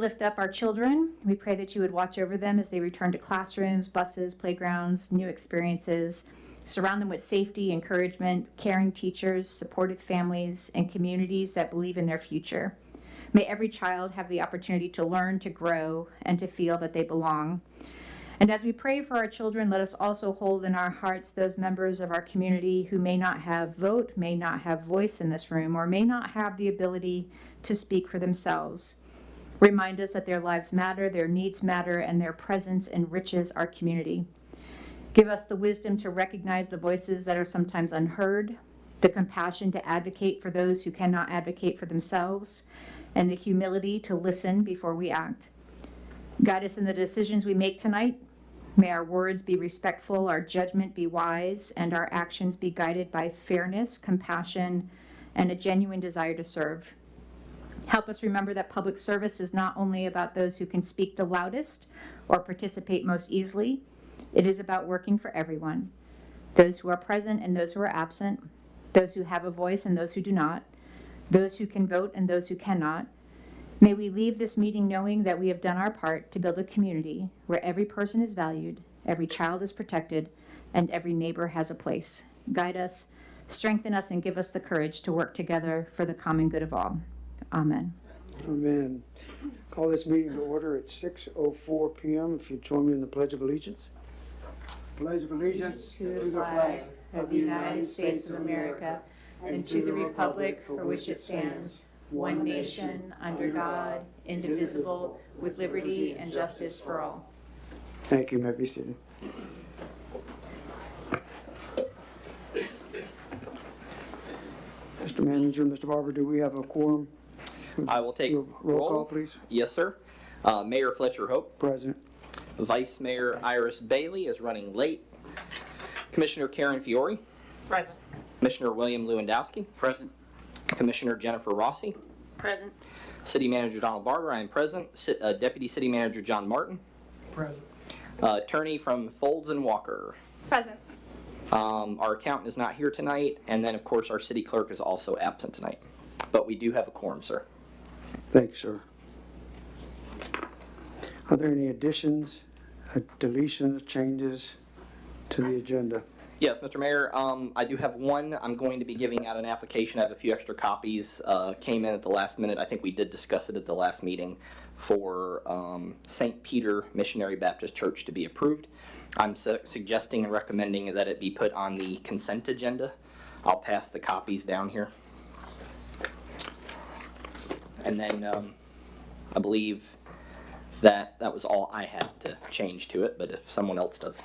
lift up our children. We pray that you would watch over them as they return to classrooms, buses, playgrounds, new experiences. Surround them with safety, encouragement, caring teachers, supportive families, and communities that believe in their future. May every child have the opportunity to learn, to grow, and to feel that they belong. And as we pray for our children, let us also hold in our hearts those members of our community who may not have vote, may not have voice in this room, or may not have the ability to speak for themselves. Remind us that their lives matter, their needs matter, and their presence enriches our community. Give us the wisdom to recognize the voices that are sometimes unheard, the compassion to advocate for those who cannot advocate for themselves, and the humility to listen before we act. Guide us in the decisions we make tonight. May our words be respectful, our judgment be wise, and our actions be guided by fairness, compassion, and a genuine desire to serve. Help us remember that public service is not only about those who can speak the loudest or participate most easily. It is about working for everyone, those who are present and those who are absent, those who have a voice and those who do not, those who can vote and those who cannot. May we leave this meeting knowing that we have done our part to build a community where every person is valued, every child is protected, and every neighbor has a place. Guide us, strengthen us, and give us the courage to work together for the common good of all. Amen. Amen. Call this meeting to order at 6:04 p.m. If you join me in the Pledge of Allegiance. Pledge of Allegiance To the flag of the United States of America and to the republic for which it stands, one nation, under God, indivisible, with liberty and justice for all. Thank you. You may be seated. Mr. Manager, Mr. Barber, do we have a quorum? I will take Roll call, please. Yes, sir. Mayor Fletcher Hope. Present. Vice Mayor Iris Bailey is running late. Commissioner Karen Fiore. Present. Commissioner William Lewandowski. Present. Commissioner Jennifer Rossi. Present. City Manager Donald Barber, I am present. Deputy City Manager John Martin. Present. Attorney from Folds and Walker. Present. Our accountant is not here tonight, and then of course our city clerk is also absent tonight. But we do have a quorum, sir. Thank you, sir. Are there any additions, deletions, changes to the agenda? Yes, Mr. Mayor, I do have one. I'm going to be giving out an application. I have a few extra copies. Came in at the last minute. I think we did discuss it at the last meeting for St. Peter Missionary Baptist Church to be approved. I'm suggesting and recommending that it be put on the consent agenda. I'll pass the copies down here. And then I believe that was all I had to change to it, but if someone else does.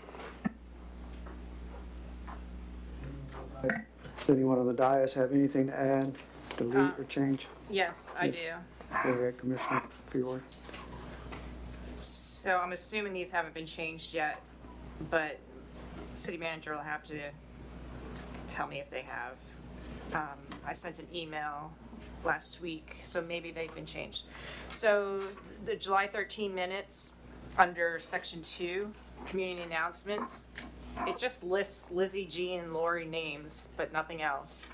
Does anyone on the dais have anything to add, delete, or change? Yes, I do. Go ahead, Commissioner Fiore. So I'm assuming these haven't been changed yet, but city manager will have to tell me if they have. I sent an email last week, so maybe they've been changed. So the July 13 minutes under section 2, community announcements, it just lists Lizzie, Jean, and Lori names, but nothing else.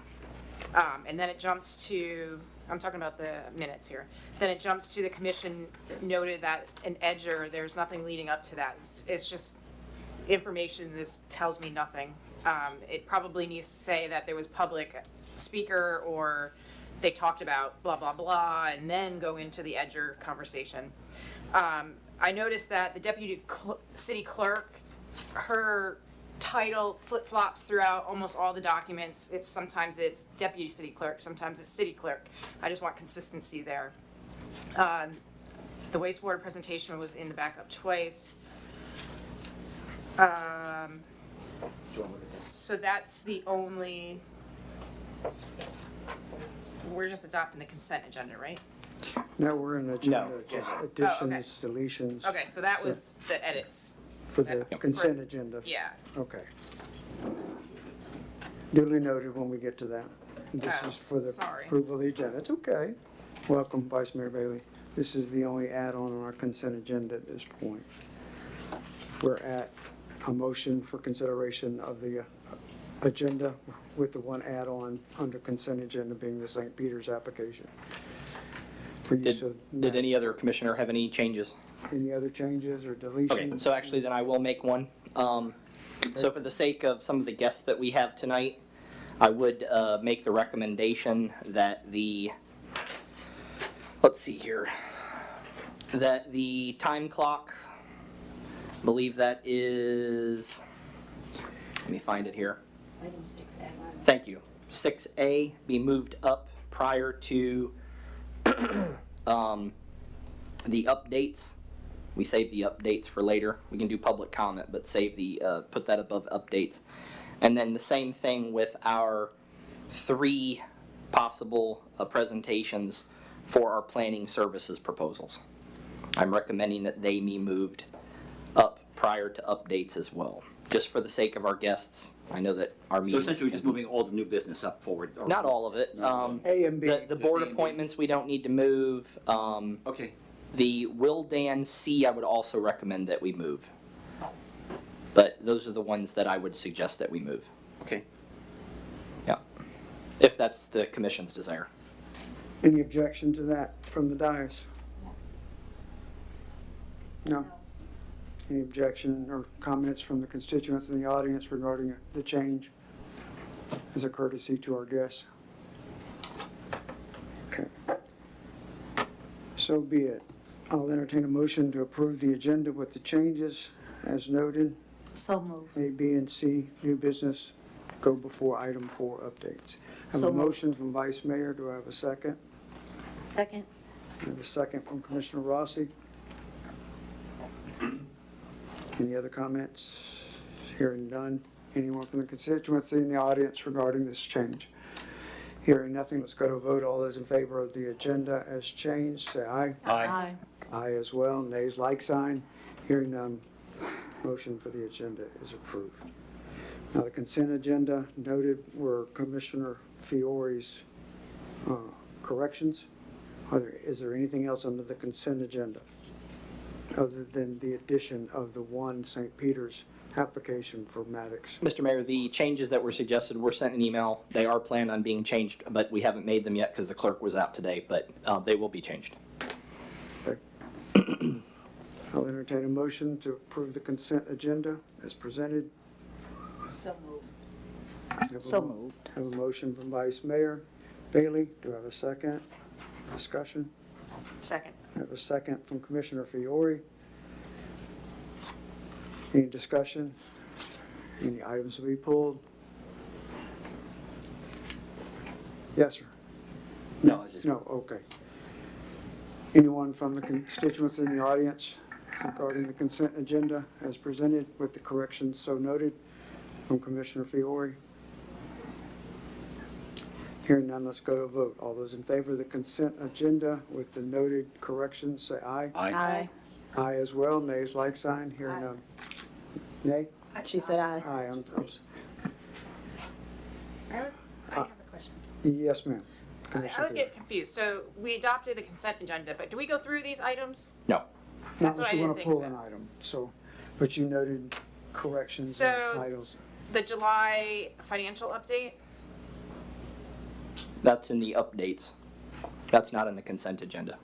And then it jumps to, I'm talking about the minutes here. Then it jumps to the commission noted that an edger, there's nothing leading up to that. It's just information. This tells me nothing. It probably needs to say that there was public speaker or they talked about blah, blah, blah, and then go into the edger conversation. I noticed that the deputy city clerk, her title flip-flops throughout almost all the documents. Sometimes it's deputy city clerk, sometimes it's city clerk. I just want consistency there. The wastewater presentation was in the backup twice. So that's the only, we're just adopting the consent agenda, right? Now we're in agenda, just Oh, additions, deletions. Okay, so that was the edits. For the Yep. consent agenda. Yeah. Okay. Duly noted when we get to that. This Oh, is for the sorry. approval of the agenda. It's okay. Welcome, Vice Mayor Bailey. This is the only add-on on our consent agenda at this point. We're at a motion for consideration of the agenda with the one add-on under consent agenda being the St. Peter's application. for use of. Did any other commissioner have any changes? Any other changes or Okay, deletions? so actually then I will make one. So for the sake of some of the guests that we have tonight, I would make the recommendation that let's see here, that the time clock, I believe that is, let me find it here. Thank you. 6A be moved up prior to the updates. We save the updates for later. We can do public comment, but save put that above updates. And then the same thing with our 3 possible presentations for our planning services proposals. I'm recommending that they be moved up prior to updates as well, just for the sake of our guests. I know that our So meetings. essentially, just moving all the new business up forward? or- Not all of it. A and B. The board A and B. appointments, we don't need to move. Okay, The Wildan C, I would also recommend that we move. But those are the ones that I would suggest that we move. okay. Yeah. If that's the commission's desire. Any objection to that from the dais? No? Any objection or comments from the constituents in the audience regarding the change as a courtesy to our guests? Okay. So be it. I'll entertain a motion to approve the agenda with the changes as noted. So move. A, B, and C, new business, go before item 4 updates. I have So a moved. motion from Vice Mayor. Do I have a second? Second. I have a second from Commissioner Rossi. Any other comments? Hearing none. Anyone from the constituency in the audience regarding this change? Hearing nothing, let's go to a vote. All those in favor of the agenda as changed, say aye. Aye. Aye as well. Nays, like sign. Hearing none, motion for the agenda is approved. Now, the consent agenda noted were Commissioner Fiore's corrections. Is there anything else under the consent agenda other than the addition of the one St. Peter's application for Maddox? Mr. Mayor, the changes that were suggested were sent an email. They are planned on being changed, but we haven't made them yet because the clerk was out today, but they will be changed. I'll entertain a motion to approve the consent agenda as presented. So move. Have a So mo- moved. Have a motion from Vice Mayor Bailey. Do I have a second? Discussion? Second. I have a second from Commissioner Fiore. Any discussion? Any items to be pulled? Yes, sir. No, it's just, No, okay. Anyone from the constituents in the audience regarding the consent agenda as presented with the corrections so noted from Commissioner Fiore? Hearing none, let's go to a vote. All those in favor of the consent agenda with the noted corrections, say aye. aye. Aye as well. Nays, like sign. Hearing none. Nay? She said aye. Aye. I have a question. Yes, ma'am. I Commissioner was Fiore. getting confused. So we adopted the consent agenda, but do we go through these items? No. Not That's what unless I you want didn't to pull think an so. item, so, but you noted corrections and So- titles. The July financial update? That's in the updates. That's not in the consent agenda.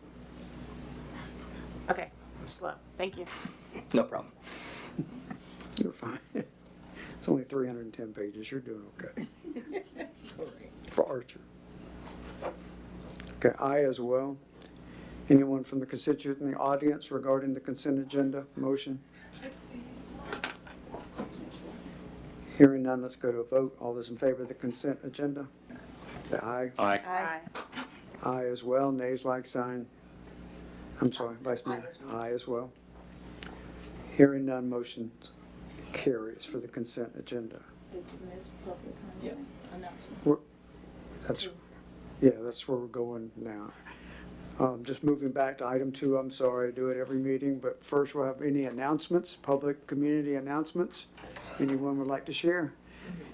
Okay, I'm slow. Thank you. No problem. You're fine. It's only 310 pages. You're doing okay. For Archer. Okay, aye as well. Anyone from the constituent in the audience regarding the consent agenda motion? Hearing none, let's go to a vote. All those in favor of the consent agenda? Say aye. Aye. Aye. Aye as well. Nays, like sign. I'm sorry, Vice Mayor. Aye as well. Hearing none, motion carries for the consent agenda. Did you miss public comment announcement? We're- That's, yeah, that's where we're going now. Just moving back to item 2, I'm sorry, I do it every meeting, but first we'll have any announcements, public community announcements. Anyone would like to share?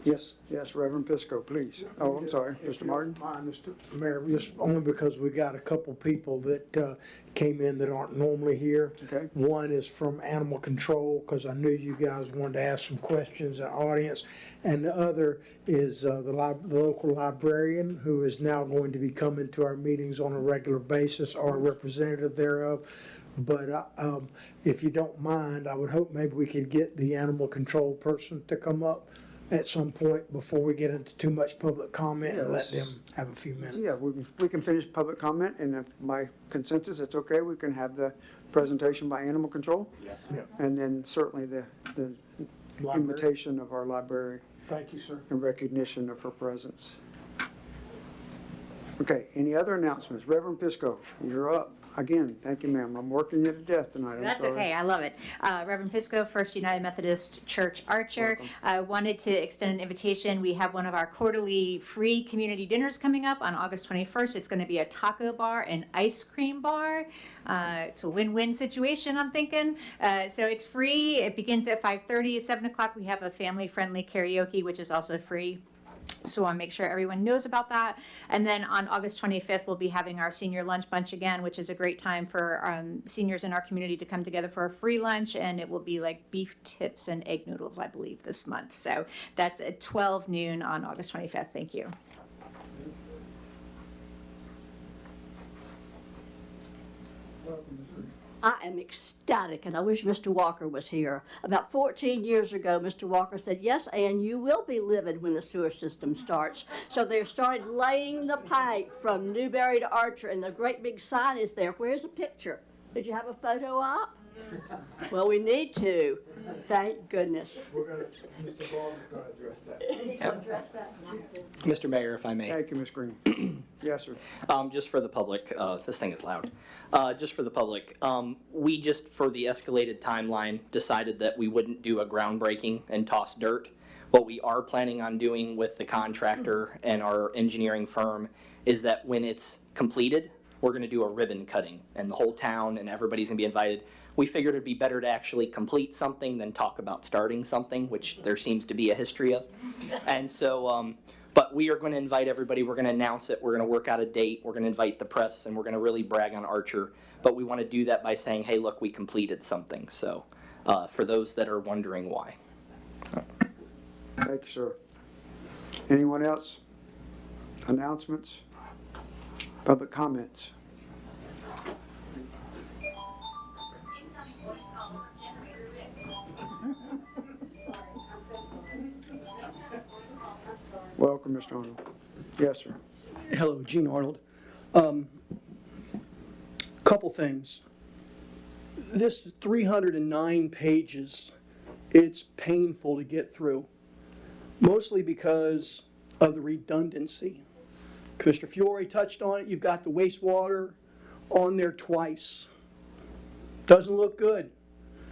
Yes, yes, Reverend Pisco, please. Oh, I'm sorry, If Mr. you Martin? don't mind, Mr. Mayor, just only because we got a couple people that came in that aren't normally here. Okay. One is from Animal Control, because I knew you guys wanted to ask some questions in the audience. And the other is the local librarian, who is now going to be coming to our meetings on a regular basis, or a representative thereof. But if you don't mind, I would hope maybe we could get the animal control person to come up at some point before we get into too much public comment and let them have a few minutes. Yeah, we can finish public comment, and if by consensus, it's okay, we can have the presentation by animal control. Yes. Yeah. And then certainly the Library. invitation of our library Thank you, sir. and recognition of her presence. Okay, any other announcements? Reverend Pisco, you're up. Again, thank you, ma'am. I'm working you to death tonight, I'm That's sorry. okay, I love it. Reverend Pisco, First United Methodist Church Archer. Wanted to extend an invitation. We have one of our quarterly free community dinners coming up on August 21st. It's going to be a taco bar and ice cream bar. It's a win-win situation, I'm thinking. So it's free. It begins at 5:30. At 7 o'clock, we have a family-friendly karaoke, which is also free. So I want to make sure everyone knows about that. And then on August 25th, we'll be having our senior lunch bunch again, which is a great time for seniors in our community to come together for a free lunch. And it will be like beef tips and egg noodles, I believe, this month. So that's at 12 noon on August 25th. Thank you. I am ecstatic, and I wish Mr. Walker was here. About 14 years ago, Mr. Walker said, "Yes, Ann, you will be livid when the sewer system starts." So they started laying the pipe from Newberry to Archer, and the great big sign is there. Where's the picture? Did you have a photo op? Well, we need to. Thank goodness. Mr. Baldwin's gonna address that. He's gonna address that. Mr. Mayor, if I may. Thank you, Ms. Green. Yes, sir. Just for the public, this thing is loud. Just for the public, we just, for the escalated timeline, decided that we wouldn't do a groundbreaking and toss dirt. What we are planning on doing with the contractor and our engineering firm is that when it's completed, we're gonna do a ribbon cutting, and the whole town and everybody's gonna be invited. We figured it'd be better to actually complete something than talk about starting something, which there seems to be a history of. And so, but we are going to invite everybody, we're going to announce it, we're going to work out a date, we're going to invite the press, and we're going to really brag on Archer. But we want to do that by saying, hey, look, we completed something. So, for those that are wondering why. Thank you, sir. Anyone else? Announcements? Public comments? Welcome, Mr. Arnold. Yes, sir. Hello, Gene Arnold. Couple things. This is 309 pages. It's painful to get through, mostly because of the redundancy. Commissioner Fiore touched on it. You've got the wastewater on there twice. Doesn't look good.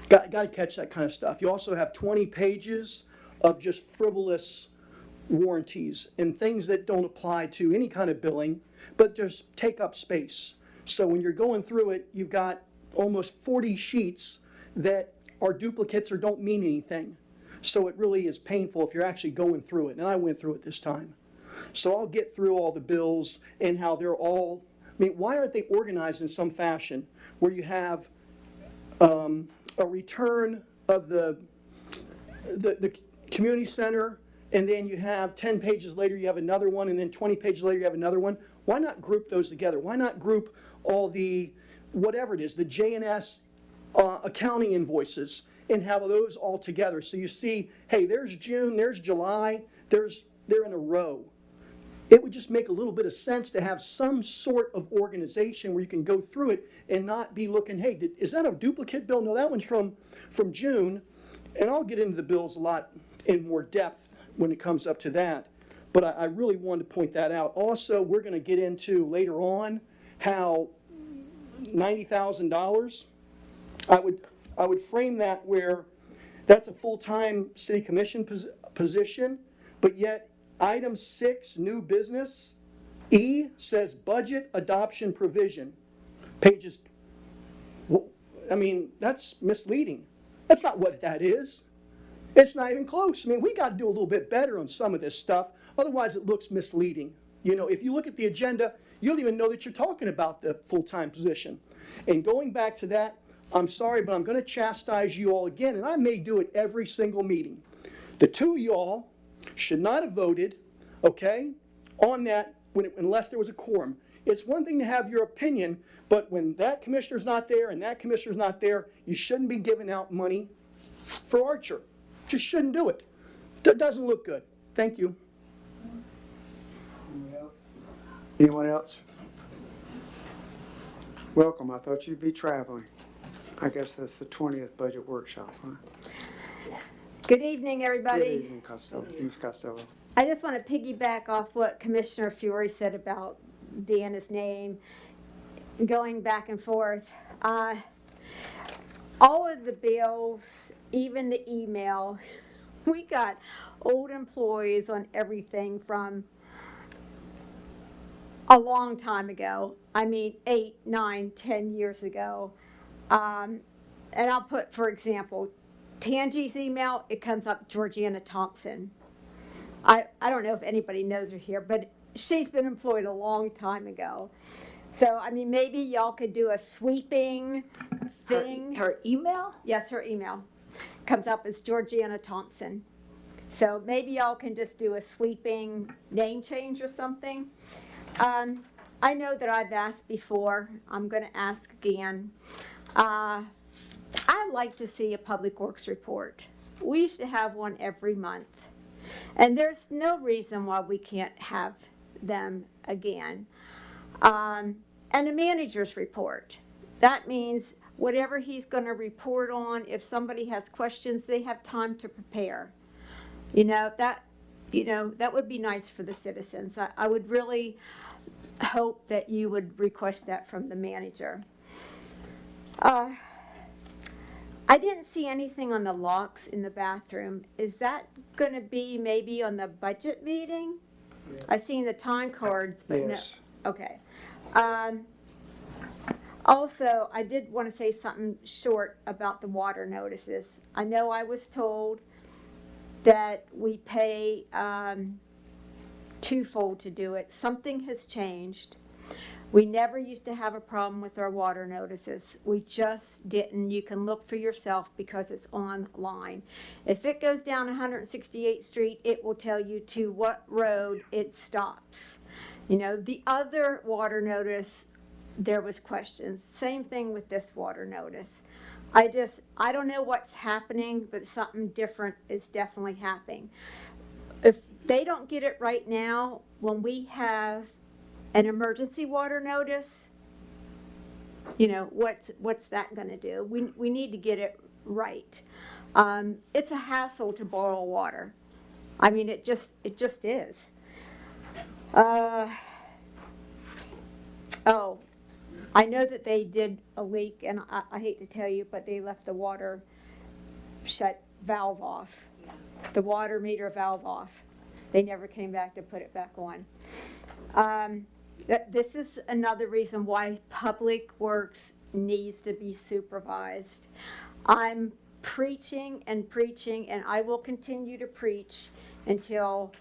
Got to catch that kind of stuff. You also have 20 pages of just frivolous warranties and things that don't apply to any kind of billing, but just take up space. So when you're going through it, you've got almost 40 sheets that are duplicates or don't mean anything. So it really is painful if you're actually going through it, and I went through it this time. So I'll get through all the bills and how they're all, I mean, why aren't they organized in some fashion where you have a return of the community center, and then you have 10 pages later you have another one, and then 20 pages later you have another one? Why not group those together? Why not group all the, whatever it is, the J&S accounting invoices, and have those all together? So you see, hey, there's June, there's July, they're in a row. It would just make a little bit of sense to have some sort of organization where you can go through it and not be looking, hey, is that a duplicate bill? No, that one's from June. And I'll get into the bills a lot in more depth when it comes up to that. But I really wanted to point that out. Also, we're going to get into later on how $90,000, I would frame that where that's a full-time city commission position, but yet item 6, new business, E says budget adoption provision. Pages, I mean, that's misleading. That's not what that is. It's not even close. I mean, we got to do a little bit better on some of this stuff. Otherwise, it looks misleading. You know, if you look at the agenda, you don't even know that you're talking about the full-time position. And going back to that, I'm sorry, but I'm going to chastise you all again, and I may do it every single meeting. The two of y'all should not have voted, okay, on that unless there was a quorum. It's one thing to have your opinion, but when that commissioner's not there and that commissioner's not there, you shouldn't be giving out money for Archer. Just shouldn't do it. That doesn't look good. Thank you. Anyone else? Welcome, I thought you'd be traveling. I guess that's the 20th budget workshop, huh? Good evening, Good everybody. evening, Costello, Ms. Costello. I just want to piggyback off what Commissioner Fiore said about Deanna's name, going back and forth. All of the bills, even the email, we got old employees on everything from a long time ago. I mean, 8, 9, 10 years ago. And I'll put, for example, Tangie's email, it comes up Georgiana Thompson. I don't know if anybody knows her here, but she's been employed a long time ago. So, I mean, maybe y'all could do a sweeping thing. Her email? Yes, her email comes up as Georgiana Thompson. So maybe y'all can just do a sweeping name change or something. I know that I've asked before. I'm going to ask again. I'd like to see a Public Works report. We used to have one every month. And there's no reason why we can't have them again. And a manager's report. That means whatever he's going to report on, if somebody has questions, they have time to prepare. That would be nice for the citizens. I would really hope that you would request that from the manager. I didn't see anything on the locks in the bathroom. Is that going to be maybe on the budget meeting? I've seen the time cards, but Yes. no. Okay. Also, I did want to say something short about the water notices. I know I was told that we pay twofold to do it. Something has changed. We never used to have a problem with our water notices. We just didn't. You can look for yourself because it's online. If it goes down 168th Street, it will tell you to what road it stops. The other water notice, there was questions. Same thing with this water notice. I don't know what's happening, but something different is definitely happening. If they don't get it right now, when we have an emergency water notice, what's that going to do? We need to get it right. It's a hassle to boil water. I mean, it just is. I know that they did a leak, and I hate to tell you, but they left the water valve off, the water meter valve off. They never came back to put it back on. This is another reason why Public Works needs to be supervised. I'm preaching and preaching, and I will continue to preach until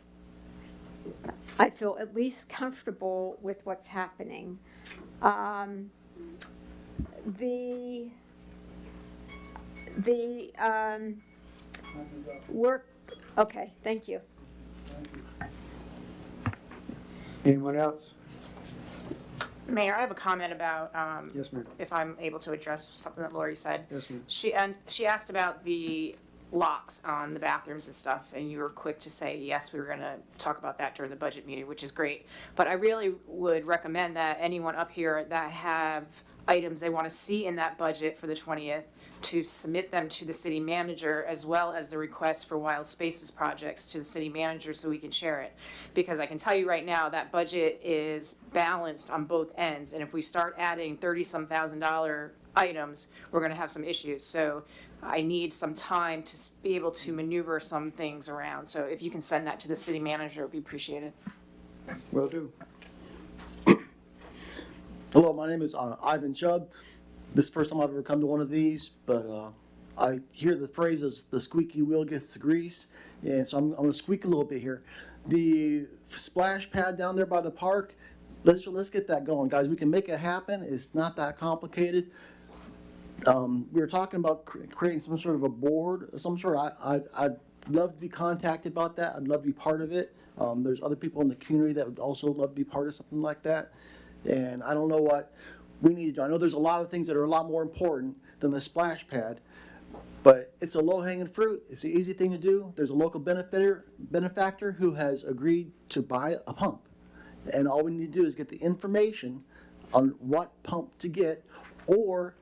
I feel at least comfortable with what's happening. Work, okay, thank you. Anyone else? Mayor, I have a comment about, Yes, ma'am. if I'm able to address something that Lori said. Yes, ma'am. She asked about the locks on the bathrooms and stuff, and you were quick to say, yes, we were going to talk about that during the budget meeting, which is great. But I really would recommend that anyone up here that have items they want to see in that budget for the 20th, to submit them to the city manager, as well as the request for Wild Spaces projects to the city manager so we can share it. Because I can tell you right now, that budget is balanced on both ends, and if we start adding $30-some thousand items, we're going to have some issues. So I need some time to be able to maneuver some things around. So if you can send that to the city manager, it would be appreciated. Will do. Hello, my name is Ivan Chubb. This is the first time I've ever come to one of these, but I hear the phrase is the squeaky wheel gets the grease, and so I'm gonna squeak a little bit here. The splash pad down there by the park, let's get that going, guys. We can make it happen. It's not that complicated. We were talking about creating some sort of a board of some sort. I'd love to be contacted about that. I'd love to be part of it. There's other people in the community that would also love to be part of something like that. And I don't know what we need to do. I know there's a lot of things that are a lot more important than the splash pad, but it's a low-hanging fruit. It's the easy thing to do. There's a local benefactor who has agreed to buy a pump. And all we need to do is get the information on what pump to get, or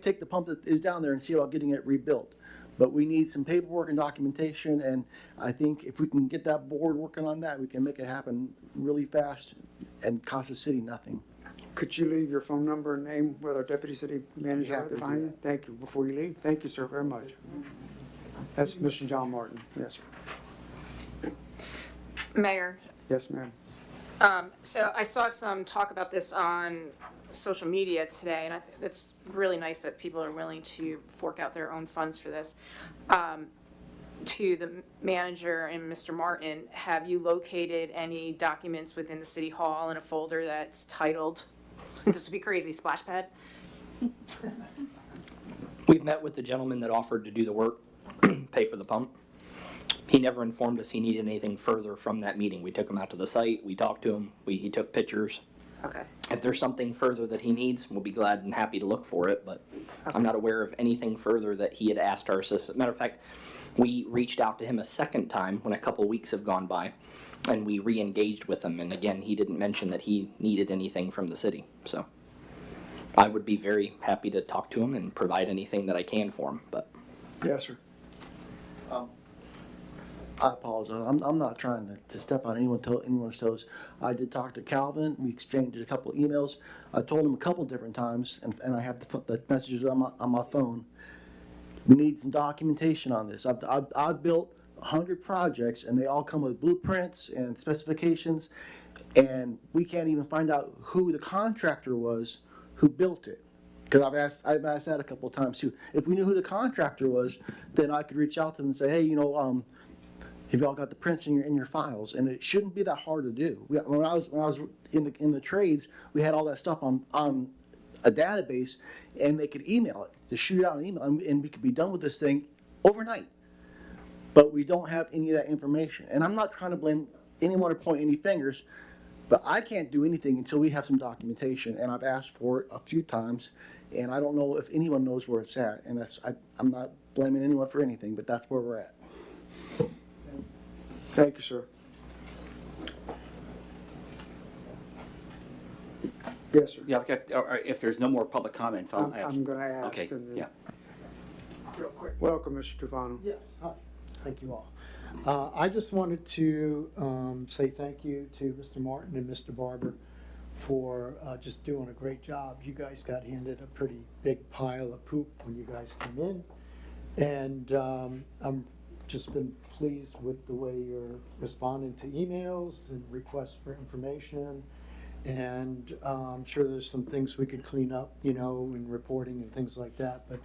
take the pump that is down there and see about getting it rebuilt. But we need some paperwork and documentation, and I think if we can get that board working on that, we can make it happen really fast and cost the city nothing. Could you leave your phone number and name with our deputy city manager Happy to do behind you? Thank you, before you leave. Thank you, sir, very much. That's Mr. John Martin. Yes, sir. Mayor, Yes, ma'am. so I saw some talk about this on social media today, and I think it's really nice that people are willing to fork out their own funds for this. To the manager and Mr. Martin, have you located any documents within the city hall in a folder that's titled, this would be crazy, splash pad? We've met with the gentleman that offered to do the work, pay for the pump. He never informed us he needed anything further from that meeting. We took him out to the site, we talked to him, he took pictures. Okay. If there's something further that he needs, we'll be glad and happy to look for it, but I'm not aware of anything further that he had asked our assistant. Matter of fact, we reached out to him a second time when a couple weeks have gone by, and we re-engaged with him, and again, he didn't mention that he needed anything from the city, so. I would be very happy to talk to him and provide anything that I can for him, but. Yes, sir. I apologize. I'm not trying to step on anyone's toes. I did talk to Calvin. We exchanged a couple emails. I told him a couple different times, and I have the messages on my phone. We need some documentation on this. I've built 100 projects, and they all come with blueprints and specifications, and we can't even find out who the contractor was who built it. Because I've asked that a couple of times too. If we knew who the contractor was, then I could reach out to them and say, hey, have y'all got the prints in your files? And it shouldn't be that hard to do. When I was in the trades, we had all that stuff on a database, and they could email it, to shoot out an email, and we could be done with this thing overnight. But we don't have any of that information. And I'm not trying to blame anyone or point any fingers, but I can't do anything until we have some documentation. And I've asked for it a few times, and I don't know if anyone knows where it's at. And I'm not blaming anyone for anything, but that's where we're at. Thank you, sir. Yes, sir. Yeah, okay, or if there's no more public comments, I'll ask. I'm going to ask. Okay, and then- yeah. Welcome, Mr. Tufano. Yes, hi, thank you all. I just wanted to say thank you to Mr. Martin and Mr. Barber for just doing a great job. You guys got handed a pretty big pile of poop when you guys came in. And I'm just been pleased with the way you're responding to emails and requests for information. And I'm sure there's some things we could clean up, in reporting and things like that, but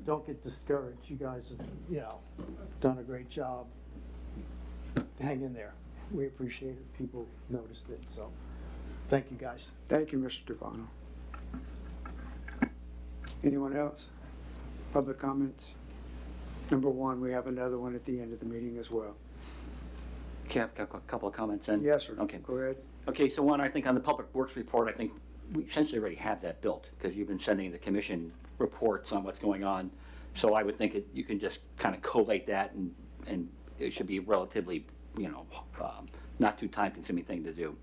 don't get discouraged. You guys have, done a great job. Hang in there. We appreciate it. People noticed it, so thank you, guys. Thank you, Mr. Tufano. Anyone else? Public comments? Number one, we have another one at the end of the meeting as well. Okay, I've got a couple of comments then. Yes, sir. Okay. Go ahead. Okay, so one, I think on the Public Works report, I think we essentially already have that built, because you've been sending the commission reports on what's going on. So I would think you can just kind of collate that, and it should be relatively, not too time-consuming thing to do.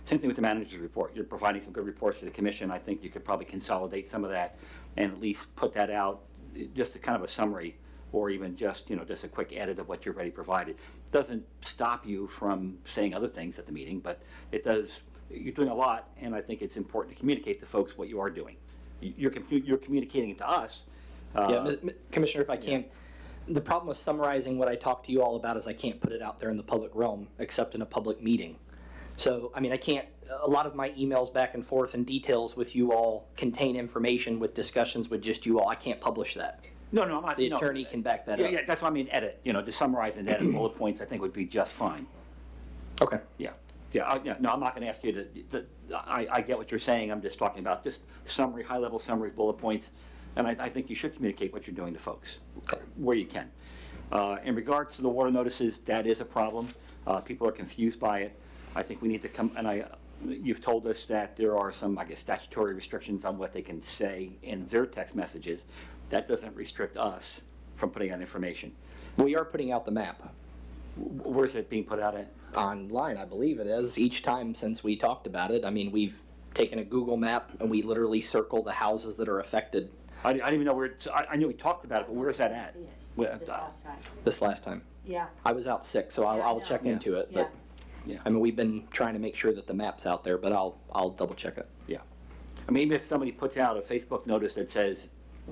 Same thing with the manager's report. You're providing some good reports to the commission. I think you could probably consolidate some of that and at least put that out, just a kind of a summary, or even just, just a quick edit of what you already provided. Doesn't stop you from saying other things at the meeting, but it does. You're doing a lot, and I think it's important to communicate to folks what you are doing. You're communicating it to us. Commissioner, if I can, the problem with summarizing what I talked to you all about is I can't put it out there in the public realm except in a public meeting. So, I mean, I can't, a lot of my emails back and forth and details with you all contain information with discussions with just you all. I can't publish that. No, I'm not. The no. attorney can back that Yeah, up. yeah, that's what I mean, edit, to summarize and edit bullet points, I think would be just fine. Okay. Yeah, no, I'm not gonna ask you I get what you're saying, I'm just talking about just summary, high-level summary, bullet points, and I think you should communicate what you're doing to folks, where you can. In regards to the water notices, that is a problem. People are confused by it. I think we need to come, and you've told us that there are some, I guess, statutory restrictions on what they can say in their text messages. That doesn't restrict us from putting out information. We are putting out the map Where's it being put out at? online, I believe it is, each time since we talked about it. I mean, we've taken a Google map and we literally circle the houses that are affected I didn't even know where, I knew we talked about it, but where's that at? Where- This last time. this last time. Yeah. I was out sick, so Yeah, I I'll know. check into it, but, Yeah. I mean, we've been trying to make sure that the map's out there, but I'll double check it. Yeah. I mean, even if somebody puts out a Facebook notice that says,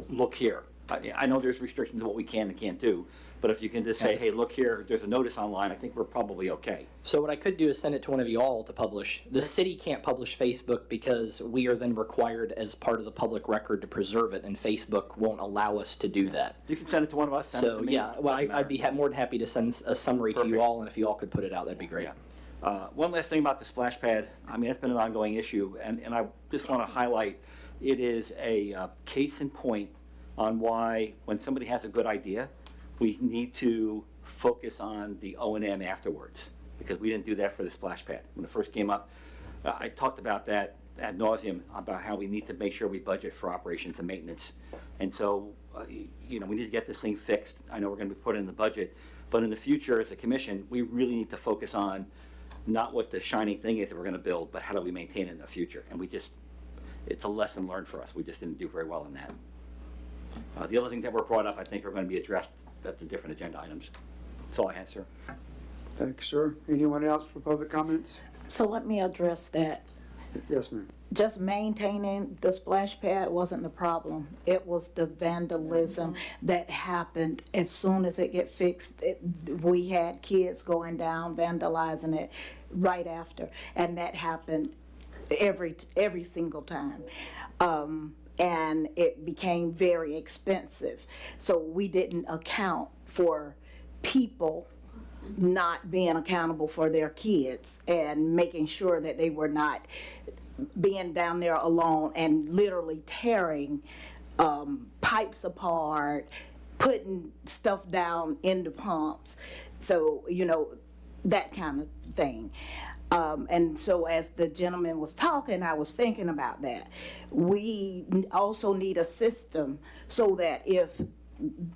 look here, I know there's restrictions on what we can and can't do, but if you can just say, Yes. hey, look here, there's a notice online, I think we're probably okay. So what I could do is send it to one of you all to publish. The city can't publish Facebook because we are then required as part of the public record to preserve it, and Facebook won't allow us to do that. You can send it to one of us, send it to So, me. yeah, well, doesn't I'd be matter. more than happy to send a summary to Perfect. you all, and if you all could put it out, that'd be great. Yeah. One last thing about the splash pad, I mean, it's been an ongoing issue, and I just want to highlight, it is a case in point on why, when somebody has a good idea, we need to focus on the O&M afterwards, because we didn't do that for the splash pad. When it first came up, I talked about that ad nauseum, about how we need to make sure we budget for operations and maintenance. And so, we need to get this thing fixed. I know we're going to be putting in the budget, but in the future, as a commission, we really need to focus on not what the shining thing is that we're going to build, but how do we maintain it in the future? And it's a lesson learned for us. We just didn't do very well in that. The other thing that were brought up, I think, are going to be addressed at the different agenda items. That's all I had, sir. Thank you, sir. Anyone else for public comments? So let me address that. Yes, ma'am. Just maintaining the splash pad wasn't the problem. It was the vandalism that happened as soon as it get fixed. We had kids going down vandalizing it right after, and that happened every single time. And it became very expensive. So we didn't account for people not being accountable for their kids and making sure that they were not being down there alone and literally tearing pipes apart, putting stuff down in the pumps. So, that kind of thing. And so as the gentleman was talking, I was thinking about that. We also need a system so that if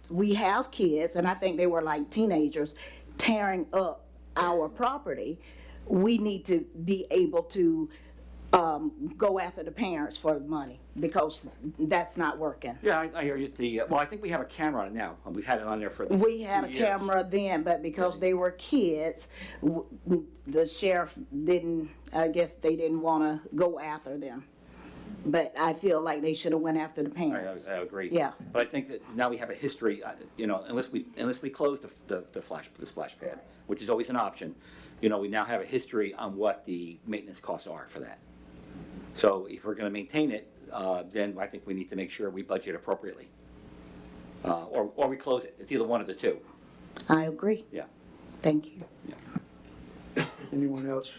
we have kids, and I think they were like teenagers, tearing up our property, we need to be able to go after the parents for the money, because that's not working. Yeah, I hear you. Well, I think we have a camera on it now. We've had it on there for at least We had a 2 years. camera then, but because they were kids, the sheriff didn't, I guess they didn't want to go after them. But I feel like they should have went after the parents. I agree. Yeah. But I think that now we have a history, unless we close the splash pad, which is always an option, we now have a history on what the maintenance costs are for that. So if we're going to maintain it, then I think we need to make sure we budget appropriately. Or we close it. It's either one of the two. I agree. Yeah. Thank you. Anyone else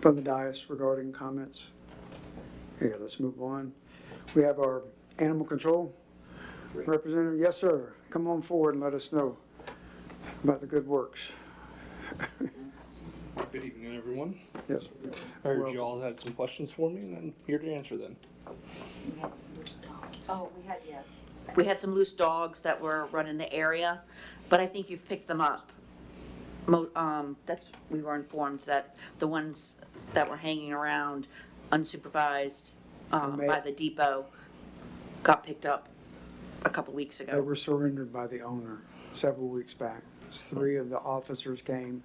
from the dais regarding comments? Here, let's move on. We have our animal control representative. Yes, sir. Come on forward and let us know about the good works. Good evening, everyone. Yes. I heard Well- you all had some questions for me, and I'm here to answer them. Oh, we had, yeah. We had some loose dogs that were running the area, but I think you've picked them up. We were informed that the ones that were hanging around unsupervised by the depot got picked up a couple weeks They ago. were surrendered by the owner several weeks back. 3 of the officers came.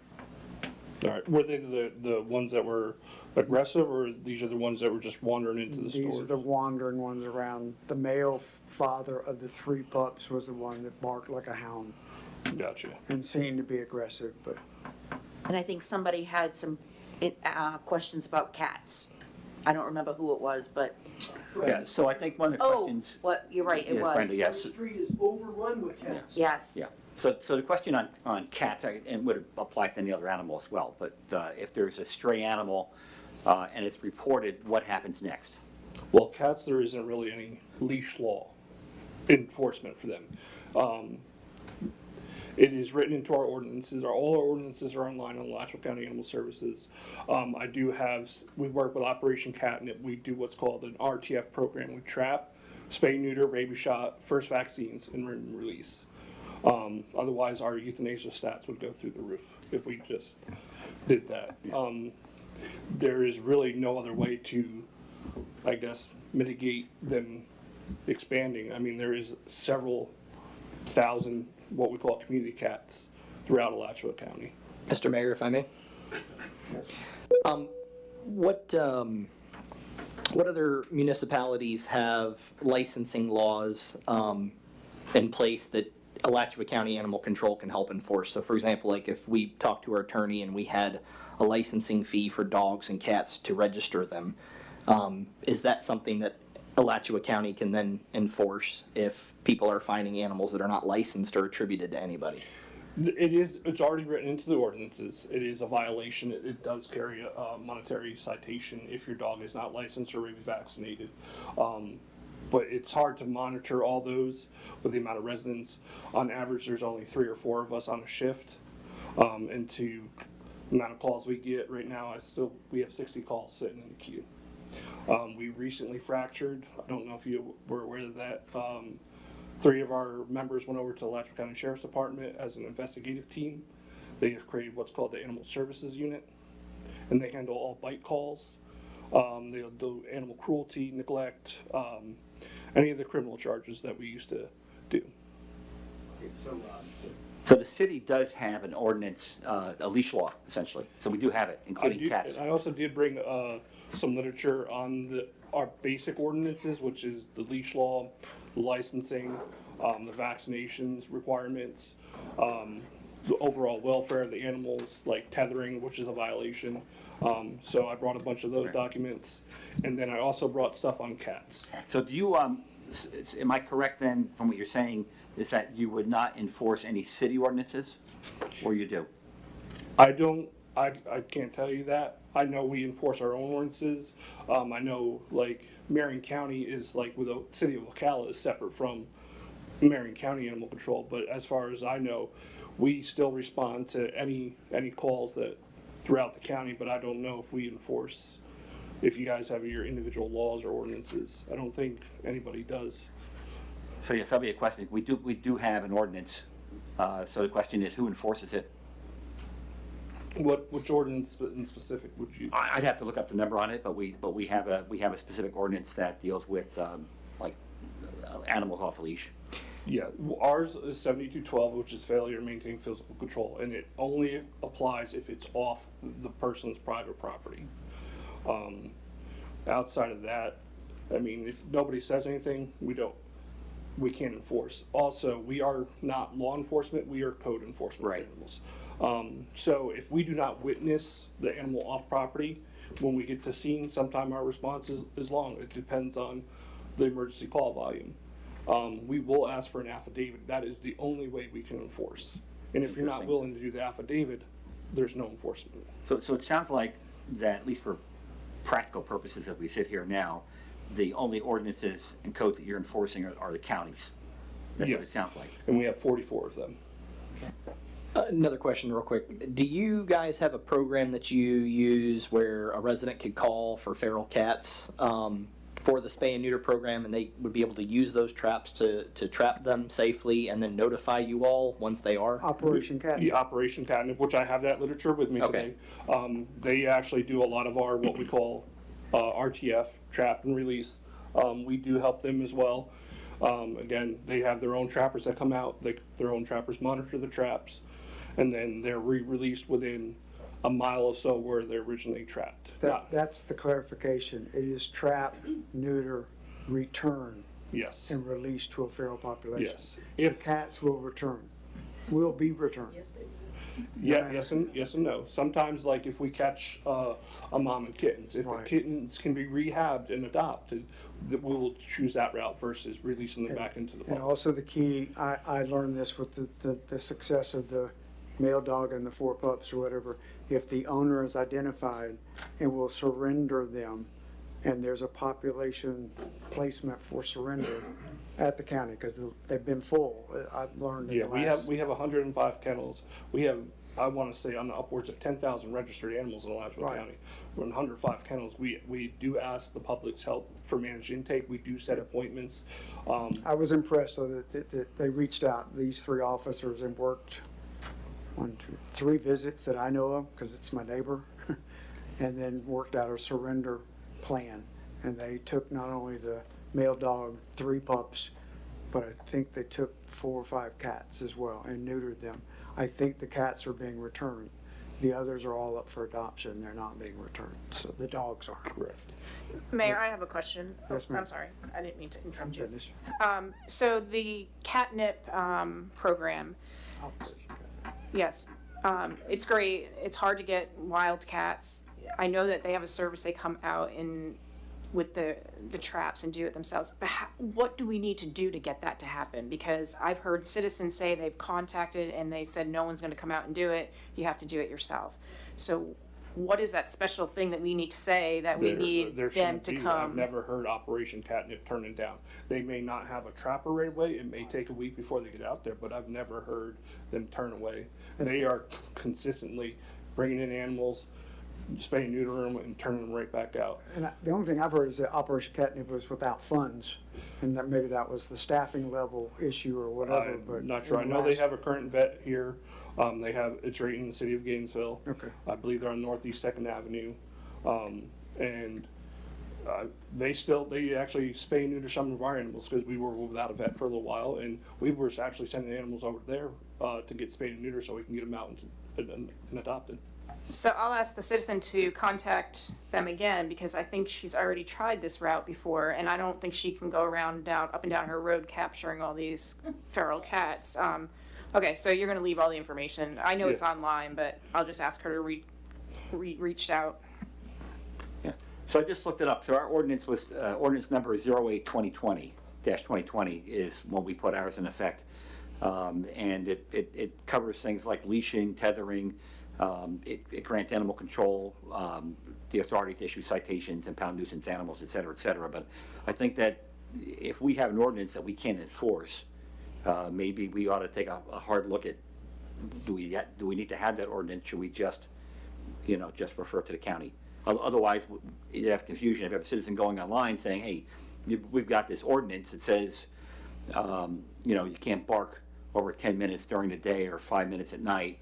All right, were they the ones that were aggressive, or these are the ones that were just wandering into the These are store? the wandering ones around. The male father of the 3 pups was the one that barked like a hound Gotcha. and seemed to be aggressive, but And I think somebody had some questions about cats. I don't remember who it was, but, Yeah, so I think one of the oh, questions. what, you're right, it Yeah, was. Brenda, yes. street is overrun with cats. Yes. Yeah, so the question on cats, and would apply to any other animal as well, but if there's a stray animal and it's reported, what happens next? Well, cats, there isn't really any leash law enforcement for them. It is written into our ordinances. All our ordinances are online on Alachua County Animal Services. We work with Operation Catnip. We do what's called an RTF program. We trap, spay, neuter, rabies shot, first vaccines, and release. Otherwise, our euthanasia stats would go through the roof if we just did that. There is really no other way to, I guess, mitigate them expanding. I mean, there is several thousand what we call community cats throughout Alachua County. Mr. Mayor, if I may. What other municipalities have licensing laws in place that Alachua County Animal Control can help enforce? So for example, like if we talked to our attorney and we had a licensing fee for dogs and cats to register them, is that something that Alachua County can then enforce if people are finding animals that are not licensed or attributed to anybody? It's already written into the ordinances. It is a violation. It does carry a monetary citation if your dog is not licensed or rabies vaccinated. But it's hard to monitor all those with the amount of residents. On average, there's only 3 or 4 of us on a shift. And to the amount of calls we get right now, we have 60 calls sitting in the queue. We recently fractured. I don't know if you were aware of that. 3 of our members went over to the Alachua County Sheriff's Department as an investigative team. They have created what's called the Animal Services Unit, and they handle all bite calls. They'll do animal cruelty, neglect, any of the criminal charges that we used to do. So the city does have an ordinance, a leash law, essentially. So we do have it, including cats. I also did bring some literature on our basic ordinances, which is the leash law, the licensing, the vaccinations requirements, the overall welfare of the animals, like tethering, which is a violation. So I brought a bunch of those documents, and then I also brought stuff on cats. So do you, am I correct then, from what you're saying, is that you would not enforce any city ordinances, or you do? I can't tell you that. I know we enforce our own ordinances. I know, like, Marion County is, like, with the city of Ocala is separate from Marion County Animal Control, but as far as I know, we still respond to any calls that throughout the county, but I don't know if we enforce, if you guys have your individual laws or ordinances. I don't think anybody does. So yes, that'll be a question. We do have an ordinance. So the question is, who enforces it? Which ordinance in specific would you? I'd have to look up the number on it, but we have a specific ordinance that deals with like animals off a leash. Yeah, ours is 7212, which is failure to maintain physical control, and it only applies if it's off the person's private property. Outside of that, I mean, if nobody says anything, we can't enforce. Also, we are not law enforcement, we are code enforcement Right. of animals. So if we do not witness the animal off property, when we get to scene, sometime our response is long. It depends on the emergency call volume. We will ask for an affidavit. That is the only way we can enforce. And if you're not Interesting. willing to do the affidavit, there's no enforcement. So it sounds like that, at least for practical purposes as we sit here now, the only ordinances and codes that you're enforcing are the counties. That's what it Yes. sounds like. And we have 44 of them. Another question real quick. Do you guys have a program that you use where a resident could call for feral cats for the spay and neuter program, and they would be able to use those traps to trap them safely and then notify you all once they are? Operation Catnip. The Operation Catnip, which I have that literature with me Okay. today. They actually do a lot of our, what we call RTF, trap and release. We do help them as well. Again, they have their own trappers that come out. Their own trappers monitor the traps, and then they're re-released within a mile or so where they're originally trapped. That's the clarification. It is trap, neuter, return, Yes, and release to a feral population. yes. The cats will return, will be returned. Yeah, yes and no. Sometimes, like if we catch a mom and kittens, if the Right. kittens can be rehabbed and adopted, that we will choose that route versus releasing them back into the And public. also the key, I learned this with the success of the male dog and the 4 pups or whatever. If the owner is identified and will surrender them, and there's a population placement for surrender at the county, because they've been full, I've learned in Yeah, the last. we have 105 kennels. We have, I want to say, on the upwards of 10,000 registered animals in Alachua Right. County. We're in 105 kennels. We do ask the public's help for managed intake. We do set appointments. I was impressed, though, that they reached out, these 3 officers, and worked 3 visits that I know of, because it's my neighbor, and then worked out a surrender plan. And they took not only the male dog, 3 pups, but I think they took 4 or 5 cats as well and neutered them. I think the cats are being returned. The others are all up for adoption. They're not being returned, so the dogs aren't. Correct. Mayor, I have a question. Yes, ma'am. I'm sorry, I didn't mean to interrupt you. Finish. So the catnip program, yes, it's great. It's hard to get wild cats. I know that they have a service, they come out in with the traps and do it themselves. But what do we need to do to get that to happen? Because I've heard citizens say they've contacted and they said no one's going to come out and do it. You have to do it yourself. So what is that special thing that we need to say that we need There them shouldn't to be. I've come? never heard Operation Catnip turning down. They may not have a trapper right away. It may take a week before they get out there, but I've never heard them turn away. They are consistently bringing in animals, spaying and neuter them, and turning them right back out. And the only thing I've heard is that Operation Catnip was without funds, and that maybe that was the staffing level issue or whatever, but. I'm not sure. I in the know they last- have a current vet here. They have, it's right in the city of Gainesville. Okay. I believe they're on Northeast Second Avenue. And they actually spay and neuter some of our animals because we were without a vet for a little while. And we were actually sending animals over there to get spayed and neutered so we can get them out and adopted. So I'll ask the citizen to contact them again because I think she's already tried this route before and I don't think she can go around up and down her road capturing all these feral cats. Okay, so you're gonna leave all the information. I know it's online, but I'll just ask her to reach out. Yeah. So I just looked it up. So our ordinance was, ordinance number 08-2020 is when we put ours in effect. And it covers things like leashing, tethering. It grants animal control, the authority to issue citations, impound nuisance animals, et cetera, et cetera. But I think that if we have an ordinance that we can't enforce, maybe we ought to take a hard look at, do we need to have that ordinance? Should we just refer to the county? Otherwise, you have confusion. If you have a citizen going online saying, hey, we've got this ordinance that says, you can't bark over 10 minutes during the day or 5 minutes at night,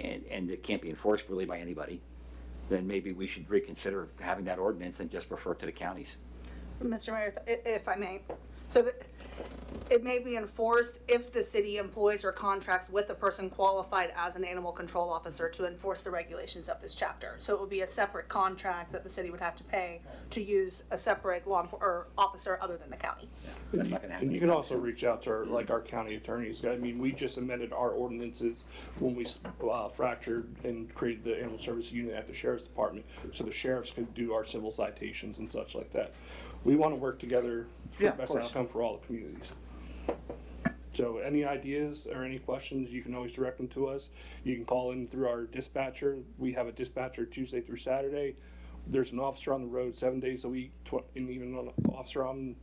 and it can't be enforced really by anybody, then maybe we should reconsider having that ordinance and just refer to the counties. Mr. Mayor, if I may, so that it may be enforced if the city employs or contracts with a person qualified as an animal control officer to enforce the regulations of this chapter. So it would be a separate contract that the city would have to pay to use a separate or officer other than the county. That's not gonna happen. And you can also reach out to our county attorneys. I mean, we just amended our ordinances when we fractured and created the animal service unit at the sheriff's department, so the sheriffs could do our civil citations and such like that. We want to work together for Yeah, the of best course. outcome for all the communities. So any ideas or any questions, you can always direct them to us. You can call in through our dispatcher. We have a dispatcher Tuesday through Saturday. There's an officer on the road 7 days a week, and even an officer on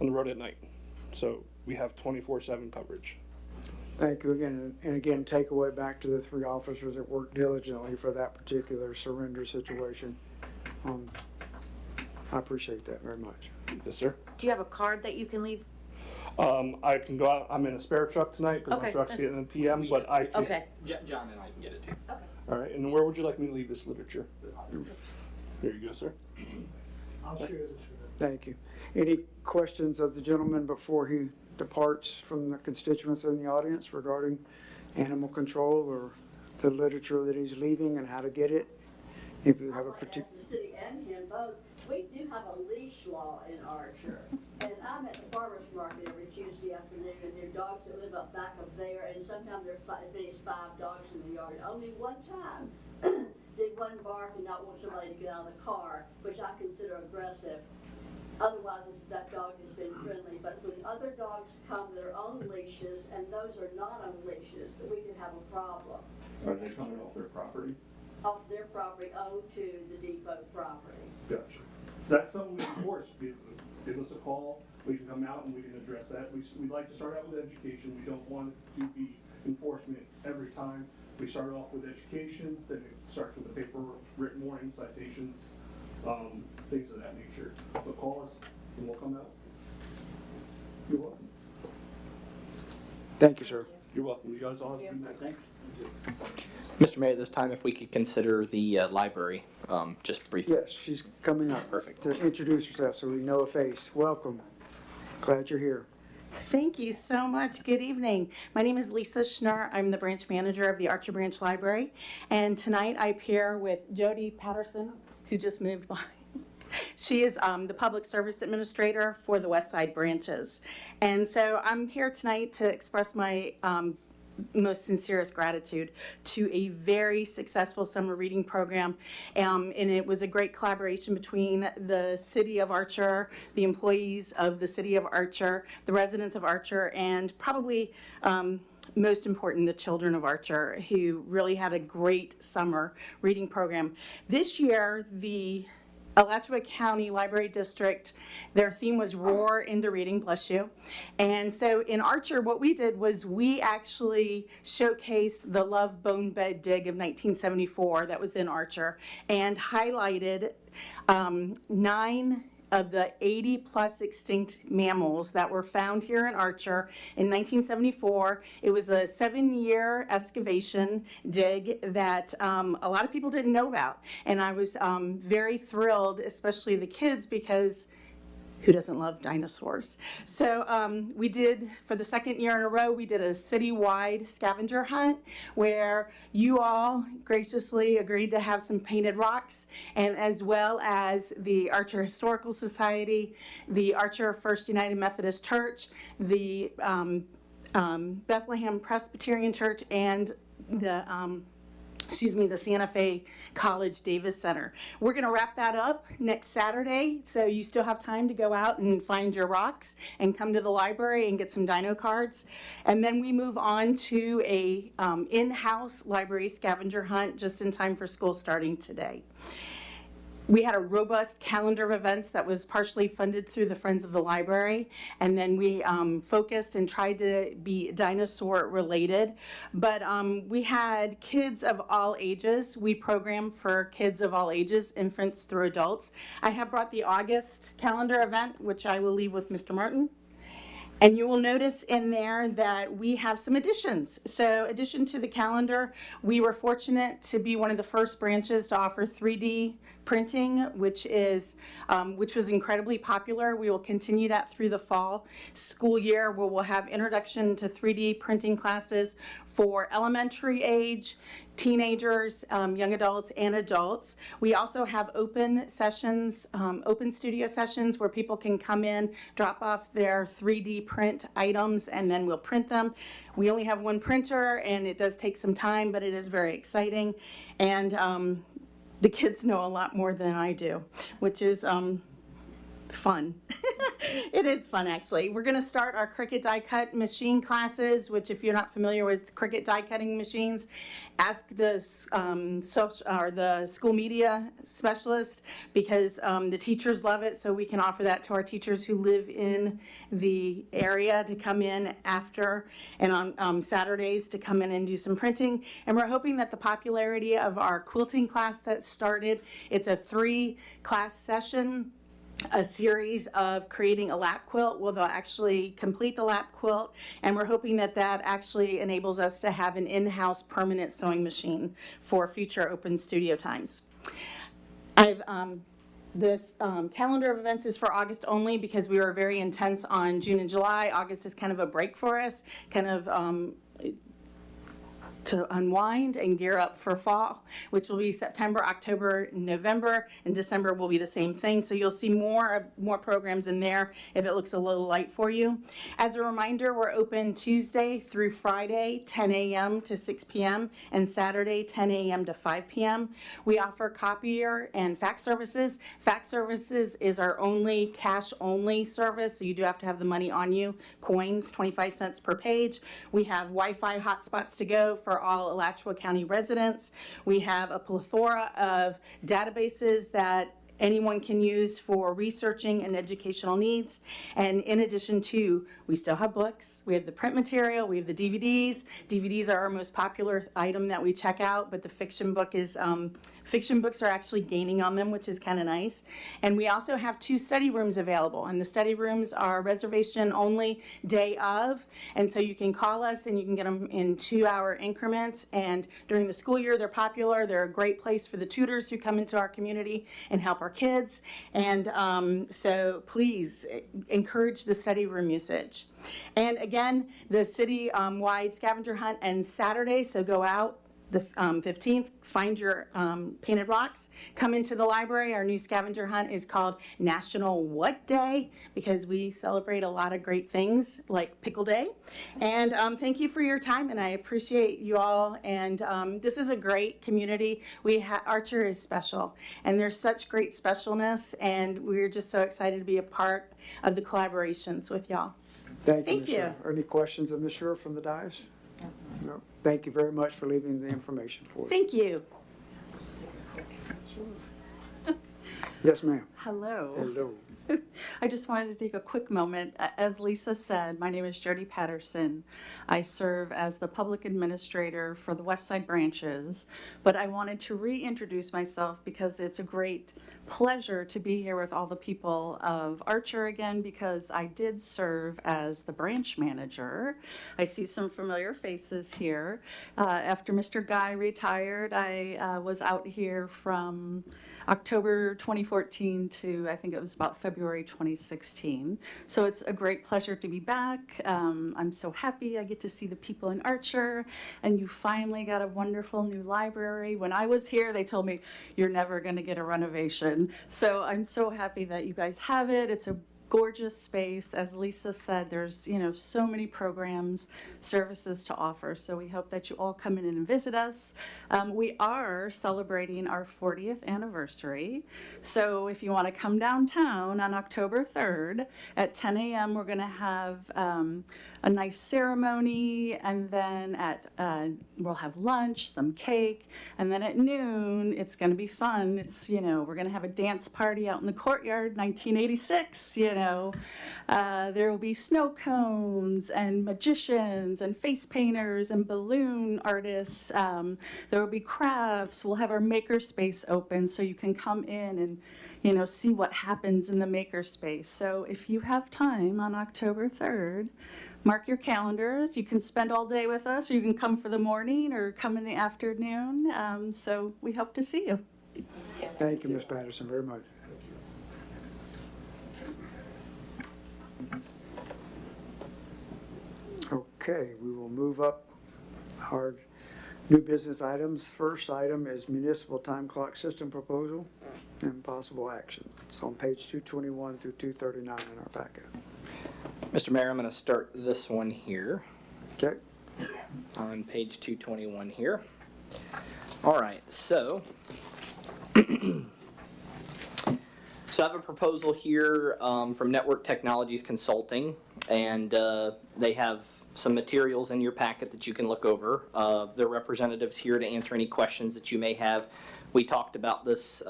the road at night. So we have 24/7 coverage. Thank you again, and again, takeaway back to the 3 officers that worked diligently for that particular surrender situation. I appreciate that very much. Yes, sir. Do you have a card that you can leave? I can go out. I'm in a spare truck tonight because my Okay. truck's getting in PM, but I can. Okay. John and I can get it too. All right. And where would you like me to leave this literature? Here you go, sir. I'll share this with them. Thank you. Any questions of the gentleman before he departs from the constituents in the audience regarding animal control or the literature that he's leaving and how to get it? If you have a As particular. the city and him both, we do have a leash law in Archer. And I'm at the farmer's market every Tuesday afternoon, and there are dogs that live up back up there, and sometimes there are as many as 5 dogs in the yard. Only one time did one bark and not want somebody to get out of the car, which I consider aggressive. Otherwise, that dog has been friendly. But when other dogs come that are on leashes, and those are not on leashes, that we can have a problem. Are they coming off their property? Off their property onto the depot property. Gotcha. That's something we enforce. Give us a call, we can come out and we can address that. We like to start out with education. We don't want it to be enforcement every time. We start off with education, then it starts with the paper, written warning, citations, things of that nature. So call us and we'll come out. You're welcome. Thank you, sir. You're welcome. You guys all have a good night. Thanks. Mr. Mayor, at this time, if we could consider the library, just briefly. Yes, she's coming up. Perfect. To introduce herself so we know a face. Welcome. Glad you're here. Thank you so much. Good evening. My name is Lisa Schnur. I'm the branch manager of the Archer Branch Library. And tonight I pair with Jody Patterson, who just moved by. She is the public service administrator for the West Side branches. And so I'm here tonight to express my most sincerest gratitude to a very successful summer reading program. And it was a great collaboration between the city of Archer, the employees of the city of Archer, the residents of Archer, and probably most important, the children of Archer, who really had a great summer reading program. This year, the Alachua County Library District, their theme was Roar into Reading, bless you. And so in Archer, what we did was we actually showcased the Love Bone Bed Dig of 1974 that was in Archer and highlighted 9 of the 80 plus extinct mammals that were found here in Archer in 1974. It was a 7-year excavation dig that a lot of people didn't know about. And I was very thrilled, especially the kids, because who doesn't love dinosaurs? So we did, for the 2nd year in a row, we did a citywide scavenger hunt where you all graciously agreed to have some painted rocks, and as well as the Archer Historical Society, the Archer First United Methodist Church, the Bethlehem Presbyterian Church, and the Santa Fe College Davis Center. We're going to wrap that up next Saturday, so you still have time to go out and find your rocks and come to the library and get some dino cards. And then we move on to a in-house library scavenger hunt just in time for school starting today. We had a robust calendar of events that was partially funded through the Friends of the Library, and then we focused and tried to be dinosaur related. But we had kids of all ages. We programmed for kids of all ages, infants through adults. I have brought the August calendar event, which I will leave with Mr. Martin. And you will notice in there that we have some additions. So addition to the calendar, we were fortunate to be one of the first branches to offer 3D printing, which was incredibly popular. We will continue that through the fall school year, where we'll have introduction to 3D printing classes for elementary age, teenagers, young adults, and adults. We also have open sessions, open studio sessions where people can come in, drop off their 3D print items, and then we'll print them. We only have one printer, and it does take some time, but it is very exciting. And the kids know a lot more than I do, which is fun. It is fun, actually. We're going to start our Cricut die cut machine classes, which, if you're not familiar with Cricut die cutting machines, ask the school media specialist, because the teachers love it, so we can offer that to our teachers who live in the area to come in after, and on Saturdays to come in and do some printing. And we're hoping that the popularity of our quilting class that started, it's a 3-class session, a series of creating a lap quilt. Well, they'll actually complete the lap quilt, and we're hoping that that actually enables us to have an in-house permanent sewing machine for future open studio times. This calendar of events is for August only, because we were very intense on June and July. August is kind of a break for us, kind of to unwind and gear up for fall, which will be September, October, November, and December will be the same thing. So you'll see more programs in there if it looks a little light for you. As a reminder, we're open Tuesday through Friday, 10 a.m. to 6 p.m., and Saturday, 10 a.m. to 5 p.m. We offer copier and fax services. Fax services is our only cash-only service, so you do have to have the money on you. Coins, 25 cents per page. We have Wi-Fi hotspots to go for all Alachua County residents. We have a plethora of databases that anyone can use for researching and educational needs. And in addition to, we still have books. We have the print material, we have the DVDs. DVDs are our most popular item that we check out, but the fiction books are actually gaining on them, which is kind of nice. And we also have 2 study rooms available, and the study rooms are reservation only day of. And so you can call us and you can get them in 2-hour increments. And during the school year, they're popular. They're a great place for the tutors who come into our community and help our kids. And so please encourage the study room usage. And again, the city-wide scavenger hunt ends Saturday, so go out the 15th, find your painted rocks, come into the library. Our new scavenger hunt is called National What Day, because we celebrate a lot of great things like Pickle Day. And thank you for your time, and I appreciate you all. And this is a great community. Archer is special, and there's such great specialness, and we're just so excited to be a part of the collaborations with y'all. Thank you, Thank Ms. you. Scher. Are any questions of Ms. Scher from the dais? No. Thank you very much for leaving the information for us. Thank you. Yes, ma'am. Hello. Hello. I just wanted to take a quick moment. As Lisa said, my name is Jody Patterson. I serve as the public administrator for the West Side branches, but I wanted to reintroduce myself because it's a great pleasure to be here with all the people of Archer again, because I did serve as the branch manager. I see some familiar faces here. After Mr. Guy retired, I was out here from October 2014 to I think it was about February 2016. So it's a great pleasure to be back. I'm so happy I get to see the people in Archer, and you finally got a wonderful new library. When I was here, they told me you're never going to get a renovation. So I'm so happy that you guys have it. It's a gorgeous space. As Lisa said, there's, so many programs, services to offer. So we hope that you all come in and visit us. We are celebrating our 40th anniversary. So if you want to come downtown on October 3rd at 10 a.m., we're going to have a nice ceremony, and then we'll have lunch, some cake, and then at noon, it's going to be fun. It's, we're going to have a dance party out in the courtyard, 1986, There will be snow cones and magicians and face painters and balloon artists. There will be crafts. We'll have our makerspace open so you can come in and, see what happens in the makerspace. So if you have time on October 3rd, mark your calendars. You can spend all day with us, or you can come for the morning or come in the afternoon. So we hope to see you. Thank you, Ms. Patterson, very much. Okay, we will move up our new business items. First item is municipal time clock system proposal and possible action. It's on page 221 through 239 in our packet. Mr. Mayor, I'm going to start this one here. Okay. On page 221 here. All right, so I have a proposal here from Network Technologies Consulting, and they have some materials in your packet that you can look over. Their representatives here to answer any questions that you may have. We talked about this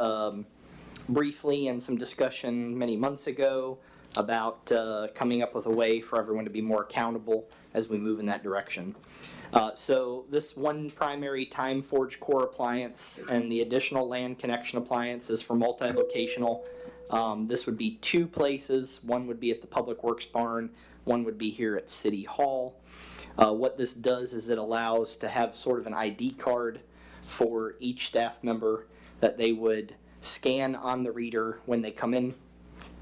briefly in some discussion many months ago about coming up with a way for everyone to be more accountable as we move in that direction. So this one primary TimeForge core appliance and the additional LAN connection appliance is for multi-locational. This would be 2 places. One would be at the Public Works barn. One would be here at City Hall. What this does is it allows to have sort of an ID card for each staff member that they would scan on the reader when they come in.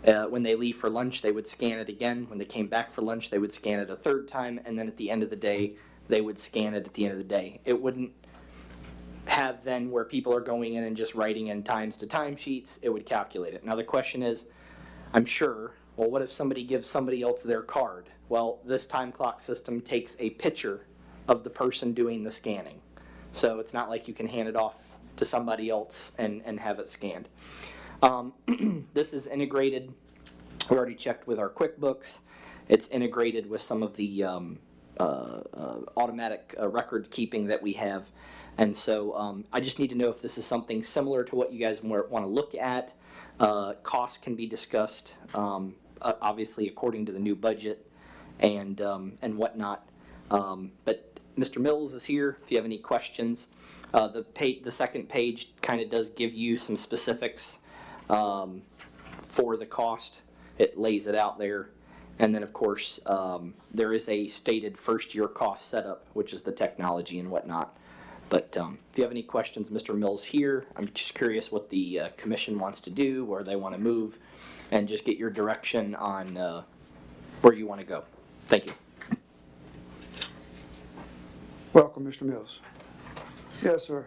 When they leave for lunch, they would scan it again. When they came back for lunch, they would scan it a 3rd time. And then at the end of the day, they would scan it at the end of the day. It wouldn't have then where people are going in and just writing in times to timesheets. It would calculate it. Now the question is, I'm sure, well, what if somebody gives somebody else their card? Well, this time clock system takes a picture of the person doing the scanning. So it's not like you can hand it off to somebody else and have it scanned. This is integrated. We already checked with our QuickBooks. It's integrated with some of the automatic record keeping that we have. And so I just need to know if this is something similar to what you guys want to look at. Costs can be discussed, obviously according to the new budget and whatnot. But Mr. Mills is here if you have any questions. The second page kind of does give you some specifics for the cost. It lays it out there. And then, of course, there is a stated first-year cost setup, which is the technology and whatnot. But if you have any questions, Mr. Mills here. I'm just curious what the commission wants to do, where they want to move, and just get your direction on where you want to go. Thank you. Welcome, Mr. Mills. Yes, sir.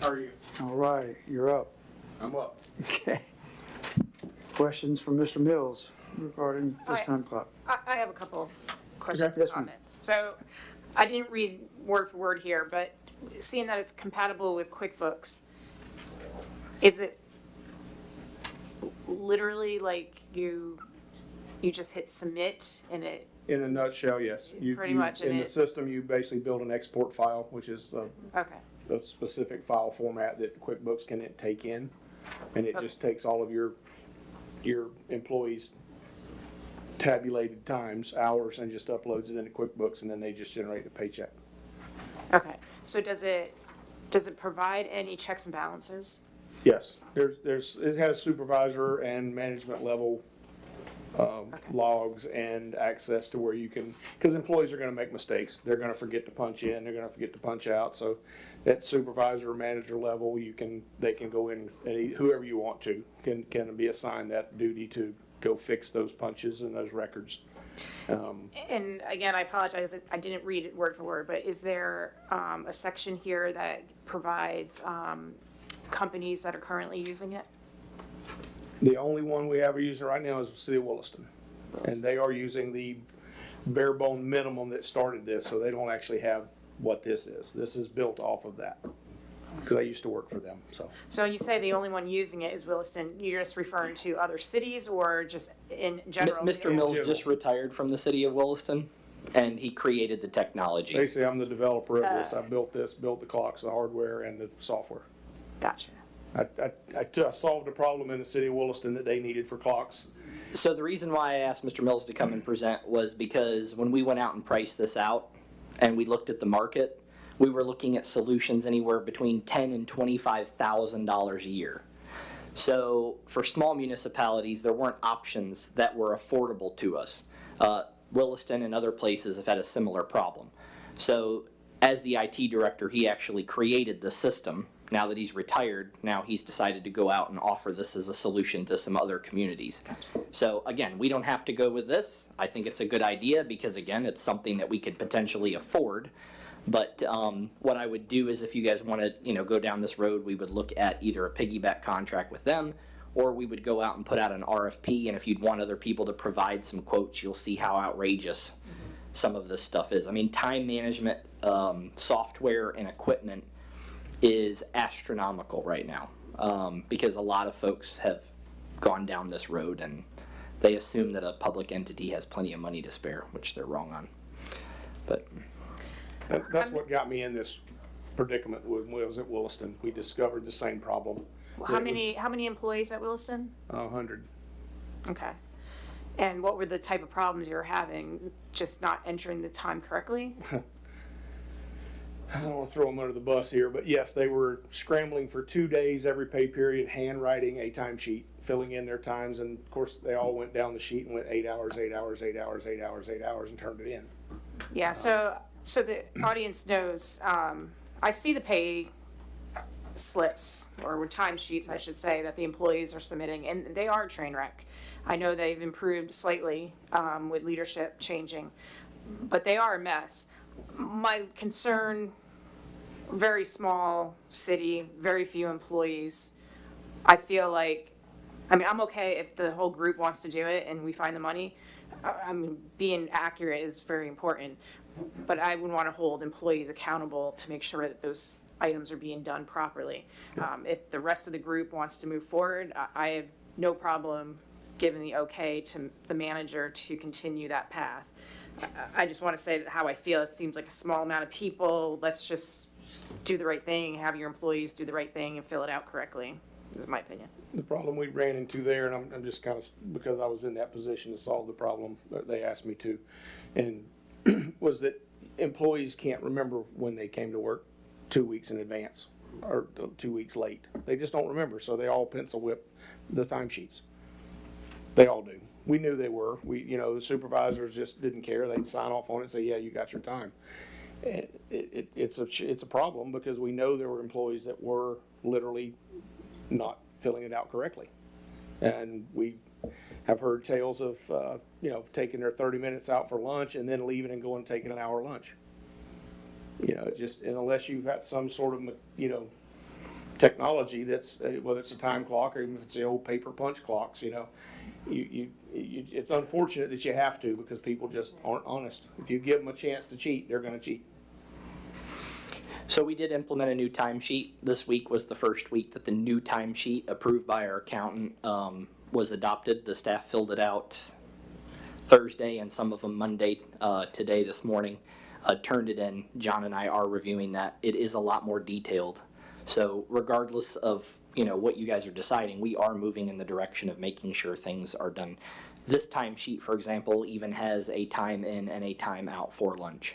How are you? All right, you're up. I'm up. Okay. Questions from Mr. Mills regarding this time clock? I have a couple questions Okay. and Yes, ma'am. comments. So I didn't read word for word here, but seeing that it's compatible with QuickBooks, is it literally like you just hit submit and it, In a nutshell, yes. Pretty much, In and the it- system, you basically build an export file, which is okay, a specific file format that QuickBooks can take in. And it Okay. just takes all of your employees' tabulated times, hours, and just uploads it into QuickBooks, and then they just generate a paycheck. okay. So does it provide any checks and balances? Yes, it has supervisor and management level logs and access to where you can, because employees are gonna make mistakes. They're gonna forget to punch in, they're gonna forget to punch out. So at supervisor or manager level, they can go in, and whoever you want to can be assigned that duty to go fix those punches and those records. And again, I apologize, I didn't read it word for word, but is there a section here that provides companies that are currently using it? The only one we have using right now is the city of Williston. And they are using the bare bone minimum that started this, so they don't actually have what this is. This is built off of that, because I used to work for them, so. So when you say the only one using it is Williston, you're just referring to other cities or just in general? Mr. Mills just retired from the city of Williston, and he created the technology. Basically, I'm the developer of this. I built this, built the clocks, the hardware, and the software. Gotcha. I solved a problem in the city of Williston that they needed for clocks. So the reason why I asked Mr. Mills to come and present was because when we went out and priced this out and we looked at the market, we were looking at solutions anywhere between $10,000 and $25,000 a year. So for small municipalities, there weren't options that were affordable to us. Williston and other places have had a similar problem. So as the IT director, he actually created the system. Now that he's retired, now he's decided to go out and offer this as a solution to some other communities. So again, we don't have to go with this. I think it's a good idea because again, it's something that we could potentially afford. But what I would do is if you guys want to, go down this road, we would look at either a piggyback contract with them, or we would go out and put out an RFP. And if you'd want other people to provide some quotes, you'll see how outrageous some of this stuff is. I mean, time management software and equipment is astronomical right now because a lot of folks have gone down this road and they assume that a public entity has plenty of money to spare, which they're wrong on. But That's what got me in this predicament when I was at Williston. We discovered the same problem. How many employees at Williston? 100. Okay. And what were the type of problems you were having? Just not entering the time correctly? I don't want to throw them under the bus here, but yes, they were scrambling for 2 days every pay period, handwriting a timesheet, filling in their times, and of course, they all went down the sheet and went 8 hours, 8 hours, 8 hours, 8 hours, 8 hours, and turned it in. Yeah, so the audience knows, I see the pay slips, or time sheets, I should say, that the employees are submitting, and they are a train wreck. I know they've improved slightly with leadership changing, but they are a mess. my concern, very small city, very few employees. I feel like, I mean, I'm okay if the whole group wants to do it and we find the money. I mean, being accurate is very important, but I would want to hold employees accountable to make sure that those items are being done properly. If the rest of the group wants to move forward, I have no problem giving the okay to the manager to continue that path. I just want to say how I feel. It seems like a small amount of people. Let's just do the right thing, have your employees do the right thing and fill it out correctly, is my opinion. The problem we ran into there, and I'm just kind of, because I was in that position to solve the problem, they asked me to, and was that employees can't remember when they came to work 2 weeks in advance or 2 weeks late. They just don't remember, so they all pencil whip the timesheets. They all do. We knew they were. The supervisors just didn't care. They'd sign off on it and say, yeah, you got your time. And it's a problem because we know there were employees that were literally not filling it out correctly. And we have heard tales of, taking their 30 minutes out for lunch and then leaving and going and taking an hour lunch. And unless you've got some sort of, technology that's, whether it's a time clock or even if it's the old paper punch clocks, it's unfortunate that you have to because people just aren't honest. If you give them a chance to cheat, they're going to cheat. So we did implement a new timesheet. This week was the first week that the new timesheet approved by our accountant was adopted. The staff filled it out Thursday and some of them Monday, today, this morning, turned it in. John and I are reviewing that. It is a lot more detailed. So regardless of, what you guys are deciding, we are moving in the direction of making sure things are done. This timesheet, for example, even has a time in and a time out for lunch.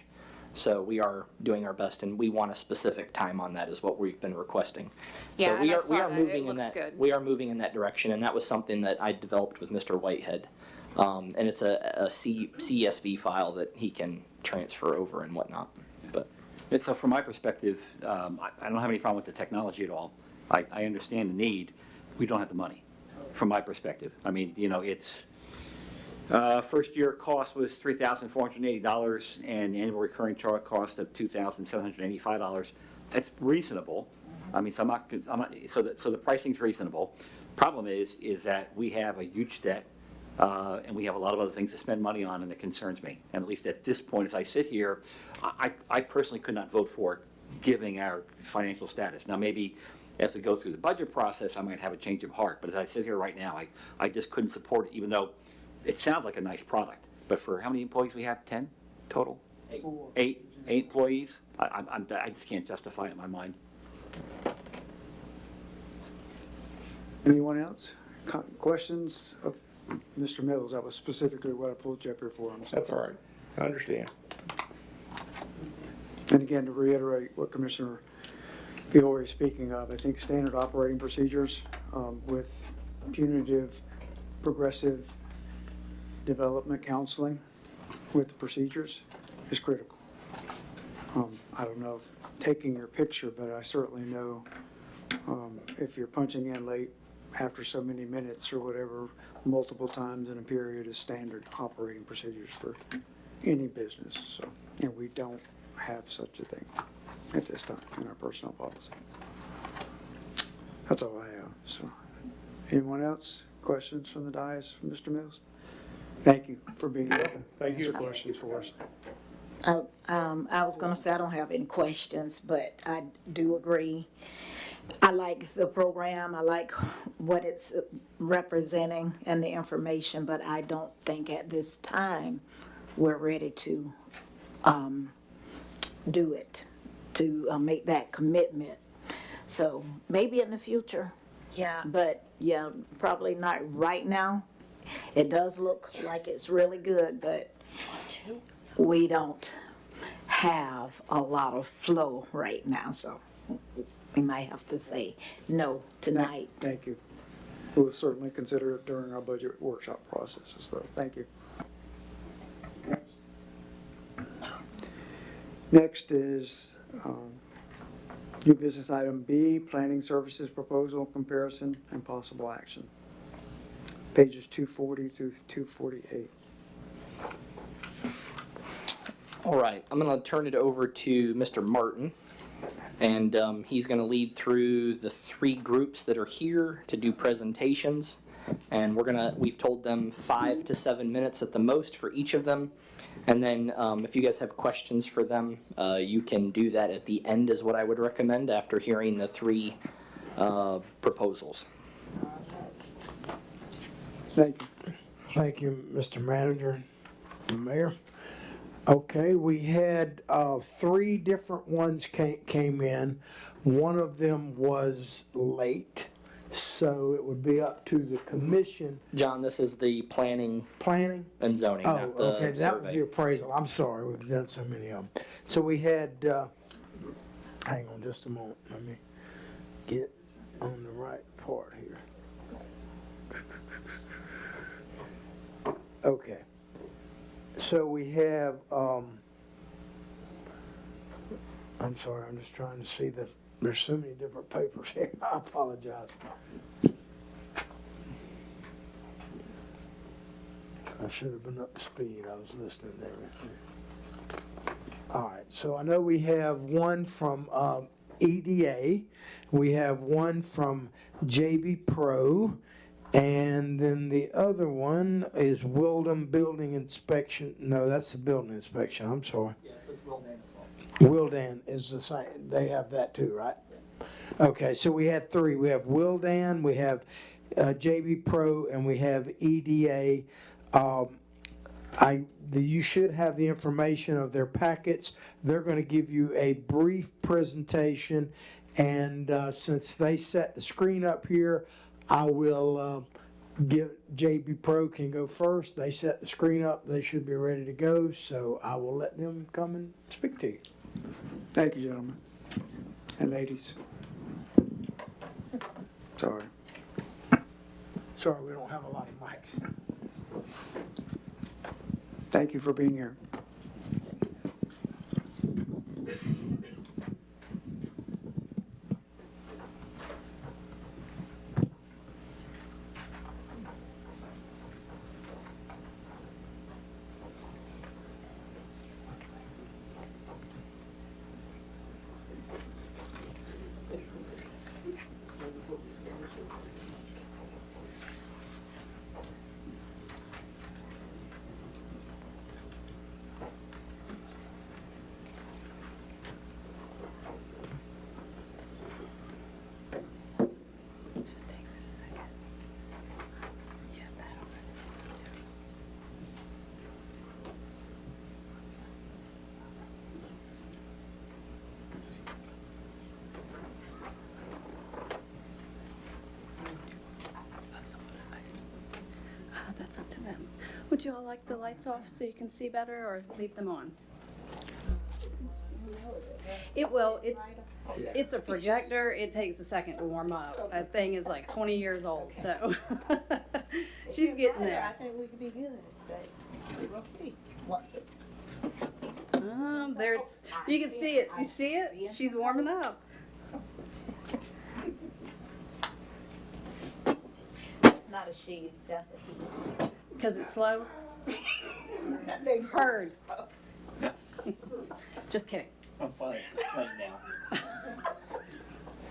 So we are doing our best, and we want a specific time on that is what we've been requesting. Yeah, So we and I are saw that. moving It in looks that. good. We are moving in that direction, and that was something that I developed with Mr. Whitehead. And it's a CSV file that he can transfer over and whatnot. But And so from my perspective, I don't have any problem with the technology at all. I understand the need. We don't have the money, from my perspective. I mean, it's, first year cost was $3,480 and annual recurring charge cost of $2,785. That's reasonable. I mean, so so the pricing's reasonable. Problem is that we have a huge debt, and we have a lot of other things to spend money on, and it concerns me. And at least at this point, as I sit here, I personally could not vote for it, given our financial status. Now, maybe as we go through the budget process, I might have a change of heart. But as I sit here right now, I just couldn't support it, even though it sounds like a nice product. But for how many employees we have? 10 total? 8 employees? I just can't justify it in my mind. Anyone else? Questions of Mr. Mills? That was specifically what I pulled you up here for. I'm sorry. That's all right. I understand. And again, to reiterate what Commissioner Fiore is speaking of, I think standard operating procedures with punitive, progressive development counseling with the procedures is critical. I don't know if taking your picture, but I certainly know if you're punching in late after so many minutes or whatever, multiple times in a period is standard operating procedures for any business. So, and we don't have such a thing at this time in our personnel policy. That's all I have. So, anyone else? Questions from the dais from Mr. Mills? Thank you for being here. Thank you. Answer questions for us. I was gonna say I don't have any questions, but I do agree. I like the program, I like what it's representing and the information, but I don't think at this time we're ready to do it, to make that commitment. So maybe in the future. Yeah. But yeah, probably not right now. It does look like it's really good, but we don't have a lot of flow right now, so we might have to say no tonight. Thank you. We'll certainly consider it during our budget workshop processes, though. Thank you. Next is new business item B, planning services proposal, comparison, and possible action. Pages 240 through 248. All right, I'm going to turn it over to Mr. Martin, and he's going to lead through the 3 groups that are here to do presentations. And we've told them 5 to 7 minutes at the most for each of them. And then if you guys have questions for them, you can do that at the end is what I would recommend after hearing the 3 proposals. Thank you. Thank you, Mr. Manager and Mayor. Okay, we had 3 different ones came in. One of them was late, so it would be up to the commission. John, this is the planning and zoning, Oh, not the okay, that was survey. your appraisal. I'm sorry, we've done so many of them. So we had, hang on just a moment, let me get on the right part here. Okay. So we have, I'm sorry, I'm just trying to see there's so many different papers here. I apologize. I should have been up to speed. I was listening to everything. All right, so I know we have one from EDA. We have one from JB Pro. And then the other one is Wildam Building Inspection. No, that's the building inspection. I'm sorry. Yes, it's Wildan as well. Wildan is the same. They have that too, right? Okay, so we had 3. We have Wildan, we have JB Pro, and we have EDA. You should have the information of their packets. They're going to give you a brief presentation, and since they set the screen up here, I will give JB Pro can go first. They set the screen up. They should be ready to go, so I will let them come and speak to you. Thank you, gentlemen and ladies. Sorry. Sorry, we don't have a lot of mics. Thank you for being here. That's up to them. Would you all like the lights off so you can see better, or leave them on? It will. It's a projector. It takes a second to warm up. That thing is like 20 years old, so she's getting there. I think we could be good, but we'll see. What's it? There it's. You can see it. You see it? She's warming up. It's not a she, that's a he. Because it's slow. They Hers. Just kidding. I'm fine right now.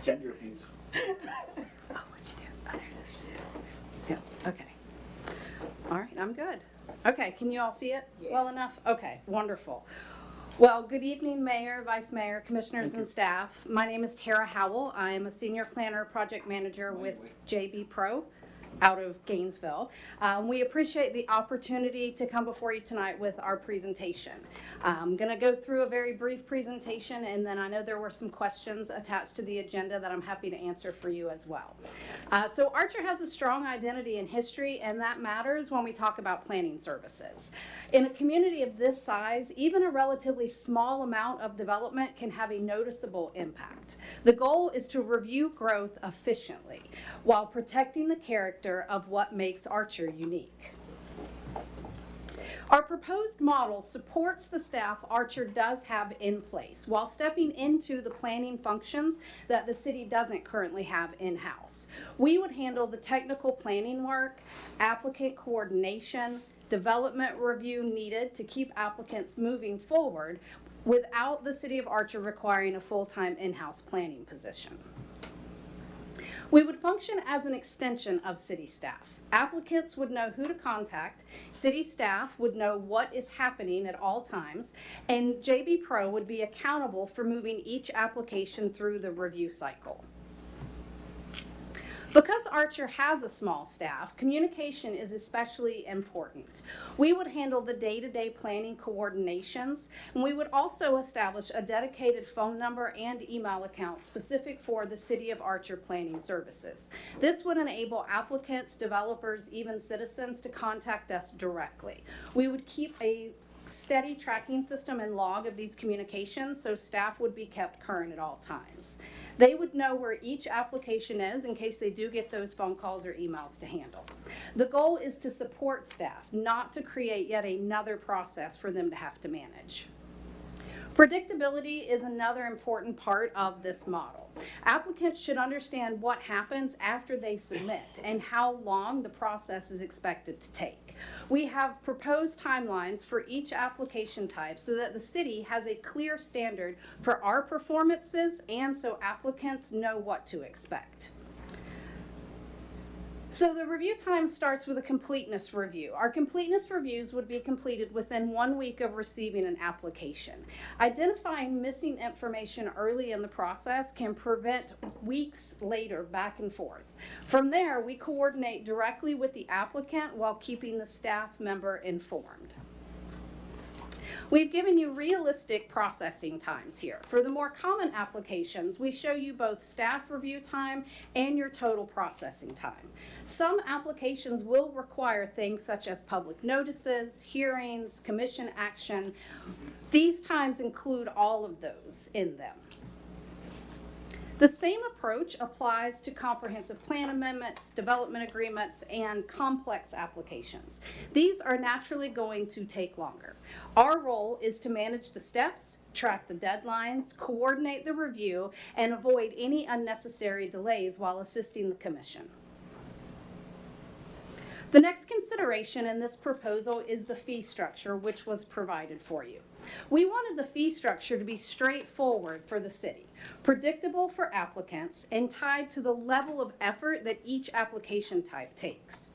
Gender abuse. Oh, what'd you do? Oh, there it is. Yeah, okay. All right, I'm good. Okay, can you all see it well enough? Okay, wonderful. Well, good evening, Mayor, Vice Mayor, Commissioners, and staff. My name is Tara Howell. I am a Senior Planner Project Manager with JB Pro out of Gainesville. We appreciate the opportunity to come before you tonight with our presentation. I'm going to go through a very brief presentation, and then I know there were some questions attached to the agenda that I'm happy to answer for you as well. So Archer has a strong identity and history, and that matters when we talk about planning services. In a community of this size, even a relatively small amount of development can have a noticeable impact. The goal is to review growth efficiently while protecting the character of what makes Archer unique. Our proposed model supports the staff Archer does have in place while stepping into the planning functions that the city doesn't currently have in-house. We would handle the technical planning work, applicant coordination, development review needed to keep applicants moving forward without the City of Archer requiring a full-time in-house planning position. We would function as an extension of city staff. Applicants would know who to contact, city staff would know what is happening at all times, and JB Pro would be accountable for moving each application through the review cycle. Because Archer has a small staff, communication is especially important. We would handle the day-to-day planning coordinations, and we would also establish a dedicated phone number and email account specific for the City of Archer planning services. This would enable applicants, developers, even citizens to contact us directly. We would keep a steady tracking system and log of these communications, so staff would be kept current at all times. They would know where each application is in case they do get those phone calls or emails to handle. The goal is to support staff, not to create yet another process for them to have to manage. Predictability is another important part of this model. Applicants should understand what happens after they submit and how long the process is expected to take. We have proposed timelines for each application type so that the city has a clear standard for our performances and so applicants know what to expect. So the review time starts with a completeness review. Our completeness reviews would be completed within 1 week of receiving an application. Identifying missing information early in the process can prevent weeks later back and forth. From there, we coordinate directly with the applicant while keeping the staff member informed. We've given you realistic processing times here. For the more common applications, we show you both staff review time and your total processing time. Some applications will require things such as public notices, hearings, commission action. These times include all of those in them. The same approach applies to comprehensive plan amendments, development agreements, and complex applications. These are naturally going to take longer. Our role is to manage the steps, track the deadlines, coordinate the review, and avoid any unnecessary delays while assisting the commission. The next consideration in this proposal is the fee structure, which was provided for you. We wanted the fee structure to be straightforward for the city, predictable for applicants, and tied to the level of effort that each application type takes.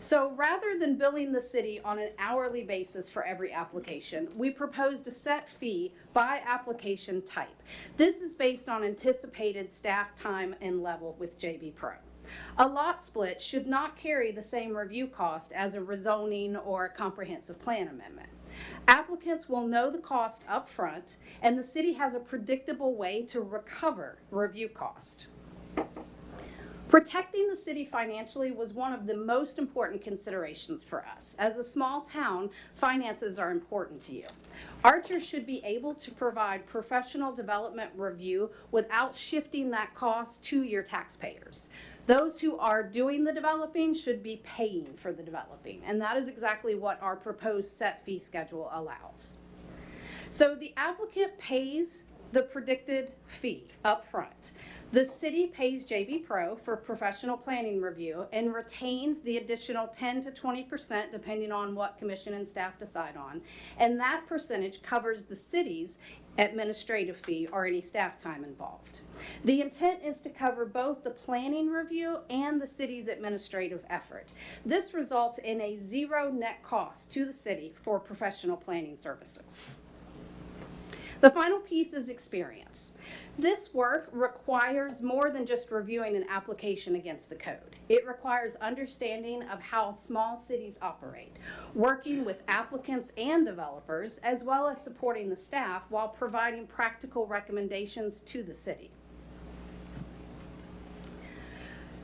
So rather than billing the city on an hourly basis for every application, we proposed a set fee by application type. This is based on anticipated staff time and level with JB Pro. A lot split should not carry the same review cost as a rezoning or a comprehensive plan amendment. Applicants will know the cost up front, and the city has a predictable way to recover review cost. Protecting the city financially was one of the most important considerations for us. As a small town, finances are important to you. Archer should be able to provide professional development review without shifting that cost to your taxpayers. Those who are doing the developing should be paying for the developing, and that is exactly what our proposed set fee schedule allows. So the applicant pays the predicted fee up front. The city pays JB Pro for professional planning review and retains the additional 10 to 20% depending on what commission and staff decide on, and that percentage covers the city's administrative fee or any staff time involved. The intent is to cover both the planning review and the city's administrative effort. This results in a zero net cost to the city for professional planning services. The final piece is experience. This work requires more than just reviewing an application against the code. It requires understanding of how small cities operate, working with applicants and developers, as well as supporting the staff while providing practical recommendations to the city.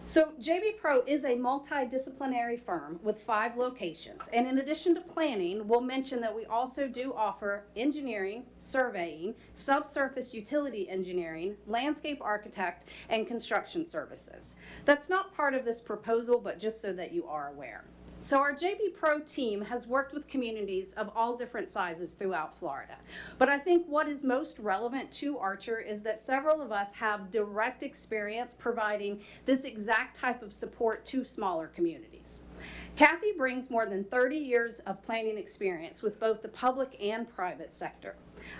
So JB Pro is a multidisciplinary firm with 5 locations, and in addition to planning, we'll mention that we also do offer engineering, surveying, subsurface utility engineering, landscape architect, and construction services. That's not part of this proposal, but just so that you are aware. So our JB Pro team has worked with communities of all different sizes throughout Florida. But I think what is most relevant to Archer is that several of us have direct experience providing this exact type of support to smaller communities. Kathy brings more than 30 years of planning experience with both the public and private sector.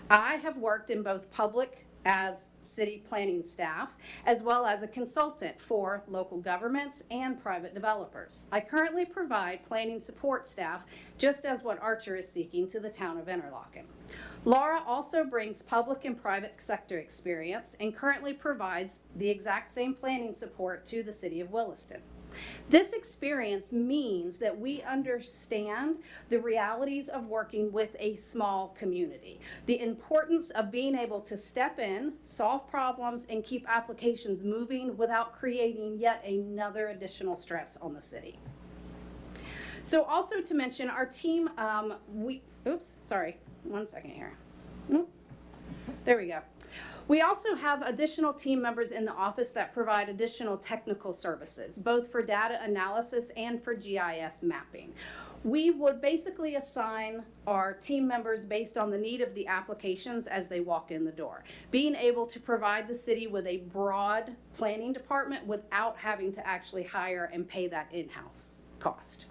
I have worked in both public as city planning staff, as well as a consultant for local governments and private developers. I currently provide planning support staff, just as what Archer is seeking to the town of Interlaken. Laura also brings public and private sector experience and currently provides the exact same planning support to the city of Williston. This experience means that we understand the realities of working with a small community, the importance of being able to step in, solve problems, and keep applications moving without creating yet another additional stress on the city. So also to mention our team, one second here. There we go. We also have additional team members in the office that provide additional technical services, both for data analysis and for GIS mapping. We would basically assign our team members based on the need of the applications as they walk in the door, being able to provide the city with a broad planning department without having to actually hire and pay that in-house cost.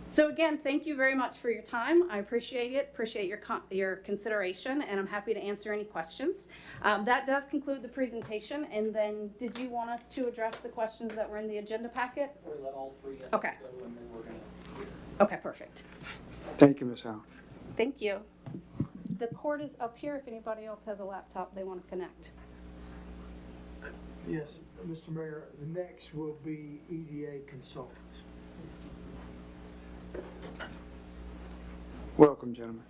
So again, thank you very much for your time. I appreciate it, appreciate your consideration, and I'm happy to answer any questions. That does conclude the presentation, and then did you want us to address the questions that were in the agenda packet? We let all three Okay. go, and then we're gonna. Okay, perfect. Thank you, Ms. Howe. Thank you. The cord is up here if anybody else has a laptop they want to connect. Yes, Mr. Mayor, the next will be EDA consultants. Welcome, gentlemen.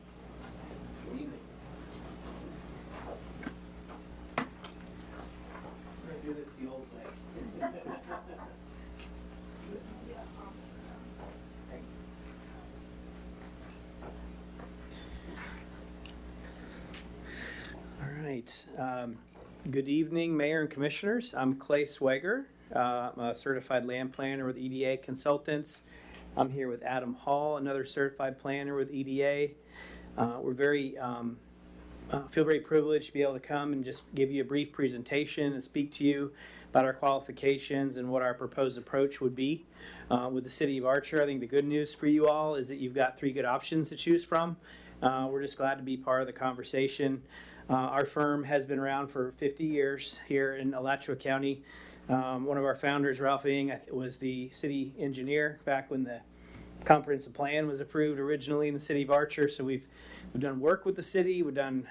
All right. Good evening, Mayor and Commissioners. I'm Clay Swager. I'm a certified land planner with EDA Consultants. I'm here with Adam Hall, another certified planner with EDA. We're feel very privileged to be able to come and just give you a brief presentation and speak to you about our qualifications and what our proposed approach would be with the City of Archer. I think the good news for you all is that you've got 3 good options to choose from. We're just glad to be part of the conversation. Our firm has been around for 50 years here in Alachua County. One of our founders, Ralph Ing, was the city engineer back when the comprehensive plan was approved originally in the City of Archer. So we've done work with the city. We've done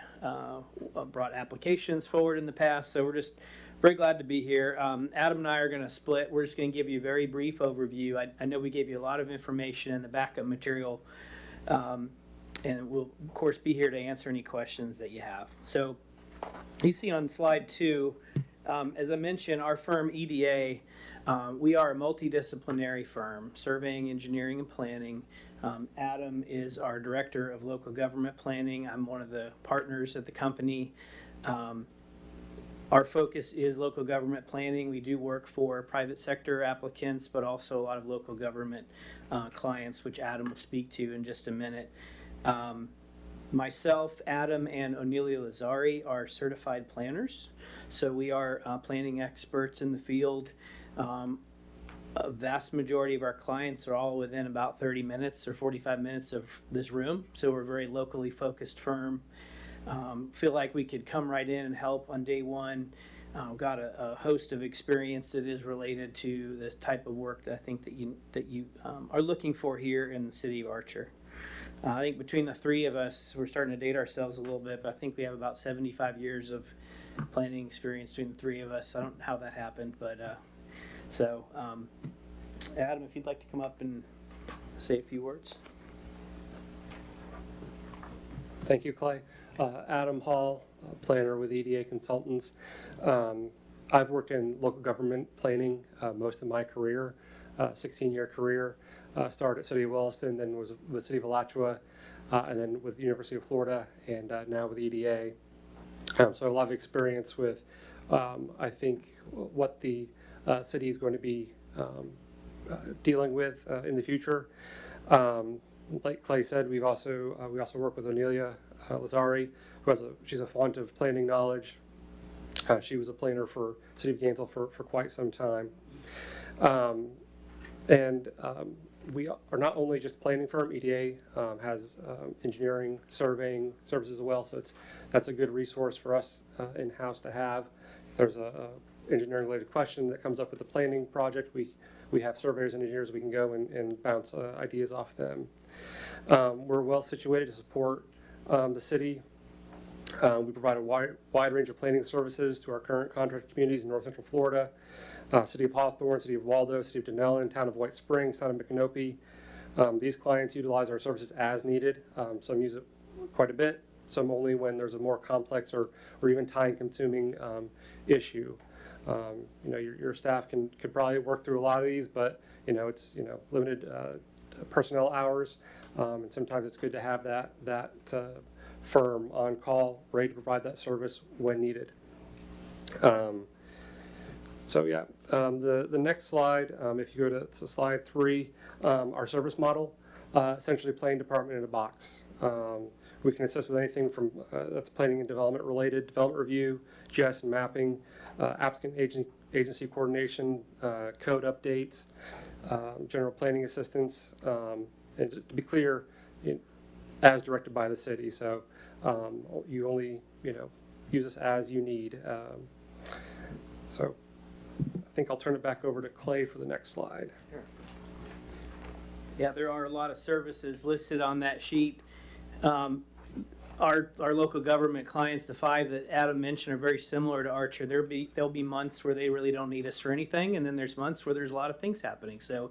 brought applications forward in the past. So we're just very glad to be here. Adam and I are going to split. We're just going to give you a very brief overview. I know we gave you a lot of information in the backup material. And we'll, of course, be here to answer any questions that you have. So you see on slide 2, as I mentioned, our firm EDA, we are a multidisciplinary firm, surveying, engineering, and planning. Adam is our director of local government planning. I'm one of the partners at the company. Our focus is local government planning. We do work for private sector applicants, but also a lot of local government clients, which Adam will speak to in just a minute. Myself, Adam, and Onelia Lazari are certified planners. So we are planning experts in the field. A vast majority of our clients are all within about 30 minutes or 45 minutes of this room. So we're a very locally focused firm. Feel like we could come right in and help on day one. Got a host of experience that is related to the type of work that I think that you are looking for here in the City of Archer. I think between the 3 of us, we're starting to date ourselves a little bit, but I think we have about 75 years of planning experience between the 3 of us. I don't know how that happened, but Adam, if you'd like to come up and say a few words. Thank you, Clay. Adam Hall, planner with EDA Consultants. I've worked in local government planning most of my career, 16-year career. Started at City of Williston, then was with the City of Alachua, and then with the University of Florida, and now with EDA. So a lot of experience with, I think, what the city is going to be dealing with in the future. Like Clay said, we also work with Onelia Lazari, she's a font of planning knowledge. She was a planner for City of Gainesville for quite some time. we are not only just a planning firm, EDA has engineering, surveying services as well, so that's a good resource for us in-house to have. If there's a engineering related question that comes up with the planning project, we have surveyors and engineers we can go and bounce ideas off them. We're well situated to support the city. We provide a wide range of planning services to our current contract communities in North Central Florida, City of Hawthorne, City of Waldo, City of Denellen, Town of White Springs, Town of Micanopy. These clients utilize our services as needed. Some use it quite a bit, some only when there's a more complex or even time-consuming issue. Your staff could probably work through a lot of these, but it's limited personnel hours, and sometimes it's good to have that firm on call, ready to provide that service when needed. The next slide, if you go to slide 3, our service model, essentially planning department in a box. We can assist with anything from that's planning and development related, development review, GIS and mapping, applicant agency coordination, code updates, general planning assistance, and to be clear, as directed by the city. So you only use this as you need. So I think I'll turn it back over to Clay for the next slide. Yeah, there are a lot of services listed on that sheet. Our local government clients, the 5 that Adam mentioned, are very similar to Archer. There'll be months where they really don't need us for anything, and then there's months where there's a lot of things happening. So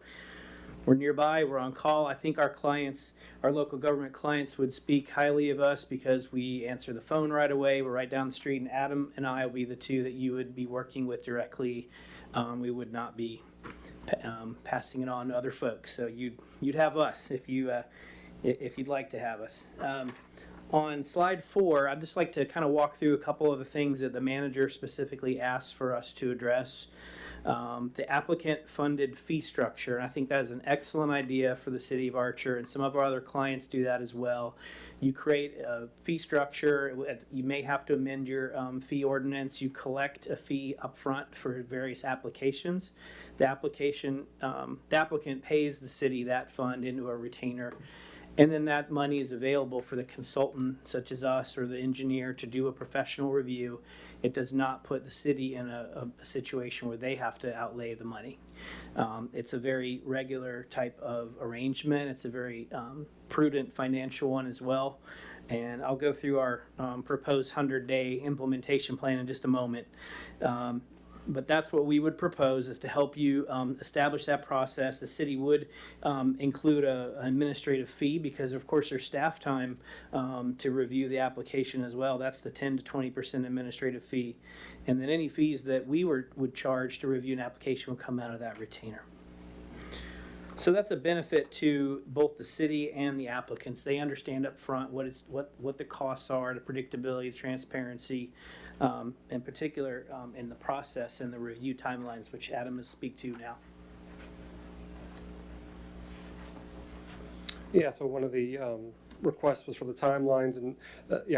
we're nearby, we're on call. I think our local government clients would speak highly of us because we answer the phone right away. We're right down the street, and Adam and I will be the 2 that you would be working with directly. We would not be passing it on to other folks. So you'd have us if you'd like to have us. On slide 4, I'd just like to kind of walk through a couple of the things that the manager specifically asked for us to address. The applicant-funded fee structure, and I think that is an excellent idea for the city of Archer, and some of our other clients do that as well. You create a fee structure. You may have to amend your fee ordinance. You collect a fee upfront for various applications. The applicant pays the city that fund into a retainer, and then that money is available for the consultant, such as us, or the engineer, to do a professional review. It does not put the city in a situation where they have to outlay the money. It's a very regular type of arrangement. It's a very prudent financial one as well. And I'll go through our proposed 100-day implementation plan in just a moment. But that's what we would propose, is to help you establish that process. The city would include an administrative fee because, of course, there's staff time to review the application as well. That's the 10 to 20% administrative fee. And then any fees that we would charge to review an application would come out of that retainer. So that's a benefit to both the city and the applicants. They understand up front what the costs are, the predictability, the transparency, in particular in the process and the review timelines, which Adam will speak to now. Yeah, so one of the requests was for the timelines, and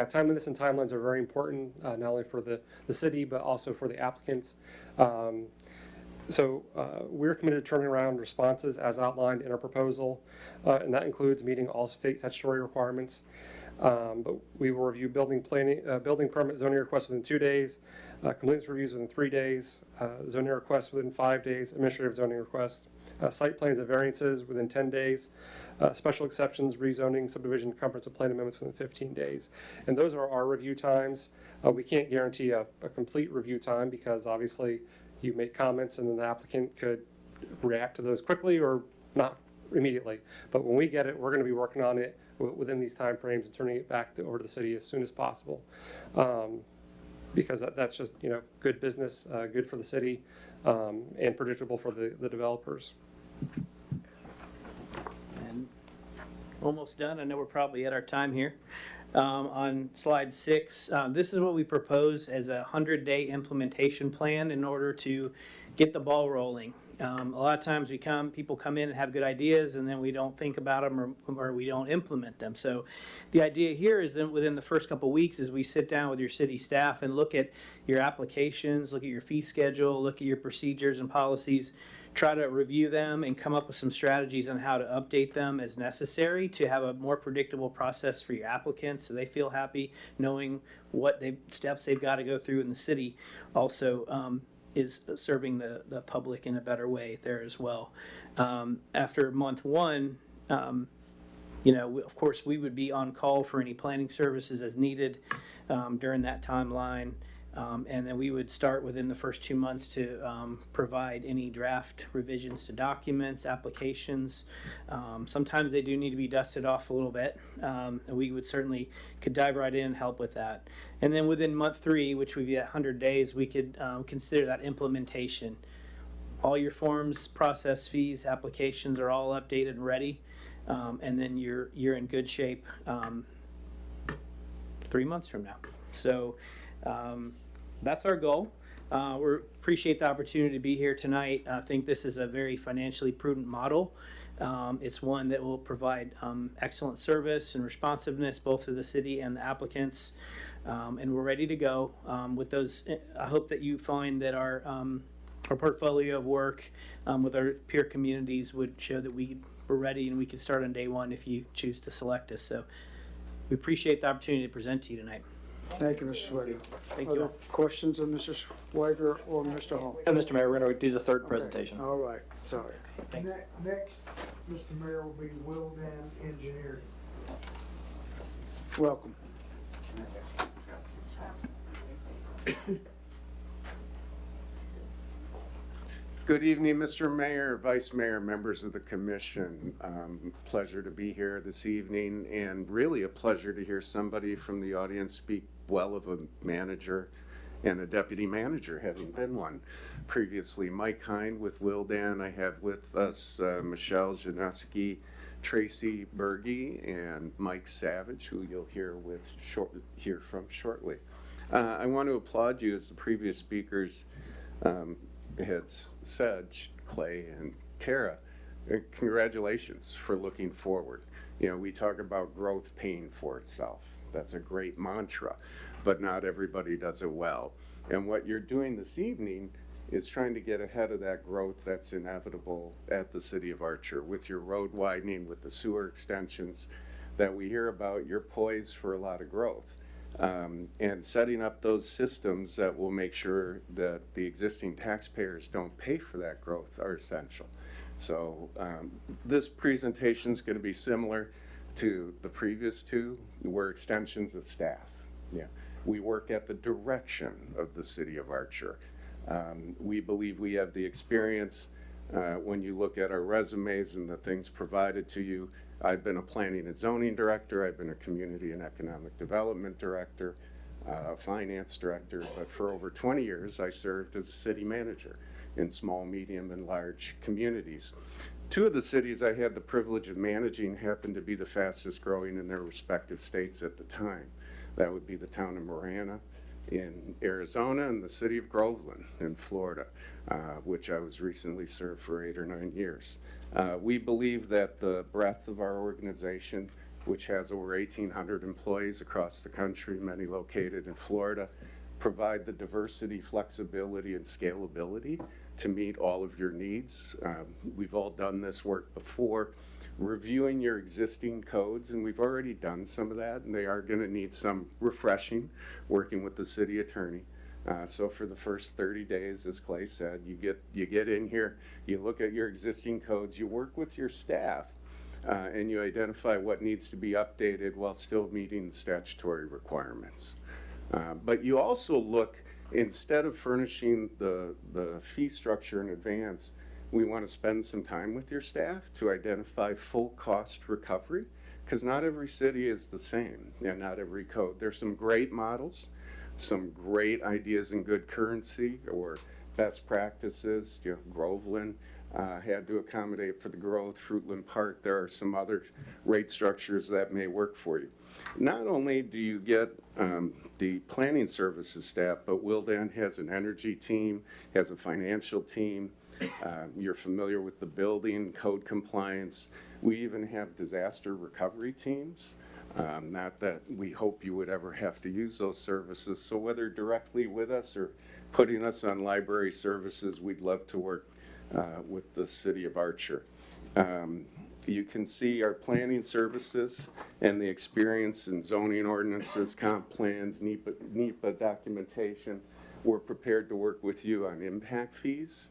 timeliness and timelines are very important, not only for the city, but also for the applicants. We're committed to turning around responses as outlined in our proposal, and that includes meeting all state statutory requirements. But we will review building permit zoning requests within 2 days, completeness reviews within 3 days, zoning requests within 5 days, administrative zoning requests, site plans and variances within 10 days, special exceptions, rezoning, subdivision, comprehensive plan amendments within 15 days. And those are our review times. We can't guarantee a complete review time because obviously you make comments and then the applicant could react to those quickly or not immediately. But when we get it, we're going to be working on it within these time frames and turning it back over to the city as soon as possible, because that's just good business, good for the city, and predictable for the developers. And almost done. I know we're probably at our time here. On slide 6, this is what we propose as a 100-day implementation plan in order to get the ball rolling. A lot of times people come in and have good ideas, and then we don't think about them or we don't implement them. So the idea here is that within the first couple of weeks, as we sit down with your city staff and look at your applications, look at your fee schedule, look at your procedures and policies, try to review them and come up with some strategies on how to update them as necessary to have a more predictable process for your applicants so they feel happy knowing what steps they've got to go through in the city also is serving the public in a better way there as well. After month one, of course, we would be on call for any planning services as needed during that timeline. And then we would start within the first 2 months to provide any draft revisions to documents, applications. Sometimes they do need to be dusted off a little bit. And we would certainly could dive right in and help with that. And then within month 3, which would be at 100 days, we could consider that implementation. All your forms, process fees, applications are all updated and ready. And then you're in good shape 3 months from now. So that's our goal. We appreciate the opportunity to be here tonight. I think this is a very financially prudent model. It's one that will provide excellent service and responsiveness both to the city and the applicants. And we're ready to go with those. I hope that you find that our portfolio of work with our peer communities would show that we're ready and we can start on day one if you choose to select us. So we appreciate the opportunity to present to you tonight. Thank you, Mr. Swager. Thank Other you. questions of Mr. Swager or Mr. Hall? Mr. Mayor, we're going to do the third presentation. All right, sorry. Next, Mr. Mayor, will be Wildan Engineering. Welcome. Good evening, Mr. Mayor, Vice Mayor, members of the commission. Pleasure to be here this evening, and really a pleasure to hear somebody from the audience speak well of a manager and a deputy manager, having been one previously. Mike Hine with Wildan. I have with us Michelle Janeski, Tracy Berge, and Mike Savage, who you'll hear from shortly. I want to applaud you, as the previous speakers had said, Clay and Tara. Congratulations for looking forward. We talk about growth paying for itself. That's a great mantra, but not everybody does it well. And what you're doing this evening is trying to get ahead of that growth that's inevitable at the City of Archer. With your road widening, with the sewer extensions that we hear about, you're poised for a lot of growth. And setting up those systems that will make sure that the existing taxpayers don't pay for that growth are essential. So this presentation is going to be similar to the previous two. We're extensions of staff. We work at the direction of the City of Archer. We believe we have the experience. When you look at our resumes and the things provided to you, I've been a planning and zoning director, I've been a community and economic development director, finance director, but for over 20 years I served as a city manager in small, medium, and large communities. 2 of the cities I had the privilege of managing happened to be the fastest growing in their respective states at the time. That would be the town of Marana in Arizona and the city of Groveland in Florida, which I was recently served for 8 or 9 years. We believe that the breadth of our organization, which has over 1,800 employees across the country, many located in Florida, provide the diversity, flexibility, and scalability to meet all of your needs. We've all done this work before, reviewing your existing codes, and we've already done some of that, and they are going to need some refreshing, working with the city attorney. So for the first 30 days, as Clay said, you get in here, you look at your existing codes, you work with your staff, and you identify what needs to be updated while still meeting the statutory requirements. But you also look, instead of furnishing the fee structure in advance, we want to spend some time with your staff to identify full cost recovery, because not every city is the same, and not every code. There's some great models, some great ideas in good currency or best practices. Groveland had to accommodate for the growth. Fruitland Park, there are some other rate structures that may work for you. Not only do you get the planning services staff, but Wildan has an energy team, has a financial team. You're familiar with the building, code compliance. We even have disaster recovery teams. Not that we hope you would ever have to use those services. So whether directly with us or putting us on library services, we'd love to work with the city of Archer. You can see our planning services and the experience in zoning ordinances, comp plans, NEPA documentation. We're prepared to work with you on impact fees,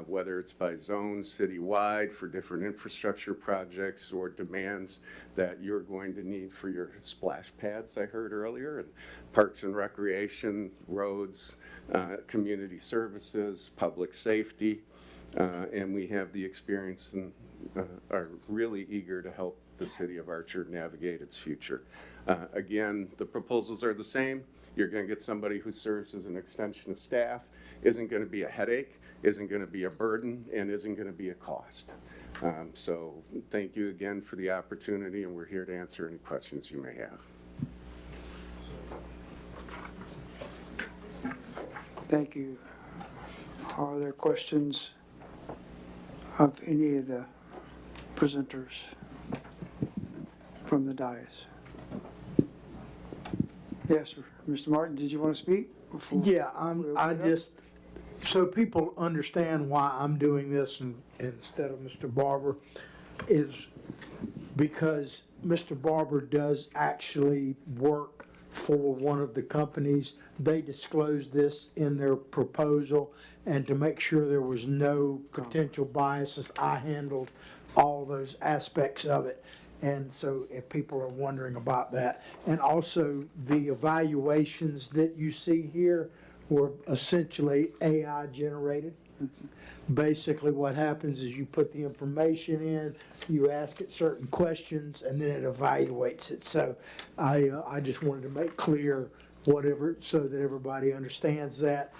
whether it's by zone, citywide, for different infrastructure projects or demands that you're going to need for your splash pads, I heard earlier, and parks and recreation, roads, community services, public safety, and we have the experience and are really eager to help the city of Archer navigate its future. Again, the proposals are the same. You're going to get somebody who serves as an extension of staff, isn't going to be a headache, isn't going to be a burden, and isn't going to be a cost. So thank you again for the opportunity, and we're here to answer any questions you may have. Thank you. Are there questions of any of the presenters from the dais? Yes, sir. Mr. Martin, did you want to speak? Yeah, so people understand why I'm doing this instead of Mr. Barber, is because Mr. Barber does actually work for one of the companies. They disclosed this in their proposal, and to make sure there was no potential biases, I handled all those aspects of it. And so if people are wondering about that, and also the evaluations that you see here were essentially AI generated. Basically what happens is you put the information in, you ask it certain questions, and then it evaluates it. So I just wanted to make clear whatever, so that everybody understands that.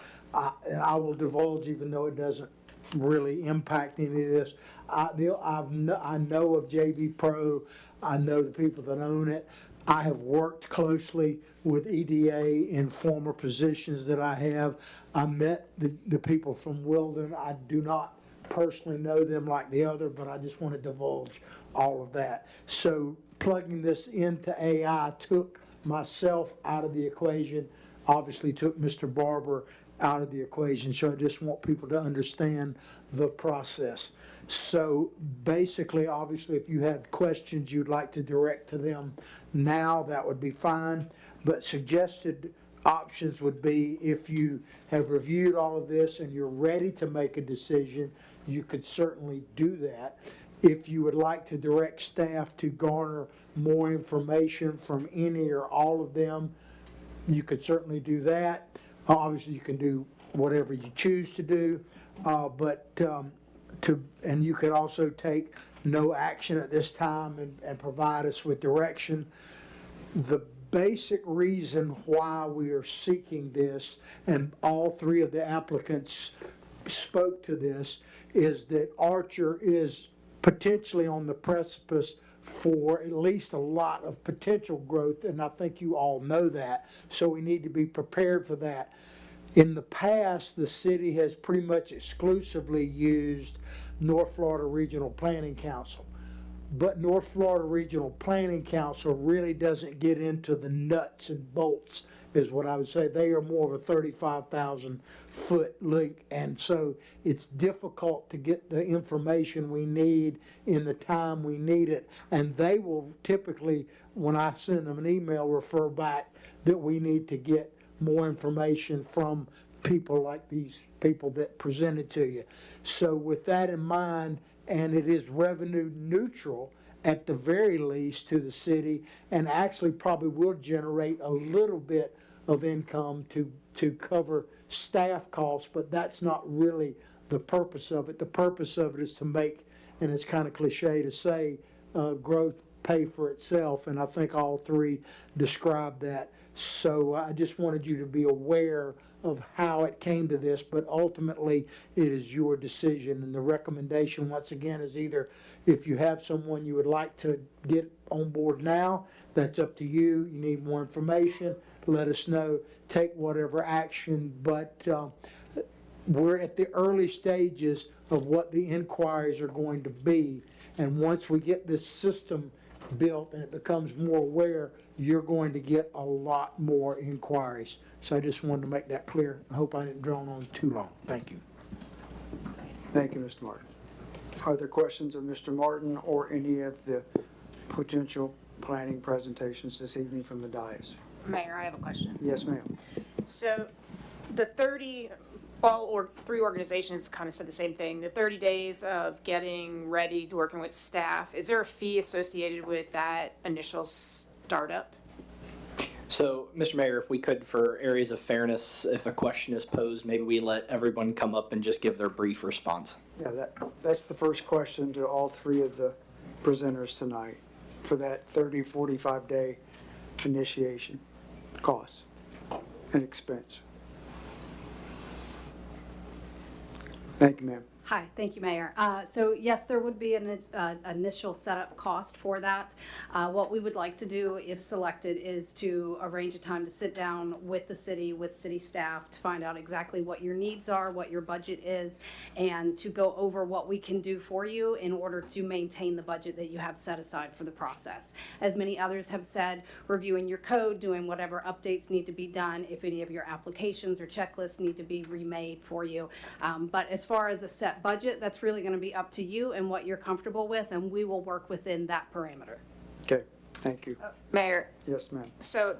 And I will divulge, even though it doesn't really impact any of this. I know of JB Pro. I know the people that own it. I have worked closely with EDA in former positions that I have. I met the people from Wilden. I do not personally know them like the other, but I just want to divulge all of that. So plugging this into AI took myself out of the equation, obviously took Mr. Barber out of the equation. So I just want people to understand the process. So basically, obviously, if you had questions you'd like to direct to them now, that would be fine. But suggested options would be, if you have reviewed all of this and you're ready to make a decision, you could certainly do that. If you would like to direct staff to garner more information from any or all of them, you could certainly do that. Obviously, you can do whatever you choose to do, and you could also take no action at this time and provide us with direction. The basic reason why we are seeking this, and all three of the applicants spoke to this, is that Archer is potentially on the precipice for at least a lot of potential growth, and I think you all know that, so we need to be prepared for that. In the past, the city has pretty much exclusively used North Florida Regional Planning Council, but North Florida Regional Planning Council really doesn't get into the nuts and bolts, is what I would say. They are more of a 35,000 foot link, and so it's difficult to get the information we need in the time we need it. And they will typically, when I send them an email, refer back that we need to get more information from people like these people that presented to you. So with that in mind, and it is revenue neutral at the very least to the city, and actually probably will generate a little bit of income to cover staff costs, but that's not really the purpose of it. The purpose of it is to make, and it's kind of cliche to say, growth pay for itself, and I think all three described that. So I just wanted you to be aware of how it came to this, but ultimately it is your decision. And the recommendation, once again, is either if you have someone you would like to get on board now, that's up to you. You need more information, let us know, take whatever action. But we're at the early stages of what the inquiries are going to be. And once we get this system built and it becomes more aware, you're going to get a lot more inquiries. So I just wanted to make that clear. I hope I didn't drone on too long. Thank you. Thank you, Mr. Martin. Are there questions of Mr. Martin or any of the potential planning presentations this evening from the dais? Mayor, I have a question. Yes, ma'am. So the 30, three organizations kind of said the same thing. The 30 days of getting ready, to working with staff, is there a fee associated with that initial startup? So, Mr. Mayor, if we could, for areas of fairness, if a question is posed, maybe we let everyone come up and just give their brief response. Yeah, that's the first question to all three of the presenters tonight for that 30, 45-day initiation costs and expense. Thank you, ma'am. Hi, thank you, Mayor. So yes, there would be an initial setup cost for that. What we would like to do, if selected, is to arrange a time to sit down with the city, with city staff, to find out exactly what your needs are, what your budget is, and to go over what we can do for you in order to maintain the budget that you have set aside for the process. As many others have said, reviewing your code, doing whatever updates need to be done, if any of your applications or checklists need to be remade for you. But as far as a set budget, that's really going to be up to you and what you're comfortable with, and we will work within that parameter. Okay, thank you. Mayor, Yes, ma'am. so,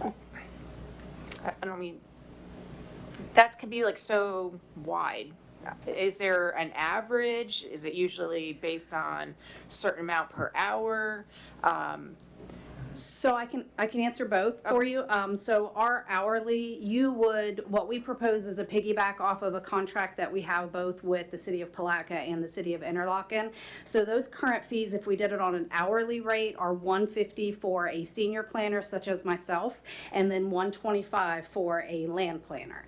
I don't mean, that can be like so wide. Is there an average? Is it usually based on a certain amount per hour? So I can answer both for you. So our hourly, what we propose is a piggyback off of a contract that we have both with the city of Palatka and the city of Interlaken. So those current fees, if we did it on an hourly rate, are $150 for a senior planner such as myself, and then $125 for a land planner.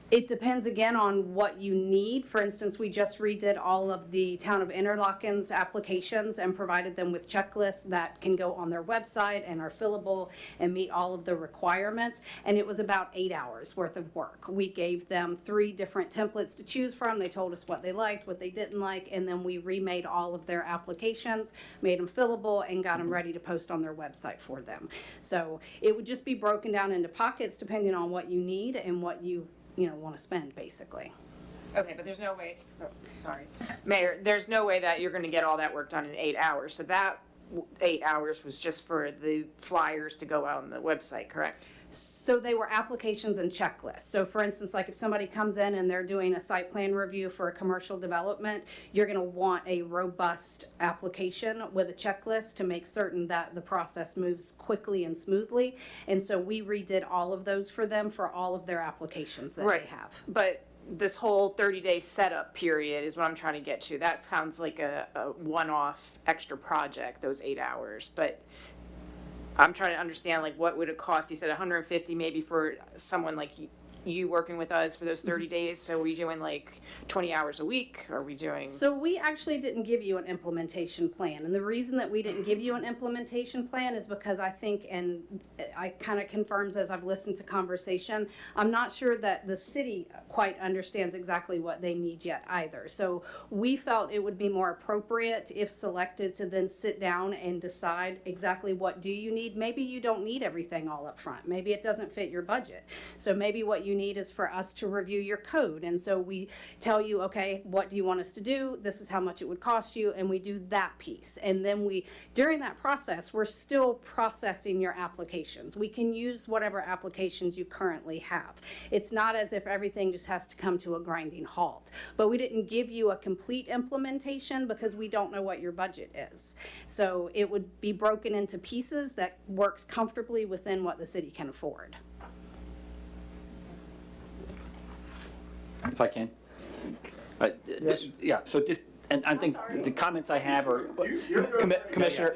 It depends again on what you need. For instance, we just redid all of the town of Interlaken's applications and provided them with checklists that can go on their website and are fillable and meet all of the requirements. And it was about 8 hours worth of work. We gave them 3 different templates to choose from. They told us what they liked, what they didn't like, and then we remade all of their applications, made them fillable, and got them ready to post on their website for them. So it would just be broken down into pockets depending on what you need and what you want to spend, basically. Okay, but there's no way, Mayor, there's no way that you're gonna get all that work done in 8 hours. So that 8 hours was just for the flyers to go out on the website, correct? So they were applications and checklists. So for instance, like if somebody comes in and they're doing a site plan review for a commercial development, you're going to want a robust application with a checklist to make certain that the process moves quickly and smoothly. And so we redid all of those for them for all of their applications that they have. But this whole 30-day setup period is what I'm trying to get to. That sounds like a one-off extra project, those 8 hours. But I'm trying to understand, like, what would it cost? You said 150 maybe for someone like you working with us for those 30 days. So are we doing like 20 hours a week? Are we doing? So we actually didn't give you an implementation plan. And the reason that we didn't give you an implementation plan is because I think, and I kind of confirms as I've listened to conversation, I'm not sure that the city quite understands exactly what they need yet either. So we felt it would be more appropriate if selected to then sit down and decide exactly what do you need. Maybe you don't need everything all up front. Maybe it doesn't fit your budget. So maybe what you need is for us to review your code. And so we tell you, okay, what do you want us to do? This is how much it would cost you. And we do that piece. And then during that process, we're still processing your applications. We can use whatever applications you currently have. It's not as if everything just has to come to a grinding halt. But we didn't give you a complete implementation because we don't know what your budget is. So it would be broken into pieces that works comfortably within what the city can afford. If I can. Yeah, so just, and I think the comments I have are. Commissioner,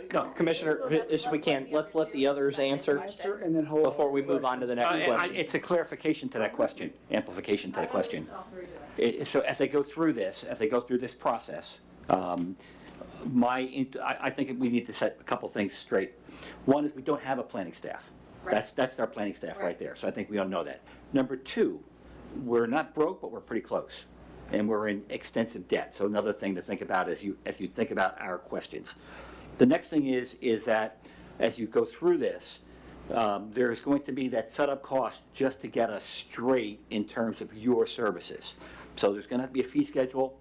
if we can, let's let the others answer and then hold before we move on to the next question. It's a clarification to that question, amplification to the question. So as they go through this process, I think we need to set a couple things straight. One is we don't have a planning staff. That's our planning staff right there. So I think we all know that. Number 2, we're not broke, but we're pretty close. And we're in extensive debt. So another thing to think about as you think about our questions. The next thing is that as you go through this, there's going to be that setup cost just to get us straight in terms of your services. So there's going to be a fee schedule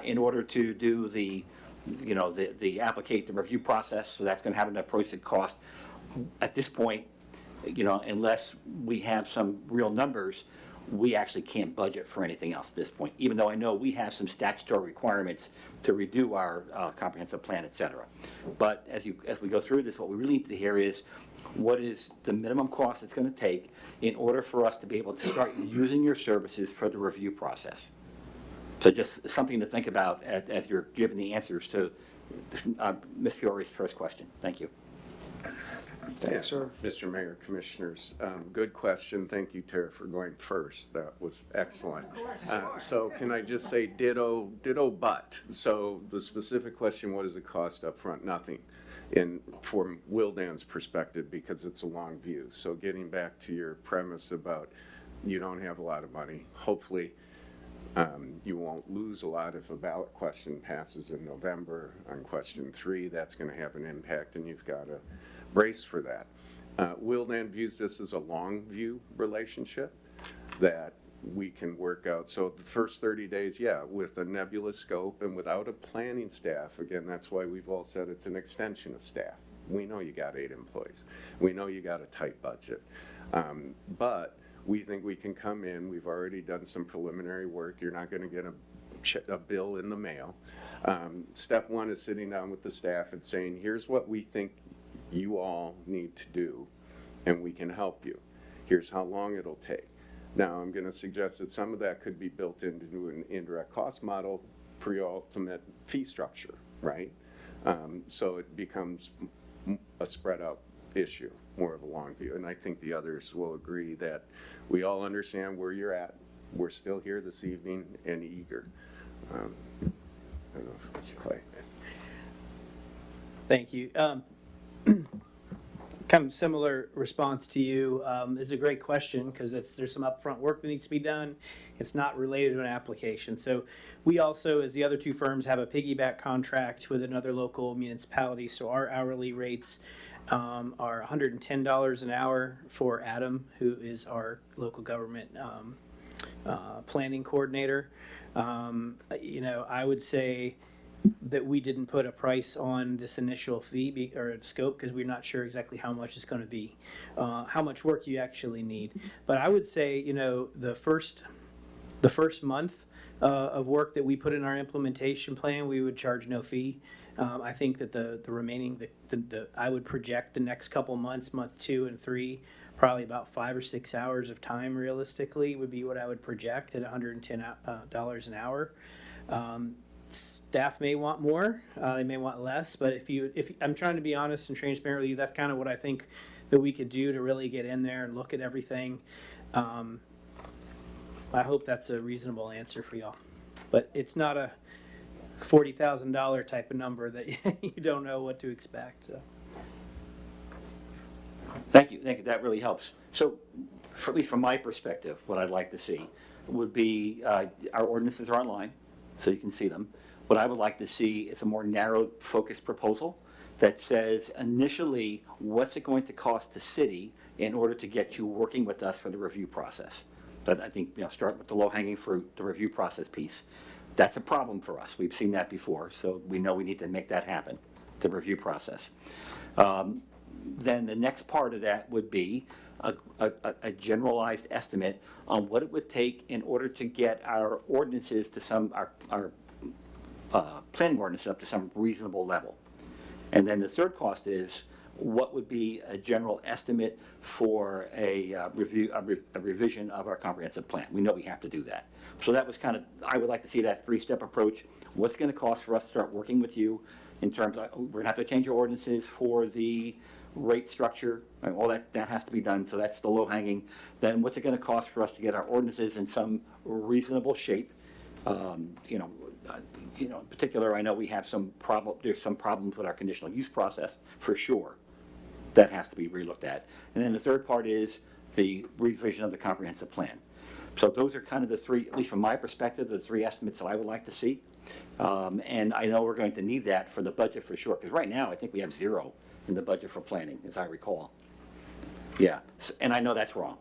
in order to do the the review process. So that's going to have an approach cost. At this point, unless we have some real numbers, we actually can't budget for anything else at this point, even though I know we have some statutory requirements to redo our comprehensive plan, et cetera. But as we go through this, what we really need to hear is what is the minimum cost it's going to take in order for us to be able to start using your services for the review process. So just something to think about as you're giving the answers to Ms. Fiore's first question. Thank you. Thanks, sir. Mr. Mayor, Commissioners, good question. Thank you, Tara, for going first. That was excellent. So can I just say ditto, but. So the specific question, what does it cost up front? Nothing. From Wildan's perspective, because it's a long view. So getting back to your premise about you don't have a lot of money, hopefully you won't lose a lot if a ballot question passes in November on question 3. That's going to have an impact, and you've got to brace for that. Wildan views this as a long view relationship that we can work out. So the first 30 days, yeah, with a nebulous scope and without a planning staff, again, that's why we've all said it's an extension of staff. We know you got 8 employees. We know you got a tight budget. But we think we can come in. We've already done some preliminary work. You're not going to get a bill in the mail. Step 1 is sitting down with the staff and saying, here's what we think you all need to do, and we can help you. Here's how long it'll take. Now, I'm going to suggest that some of that could be built into an indirect cost model for your ultimate fee structure, right? So it becomes a spread out issue, more of a long view. And I think the others will agree that we all understand where you're at. We're still here this evening and eager. I don't know if it's Clay. Thank you. Kind of similar response to you. Is a great question because there's some upfront work that needs to be done. It's not related to an application. So we also, as the other 2 firms, have a piggyback contract with another local municipality. So our hourly rates are $110 an hour for Adam, who is our local government planning coordinator. I would say that we didn't put a price on this initial fee or scope because we're not sure exactly how much it's going to be, how much work you actually need. But I would say, the first month of work that we put in our implementation plan, we would charge no fee. I think that the remaining, I would project the next couple months, month 2 and 3, probably about 5 or 6 hours of time realistically would be what I would project at $110 an hour. Staff may want more, they may want less, but if I'm trying to be honest and transparent with you, that's kind of what I think that we could do to really get in there and look at everything. I hope that's a reasonable answer for y'all, but it's not a $40,000 type of number that you don't know what to expect. So. Thank you. That really helps. So, at least from my perspective, what I'd like to see would be our ordinances are online, so you can see them. What I would like to see is a more narrow, focused proposal that says initially what's it going to cost the city in order to get you working with us for the review process. But I think start with the low-hanging fruit, the review process piece. That's a problem for us. We've seen that before, so we know we need to make that happen, the review process. Then the next part of that would be a generalized estimate on what it would take in order to get our ordinances to our planning ordinances up to some reasonable level. And then the third cost is what would be a general estimate for a revision of our comprehensive plan. We know we have to do that. So that was kind of, I would like to see that 3-step approach. What's going to cost for us to start working with you in terms of, we're going to have to change our ordinances for the rate structure, and all that has to be done, so that's the low hanging. Then what's it going to cost for us to get our ordinances in some reasonable shape? In particular, I know we have there's some problems with our conditional use process, for sure. That has to be relooked at. And then the third part is the revision of the comprehensive plan. So those are kind of the 3, at least from my perspective, the 3 estimates that I would like to see. And I know we're going to need that for the budget for sure, because right now I think we have 0 in the budget for planning, as I recall. Yeah, and I know that's wrong.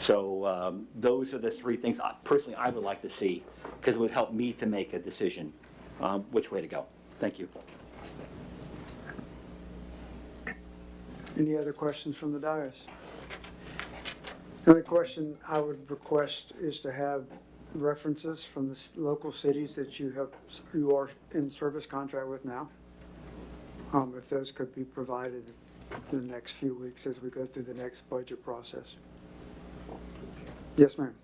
So those are the three things personally I would like to see, because it would help me to make a decision which way to go. Thank you. Any other questions from the dais? The only question I would request is to have references from the local cities that you are in service contract with now. If those could be provided in the next few weeks as we go through the next budget process. Yes, ma'am.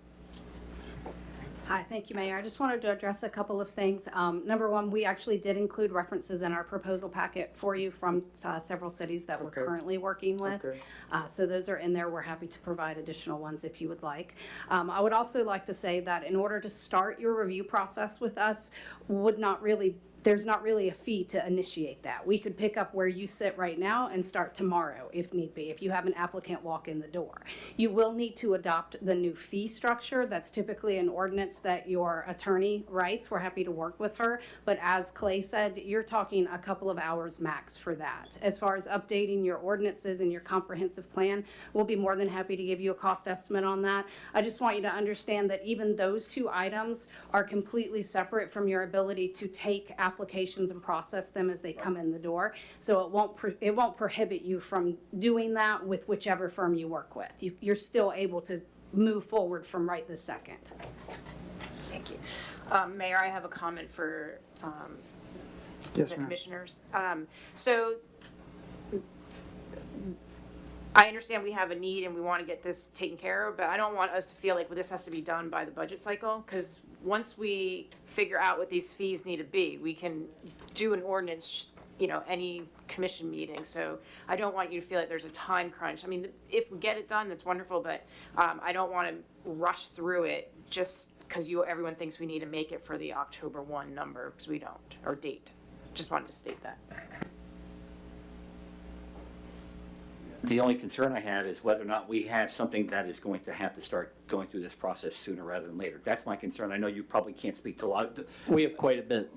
Hi, thank you, Mayor. I just wanted to address a couple of things. Number one, we actually did include references in our proposal packet for you from several cities that we're currently working with. Okay. So those are in there. We're happy to provide additional ones if you would like. I would also like to say that in order to start your review process with us, there's not really a fee to initiate that. We could pick up where you sit right now and start tomorrow if need be, if you have an applicant walk in the door. You will need to adopt the new fee structure. That's typically an ordinance that your attorney writes. We're happy to work with her. But as Clay said, you're talking a couple of hours max for that. As far as updating your ordinances and your comprehensive plan, we'll be more than happy to give you a cost estimate on that. I just want you to understand that even those two items are completely separate from your ability to take applications and process them as they come in the door. So it won't prohibit you from doing that with whichever firm you work with. You're still able to move forward from right this second. Thank you. Mayor, I have a comment for Yes, the ma'am. commissioners. So I understand we have a need and we want to get this taken care of, but I don't want us to feel like this has to be done by the budget cycle, because once we figure out what these fees need to be, we can do an ordinance, any commission meeting. So I don't want you to feel like there's a time crunch. I mean, if we get it done, that's wonderful, but I don't want to rush through it just because everyone thinks we need to make it for the October 1 number, because we don't, or date. Just wanted to state that. The only concern I have is whether or not we have something that is going to have to start going through this process sooner rather than later. That's my concern. I know you probably can't speak to a lot. We have quite a bit.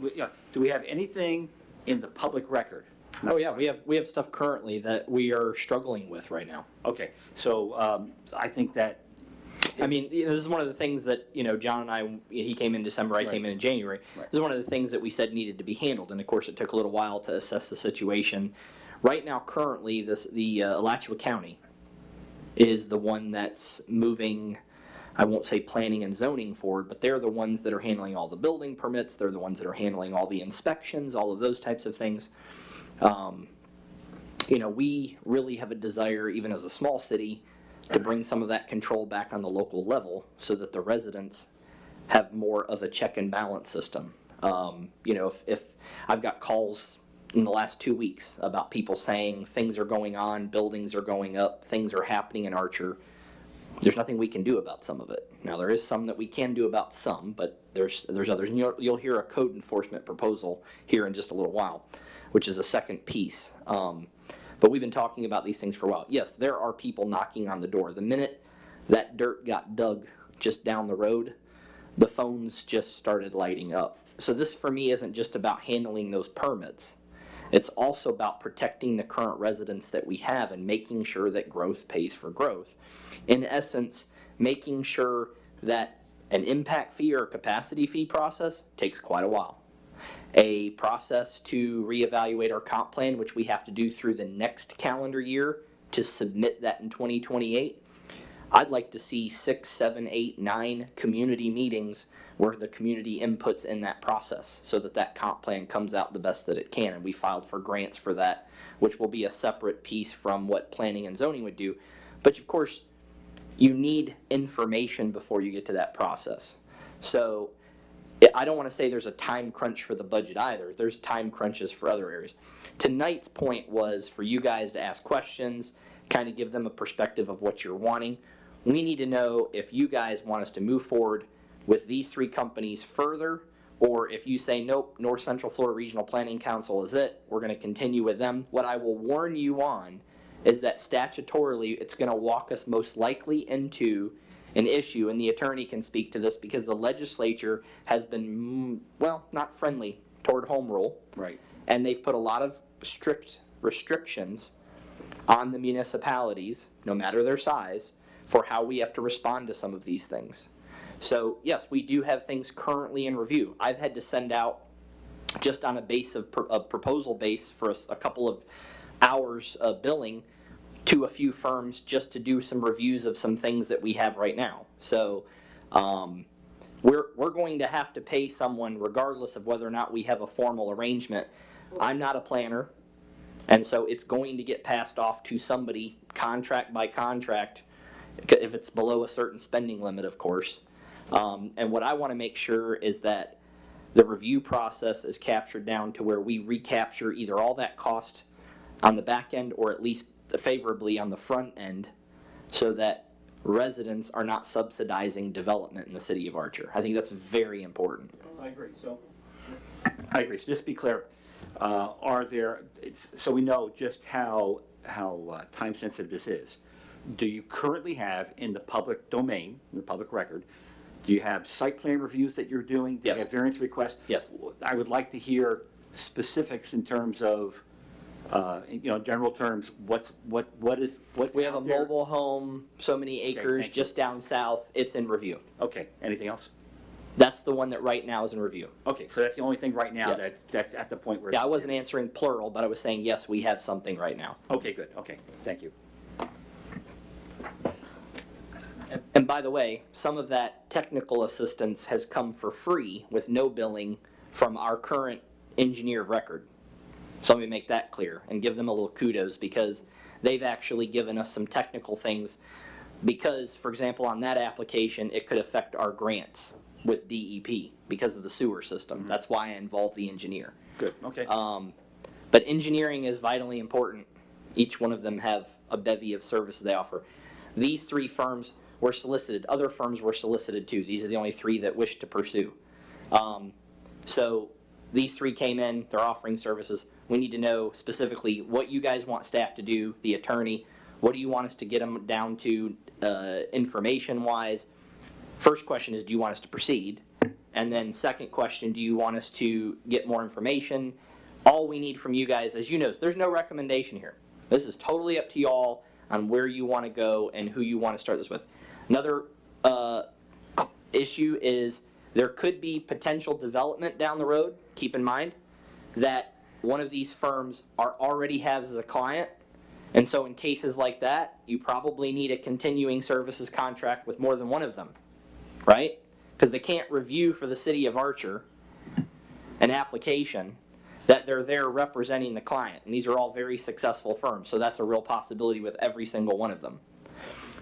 Do we have anything in the public record? Oh yeah, we have stuff currently that we are struggling with right now. Okay, so I think that. I mean, this is one of the things that, John and I, he came in December, I came in January. This is one of the things that we said needed to be handled, and of course it took a little while to assess the situation. Right now, currently, the Alachua County is the one that's moving, I won't say planning and zoning forward, but they're the ones that are handling all the building permits, they're the ones that are handling all the inspections, all of those types of things. We really have a desire, even as a small city, to bring some of that control back on the local level so that the residents have more of a check and balance system. If I've got calls in the last 2 weeks about people saying things are going on, buildings are going up, things are happening in Archer, there's nothing we can do about some of it. Now, there is some that we can do about some, but there's others. And you'll hear a code enforcement proposal here in just a little while, which is a second piece. But we've been talking about these things for a while. Yes, there are people knocking on the door. The minute that dirt got dug just down the road, the phones just started lighting up. So this, for me, isn't just about handling those permits. It's also about protecting the current residents that we have and making sure that growth pays for growth. In essence, making sure that an impact fee or capacity fee process takes quite a while. A process to reevaluate our comp plan, which we have to do through the next calendar year to submit that in 2028. I'd like to see 6, 7, 8, 9 community meetings where the community inputs in that process so that comp plan comes out the best that it can. And we filed for grants for that, which will be a separate piece from what planning and zoning would do. But of course, you need information before you get to that process. So I don't want to say there's a time crunch for the budget either. There's time crunches for other areas. Tonight's point was for you guys to ask questions, kind of give them a perspective of what you're wanting. We need to know if you guys want us to move forward with these 3 companies further, or if you say, nope, North Central Florida Regional Planning Council is it, we're going to continue with them. What I will warn you on is that statutorily it's going to walk us most likely into an issue, and the attorney can speak to this because the legislature has been, not friendly toward home rule. Right. And they've put a lot of strict restrictions on the municipalities, no matter their size, for how we have to respond to some of these things. So yes, we do have things currently in review. I've had to send out, just on a base of a proposal base for a couple of hours of billing, to a few firms just to do some reviews of some things that we have right now. So we're going to have to pay someone regardless of whether or not we have a formal arrangement. I'm not a planner, and so it's going to get passed off to somebody, contract by contract, if it's below a certain spending limit, of course. And what I want to make sure is that the review process is captured down to where we recapture either all that cost on the back end or at least favorably on the front end, so that residents are not subsidizing development in the city of Archer. I think that's very important. I agree. So just to be clear, are there, so we know just how time sensitive this is. Do you currently have in the public domain, in the public record, do you have site plan reviews that you're doing? Do Yes. you have variance requests? Yes. I would like to hear specifics in terms of, general terms, what's We have a out there? mobile home, so many acres, thank you. just down south. It's in review. Okay, anything else? That's the one that right now is in review. Okay, so that's the only thing right now Yes. that's at the point where. Yeah, I wasn't answering plural, but I was saying, yes, we have something right now. Okay, good, okay, thank you. And by the way, some of that technical assistance has come for free with no billing from our current engineer of record. So let me make that clear and give them a little kudos, because they've actually given us some technical things. Because, for example, on that application, it could affect our grants with DEP because of the sewer system. That's why I involved the engineer. Good, okay. But engineering is vitally important. Each one of them have a bevy of services they offer. These three firms were solicited. Other firms were solicited too. These are the only three that wish to pursue. So these three came in, they're offering services. We need to know specifically what you guys want staff to do, the attorney. What do you want us to get them down to information-wise? First question is, do you want us to proceed? And then second question, do you want us to get more information? All we need from you guys, as you know, there's no recommendation here. This is totally up to y'all on where you want to go and who you want to start this with. Another issue is there could be potential development down the road. Keep in mind that one of these firms already has as a client. And so in cases like that, you probably need a continuing services contract with more than one of them, right? Because they can't review for the city of Archer an application that they're there representing the client. And these are all very successful firms, so that's a real possibility with every single one of them.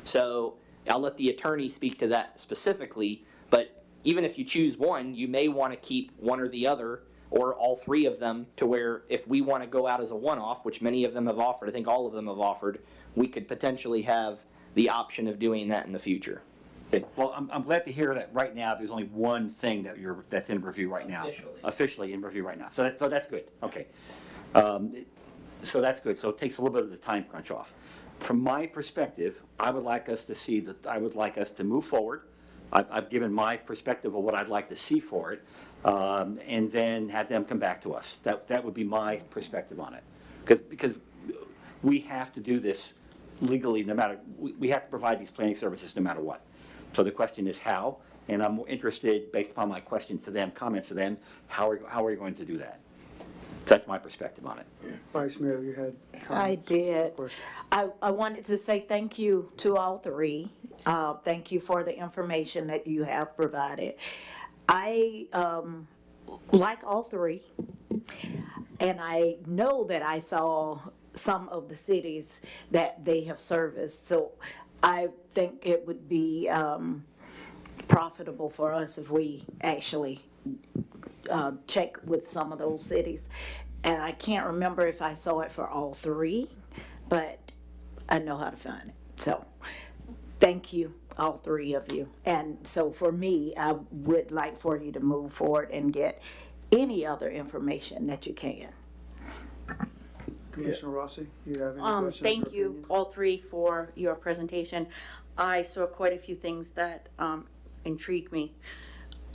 So I'll let the attorney speak to that specifically, but even if you choose one, you may want to keep one or the other, or all three of them, to where if we want to go out as a one-off, which many of them have offered, I think all of them have offered, we could potentially have the option of doing that in the future. Okay, well, I'm glad to hear that right now there's only one thing that's in review right now. Officially in review right now. So that's good, okay. So that's good, so it takes a little bit of the time crunch off. From my perspective, I would like us to move forward. I've given my perspective of what I'd like to see for it, and then have them come back to us. That would be my perspective on it. Because we have to do this legally, no matter, we have to provide these planning services no matter what. So the question is how, and I'm interested, based upon my questions to them, comments to them, how are you going to do that? So that's my perspective on it. Vice Mayor, you had comments? I did. Questions? I wanted to say thank you to all three. Thank you for the information that you have provided. I like all three, and I know that I saw some of the cities that they have serviced. So I think it would be profitable for us if we actually check with some of those cities. And I can't remember if I saw it for all three, but I know how to find it. So thank you, all three of you. And so for me, I would like for you to move forward and get any other information that you can. Commissioner Rossi, you have any questions? Thank or you, opinions? all three, for your presentation. I saw quite a few things that intrigued me.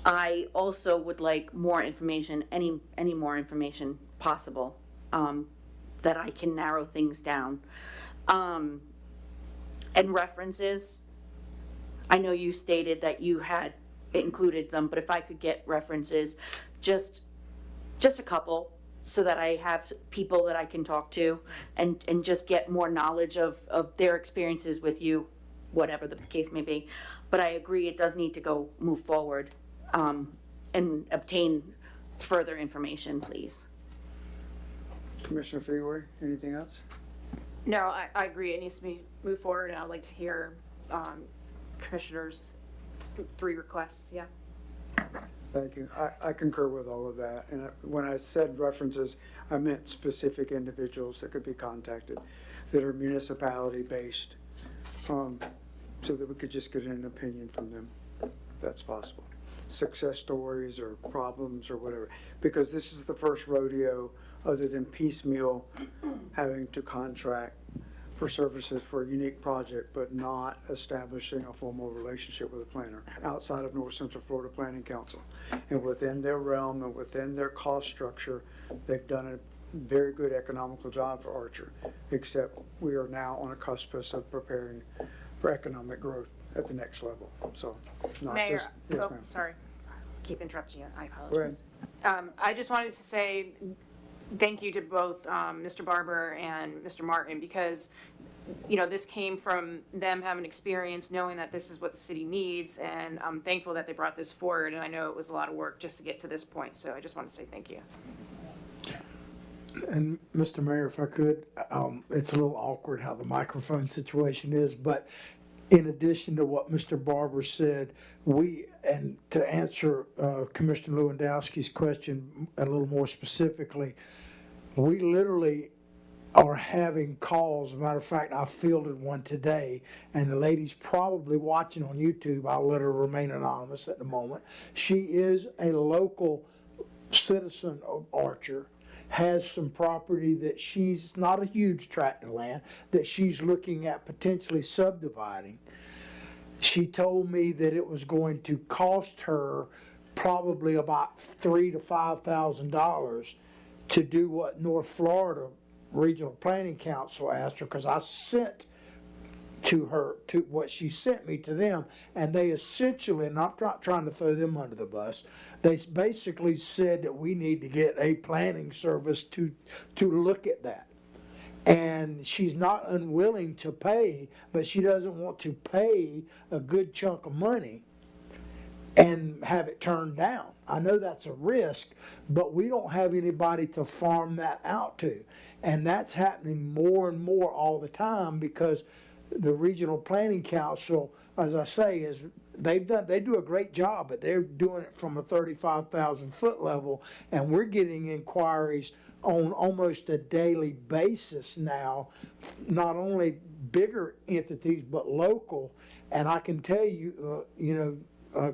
I also would like more information, any more information possible, that I can narrow things down. And references, I know you stated that you had included them, but if I could get references, just a couple, so that I have people that I can talk to and just get more knowledge of their experiences with you, whatever the case may be. But I agree, it does need to move forward, and obtain further information, please. Commissioner Fiore, anything else? No, I agree. It needs to be moved forward, and I'd like to hear Commissioner's 3 requests, yeah. Thank you. I concur with all of that. And when I said references, I meant specific individuals that could be contacted that are municipality-based, so that we could just get an opinion from them. That's possible. Success stories or problems or whatever. Because this is the first rodeo other than piecemeal having to contract for services for a unique project, but not establishing a formal relationship with a planner outside of North Central Florida Planning Council. And within their realm and within their cost structure, they've done a very good economical job for Archer, except we are now on a cusp of preparing for economic growth at the next level. So, not Mayor, just, yes, ma'am. sorry, keep interrupting you, I Go ahead. apologize. I just wanted to say thank you to both Mr. Barber and Mr. Martin, because, you know, this came from them having experience, knowing that this is what the city needs, and I'm thankful that they brought this forward, and I know it was a lot of work just to get to this point, so I just want to say thank you. And Mr. Mayor, if I could, it's a little awkward how the microphone situation is, but in addition to what Mr. Barber said, and to answer Commissioner Lewandowski's question a little more specifically, we literally are having calls. As a matter of fact, I fielded one today, and the lady's probably watching on YouTube. I'll let her remain anonymous at the moment. She is a local citizen of Archer, has some property that she's, not a huge tract of land, that she's looking at potentially subdividing. She told me that it was going to cost her probably about $3,000 to $5,000 to do what North Florida Regional Planning Council asked her, because I sent to her, to what she sent me to them, and they essentially, and I'm not trying to throw them under the bus, they basically said that we need to get a planning service to look at that. And she's not unwilling to pay, but she doesn't want to pay a good chunk of money and have it turned down. I know that's a risk, but we don't have anybody to farm that out to. And that's happening more and more all the time, because the Regional Planning Council, as I say, they do a great job, but they're doing it from a 35,000 foot level, and we're getting inquiries on almost a daily basis now, not only bigger entities, but local. And I can tell you,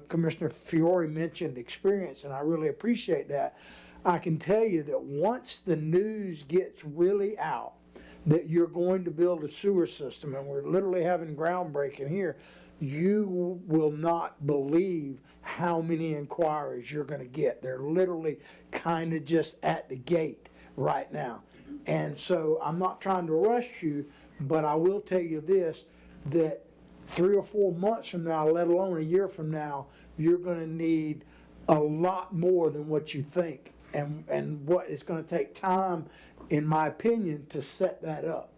Commissioner Fiore mentioned experience, and I really appreciate that. I can tell you that once the news gets really out that you're going to build a sewer system, and we're literally having groundbreaking here, you will not believe how many inquiries you're going to get. They're literally kind of just at the gate right now. And so I'm not trying to rush you, but I will tell you this, that 3 or 4 months from now, let alone a year from now, you're going to need a lot more than what you think. And what it's going to take time, in my opinion, to set that up,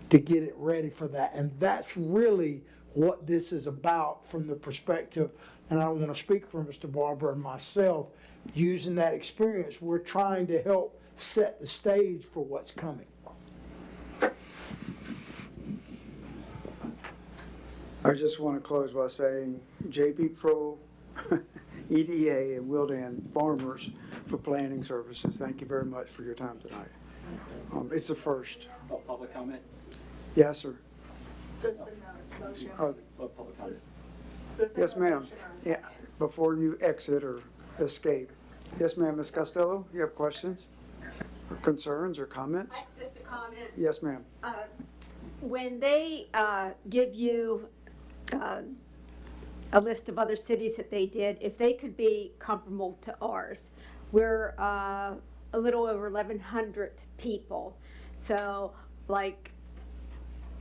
to get it ready for that. And that's really what this is about from the perspective, and I don't want to speak for Mr. Barber and myself, using that experience, we're trying to help set the stage for what's coming. I just want to close by saying JB Pro, EDA, and Wildan Farmers for planning services. Thank you very much for your time tonight. It's a first. Public comment? Yes, sir. Public comment. Yes, ma'am. Yeah, before you exit or escape. Yes, ma'am, Ms. Costello, you have questions or concerns or comments? Just a comment. Yes, ma'am. When they give you a list of other cities that they did, if they could be comparable to ours, we're a little over 1,100 people. So, like,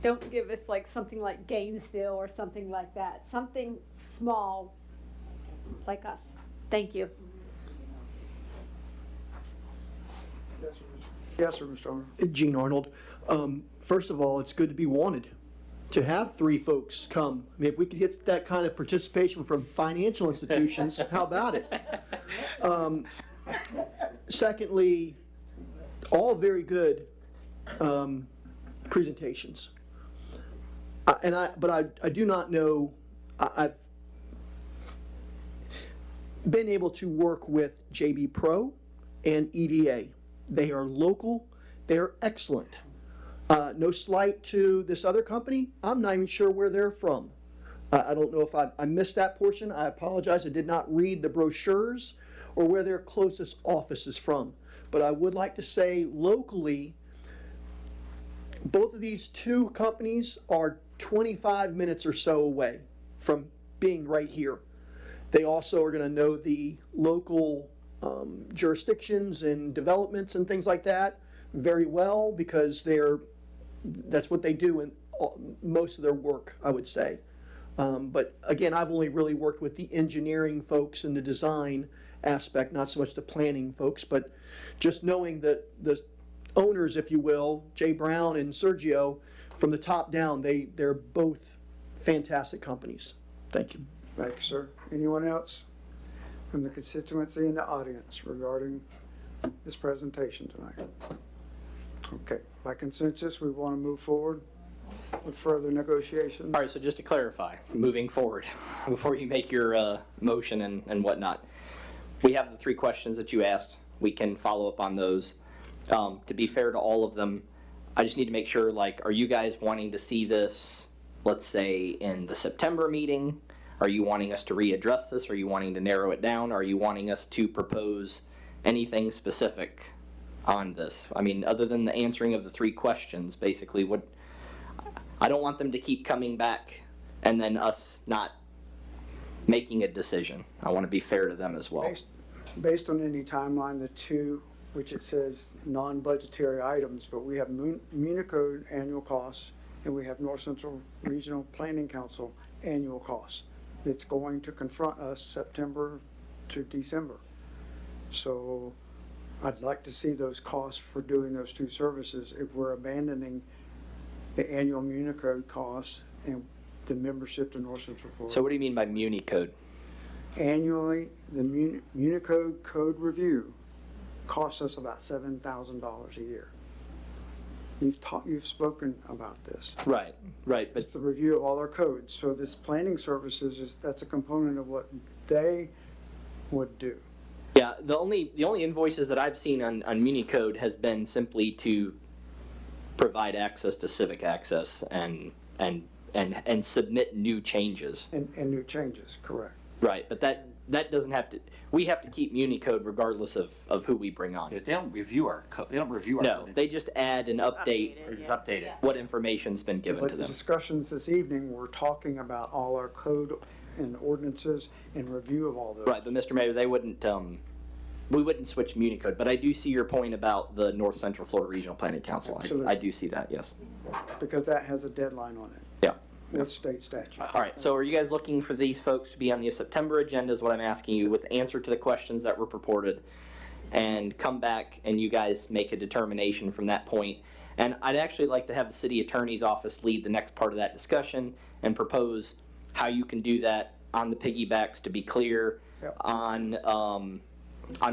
Don't give us like something like Gainesville or something like that. Something small like us. Thank you. Yes, sir, Mr. Arnold. Gene Arnold. First of all, it's good to be wanted. To have 3 folks come, I mean, if we could get that kind of participation from financial institutions, how about it? Secondly, all very good presentations. But I do not know, I've been able to work with JB Pro and EDA. They are local, they are excellent. No slight to this other company, I'm not even sure where they're from. I don't know if I missed that portion, I apologize, I did not read the brochures or where their closest office is from. But I would like to say locally, both of these 2 companies are 25 minutes or so away from being right here. They also are going to know the local jurisdictions and developments and things like that very well because that's what they do in most of their work, I would say. But again, I've only really worked with the engineering folks and the design aspect, not so much the planning folks, but just knowing that the owners, if you will, Jay Brown and Sergio, from the top down, they're both fantastic companies. Thank you. Thank you, sir. Anyone else from the constituency and the audience regarding this presentation tonight? Okay, by consensus, we want to move forward with further negotiations. All right, so just to clarify, moving forward, before you make your motion and whatnot, we have the 3 questions that you asked. We can follow up on those. To be fair to all of them, I just need to make sure, like, are you guys wanting to see this, let's say, in the September meeting? Are you wanting us to readdress this? Are you wanting to narrow it down? Are you wanting us to propose anything specific on this? I mean, other than the answering of the 3 questions, basically, what I don't want them to keep coming back and then us not making a decision. I want to be fair to them as well. Based on any timeline, the 2, which it says non-budgetary items, but we have Municode annual costs and we have North Central Regional Planning Council annual costs. It's going to confront us September to December. So I'd like to see those costs for doing those 2 services if we're abandoning the annual Municode costs and the membership to North Central Florida. So what do you mean by Municode? Annually, the Municode code review costs us about $7,000 a year. You've spoken about this. Right, but It's the review of all our codes. So this planning services that's a component of what they would do. yeah, the only invoices that I've seen on Municode has been simply to provide access to civic access and submit new changes. And new changes, correct. Right, but that doesn't have to, we have to keep Municode regardless of who we bring on. They don't review our code, they don't review our No, code. they just add and update It's updated. what information's been given But to the them. discussions this evening, we're talking about all our code and ordinances and review of all those. Right, but Mr. Mayor, they wouldn't, we wouldn't switch Municode, but I do see your point about the North Central Florida Regional Planning Council. Absolutely. I do see that, yes. Because that has a deadline on it Yeah. with state statute. All right, so are you guys looking for these folks to be on the September agenda is what I'm asking you with answer to the questions that were purported and come back and you guys make a determination from that point. And I'd actually like to have the city attorney's office lead the next part of that discussion and propose how you can do that on the piggybacks to be clear Yep. on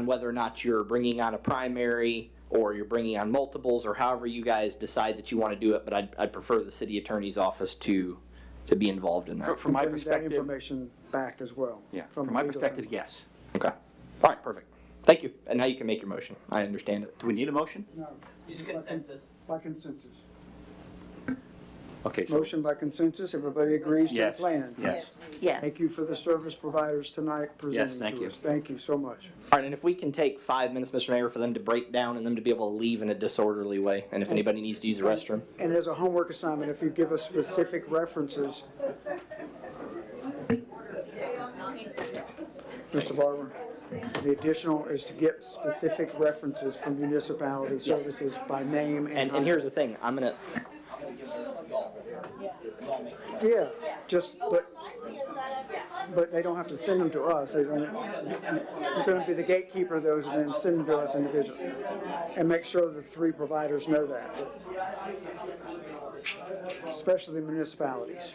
whether or not you're bringing on a primary or you're bringing on multiples or however you guys decide that you want to do it. But I'd prefer the city attorney's office to be involved in that. From my Bring that perspective, information back as well. yeah, from from my legal perspective, standpoint. yes. Okay. All right, perfect. Thank you. And now you can make your motion. I understand it. Do we need a motion? No. Use consensus. By consensus. Okay, so, Motion by consensus, everybody agrees to the yes, plan? yes. Yes. Thank you for the service providers tonight presenting thank to you. us. Thank you so much. All right, and if we can take 5 minutes, Mr. Mayor, for them to break down and them to be able to leave in a disorderly way, and if anybody needs to use the restroom. And as a homework assignment, if you give us specific references. Mr. Barber, the additional is to get specific references from municipality services by name and. And here's the thing, I'm gonna give those to y'all. Yeah, but they don't have to send them to us. We're going to be the gatekeeper of those and then send them to us individually. And make sure the 3 providers know that. Especially municipalities.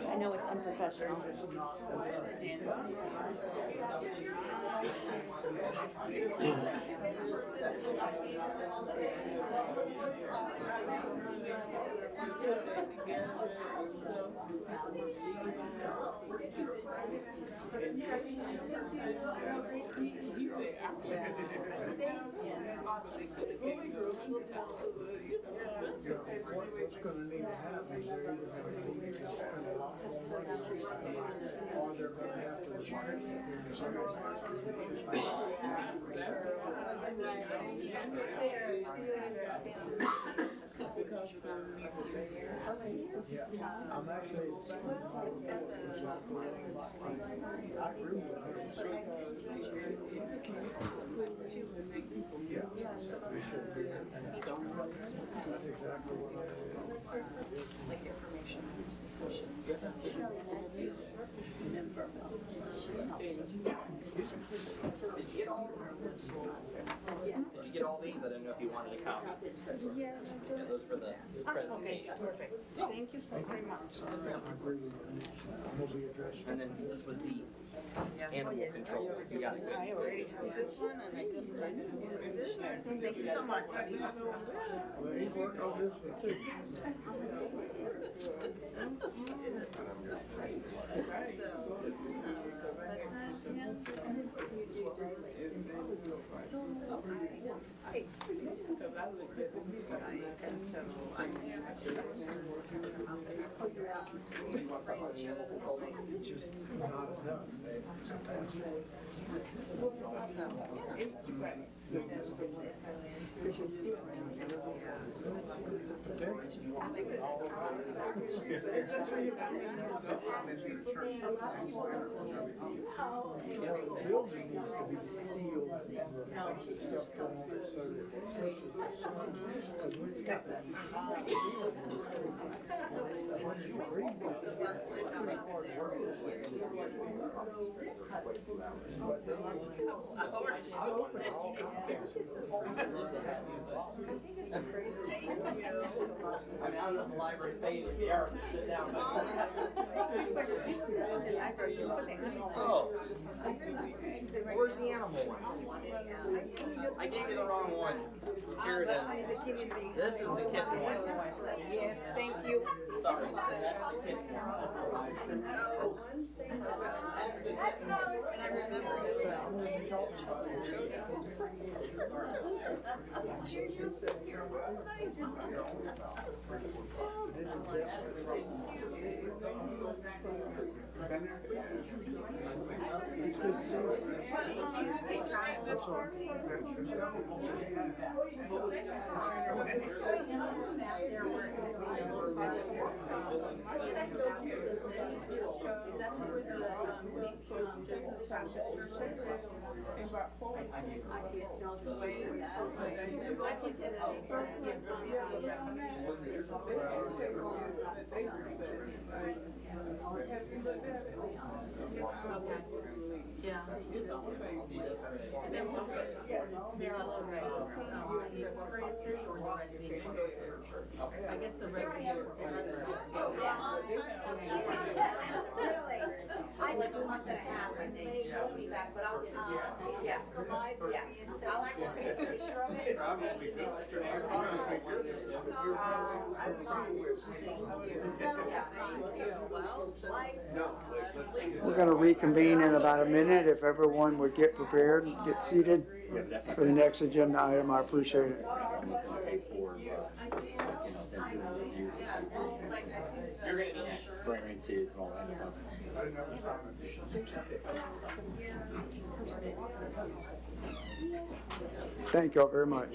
I know it's unprofessional. What's going to need to happen is they're either going to need to spend a lot more money or they're going to have to restrict I'm actually, I agree with that's exactly what Did you get all these? I didn't know if you wanted a copy. Yeah, those for the presentation. Perfect. Thank you so very much. And then this was the animal control. You got it. I already have this one and I just tried to. Thank you so much. Well, he worked on this one too. It's just not enough capacity. The building needs to be sealed and reflective stuff coming on it so that it pushes the sun. Because when it's got that high ceiling, and it's a bunch of breeze, it's pretty hard work. But then open all kinds I mean, I don't know if the library stays with the air, sit down. Oh. Where's the animal one? I gave you the wrong one. Here it is. This is the kitten one. Yes, thank you. Sorry, that's the kitten one. It's good to see you. I guess the red. I just want to have, I think, she'll be back, but I'll, yes, provide with me, so I'll actually take a picture of it. We're going to reconvene in about a minute. If everyone would get prepared and get seated for the next agenda item, I appreciate it. Variances and all that stuff. Thank you all very much.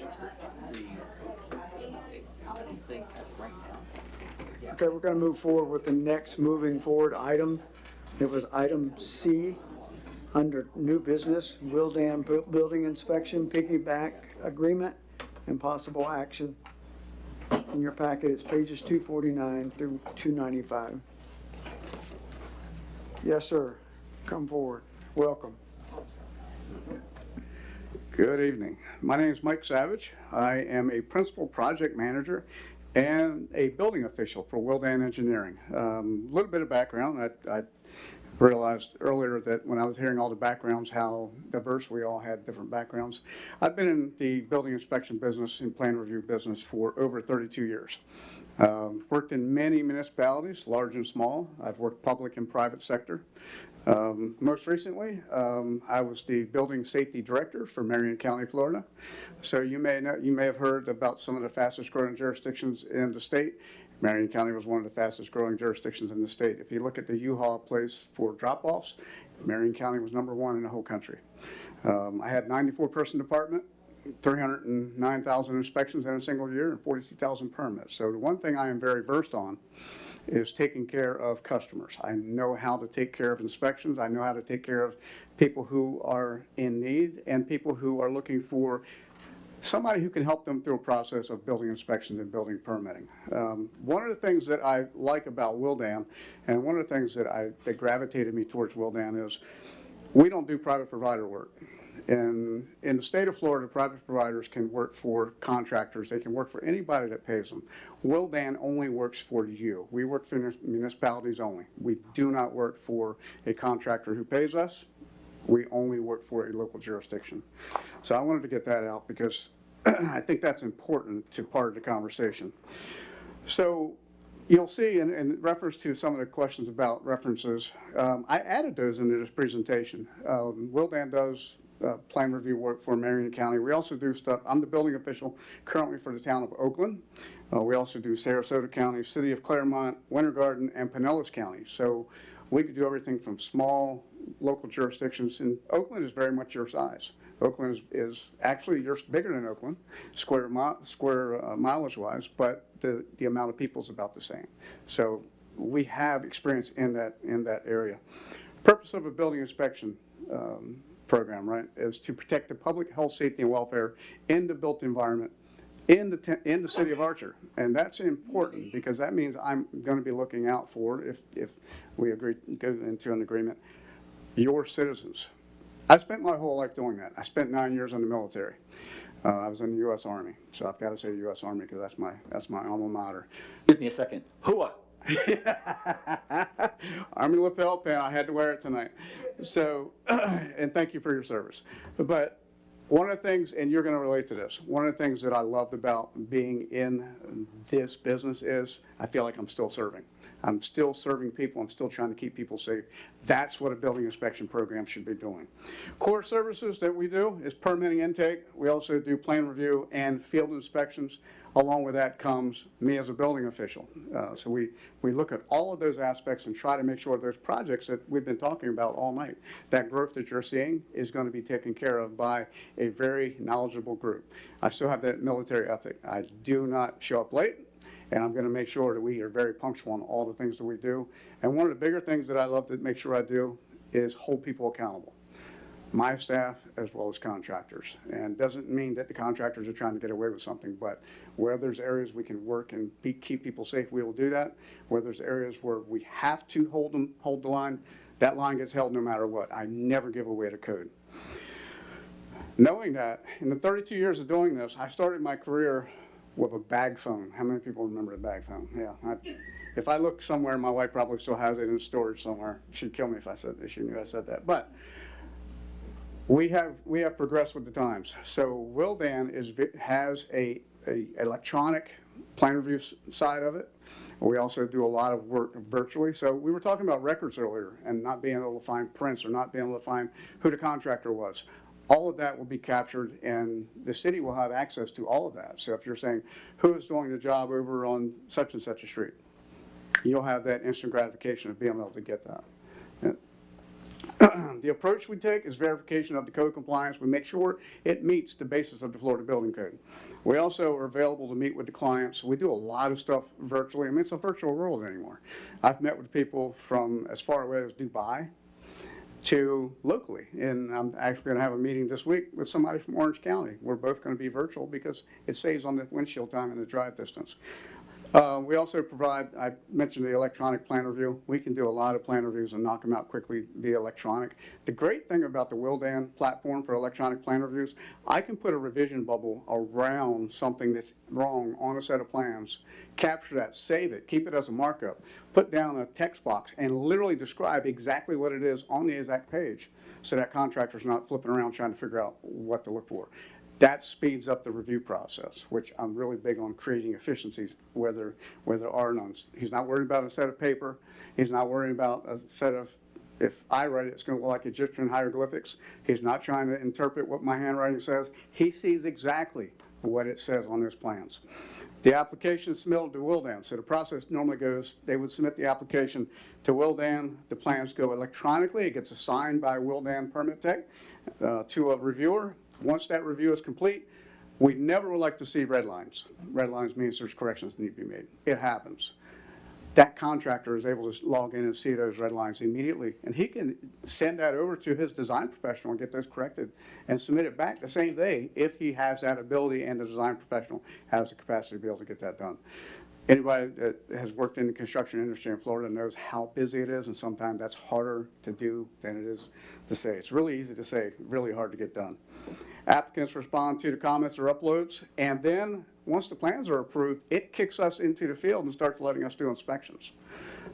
Okay, we're going to move forward with the next moving forward item. It was item C under new business, Wildan Building Inspection Piggyback Agreement and possible action. In your packet, it's pages 249 through 295. Yes, sir. Come forward. Welcome. Good evening. My name is Mike Savage. I am a principal project manager and a building official for Wildan Engineering. A little bit of background. I realized earlier that when I was hearing all the backgrounds, how diverse we all had different backgrounds. I've been in the building inspection business and plan review business for over 32 years. Worked in many municipalities, large and small. I've worked public and private sector. Most recently, I was the building safety director for Marion County, Florida. So you may have heard about some of the fastest growing jurisdictions in the state. Marion County was one of the fastest growing jurisdictions in the state. If you look at the U-Haul place for drop-offs, Marion County was #1 in the whole country. I had 94-person department, 309,000 inspections in a single year, and 42,000 permits. So the one thing I am very versed on is taking care of customers. I know how to take care of inspections. I know how to take care of people who are in need and people who are looking for somebody who can help them through a process of building inspections and building permitting. One of the things that I like about Wildan, and one of the things that gravitated me towards Wildan, is we don't do private provider work. In the state of Florida, private providers can work for contractors. They can work for anybody that pays them. Wildan only works for you. We work for municipalities only. We do not work for a contractor who pays us. We only work for a local jurisdiction. So I wanted to get that out because I think that's important to part of the conversation. So you'll see in reference to some of the questions about references, I added those into this presentation. Wildan does plan review work for Marion County. We also do stuff, I'm the building official currently for the town of Oakland. We also do Sarasota County, City of Claremont, Winter Garden, and Pinellas County. So we could do everything from small local jurisdictions, and Oakland is very much your size. Oakland is actually bigger than Oakland, square mileage wise, but the amount of people is about the same. So we have experience in that area. Purpose of a building inspection program, right, is to protect the public health, safety, and welfare in the built environment in the city of Archer. And that's important because that means I'm going to be looking out for, if we agree, go into an agreement, your citizens. I spent my whole life doing that. I spent 9 years in the military. I was in the U.S. Army, so I've got to say U.S. Army because that's my alma mater. Give me a second. Hooah! Army lapel pin. I had to wear it tonight. So, and thank you for your service. But one of the things, and you're going to relate to this, one of the things that I loved about being in this business is I feel like I'm still serving. I'm still serving people. I'm still trying to keep people safe. That's what a building inspection program should be doing. Core services that we do is permitting intake. We also do plan review and field inspections. Along with that comes me as a building official. So we look at all of those aspects and try to make sure those projects that we've been talking about all night, that growth that you're seeing is going to be taken care of by a very knowledgeable group. I still have that military ethic. I do not show up late, and I'm going to make sure that we are very punctual on all the things that we do. And one of the bigger things that I love to make sure I do is hold people accountable. My staff as well as contractors. And doesn't mean that the contractors are trying to get away with something, but where there's areas we can work and keep people safe, we will do that. Where there's areas where we have to hold the line, that line gets held no matter what. I never give away the code. Knowing that, in the 32 years of doing this, I started my career with a bag phone. How many people remember the bag phone? Yeah. If I look somewhere, my wife probably still has it in storage somewhere. She'd kill me if she knew I said that. But we have progressed with the times. So Willdan has a electronic plan review side of it. We also do a lot of work virtually. So we were talking about records earlier and not being able to find prints or not being able to find who the contractor was. All of that will be captured, and the city will have access to all of that. So if you're saying, who is doing the job over on such and such a street, you'll have that instant gratification of being able to get that. The approach we take is verification of the code compliance. We make sure it meets the basis of the Florida Building Code. We also are available to meet with the clients. We do a lot of stuff virtually. I mean, it's a virtual world anymore. I've met with people from as far away as Dubai to locally. And I'm actually going to have a meeting this week with somebody from Orange County. We're both going to be virtual because it saves on the windshield time and the drive distance. We also provide, I mentioned the electronic plan review. We can do a lot of plan reviews and knock them out quickly via electronic. The great thing about the Willdan platform for electronic plan reviews, I can put a revision bubble around something that's wrong on a set of plans, capture that, save it, keep it as a markup, put down a text box, and literally describe exactly what it is on the exact page so that contractor's not flipping around trying to figure out what to look for. That speeds up the review process, which I'm really big on creating efficiencies where there are none. He's not worried about a set of paper. He's not worried about a set of, if I write it, it's going to look like Egyptian hieroglyphics. He's not trying to interpret what my handwriting says. He sees exactly what it says on his plans. The application is submitted to Willdan. So the process normally goes, they would submit the application to Willdan. The plans go electronically. It gets assigned by Willdan Permit Tech to a reviewer. Once that review is complete, we never would like to see red lines. Red lines means there's corrections that need to be made. It happens. That contractor is able to log in and see those red lines immediately, and he can send that over to his design professional and get those corrected and submit it back the same day if he has that ability and the design professional has the capacity to be able to get that done. Anybody that has worked in the construction industry in Florida knows how busy it is, and sometimes that's harder to do than it is to say. It's really easy to say, really hard to get done. Applicants respond to the comments or uploads, and then once the plans are approved, it kicks us into the field and starts letting us do inspections.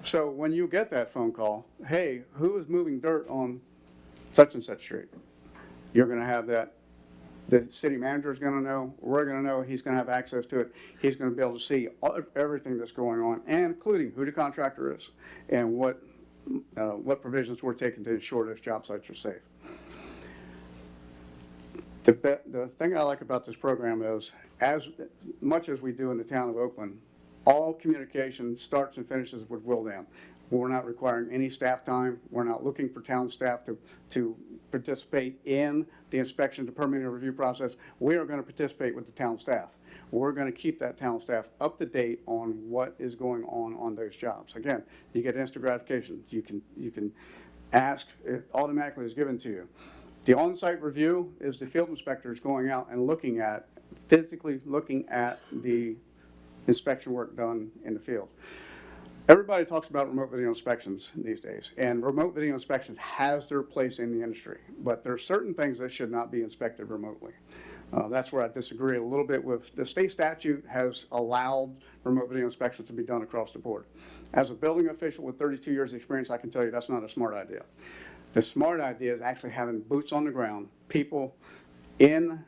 So when you get that phone call, hey, who is moving dirt on such and such street? You're going to have that. The city manager is going to know. We're going to know. He's going to have access to it. He's going to be able to see everything that's going on, and including who the contractor is and what provisions we're taking to ensure those job sites are safe. The thing I like about this program is, as much as we do in the town of Oakland, all communication starts and finishes with Willdan. We're not requiring any staff time. We're not looking for town staff to participate in the inspection, the permitting review process. We are going to participate with the town staff. We're going to keep that town staff up to date on what is going on those jobs. Again, you get instant gratification. You can ask, it automatically is given to you. The on-site review is the field inspectors going out and physically looking at the inspection work done in the field. Everybody talks about remote video inspections these days, and remote video inspections has their place in the industry, but there are certain things that should not be inspected remotely. That's where I disagree a little bit with the state statute has allowed remote video inspections to be done across the board. As a building official with 32 years experience, I can tell you that's not a smart idea. The smart idea is actually having boots on the ground, people in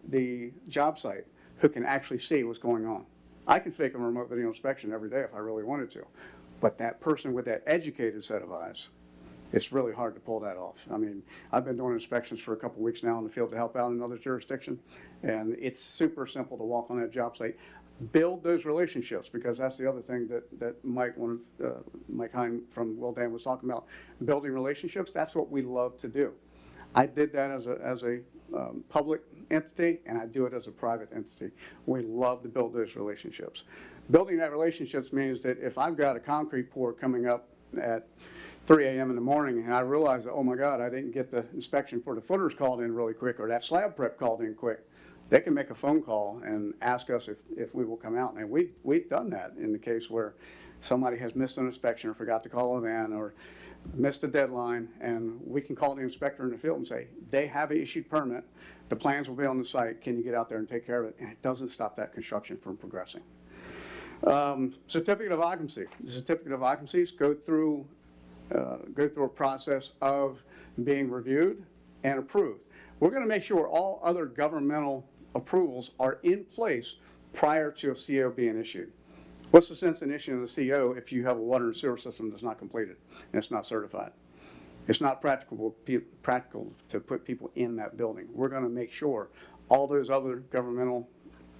the job site who can actually see what's going on. I can fake a remote video inspection every day if I really wanted to, but that person with that educated set of eyes, it's really hard to pull that off. I mean, I've been doing inspections for a couple weeks now in the field to help out in another jurisdiction, and it's super simple to walk on that job site. build those relationships, because that's the other thing that Mike Hine from Wildan was talking about, building relationships. That's what we love to do. I did that as a public entity, and I do it as a private entity. We love to build those relationships. Building that relationships means that if I've got a concrete pour coming up at 3 a.m. in the morning and I realize that, oh my God, I didn't get the inspection for the footers called in really quick, or that slab prep called in quick, they can make a phone call and ask us if we will come out. And we've done that in the case where somebody has missed an inspection or forgot to call it in or missed a deadline, and we can call the inspector in the field and say, they have an issued permit, the plans will be on the site, can you get out there and take care of it? And it doesn't stop that construction from progressing. Certificate of occupancy. The certificate of occupancies go through a process of being reviewed and approved. We're going to make sure all other governmental approvals are in place prior to a CO being issued. What's the sense in issuing a CO if you have a water and sewer system that's not completed and it's not certified? It's not practical to put people in that building. We're going to make sure all those other governmental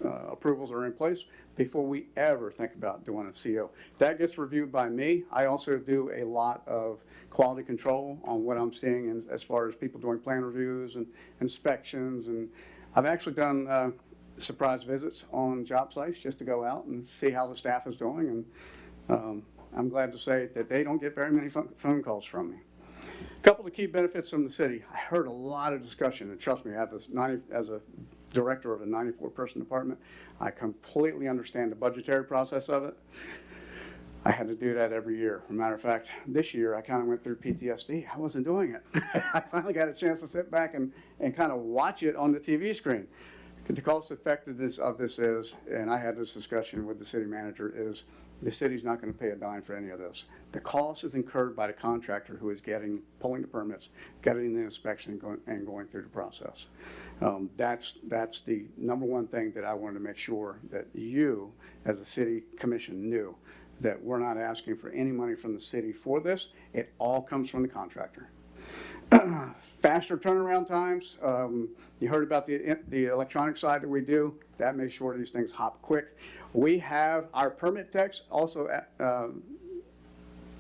approvals are in place before we ever think about doing a CO. That gets reviewed by me. I also do a lot of quality control on what I'm seeing as far as people doing plan reviews and inspections. And I've actually done surprise visits on job sites just to go out and see how the staff is doing. And I'm glad to say that they don't get very many phone calls from me. A couple of key benefits from the city. I heard a lot of discussion, and trust me, I have this as a director of a 94-person department, I completely understand the budgetary process of it. I had to do that every year. As a matter of fact, this year I kind of went through PTSD. I wasn't doing it. I finally got a chance to sit back and kind of watch it on the TV screen. The cost effectiveness of this is, and I had this discussion with the city manager, is the city's not going to pay a dime for any of this. The cost is incurred by the contractor who is pulling the permits, getting the inspection and going through the process. That's the number one thing that I wanted to make sure that you, as a city commission, knew, that we're not asking for any money from the city for this. It all comes from the contractor. Faster turnaround times. You heard about the electronic side that we do. That makes sure these things hop quick. We have our permit techs also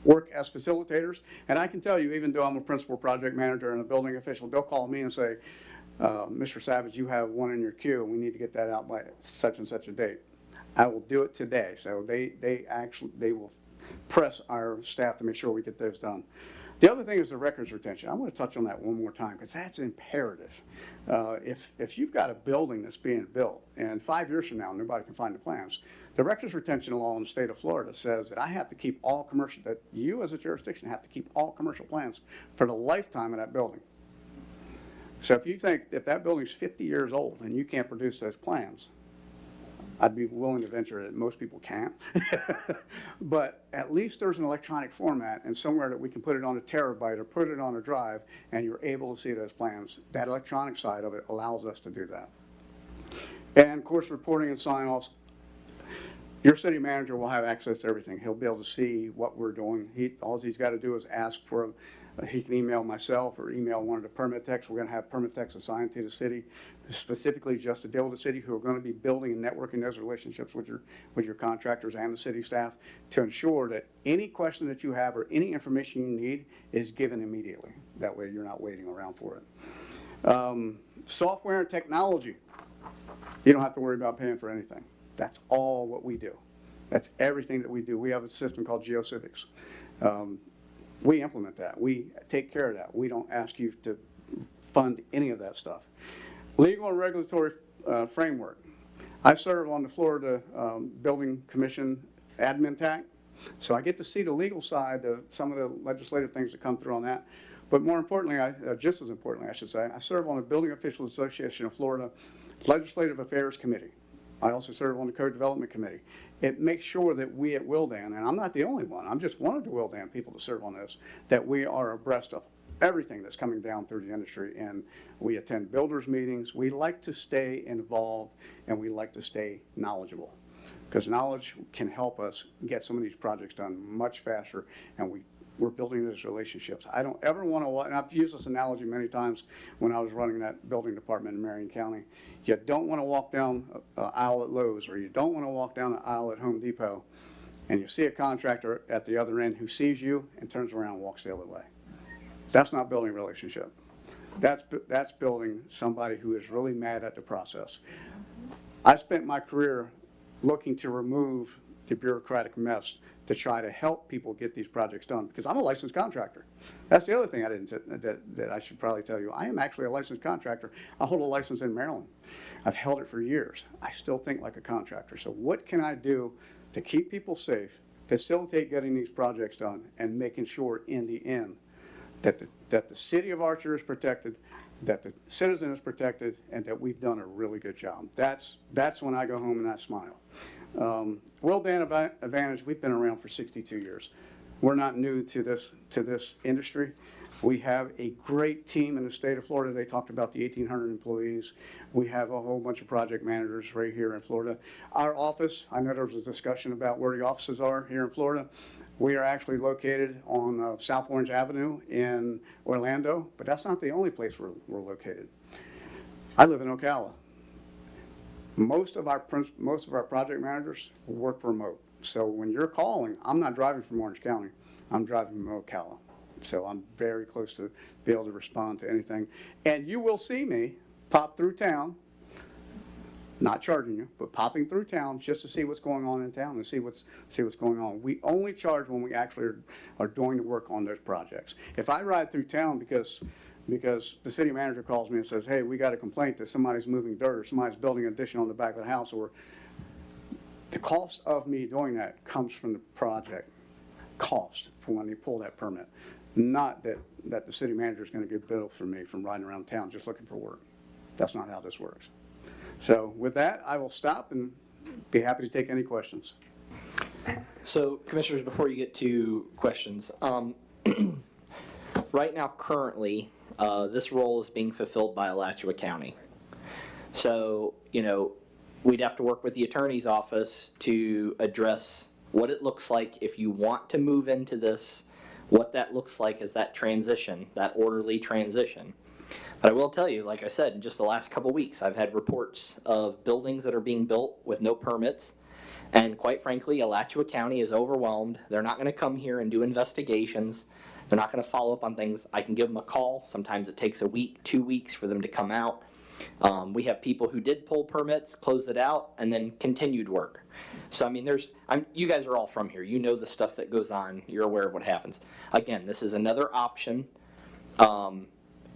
work as facilitators. And I can tell you, even though I'm a principal project manager and a building official, they'll call me and say, Mr. Savage, you have one in your queue, and we need to get that out by such and such a date. I will do it today. So they will press our staff to make sure we get those done. The other thing is the records retention. I want to touch on that one more time because that's imperative. If you've got a building that's being built and 5 years from now nobody can find the plans, the records retention law in the state of Florida says that I have to keep all commercial, that you as a jurisdiction have to keep all commercial plans for the lifetime of that building. So if you think if that building's 50 years old and you can't produce those plans, I'd be willing to venture that most people can't. But at least there's an electronic format and somewhere that we can put it on a terabyte or put it on a drive and you're able to see those plans. That electronic side of it allows us to do that. And of course, reporting and sign-offs. Your city manager will have access to everything. He'll be able to see what we're doing. All he's got to do is ask for he can email myself or email one of the permit techs. We're going to have permit techs assigned to the city, specifically just to deal with the city, who are going to be building and networking those relationships with your contractors and the city staff to ensure that any question that you have or any information you need is given immediately. That way you're not waiting around for it. Software and technology. You don't have to worry about paying for anything. That's all what we do. That's everything that we do. We have a system called GeoCivics. We implement that. We take care of that. We don't ask you to fund any of that stuff. Legal and regulatory framework. I serve on the Florida Building Commission Admin TAC, so I get to see the legal side of some of the legislative things that come through on that. But more importantly, just as importantly, I should say, I serve on the Building Officials Association of Florida Legislative Affairs Committee. I also serve on the Code Development Committee. It makes sure that we at Wildan, and I'm not the only one, I'm just one of the Wildan people to serve on this, that we are abreast of everything that's coming down through the industry, and we attend builders meetings. We like to stay involved, and we like to stay knowledgeable, because knowledge can help us get some of these projects done much faster, and we're building those relationships. I don't ever want to, and I've used this analogy many times when I was running that building department in Marion County. You don't want to walk down an aisle at Lowe's, or you don't want to walk down an aisle at Home Depot, and you see a contractor at the other end who sees you and turns around and walks the other way. That's not building a relationship. That's building somebody who is really mad at the process. I spent my career looking to remove the bureaucratic mess to try to help people get these projects done, because I'm a licensed contractor. That's the other thing I didn't that I should probably tell you. I am actually a licensed contractor. I hold a license in Maryland. I've held it for years. I still think like a contractor. So what can I do to keep people safe, facilitate getting these projects done, and making sure in the end that the city of Archer is protected, that the citizen is protected, and that we've done a really good job. That's when I go home and I smile. World Advantage, we've been around for 62 years. We're not new to this industry. We have a great team in the state of Florida. They talked about the 1,800 employees. We have a whole bunch of project managers right here in Florida. Our office, I know there was a discussion about where the offices are here in Florida. We are actually located on South Orange Avenue in Orlando, but that's not the only place we're located. I live in Ocala. Most of our project managers work remote. So when you're calling, I'm not driving from Orange County. I'm driving from Ocala. So I'm very close to be able to respond to anything. And you will see me pop through town, not charging you, but popping through town just to see what's going on in town and see what's going on. We only charge when we actually are doing the work on those projects. If I ride through town because the city manager calls me and says, hey, we got a complaint that somebody's moving dirt or somebody's building an addition on the back of the house, or the cost of me doing that comes from the project cost for when they pull that permit. Not that the city manager is going to get billed for me from riding around town just looking for work. That's not how this works. So with that, I will stop and be happy to take any questions. So, Commissioners, before you get to questions, right now, currently, this role is being fulfilled by Alachua County. So, we'd have to work with the attorney's office to address what it looks like if you want to move into this, what that looks like as that transition, that orderly transition. But I will tell you, like I said, in just the last couple weeks, I've had reports of buildings that are being built with no permits. And quite frankly, Alachua County is overwhelmed. They're not going to come here and do investigations. They're not going to follow up on things. I can give them a call. Sometimes it takes a week, 2 weeks for them to come out. We have people who did pull permits, close it out, and then continued work. So, I mean, you guys are all from here. You know the stuff that goes on. You're aware of what happens. Again, this is another option.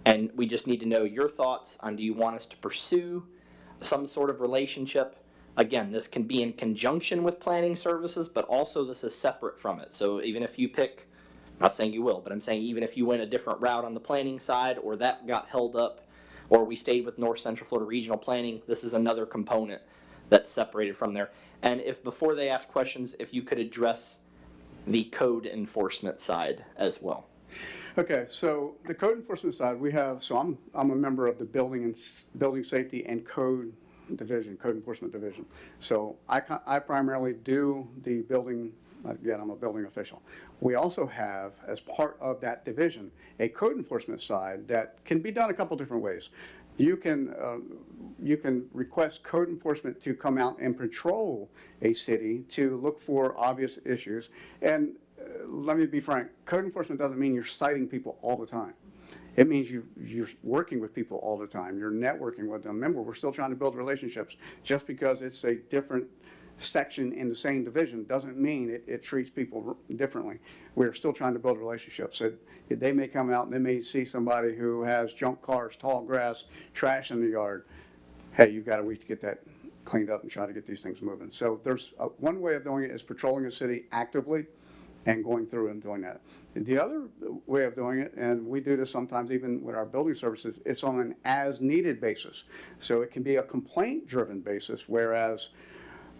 And we just need to know your thoughts on, do you want us to pursue some sort of relationship? Again, this can be in conjunction with planning services, but also this is separate from it. So even if you pick, I'm not saying you will, but I'm saying even if you went a different route on the planning side, or that got held up, or we stayed with North Central Florida Regional Planning, this is another component that's separated from there. And if, before they ask questions, if you could address the code enforcement side as well. Okay, so the code enforcement side, we have, so I'm a member of the building safety and code division, code enforcement division. So I primarily do the building, again, I'm a building official. We also have, as part of that division, a code enforcement side that can be done a couple different ways. You can request code enforcement to come out and patrol a city to look for obvious issues. And let me be frank, code enforcement doesn't mean you're citing people all the time. It means you're working with people all the time. You're networking with them. Remember, we're still trying to build relationships. Just because it's a different section in the same division doesn't mean it treats people differently. We're still trying to build relationships. So they may come out and they may see somebody who has junk cars, tall grass, trash in the yard. Hey, you've got a week to get that cleaned up and try to get these things moving. So there's one way of doing it is patrolling a city actively and going through and doing that. The other way of doing it, and we do this sometimes even with our building services, it's on an as-needed basis. So it can be a complaint-driven basis, whereas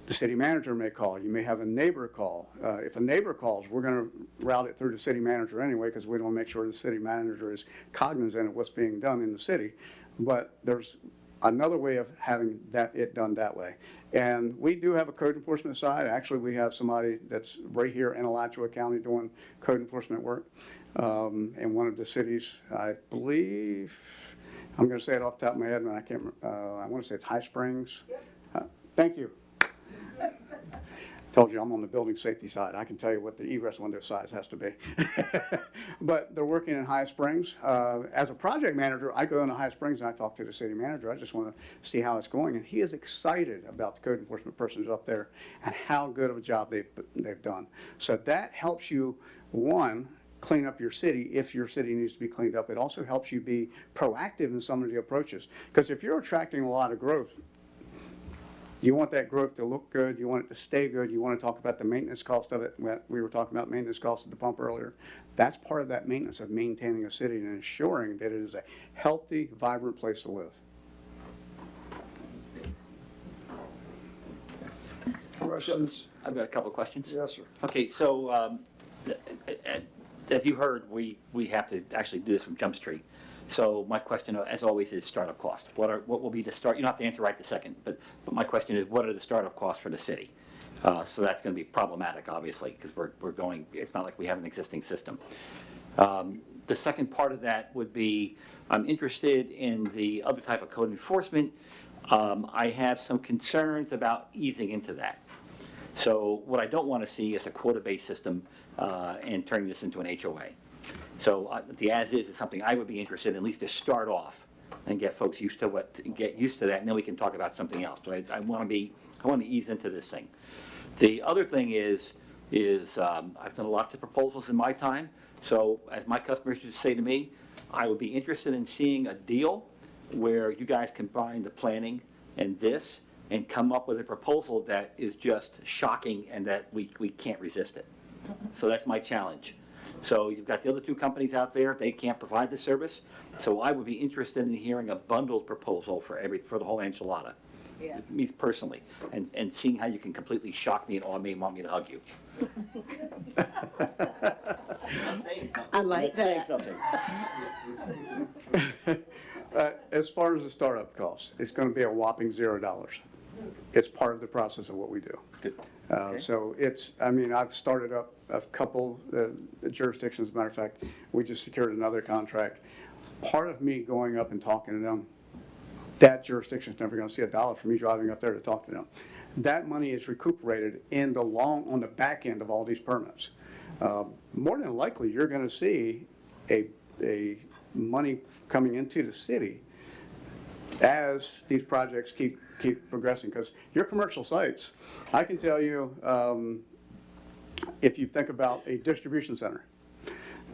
the city manager may call. You may have a neighbor call. If a neighbor calls, we're going to route it through the city manager anyway, because we want to make sure the city manager is cognizant of what's being done in the city. But there's another way of having it done that way. And we do have a code enforcement side. Actually, we have somebody that's right here in Alachua County doing code enforcement work. In one of the cities, I believe, I'm going to say it off the top of my head, and I can't remember, I want to say it's High Springs. Thank you. Told you I'm on the building safety side. I can tell you what the egress window size has to be. But they're working in High Springs. As a project manager, I go into High Springs and I talk to the city manager. I just want to see how it's going. And he is excited about the code enforcement persons up there and how good of a job they've done. So that helps you, one, clean up your city if your city needs to be cleaned up. It also helps you be proactive in some of the approaches. Because if you're attracting a lot of growth, you want that growth to look good. You want it to stay good. You want to talk about the maintenance cost of it. We were talking about maintenance costs at the pump earlier. That's part of that maintenance of maintaining a city and ensuring that it is a healthy, vibrant place to live. Questions? I've got a couple of questions. Yes, sir. Okay, so as you heard, we have to actually do this from Jump Street. So my question, as always, is startup cost. What will be the start? You don't have to answer right this second, but my question is, what are the startup costs for the city? So that's going to be problematic, obviously, because we're going. It's not like we have an existing system. The second part of that would be, I'm interested in the other type of code enforcement. I have some concerns about easing into that. So what I don't want to see is a quota-based system and turning this into an HOA. So the as-is is something I would be interested in, at least to start off and get folks used to that, and then we can talk about something else. But I want to ease into this thing. The other thing is I've done lots of proposals in my time. So as my customers used to say to me, I would be interested in seeing a deal where you guys combine the planning and this and come up with a proposal that is just shocking and that we can't resist it. So that's my challenge. So you've got the other two companies out there, they can't provide the service. So I would be interested in hearing a bundled proposal for the whole enchilada. Yeah. Me personally, and seeing how you can completely shock me and awe me and want me to hug you. I like that. Something. As far as the startup costs, it's going to be a whopping $0. It's part of the process of what we do. Good. Okay. So I've started up a couple jurisdictions. As a matter of fact, we just secured another contract. Part of me going up and talking to them, that jurisdiction is never going to see $1 from me driving up there to talk to them. That money is recuperated on the back end of all these permits. More than likely, you're going to see a money coming into the city as these projects keep progressing, because your commercial sites, I can tell you, if you think about a distribution center,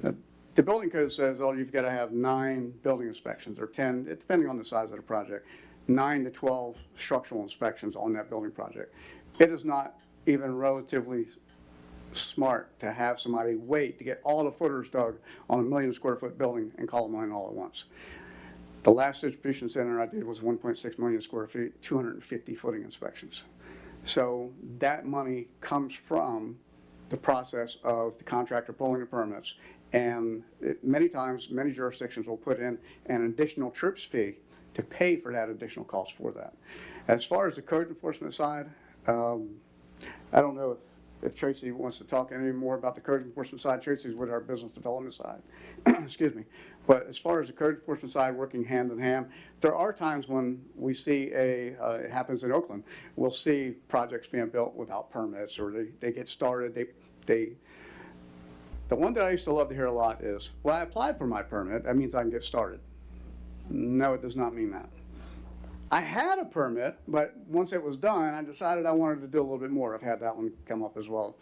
the building code says, oh, you've got to have 9 building inspections, or 10, depending on the size of the project, 9 to 12 structural inspections on that building project. It is not even relatively smart to have somebody wait to get all the footers dug on a 1 million square foot building and call them in all at once. The last distribution center I did was 1.6 million square feet, 250 footing inspections. So that money comes from the process of the contractor pulling the permits, and many times, many jurisdictions will put in an additional trips fee to pay for that additional cost for that. As far as the code enforcement side, I don't know if Tracy wants to talk any more about the code enforcement side. Tracy's with our business development side. Excuse me. But as far as the code enforcement side working hand in hand, there are times when we see it happens in Oakland, we'll see projects being built without permits, or they get started, the one that I used to love to hear a lot is, well, I applied for my permit, that means I can get started. No, it does not mean that. I had a permit, but once it was done, I decided I wanted to do a little bit more. I've had that one come up as well.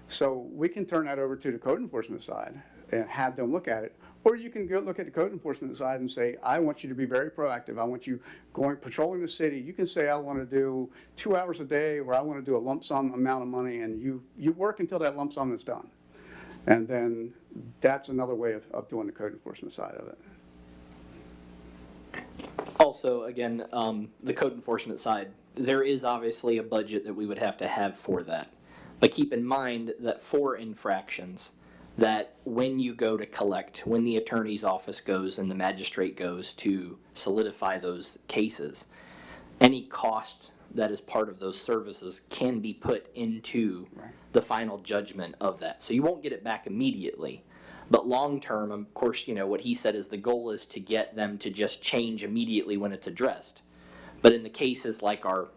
So we can turn that over to the code enforcement side and have them look at it. Or you can go look at the code enforcement side and say, I want you to be very proactive. I want you patrolling the city. You can say, I want to do 2 hours a day, or I want to do a lump sum amount of money, and you work until that lump sum is done. And then that's another way of doing the code enforcement side of it. Also, again, the code enforcement side, there is obviously a budget that we would have to have for that. But keep in mind that for infractions, that when you go to collect, when the attorney's office goes and the magistrate goes to solidify those cases, any cost that is part of those services can be put into the final judgment of that. So you won't get it back immediately. But long term, of course, what he said is the goal is to get them to just change immediately when it's addressed. But in the cases like our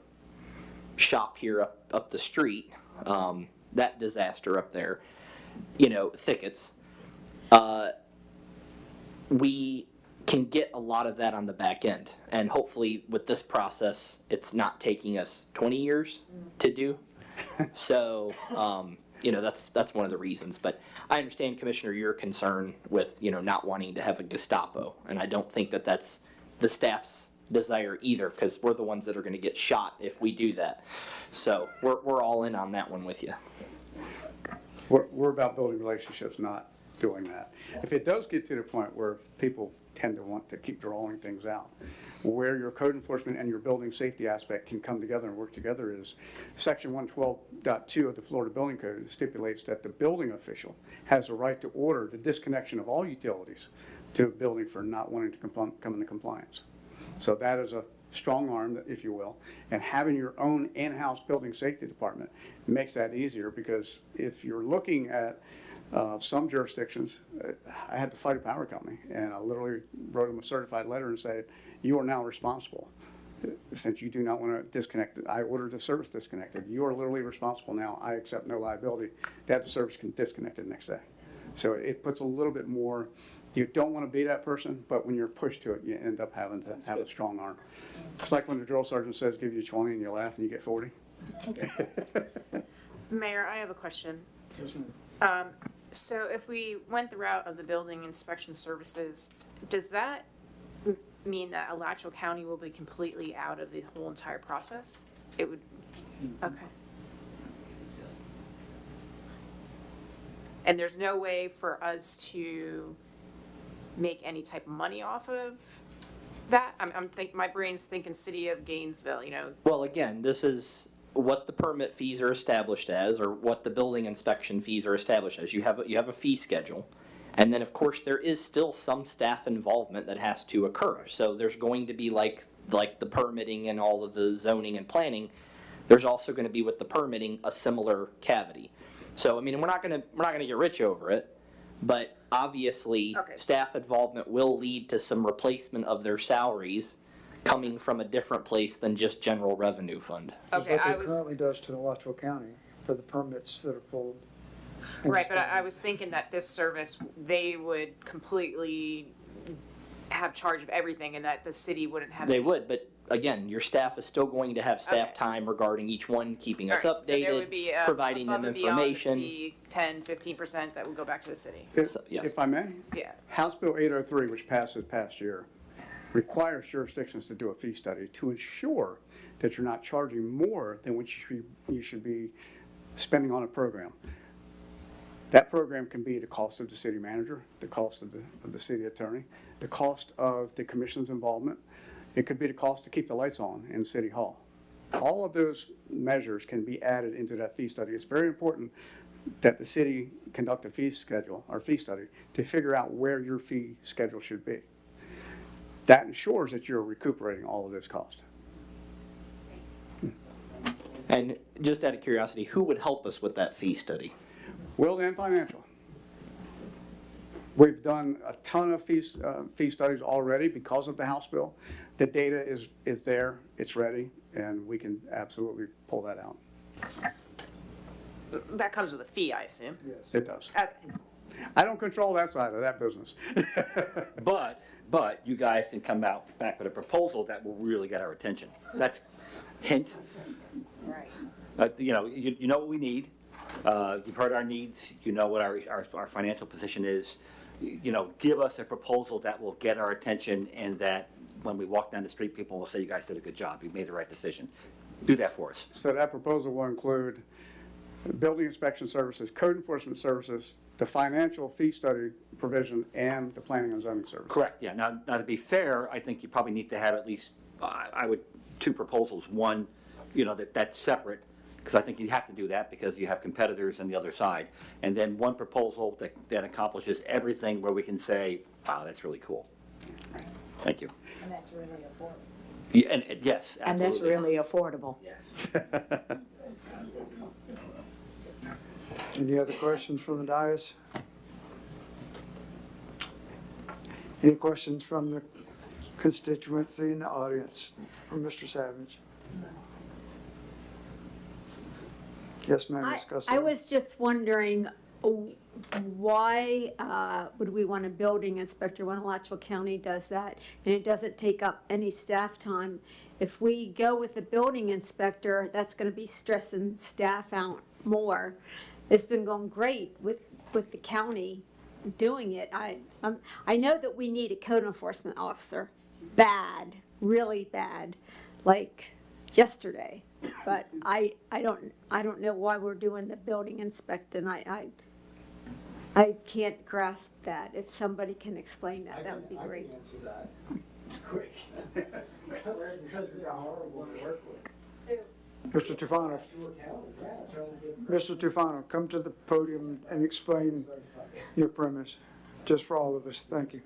shop here up the street, that disaster up there, thickets, we can get a lot of that on the back end. And hopefully with this process, it's not taking us 20 years to do. So, that's one of the reasons. But I understand, Commissioner, your concern with, not wanting to have a Gestapo. And I don't think that that's the staff's desire either, because we're the ones that are going to get shot if we do that. So we're all in on that one with you. We're about building relationships, not doing that. If it does get to the point where people tend to want to keep drawing things out, where your code enforcement and your building safety aspect can come together and work together is Section 112.2 of the Florida Building Code stipulates that the building official has the right to order the disconnection of all utilities to a building for not wanting to come into compliance. So that is a strong arm, if you will, and having your own in-house building safety department makes that easier, because if you're looking at some jurisdictions, I had to fight a power company, and I literally wrote them a certified letter and said, you are now responsible. Since you do not want to disconnect it, I ordered the service disconnected. You are literally responsible now. I accept no liability. That the service can disconnect it the next day. So it puts a little bit more. You don't want to be that person, but when you're pushed to it, you end up having to have a strong arm. It's like when the drill sergeant says, give you 20 and you laugh and you get 40. Mayor, I have a question. Yes, ma'am. So if we went the route of the building inspection services, does that mean that Alachua County will be completely out of the whole entire process? It would, okay. And there's no way for us to make any type of money off of that? My brain's thinking city of Gainesville, Well, again, this is what the permit fees are established as, or what the building inspection fees are established as. You have a fee schedule. And then, of course, there is still some staff involvement that has to occur. So there's going to be like the permitting and all of the zoning and planning. There's also going to be with the permitting a similar cavity. So I mean, we're not going to get rich over it, but obviously staff involvement will lead to some replacement of their salaries coming from a different place than just general revenue fund. Just like it currently does to Alachua County for the permits that are pulled. Right, but I was thinking that this service, they would completely have charge of everything and that the city wouldn't have. They would, but again, your staff is still going to have staff time regarding each one, keeping us Alright, so there would updated, be providing them above and beyond the information. fee, 10-15% that would go back to the city. If I may? Yeah. House Bill 803, which passed this past year, requires jurisdictions to do a fee study to ensure that you're not charging more than what you should be spending on a program. That program can be the cost of the city manager, the cost of the city attorney, the cost of the commission's involvement. It could be the cost to keep the lights on in City Hall. All of those measures can be added into that fee study. It's very important that the city conduct a fee schedule or fee study to figure out where your fee schedule should be. That ensures that you're recuperating all of this cost. And just out of curiosity, who would help us with that fee study? Willdan Financial. We've done a ton of fee studies already because of the House bill. The data is there, it's ready, and we can absolutely pull that out. That comes with a fee, I assume. Yes. It does. Okay. I don't control that side of that business. But you guys can come back with a proposal that will really get our attention. That's hint. Right. You know what we need. You've heard our needs. You know what our financial position is. Give us a proposal that will get our attention, and that when we walk down the street, people will say, you guys did a good job. You made the right decision. Do that for us. So that proposal will include building inspection services, code enforcement services, the financial fee study provision, and the planning and zoning service. Correct, yeah. Now to be fair, I think you probably need to have at least, 2 proposals. One, that's separate, Because I think you have to do that because you have competitors on the other side. And then one proposal that accomplishes everything where we can say, wow, that's really cool. Thank you. And that's really affordable. Yeah, and yes, And that's absolutely. really affordable. Any other questions from the dais? Any questions from the constituency in the audience from Mr. Savage? Yes, ma'am, Ms. Costello. I was just wondering, why would we want a building inspector when Alachua County does that? And it doesn't take up any staff time. If we go with the building inspector, that's gonna be stressing staff out more. It's been going great with the county doing it. I know that we need a code enforcement officer, bad, really bad, like yesterday. But I don't know why we're doing the building inspection. I can't grasp that. If somebody can explain that, that would be great. answer that quick. Because they're horrible to work with. Mr. Tufano, Mr. Tufano, come to the podium and explain your premise, just for all of us. Thank you.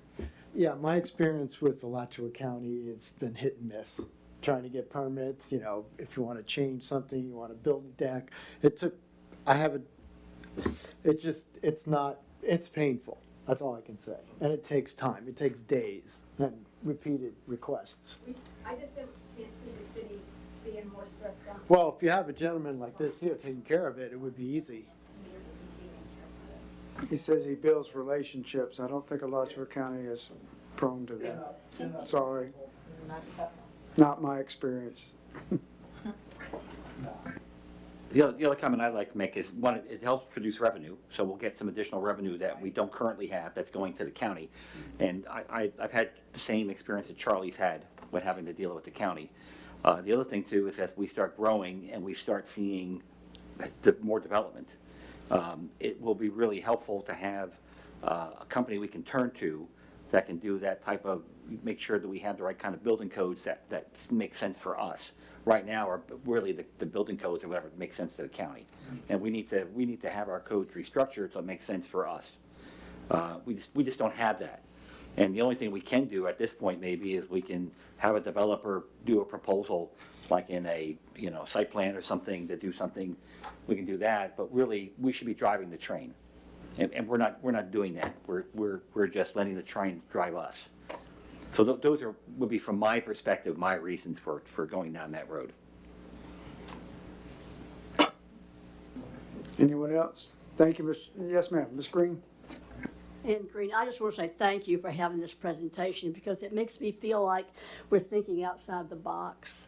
Yeah, my experience with Alachua County has been hit and miss. Trying to get permits, you know, if you want to change something, you want to build a deck. It's painful. That's all I can say. And it takes time. It takes days and repeated requests. I just can't see the city being more stressed out. Well, if you have a gentleman like this here taking care of it, it would be easy. He says he builds relationships. I don't think Alachua County is prone to that. Sorry. Not my experience. The other comment I'd like to make is, one, it helps produce revenue, so we'll get some additional revenue that we don't currently have that's going to the county. And I've had the same experience that Charlie's had when having to deal with the county. The other thing too is that we start growing and we start seeing more development. It will be really helpful to have a company we can turn to that can do that type of, make sure that we have the right kind of building codes that make sense for us. Right now, are really the building codes or whatever make sense to the county. And we need to have our codes restructured so it makes sense for us. We just don't have that. And the only thing we can do at this point maybe is we can have a developer do a proposal like in a, site plan or something to do something. We can do that, but really we should be driving the train. And we're not doing that. We're just letting the train drive us. So those would be, from my perspective, my reasons for going down that road. Anyone else? Thank you, yes, ma'am. Ms. Green? And Green, I just want to say thank you for having this presentation because it makes me feel like we're thinking outside the box.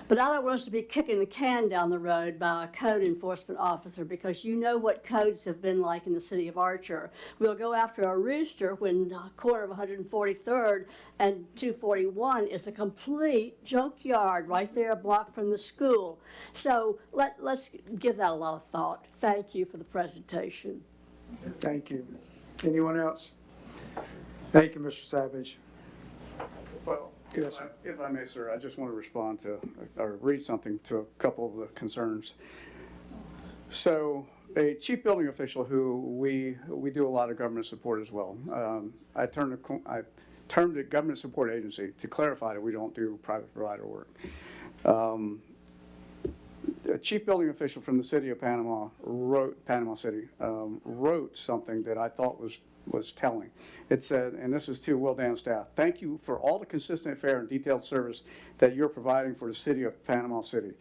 But I don't want us to be kicking the can down the road by a code enforcement officer because you know what codes have been like in the city of Archer. We'll go after a rooster when the corner of 143rd and 241 is a complete junkyard right there a block from the school. So let's give that a lot of thought. Thank you for the presentation. Thank you. Anyone else? Thank you, Mr. Savage. Well, Yes, sir. if I may, sir, I just want to respond to, or read something to a couple of the concerns. So a chief building official who we do a lot of government support as well. I termed it government support agency to clarify that we don't do private provider work. A chief building official from the city of Panama City, wrote something that I thought was telling. It said, and this is to Willdan staff, thank you for all the consistent, fair, and detailed service that you're providing for the city of Panama City.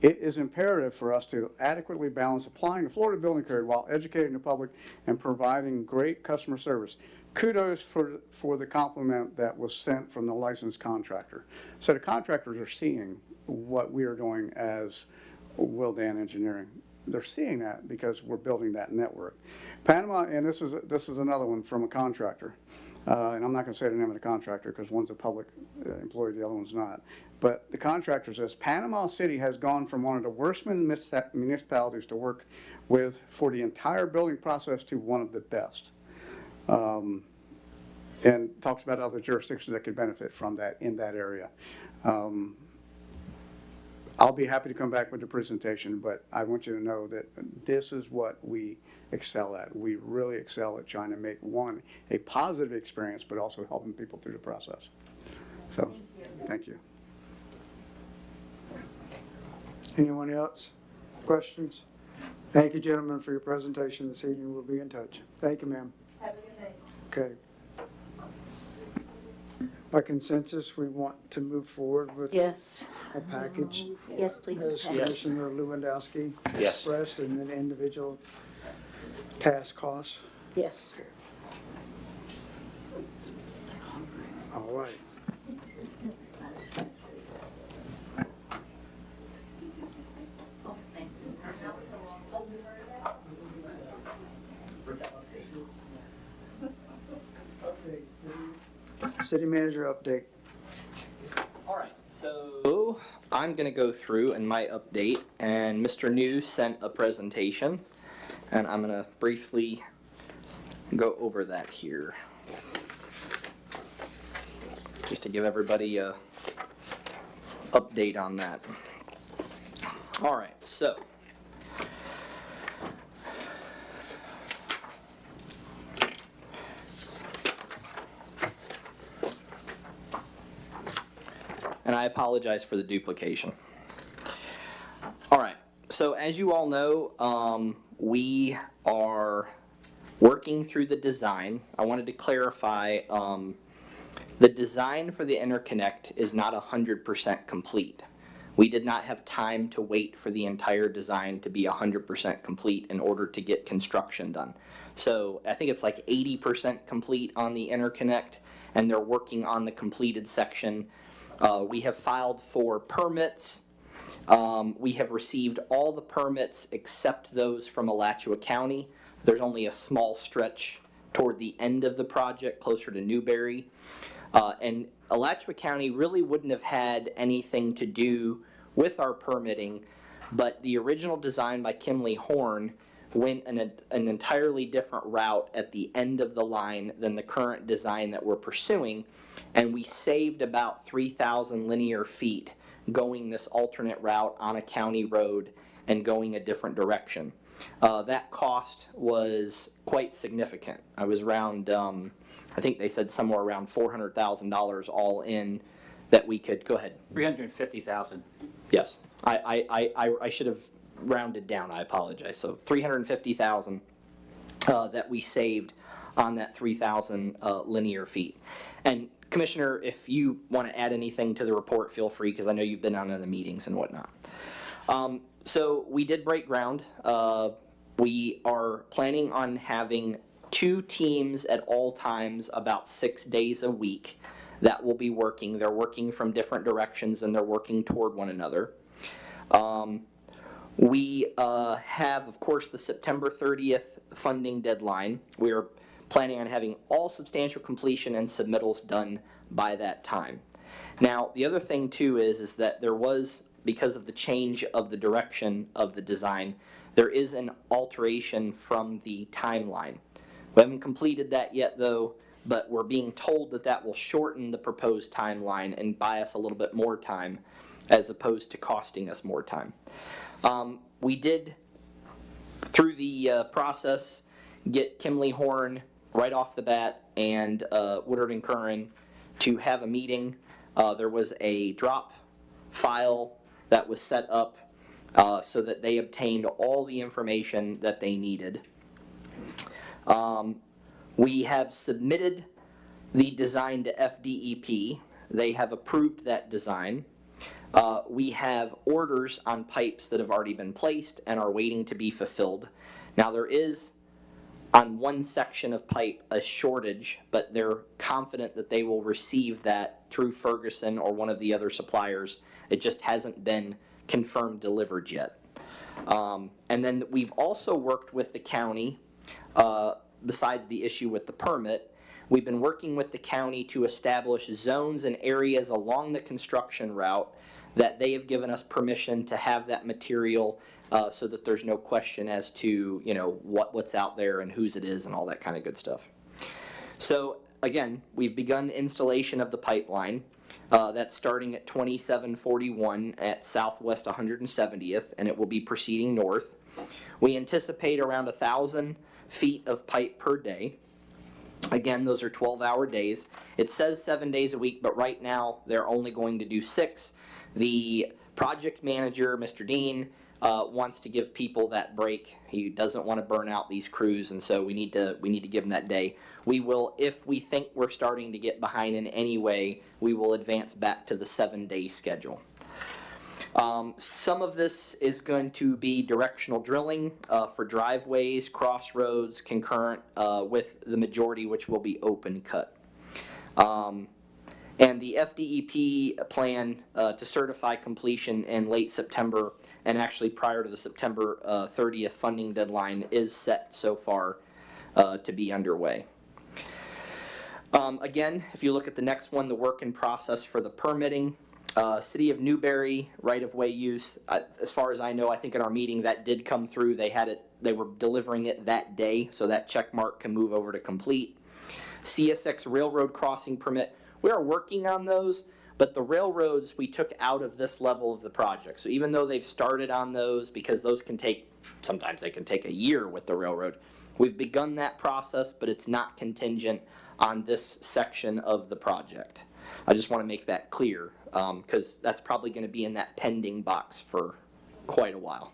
It is imperative for us to adequately balance applying the Florida Building Code while educating the public and providing great customer service. Kudos for the compliment that was sent from the licensed contractor. So the contractors are seeing what we are doing as Willdan Engineering. They're seeing that because we're building that network. Panama, and this is another one from a contractor, and I'm not going to say the name of the contractor because one's a public employee, the other one's not. But the contractor says Panama City has gone from one of the worst municipalities to work with for the entire building process to one of the best. And talks about other jurisdictions that could benefit from that in that area. I'll be happy to come back with the presentation, but I want you to know that this is what we excel at. We really excel at trying to make, one, a positive experience, but also helping people through the process. So, thank you. Anyone else? Questions? Thank you, gentlemen, for your presentation this evening. We'll be in touch. Thank you, ma'am. Have a good day. Okay. By consensus, we want to move forward with Yes. a package. Yes, please. As Commissioner Lewandowski Yes. expressed, and then individual task costs. Yes. All right. City manager update. All right, so I'm going to go through in my update, and Mr. New sent a presentation, and I'm going to briefly go over that here. Just to give everybody a update on that. All right, so. And I apologize for the duplication. All right, so as you all know, we are working through the design. I wanted to clarify, the design for the interconnect is not 100% complete. We did not have time to wait for the entire design to be 100% complete in order to get construction done. So I think it's like 80% complete on the interconnect, and they're working on the completed section. We have filed for permits. We have received all the permits except those from Alachua County. There's only a small stretch toward the end of the project, closer to Newberry. And Alachua County really wouldn't have had anything to do with our permitting, but the original design by Kimley Horn went an entirely different route at the end of the line than the current design that we're pursuing, and we saved about 3,000 linear feet going this alternate route on a county road and going a different direction. That cost was quite significant. I was around, I think they said somewhere around $400,000 all in that we could, go ahead. 350,000. Yes, I should have rounded down, I apologize. So 350,000 that we saved on that 3,000 linear feet. And Commissioner, if you want to add anything to the report, feel free, because I know you've been on in the meetings and whatnot. So we did break ground. We are planning on having 2 teams at all times about 6 days a week that will be working. They're working from different directions and they're working toward one another. We have, of course, the September 30th funding deadline. We are planning on having all substantial completion and submittals done by that time. Now, the other thing too is that there was, because of the change of the direction of the design, there is an alteration from the timeline. We haven't completed that yet though, but we're being told that that will shorten the proposed timeline and buy us a little bit more time as opposed to costing us more time. We did, through the process, get Kimley Horn right off the bat and Woodard and Curran to have a meeting. There was a drop file that was set up so that they obtained all the information that they needed. We have submitted the design to FDEP. They have approved that design. We have orders on pipes that have already been placed and are waiting to be fulfilled. Now there is, on one section of pipe, a shortage, but they're confident that they will receive that through Ferguson or one of the other suppliers. It just hasn't been confirmed delivered yet. And then we've also worked with the county, besides the issue with the permit. We've been working with the county to establish zones and areas along the construction route that they have given us permission to have that material so that there's no question as to, you know, what's out there and whose it is and all that kind of good stuff. So again, we've begun installation of the pipeline. That's starting at 2741 at Southwest 170th, and it will be proceeding north. We anticipate around 1,000 feet of pipe per day. Again, those are 12-hour days. It says 7 days a week, but right now they're only going to do 6. The project manager, Mr. Dean, wants to give people that break. He doesn't want to burn out these crews, and so we need to give them that day. We will, if we think we're starting to get behind in any way, we will advance back to the 7-day schedule. Some of this is going to be directional drilling for driveways, crossroads, concurrent with the majority, which will be open cut. And the FDEP plan to certify completion in late September, and actually prior to the September 30th funding deadline, is set so far to be underway. Again, if you look at the next one, the work in process for the permitting, City of Newberry right-of-way use, as far as I know, I think in our meeting that did come through. They were delivering it that day, so that check mark can move over to complete. CSX railroad crossing permit, we are working on those, but the railroads we took out of this level of the project. So even though they've started on those, because those can take, sometimes they can take a year with the railroad, we've begun that process, but it's not contingent on this section of the project. I just want to make that clear, because that's probably going to be in that pending box for quite a while.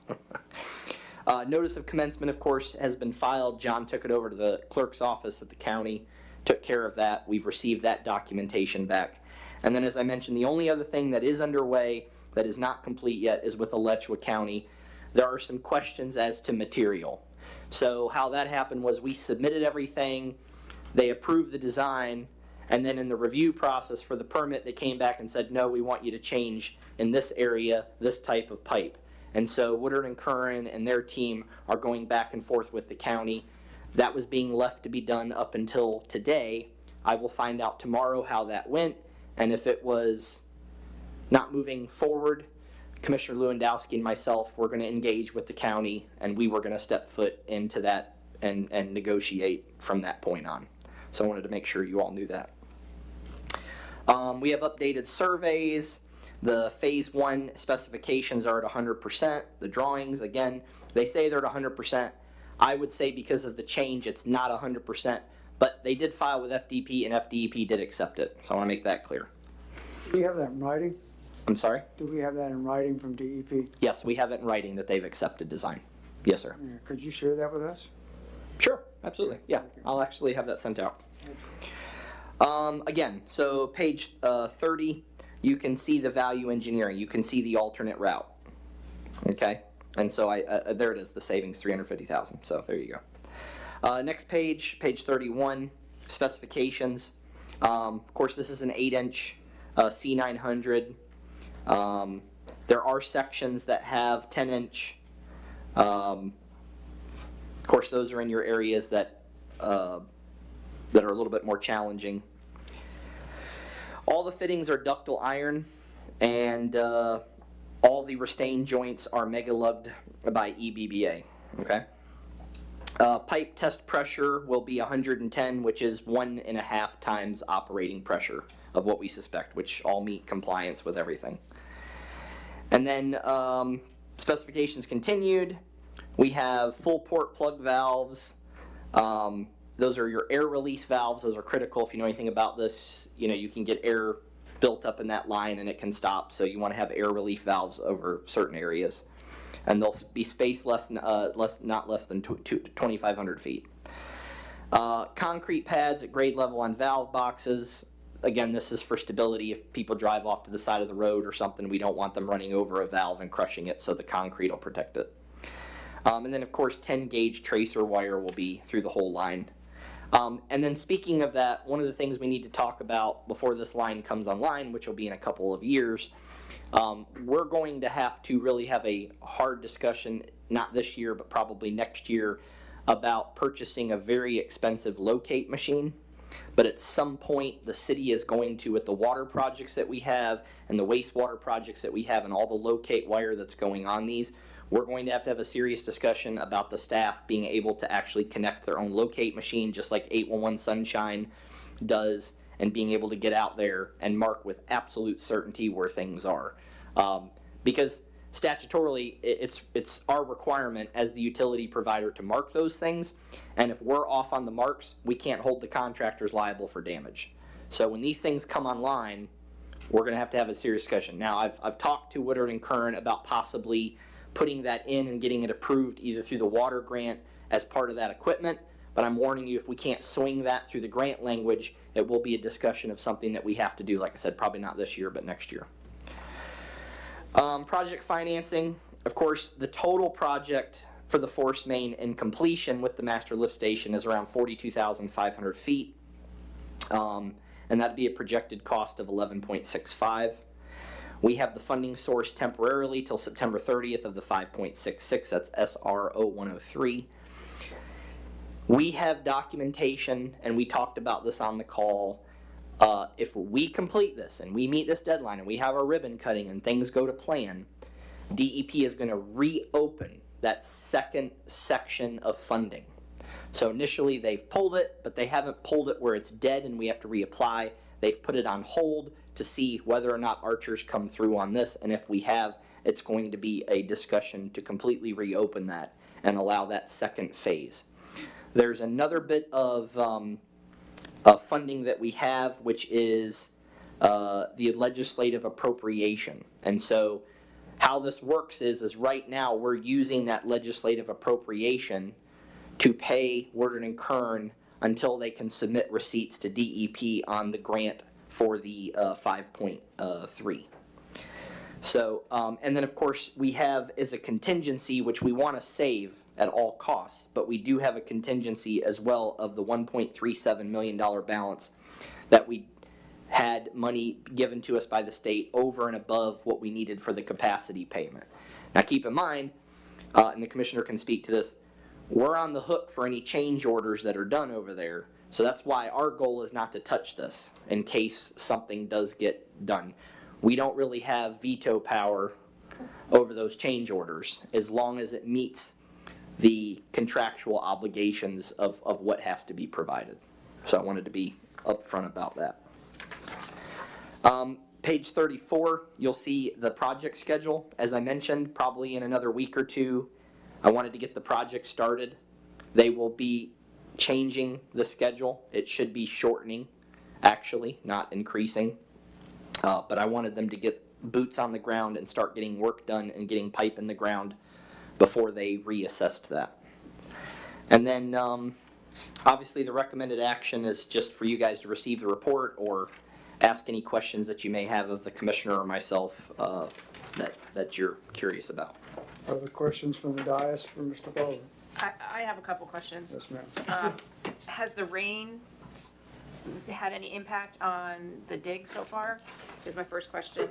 Notice of commencement, of course, has been filed. John took it over to the clerk's office at the county, took care of that. We've received that documentation back. And then, as I mentioned, the only other thing that is underway that is not complete yet is with Alachua County. There are some questions as to material. So how that happened was we submitted everything, they approved the design, and then in the review process for the permit, they came back and said, no, we want you to change in this area this type of pipe. And so Woodard and Curran and their team are going back and forth with the county. That was being left to be done up until today. I will find out tomorrow how that went, and if it was not moving forward, Commissioner Lewandowski and myself were going to engage with the county, and we were going to step foot into that and negotiate from that point on. So I wanted to make sure you all knew that. We have updated surveys. The phase 1 specifications are at 100%. The drawings, again, they say they're at 100%. I would say because of the change, it's not 100%, but they did file with FDP, and FDEP did accept it. So I want to make that clear. Do we have that in writing? I'm sorry? Do we have that in writing from DEP? Yes, we have it in writing that they've accepted design. Yes, sir. Yeah, could you share that with us? Sure, absolutely. Yeah, I'll actually have that sent out. Again, so page 30, you can see the value engineering. You can see the alternate route. Okay? And so there it is, the savings, $350,000. So there you go. Next page, page 31, specifications. Of course, this is an 8-inch C900. There are sections that have 10-inch. Of course, those are in your areas that are a little bit more challenging. All the fittings are ductile iron, and all the Restain joints are mega-lugged by EBBA. Okay. Pipe test pressure will be 110, which is 1.5 times operating pressure of what we suspect, which all meet compliance with everything. And then specifications continued. We have full port plug valves. Those are your air release valves. Those are critical. If you know anything about this, you know you can get air built up in that line and it can stop. So you want to have air relief valves over certain areas, and they'll be spaced not less than 2,500 feet. Concrete pads at grade level on valve boxes. Again, this is for stability. If people drive off to the side of the road or something, we don't want them running over a valve and crushing it, so the concrete will protect it. And then, of course, 10-gauge tracer wire will be through the whole line. And then speaking of that, one of the things we need to talk about before this line comes online, which will be in a couple of years, we're going to have to really have a hard discussion, not this year, but probably next year, about purchasing a very expensive locate machine. But at some point, the city is going to, with the water projects that we have and the wastewater projects that we have and all the locate wire that's going on these, we're going to have a serious discussion about the staff being able to actually connect their own locate machine, just like 811 Sunshine does, and being able to get out there and mark with absolute certainty where things are. Because statutorily, it's our requirement as the utility provider to mark those things, and if we're off on the marks, we can't hold the contractors liable for damage. So when these things come online, we're gonna have to have a serious discussion. Now, I've talked to Woodard and Kern about possibly putting that in and getting it approved either through the water grant as part of that equipment, but I'm warning you, if we can't swing that through the grant language, it will be a discussion of something that we have to do, like I said, probably not this year, but next year. Project financing, of course, the total project for the force main in completion with the master lift station is around 42,500 feet. And that'd be a projected cost of 11.65. We have the funding source temporarily till September 30th of the 5.66, that's SR 0103. We have documentation, and we talked about this on the call. If we complete this and we meet this deadline and we have our ribbon cutting and things go to plan, DEP is going to reopen that second section of funding. So initially they've pulled it, but they haven't pulled it where it's dead and we have to reapply. They've put it on hold to see whether or not Archers come through on this, and if we have, it's going to be a discussion to completely reopen that and allow that second phase. There's another bit of funding that we have, which is the legislative appropriation. And so how this works is right now we're using that legislative appropriation to pay Woodard and Kern until they can submit receipts to DEP on the grant for the 5.3. So, and then of course we have as a contingency, which we want to save at all costs, but we do have a contingency as well of the $1.37 million balance that we had money given to us by the state over and above what we needed for the capacity payment. Now keep in mind, and the commissioner can speak to this, we're on the hook for any change orders that are done over there. So that's why our goal is not to touch this in case something does get done. We don't really have veto power over those change orders as long as it meets the contractual obligations of what has to be provided. So I wanted to be upfront about that. Page 34, you'll see the project schedule. As I mentioned, probably in another week or two, I wanted to get the project started. They will be changing the schedule. It should be shortening, actually, not increasing. But I wanted them to get boots on the ground and start getting work done and getting pipe in the ground before they reassessed that. And then obviously the recommended action is just for you guys to receive the report or ask any questions that you may have of the commissioner or myself that you're curious about. Other questions from the dais for Mr. Baldwin? I have a couple questions. Yes, ma'am. Has the rain had any impact on the dig so far? Is my first question.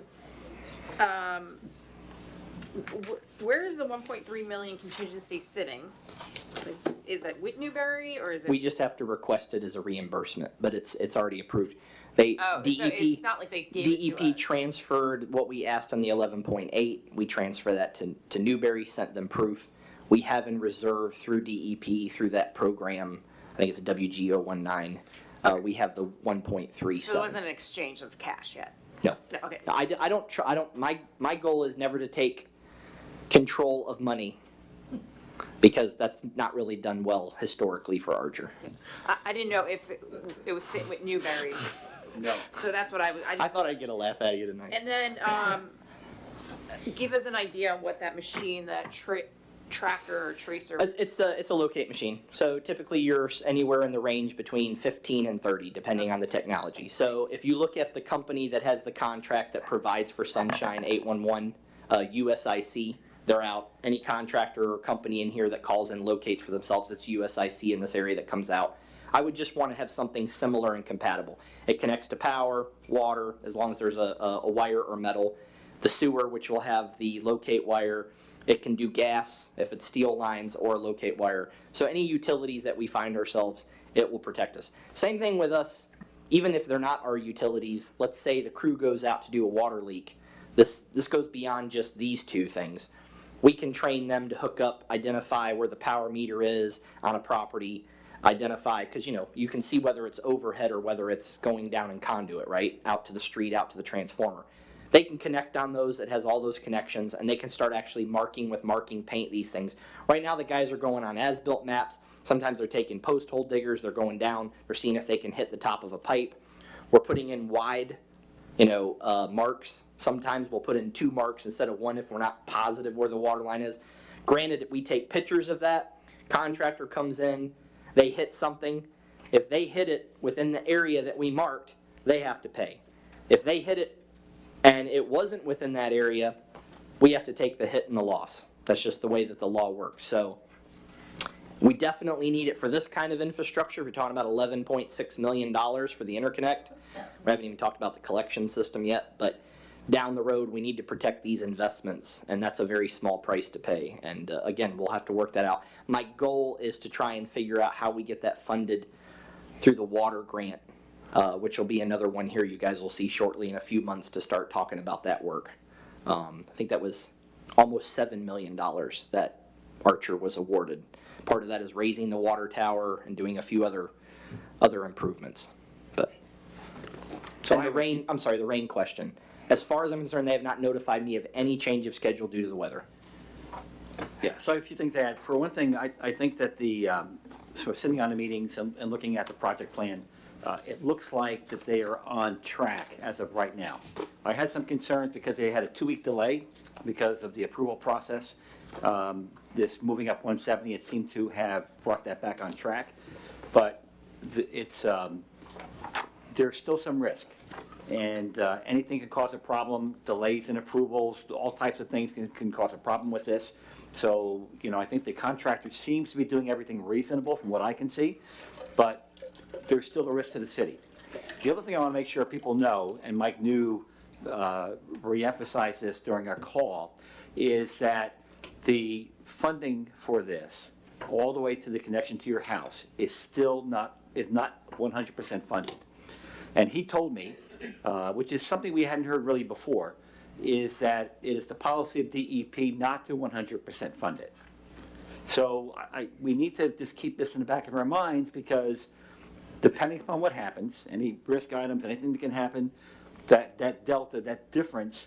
Where is the 1.3 million contingency sitting? Is it with Newberry or is it? We just have to request it as a reimbursement, but it's already approved. They so it's not like they gave it to DEP us. transferred what we asked on the 11.8. We transfer that to Newberry, sent them proof. We have in reserve through DEP through that program. I think it's WG019. We have the 1.37. So it wasn't an exchange of cash yet. No. No, okay. I don't. My goal is never to take control of money because that's not really done well historically for Archer. I didn't know if it was sitting with Newberry. No. So that's what I thought I'd get a laugh out of you tonight. And then give us an idea on what that machine, that tracker or tracer. It's a locate machine. So typically you're anywhere in the range between 15 and 30, depending on the technology. So if you look at the company that has the contract that provides for Sunshine 811, USIC, they're out. Any contractor or company in here that calls and locates for themselves, it's USIC in this area that comes out. I would just want to have something similar and compatible. It connects to power, water, as long as there's a wire or metal. The sewer, which will have the locate wire. It can do gas if it's steel lines or locate wire. So any utilities that we find ourselves, it will protect us. Same thing with us, even if they're not our utilities. Let's say the crew goes out to do a water leak. This goes beyond just these two things. We can train them to hook up, identify where the power meter is on a property, identify, because you can see whether it's overhead or whether it's going down in conduit, right? Out to the street, out to the transformer. They can connect on those, it has all those connections, and they can start actually marking with marking paint these things. Right now the guys are going on as-built maps. Sometimes they're taking post hole diggers, they're going down, they're seeing if they can hit the top of a pipe. We're putting in wide, marks. Sometimes we'll put in 2 marks instead of 1 if we're not positive where the water line is. Granted, we take pictures of that. Contractor comes in, they hit something. If they hit it within the area that we marked, they have to pay. If they hit it and it wasn't within that area, we have to take the hit and the loss. That's just the way that the law works. So we definitely need it for this kind of infrastructure. We're talking about $11.6 million for the interconnect. We haven't even talked about the collection system yet, but down the road, we need to protect these investments, and that's a very small price to pay. And again, we'll have to work that out. My goal is to try and figure out how we get that funded through the water grant, which will be another one here you guys will see shortly in a few months to start talking about that work. I think that was almost $7 million that Archer was awarded. Part of that is raising the water tower and doing a few other improvements. But so the rain question. As far as I'm concerned, they have not notified me of any change of schedule due to the weather. Yeah, so I have a few things to add. For one thing, I think that the, sort of sitting on the meetings and looking at the project plan, it looks like that they are on track as of right now. I had some concerns because they had a 2-week delay because of the approval process. This moving up 170, it seemed to have brought that back on track. But there's still some risk. And anything can cause a problem, delays in approvals, all types of things can cause a problem with this. So, I think the contractor seems to be doing everything reasonable from what I can see, but there's still a risk to the city. The other thing I want to make sure people know, and Mike New reemphasized this during our call, is that the funding for this, all the way to the connection to your house, is not 100% funded. And he told me, which is something we hadn't heard really before, is that it is the policy of DEP not to 100% fund it. So we need to just keep this in the back of our minds, because depending upon what happens, any risk items, anything that can happen, that delta, that difference,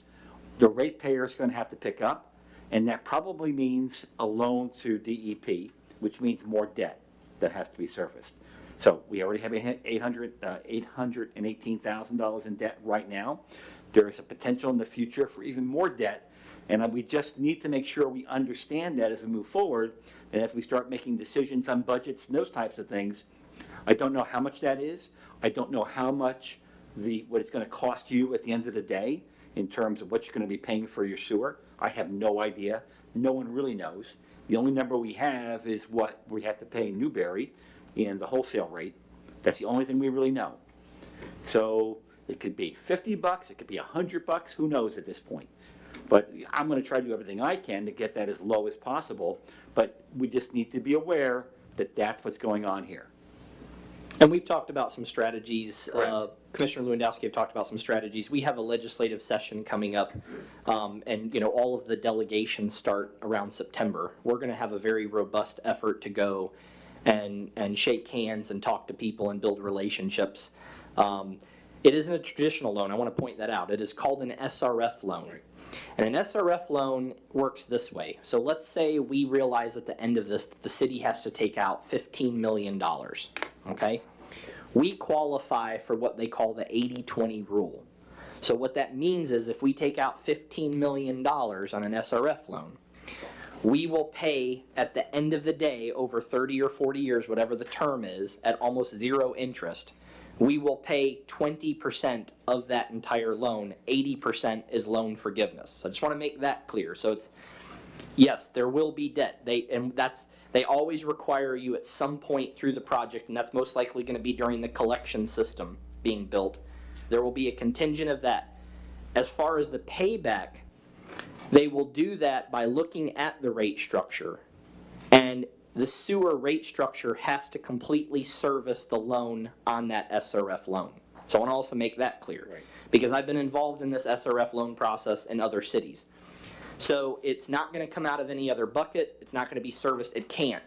the ratepayer is going to have to pick up, and that probably means a loan to DEP, which means more debt that has to be serviced. So we already have $818,000 in debt right now. There is a potential in the future for even more debt, and we just need to make sure we understand that as we move forward, and as we start making decisions on budgets and those types of things. I don't know how much that is. I don't know how much what it's going to cost you at the end of the day in terms of what you're going to be paying for your sewer. I have no idea. No one really knows. The only number we have is what we have to pay in Newberry in the wholesale rate. That's the only thing we really know. So it could be $50, it could be $100, who knows at this point. But I'm going to try to do everything I can to get that as low as possible, but we just need to be aware that that's what's going on here. And we've talked about some strategies. Commissioner Lewandowski have talked about some strategies. We have a legislative session coming up, and all of the delegations start around September. We're going to have a very robust effort to go and shake hands and talk to people and build relationships. It isn't a traditional loan. I want to point that out. It is called an SRF loan. And an SRF loan works this way. So let's say we realize at the end of this that the city has to take out $15 million. Okay? We qualify for what they call the 80-20 rule. So what that means is if we take out $15 million on an SRF loan, we will pay at the end of the day over 30 or 40 years, whatever the term is, at almost zero interest. We will pay 20% of that entire loan. 80% is loan forgiveness. So I just want to make that clear. So it's, yes, there will be debt. They always require you at some point through the project, and that's most likely going to be during the collection system being built. There will be a contingent of that. As far as the payback, they will do that by looking at the rate structure, and the sewer rate structure has to completely service the loan on that SRF loan. So I want to also make that clear, because I've been involved in this SRF loan process in other cities. So it's not going to come out of any other bucket. It's not going to be serviced. It can't.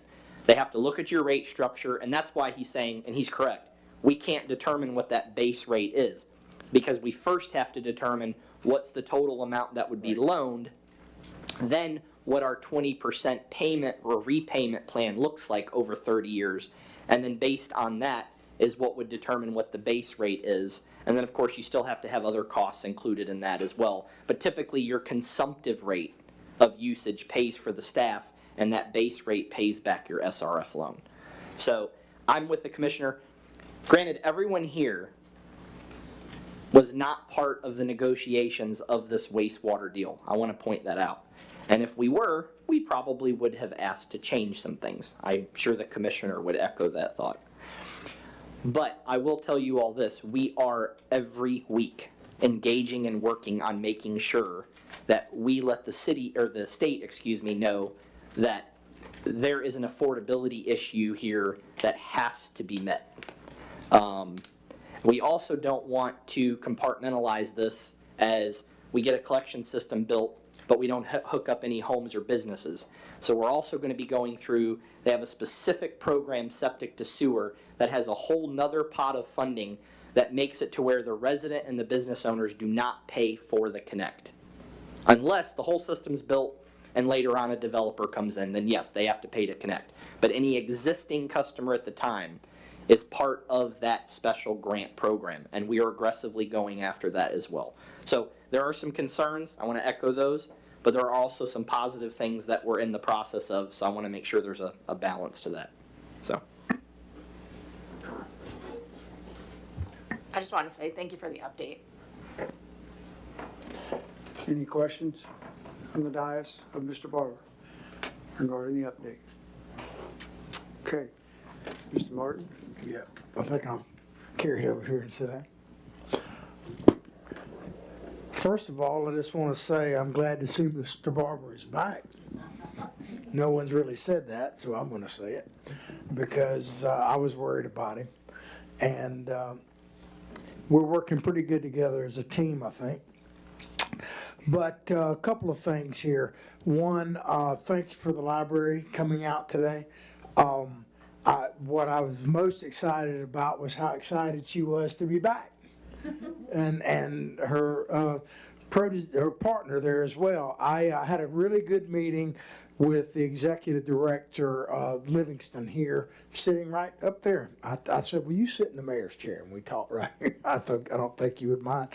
They have to look at your rate structure, and that's why he's saying, and he's correct, we can't determine what that base rate is, because we first have to determine what's the total amount that would be loaned, then what our 20% payment or repayment plan looks like over 30 years, and then based on that is what would determine what the base rate is. And then, of course, you still have to have other costs included in that as well. But typically, your consumptive rate of usage pays for the staff, and that base rate pays back your SRF loan. So I'm with the commissioner. Granted, everyone here was not part of the negotiations of this wastewater deal. I want to point that out. And if we were, we probably would have asked to change some things. I'm sure the commissioner would echo that thought. But I will tell you all this, we are every week engaging and working on making sure that we let the city, or the state, excuse me, know that there is an affordability issue here that has to be met. We also don't want to compartmentalize this as we get a collection system built, but we don't hook up any homes or businesses. So we're also going to be going through, they have a specific program, septic to sewer, that has a whole nother pot of funding that makes it to where the resident and the business owners do not pay for the connect. Unless the whole system's built and later on a developer comes in, then yes, they have to pay to connect. But any existing customer at the time is part of that special grant program, and we are aggressively going after that as well. So there are some concerns, I want to echo those, but there are also some positive things that we're in the process of, so I want to make sure there's a balance to that. So. I just want to say thank you for the update. Any questions from the dais of Mr. Barber regarding the update? Okay. Mr. Martin? Yeah, I think I'll carry it over here and sit down. First of all, I just want to say I'm glad to see Mr. Barber is back. No one's really said that, so I'm going to say it because I was worried about him. And we're working pretty good together as a team, I think. But a couple of things here. One, thank you for the library coming out today. What I was most excited about was how excited she was to be back. And her partner there as well. I had a really good meeting with the executive director of Livingston here, sitting right up there. I said, "Will you sit in the mayor's chair?" And we talked right here. I don't think you would mind,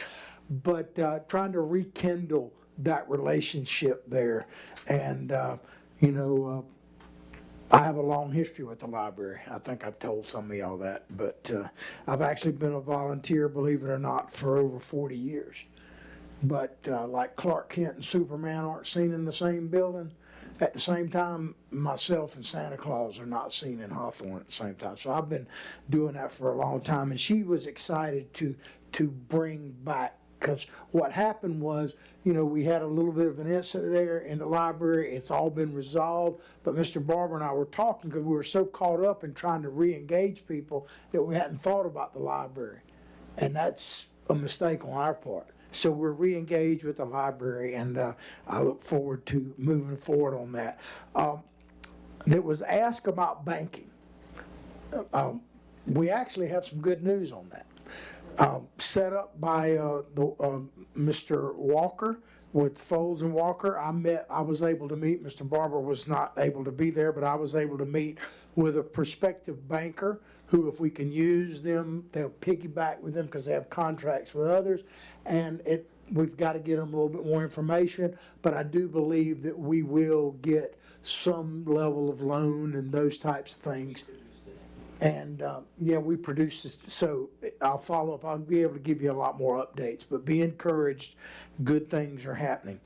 but trying to rekindle that relationship there, and I have a long history with the library. I think I've told some of y'all that, but I've actually been a volunteer, believe it or not, for over 40 years. But like Clark Kent and Superman aren't seen in the same building, at the same time, myself and Santa Claus are not seen in Hawthorne at the same time. So I've been doing that for a long time, and she was excited to bring back, because what happened was, we had a little bit of an incident there in the library. It's all been resolved, but Mr. Barber and I were talking because we were so caught up in trying to re-engage people that we hadn't thought about the library. And that's a mistake on our part. So we're re-engaged with the library, and I look forward to moving forward on that. That was asked about banking. We actually have some good news on that. Set up by Mr. Walker with Folds and Walker. I was able to meet, Mr. Barber was not able to be there, but I was able to meet with a prospective banker who, if we can use them, they'll piggyback with them because they have contracts with others. And we've got to get them a little bit more information, but I do believe that we will get some level of loan and those types of things. And we produced this, so I'll follow up. I'll be able to give you a lot more updates, but be encouraged. Good things are happening.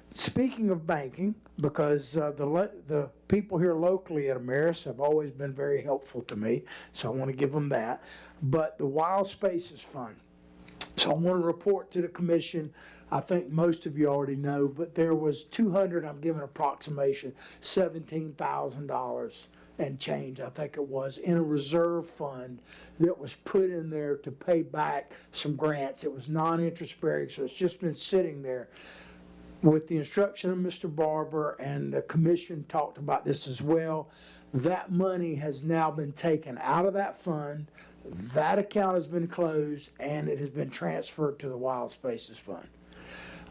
Speaking of banking, because the people here locally at Ameris have always been very helpful to me, so I want to give them that. But the Wild Spaces Fund. So I want to report to the commission. I think most of you already know, but there was I'm giving approximation, $17,000 and change, I think it was, in a reserve fund that was put in there to pay back some grants. It was non-interest bearing, so it's just been sitting there. With the instruction of Mr. Barber, and the commission talked about this as well, That money has now been taken out of that fund. That account has been closed and it has been transferred to the Wild Spaces Fund.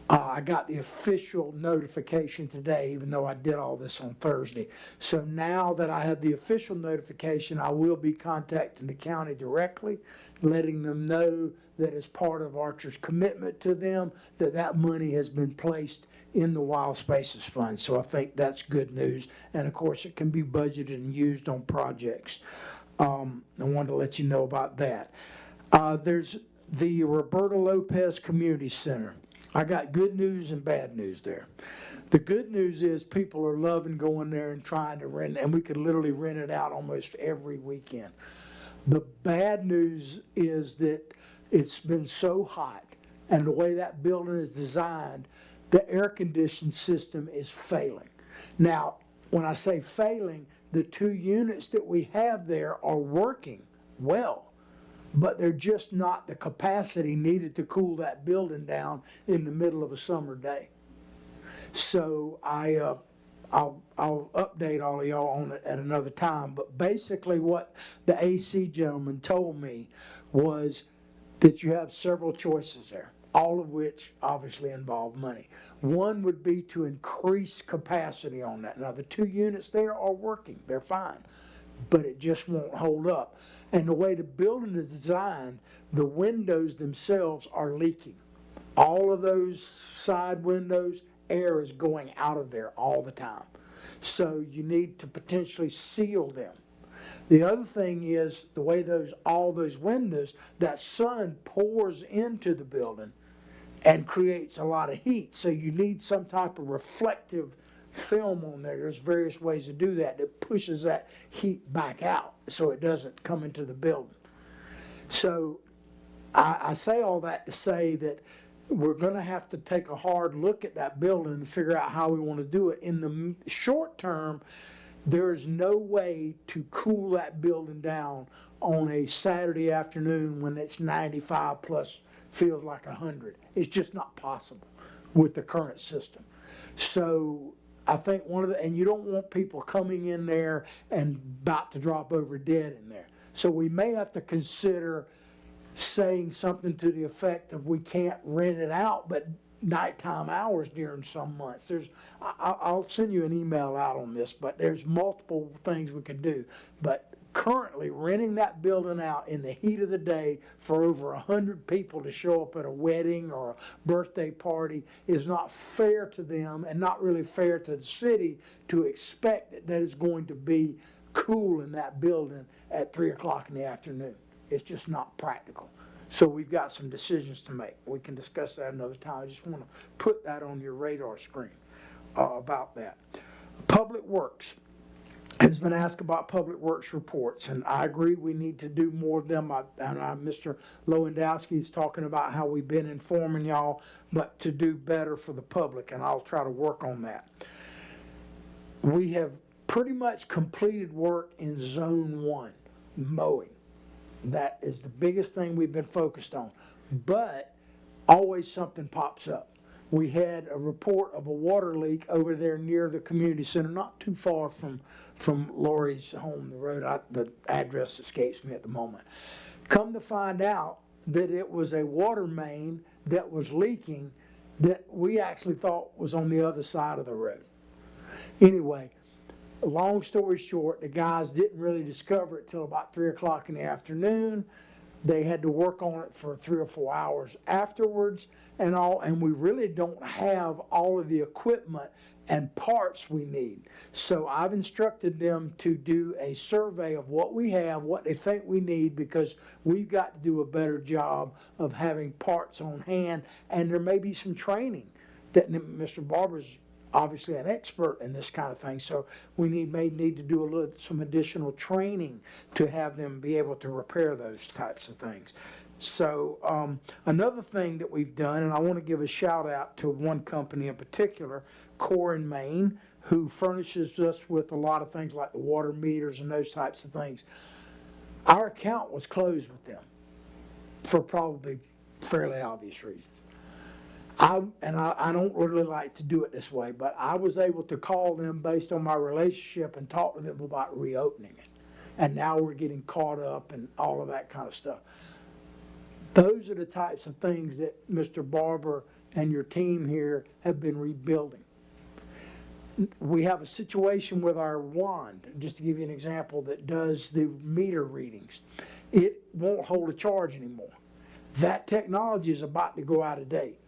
I got the official notification today, even though I did all this on Thursday. So now that I have the official notification, I will be contacting the county directly, letting them know that as part of Archer's commitment to them, that that money has been placed in the Wild Spaces Fund. So I think that's good news. And of course, it can be budgeted and used on projects. I wanted to let you know about that. There's the Roberto Lopez Community Center. I got good news and bad news there. The good news is people are loving going there and trying to rent, and we could literally rent it out almost every weekend. The bad news is that it's been so hot, and the way that building is designed, the air conditioning system is failing. Now, when I say failing, the 2 units that we have there are working well, but they're just not the capacity needed to cool that building down in the middle of a summer day. So I'll update all of y'all on it at another time. But basically what the AC gentleman told me was that you have several choices there, all of which obviously involve money. One would be to increase capacity on that. Now the 2 units there are working, they're fine, but it just won't hold up. And the way the building is designed, the windows themselves are leaking. All of those side windows, air is going out of there all the time. So you need to potentially seal them. The other thing is the way all those windows, that sun pours into the building and creates a lot of heat. So you need some type of reflective film on there. There's various ways to do that pushes that heat back out so it doesn't come into the building. So I say all that to say that we're going to have to take a hard look at that building and figure out how we want to do it. In the short term, there is no way to cool that building down on a Saturday afternoon when it's 95 plus feels like 100. It's just not possible with the current system. So I think and you don't want people coming in there and about to drop over dead in there. So we may have to consider saying something to the effect of we can't rent it out, but nighttime hours during some months. I'll send you an email out on this, but there's multiple things we could do. But currently renting that building out in the heat of the day for over 100 people to show up at a wedding or a birthday party is not fair to them and not really fair to the city to expect that it's going to be cool in that building at 3 o'clock in the afternoon. It's just not practical. So we've got some decisions to make. We can discuss that another time. I just want to put that on your radar screen about that. Public Works has been asked about Public Works reports, and I agree we need to do more of them. Mr. Lewandowski is talking about how we've been informing y'all, but to do better for the public, and I'll try to work on that. We have pretty much completed work in Zone 1, mowing. That is the biggest thing we've been focused on, but always something pops up. We had a report of a water leak over there near the community center, not too far from Lori's home, the address escapes me at the moment. Come to find out that it was a water main that was leaking that we actually thought was on the other side of the road. Anyway, long story short, the guys didn't really discover it till about 3 o'clock in the afternoon. They had to work on it for 3 or 4 hours afterwards and we really don't have all of the equipment and parts we need. So I've instructed them to do a survey of what we have, what they think we need, because we've got to do a better job of having parts on hand, and there may be some training that Mr. Barber's obviously an expert in this kind of thing, so we may need to do some additional training to have them be able to repair those types of things. So another thing that we've done, and I want to give a shout out to one company in particular, Core in Maine, who furnishes us with a lot of things like the water meters and those types of things. Our account was closed with them for probably fairly obvious reasons. I don't really like to do it this way, but I was able to call them based on my relationship and talk to them about reopening it. And now we're getting caught up and all of that kind of stuff. Those are the types of things that Mr. Barber and your team here have been rebuilding. We have a situation with our wand, just to give you an example, that does the meter readings. It won't hold a charge anymore. That technology is about to go out of date.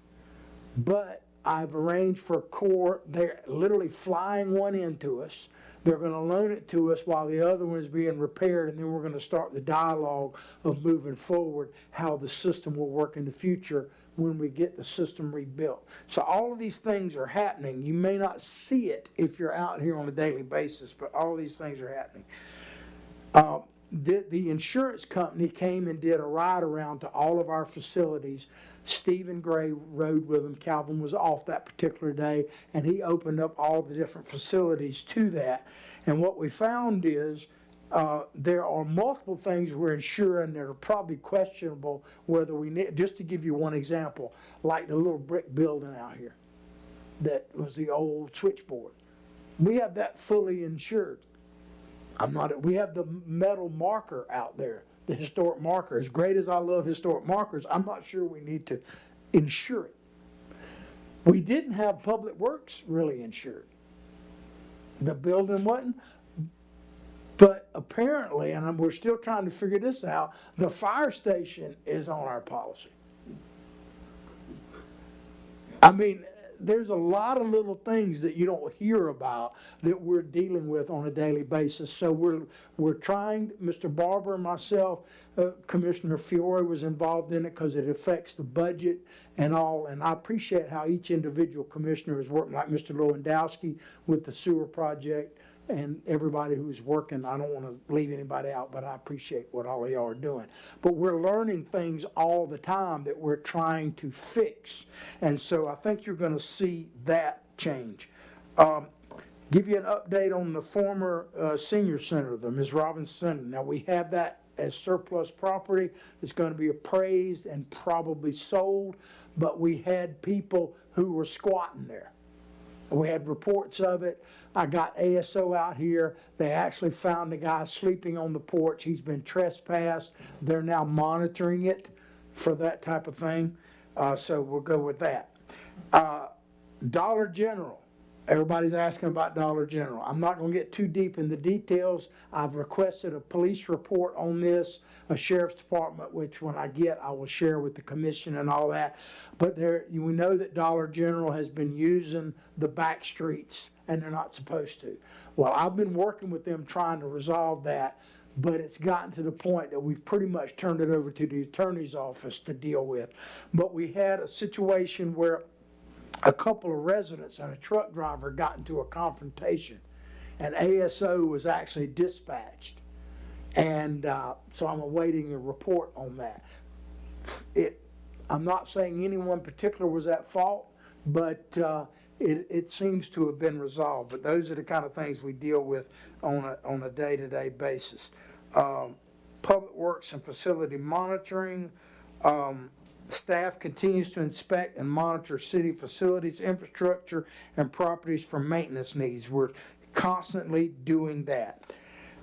But I've arranged for Core, they're literally flying one into us. They're going to loan it to us while the other one is being repaired, and then we're going to start the dialogue of moving forward, how the system will work in the future when we get the system rebuilt. So all of these things are happening. You may not see it if you're out here on a daily basis, but all of these things are happening. The insurance company came and did a ride around to all of our facilities. Stephen Gray rode with him. Calvin was off that particular day, and he opened up all the different facilities to that. And what we found is there are multiple things we're insuring that are probably questionable whether we need. Just to give you one example, like the little brick building out here that was the old switchboard. We have that fully insured. We have the metal marker out there, the historic marker. As great as I love historic markers, I'm not sure we need to insure it. We didn't have Public Works really insured. The building wasn't. But apparently, and we're still trying to figure this out, the fire station is on our policy. I mean, there's a lot of little things that you don't hear about that we're dealing with on a daily basis. So we're trying, Mr. Barber and myself, Commissioner Fiore was involved in it because it affects the budget and all. And I appreciate how each individual commissioner is working, like Mr. Lewandowski with the sewer project and everybody who's working. I don't want to leave anybody out, but I appreciate what all of y'all are doing. But we're learning things all the time that we're trying to fix. And so I think you're going to see that change. Give you an update on the former senior center, the Ms. Robbins Center. Now we have that as surplus property. It's going to be appraised and probably sold, but we had people who were squatting there. We had reports of it. I got ASO out here. They actually found the guy sleeping on the porch. He's been trespassed. They're now monitoring it for that type of thing. So we'll go with that. Dollar General. Everybody's asking about Dollar General. I'm not going to get too deep in the details. I've requested a police report on this, a sheriff's department, which when I get, I will share with the commission and all that. But we know that Dollar General has been using the back streets, and they're not supposed to. Well, I've been working with them trying to resolve that, but it's gotten to the point that we've pretty much turned it over to the attorney's office to deal with. But we had a situation where a couple of residents and a truck driver got into a confrontation, and ASO was actually dispatched. And so I'm awaiting a report on that. I'm not saying anyone particular was at fault, but it seems to have been resolved. But those are the kind of things we deal with on a day-to-day basis. Public Works and Facility Monitoring. Staff continues to inspect and monitor city facilities, infrastructure, and properties for maintenance needs. We're constantly doing that.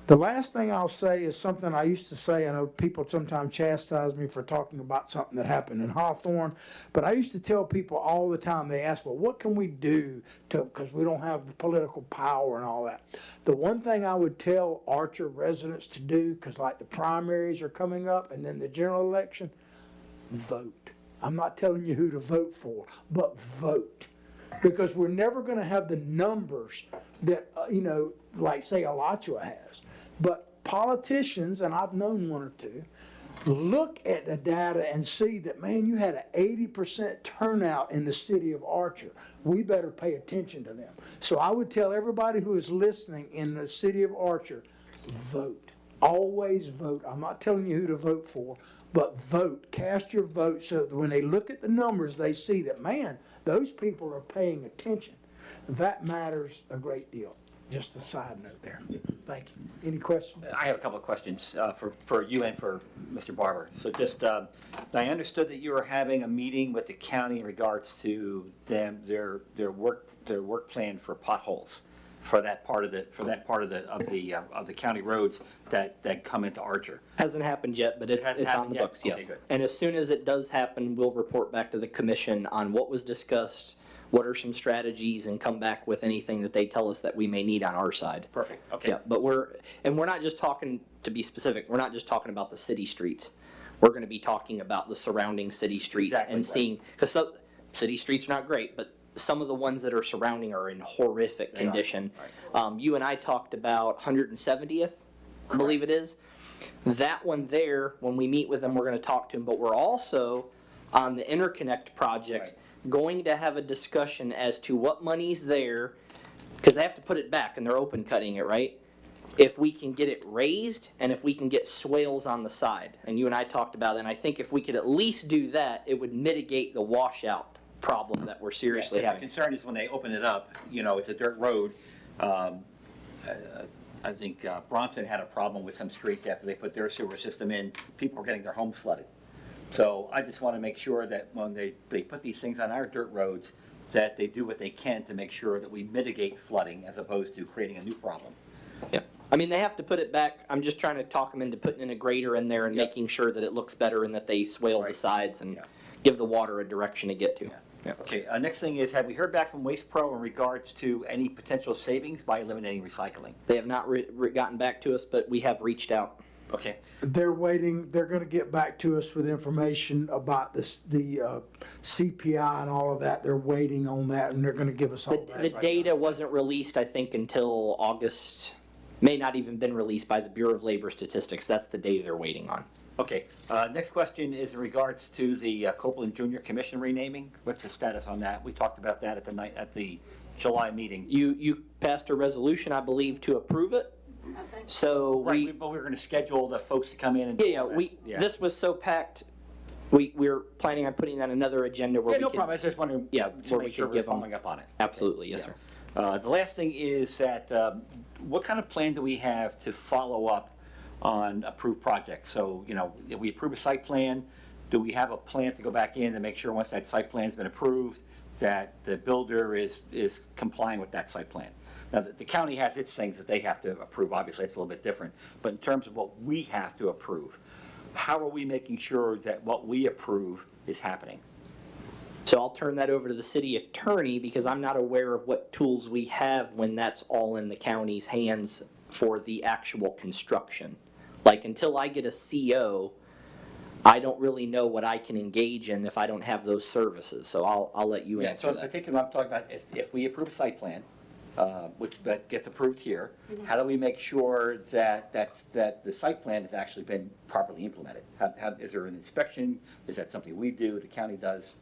The last thing I'll say is something I used to say. I know people sometimes chastise me for talking about something that happened in Hawthorne, but I used to tell people all the time, they ask, well, what can we do because we don't have the political power and all that. The one thing I would tell Archer residents to do, because like the primaries are coming up and then the general election, vote. I'm not telling you who to vote for, but vote. Because we're never going to have the numbers that, like say Alachua has. But politicians, and I've known one or two, look at the data and see that, man, you had an 80% turnout in the city of Archer. We better pay attention to them. So I would tell everybody who is listening in the city of Archer, vote. Always vote. I'm not telling you who to vote for, but vote. Cast your vote so that when they look at the numbers, they see that, man, those people are paying attention. That matters a great deal. just a side note there. Thank you. Any questions? I have a couple of questions for you and for Mr. Barber. So just, I understood that you were having a meeting with the county in regards to their work plan for potholes for that part of the county roads that come into Archer. Hasn't happened yet, but it's hasn't on happened the yet? books, Okay, yes. good. And as soon as it does happen, we'll report back to the commission on what was discussed, what are some strategies, and come back with anything that they tell us that we may need on our side. Perfect, okay. Yeah, but we're not just talking, to be specific, we're not just talking about the city streets. We're gonna be talking about the surrounding city streets Exactly, and right. seeing, because some city streets are not great, but some of the ones that are surrounding are in horrific They are, condition. You and I talked about 170th, I believe it is. That one there, when we meet with them, we're gonna talk to them, but we're also on the interconnect project, going to have a discussion as to what money's there, because they have to put it back and they're open cutting it, right? If we can get it raised and if we can get swales on the side. And you and I talked about it, and I think if we could at least do that, it would mitigate the washout problem that we're seriously The having. concern is when they open it up, it's a dirt road. I think Bronson had a problem with some streets after they put their sewer system in. People were getting their homes flooded. So I just want to make sure that when they put these things on our dirt roads, that they do what they can to make sure that we mitigate flooding as opposed to creating a new problem. Yeah. I mean, they have to put it back. I'm just trying to talk them into putting in a grader in there and making sure that it looks better and that they swale the sides and give the water a direction to get to. Yeah. Okay, next thing is, have we heard back from Waste Pro in regards to any potential savings by eliminating recycling? They have not gotten back to us, but we have reached out. Okay. They're waiting, they're gonna get back to us with information about this, the CPI and all of that. They're waiting on that, and they're gonna give us all that. The data wasn't released, I think, until August, may not even been released by the Bureau of Labor Statistics. That's the data they're waiting on. Okay, next question is in regards to the Copeland Junior Commission renaming. What's the status on that? We talked about that at the July meeting. You passed a resolution, I believe, to approve it. So But we're gonna schedule the folks to come in and. This was so packed, we're planning on putting on another agenda where Yeah, we no can. problem, I was just wondering. Yeah, to where we make sure can we're give them. following up on it. Absolutely, yes, sir. The last thing is that, what kind of plan do we have to follow up on approved projects? So, if we approve a site plan, do we have a plan to go back in and make sure once that site plan's been approved, that the builder is complying with that site plan? Now, the county has its things that they have to approve, obviously, it's a little bit different. But in terms of what we have to approve, how are we making sure that what we approve is happening? So I'll turn that over to the city attorney because I'm not aware of what tools we have when that's all in the county's hands for the actual construction. Like, until I get a CO, I don't really know what I can engage in if I don't have those services. So I'll let you Yeah, answer so in that. particular, I'm talking about if we approve a site plan, which that gets approved here, how do we make sure that the site plan has actually been properly implemented? Is there an inspection? Is that something we do, the county does?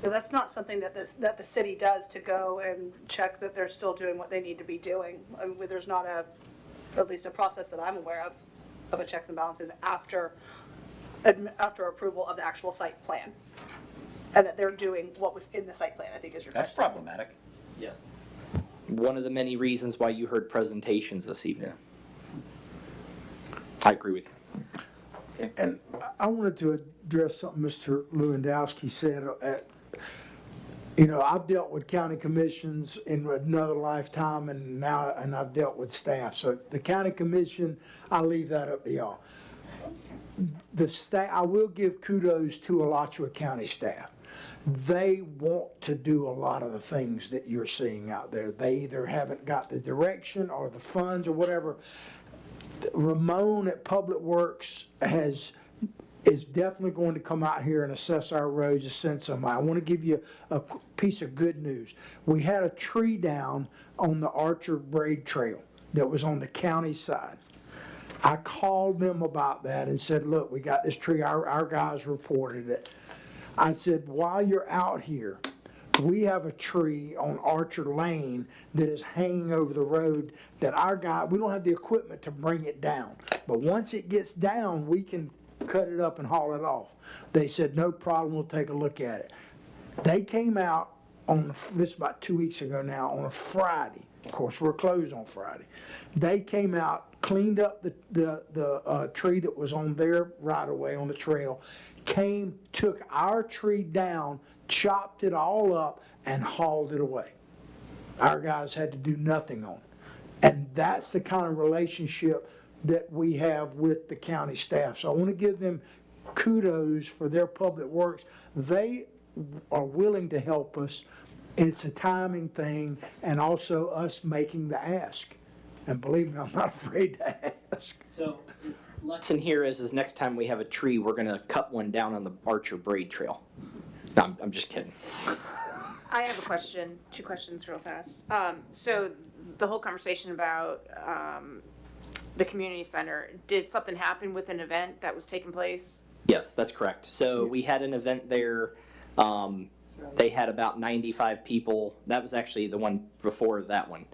So that's not something that the city does to go and check that they're still doing what they need to be doing. I mean, there's not at least a process that I'm aware of a checks and balances after approval of the actual site plan. And that they're doing what was in the site plan, I think is your That's question. problematic. Yes. One of the many reasons why you heard presentations this evening. I agree with you. And I wanted to address something Mr. Lewandowski said. I've dealt with county commissions in another lifetime and I've dealt with staff. So the county commission, I leave that up to y'all. The staff, I will give kudos to Alachua County staff. They want to do a lot of the things that you're seeing out there. They either haven't got the direction or the funds or whatever. Ramon at Public Works is definitely going to come out here and assess our roads and send somebody. I want to give you a piece of good news. We had a tree down on the Archer Braid Trail that was on the county side. I called them about that and said, look, we got this tree, our guys reported it. I said, while you're out here, we have a tree on Archer Lane that is hanging over the road that we don't have the equipment to bring it down. But once it gets down, we can cut it up and haul it off. They said, no problem, we'll take a look at it. They came out this is about 2 weeks ago now, on a Friday, Of course, we're closed on Friday. They came out, cleaned up the tree that was on their right of way on the trail, took our tree down, chopped it all up, and hauled it away. Our guys had to do nothing on it. And that's the kind of relationship that we have with the county staff. So I want to give them kudos for their public works. They are willing to help us. It's a timing thing, and also us making the ask. And believe me, I'm not afraid to ask. So, lesson here is next time we have a tree, we're gonna cut one down on the Archer Braid Trail. No, I'm just kidding. I have a question, 2 questions real fast. So the whole conversation about the community center, did something happen with an event that was taking place? Yes, that's correct. So we had an event there. They had about 95 people. That was actually the one before that one.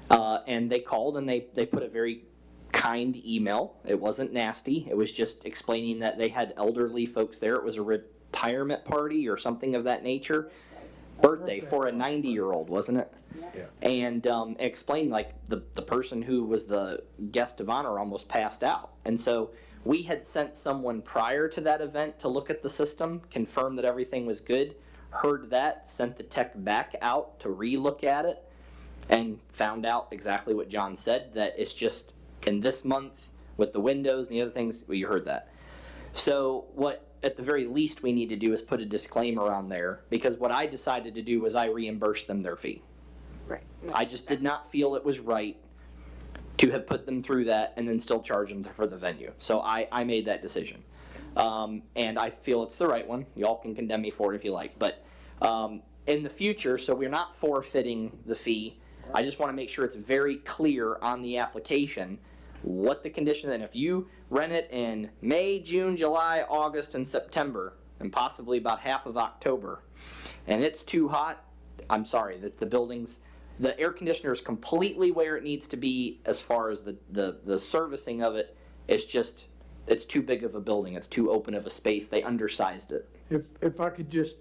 And they called and they put a very kind email. It wasn't nasty. It was just explaining that they had elderly folks there. It was a retirement party or something of that nature. Birthday for a 90-year-old, wasn't it? Yeah. And explained like the person who was the guest of honor almost passed out. And so we had sent someone prior to that event to look at the system, confirm that everything was good, heard that, sent the tech back out to re-look at it, and found out exactly what John said, that it's just in this month with the windows and the other things, well, you heard that. So what at the very least we need to do is put a disclaimer on there, because what I decided to do was I reimbursed them their fee. Right. I just did not feel it was right to have put them through that and then still charge them for the venue. So I made that decision. And I feel it's the right one. Y'all can condemn me for it if you like. But in the future, so we're not forfeiting the fee, I just want to make sure it's very clear on the application what the condition, and if you rent it in May, June, July, August, and September, and possibly about half of October, and it's too hot, I'm sorry, that the air conditioner is completely where it needs to be as far as the servicing of it. It's just, it's too big of a building. It's too open of a space. They undersized it. If I could just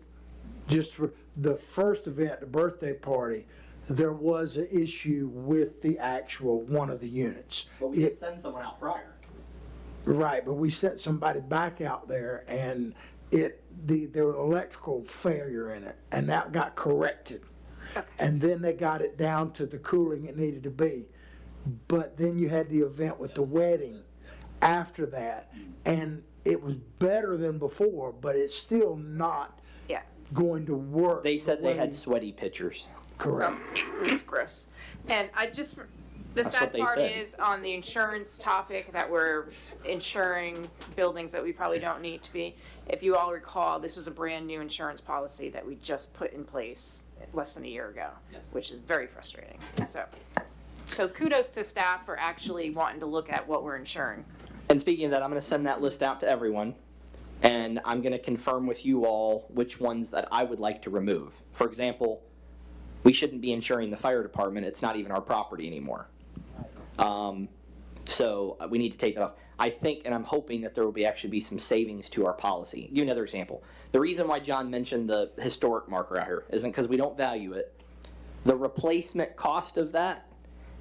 for the first event, the birthday party, there was an issue with the actual one of the units. But we did send someone out prior. Right, but we sent somebody back out there, and there was electrical failure in it, and that got corrected. Okay. And then they got it down to the cooling it needed to be. But then you had the event with the wedding after that, and it was better than before, but it's still not going to work. They said they had sweaty pictures. Correct. It's gross. And I just, the That's what sad they part said. is on the insurance topic that we're insuring buildings that we probably don't need to be. If you all recall, this was a brand new insurance policy that we just put in place less than a year ago, which is very frustrating. So kudos to staff for actually wanting to look at what we're insuring. And speaking of that, I'm going to send that list out to everyone, and I'm going to confirm with you all which ones that I would like to remove. For example, we shouldn't be insuring the fire department. It's not even our property anymore. So we need to take that off. I think, and I'm hoping that there will actually be some savings to our policy. Give you another example. The reason why John mentioned the historic marker out here isn't because we don't value it. The replacement cost of that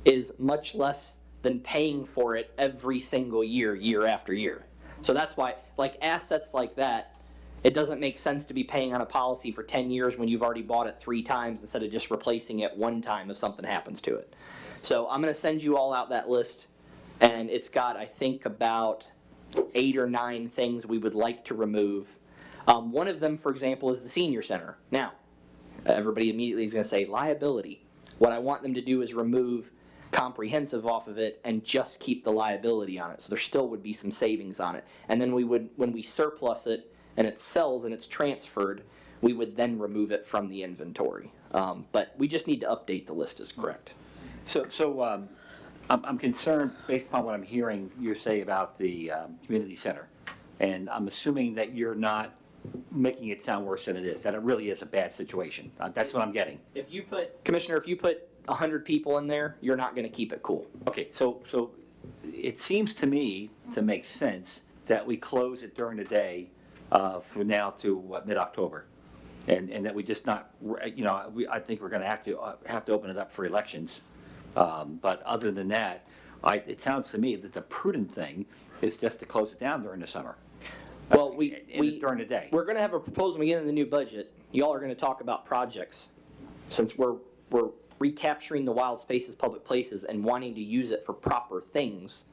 is much less than paying for it every single year, year after year. So that's why, like assets like that, it doesn't make sense to be paying on a policy for 10 years when you've already bought it 3 times instead of just replacing it one time if something happens to it. So I'm going to send you all out that list, and it's got, I think, about 8 or 9 things we would like to remove. One of them, for example, is the senior center. Now, everybody immediately is going to say liability. What I want them to do is remove comprehensive off of it and just keep the liability on it. So there still would be some savings on it. And then we would, when we surplus it and it sells and it's transferred, we would then remove it from the inventory. But we just need to update the list as correct. So I'm concerned, based upon what I'm hearing you say about the community center, and I'm assuming that you're not making it sound worse than it is, that it really is a bad situation. That's what I'm getting. If you put, Commissioner, if you put 100 people in there, you're not going to keep it cool. Okay, so it seems to me to make sense that we close it during the day from now to mid-October, and that we just not, I think we're going to have to open it up for elections, But other than that, it sounds to me that the prudent thing is just to close it down during the summer. Well, During the day. We're gonna have a proposal again in the new budget. Y'all are gonna talk about projects. Since we're recapturing the wild spaces, public places, and wanting to use it for proper things,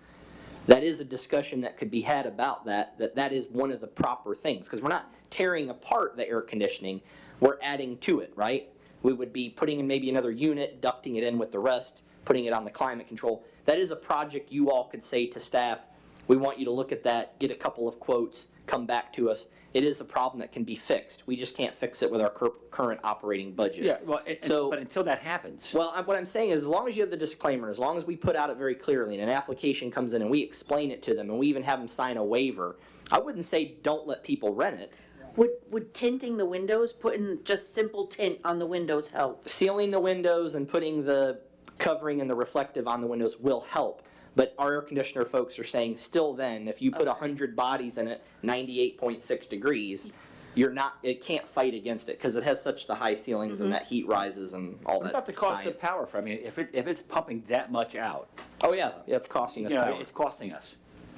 that is a discussion that could be had about that is one of the proper things. Because we're not tearing apart the air conditioning, we're adding to it, right? We would be putting in maybe another unit, ducting it in with the rest, putting it on the climate control. That is a project you all could say to staff, we want you to look at that, get a couple of quotes, come back to us. It is a problem that can be fixed. We just can't fix it with our current operating budget. Yeah, well, but until that happens. Well, what I'm saying is, as long as you have the disclaimer, as long as we put out it very clearly, and an application comes in and we explain it to them, and we even have them sign a waiver, I wouldn't say don't let people rent it. Would tinting the windows, putting just simple tint on the windows help? Sealing the windows and putting the covering and the reflective on the windows will help. But our air conditioner folks are saying still then, if you put 100 bodies in it, 98.6 degrees, it can't fight against it because it has such the high ceilings and that heat rises and all What that about the cost science. of power for, I mean, if it's pumping that much out, Oh yeah, it's costing us power. it's costing us.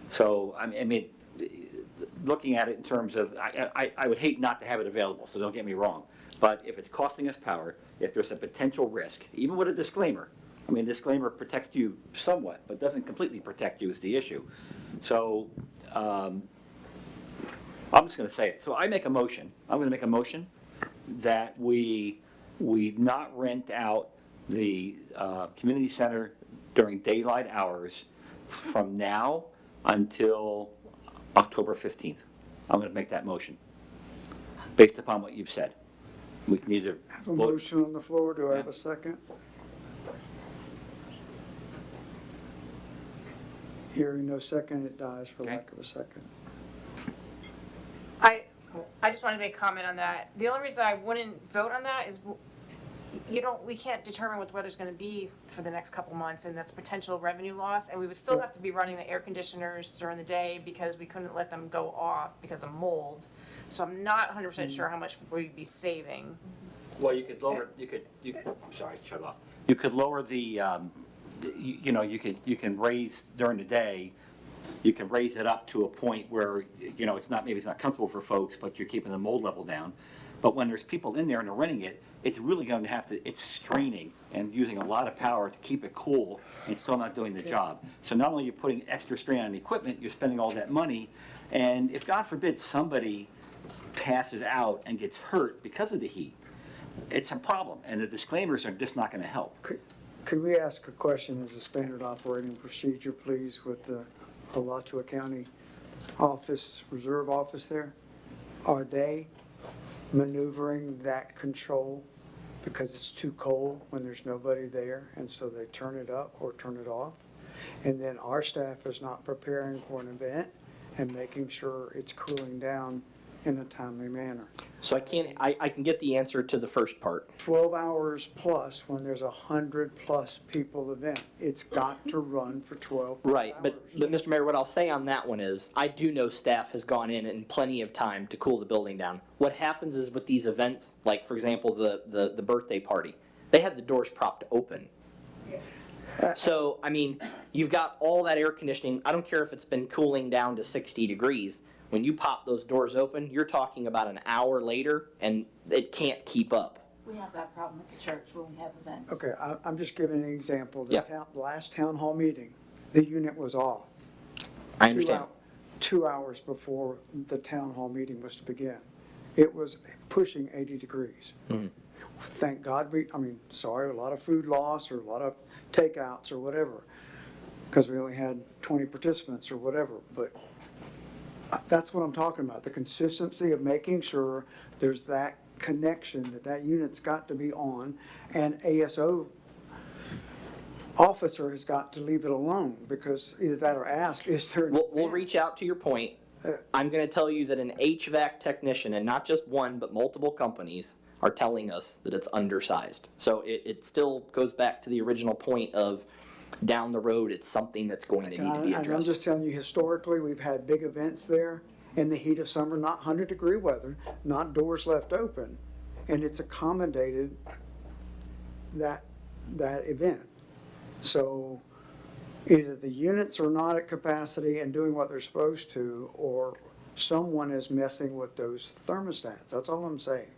So, I mean, looking at it in terms of, I would hate not to have it available, so don't get me wrong. But if it's costing us power, if there's a potential risk, even with a disclaimer, I mean, disclaimer protects you somewhat, but doesn't completely protect you is the issue. So, I'm just gonna say it. So I'm gonna make a motion that we not rent out the, community center during daylight hours from now until October 15th. I'm gonna make that motion, based upon what you've said. We can either Have a motion on the floor, do I have a second? Hearing no second, it dies for lack of a second. I just wanted to make a comment on that. The only reason I wouldn't vote on that is we can't determine what the weather's gonna be for the next couple months, and that's potential revenue loss, and we would still have to be running the air conditioners during the day because we couldn't let them go off because of mold. So I'm not 100% sure how much we'd be saving. Well, you could lower, sorry, shut off. You could lower the, you can raise during the day, you can raise it up to a point where, maybe it's not comfortable for folks, but you're keeping the mold level down. But when there's people in there and they're renting it, it's really going to it's straining and using a lot of power to keep it cool and still not doing the job. So not only are you putting extra strain on the equipment, you're spending all that money. And if God forbid somebody passes out and gets hurt because of the heat, it's a problem. And the disclaimers are just not going to help. Could we ask a question as a standard operating procedure, please, with the Alachua County office, reserve office there? Are they maneuvering that control because it's too cold when there's nobody there, and so they turn it up or turn it off? And then our staff is not preparing for an event and making sure it's cooling down in a timely manner. So I can get the answer to the first part. 12 hours plus when there's 100+ people event. It's got to run for 12 Right, hours. but Mr. Mayor, what I'll say on that one is, I do know staff has gone in plenty of time to cool the building down. What happens is with these events, like for example, the birthday party, they had the doors propped open. So, I mean, you've got all that air conditioning, I don't care if it's been cooling down to 60 degrees, when you pop those doors open, you're talking about an hour later, and it can't keep up. We have that problem at the church when we have events. Okay, I'm just giving an example. Yeah. The last town hall meeting, the unit was off. I understand. 2 hours before the town hall meeting was to begin. It was pushing 80 degrees. Mhm. Thank God a lot of food loss or a lot of takeouts or whatever, because we only had 20 participants or whatever, but that's what I'm talking about, the consistency of making sure there's that connection, that unit's got to be on, and ASO officer has got to leave it alone, because either that or ask, is there an We'll reach out to your point. I'm gonna tell you that an HVAC technician, and not just one, but multiple companies, are telling us that it's undersized. So it still goes back to the original point of down the road, it's something that's going to need to be And I'm addressed. just telling you, historically, we've had big events there in the heat of summer, not 100-degree weather, not doors left open, and it's accommodated that event. So either the units are not at capacity and doing what they're supposed to, or someone is messing with those thermostats. That's all I'm saying.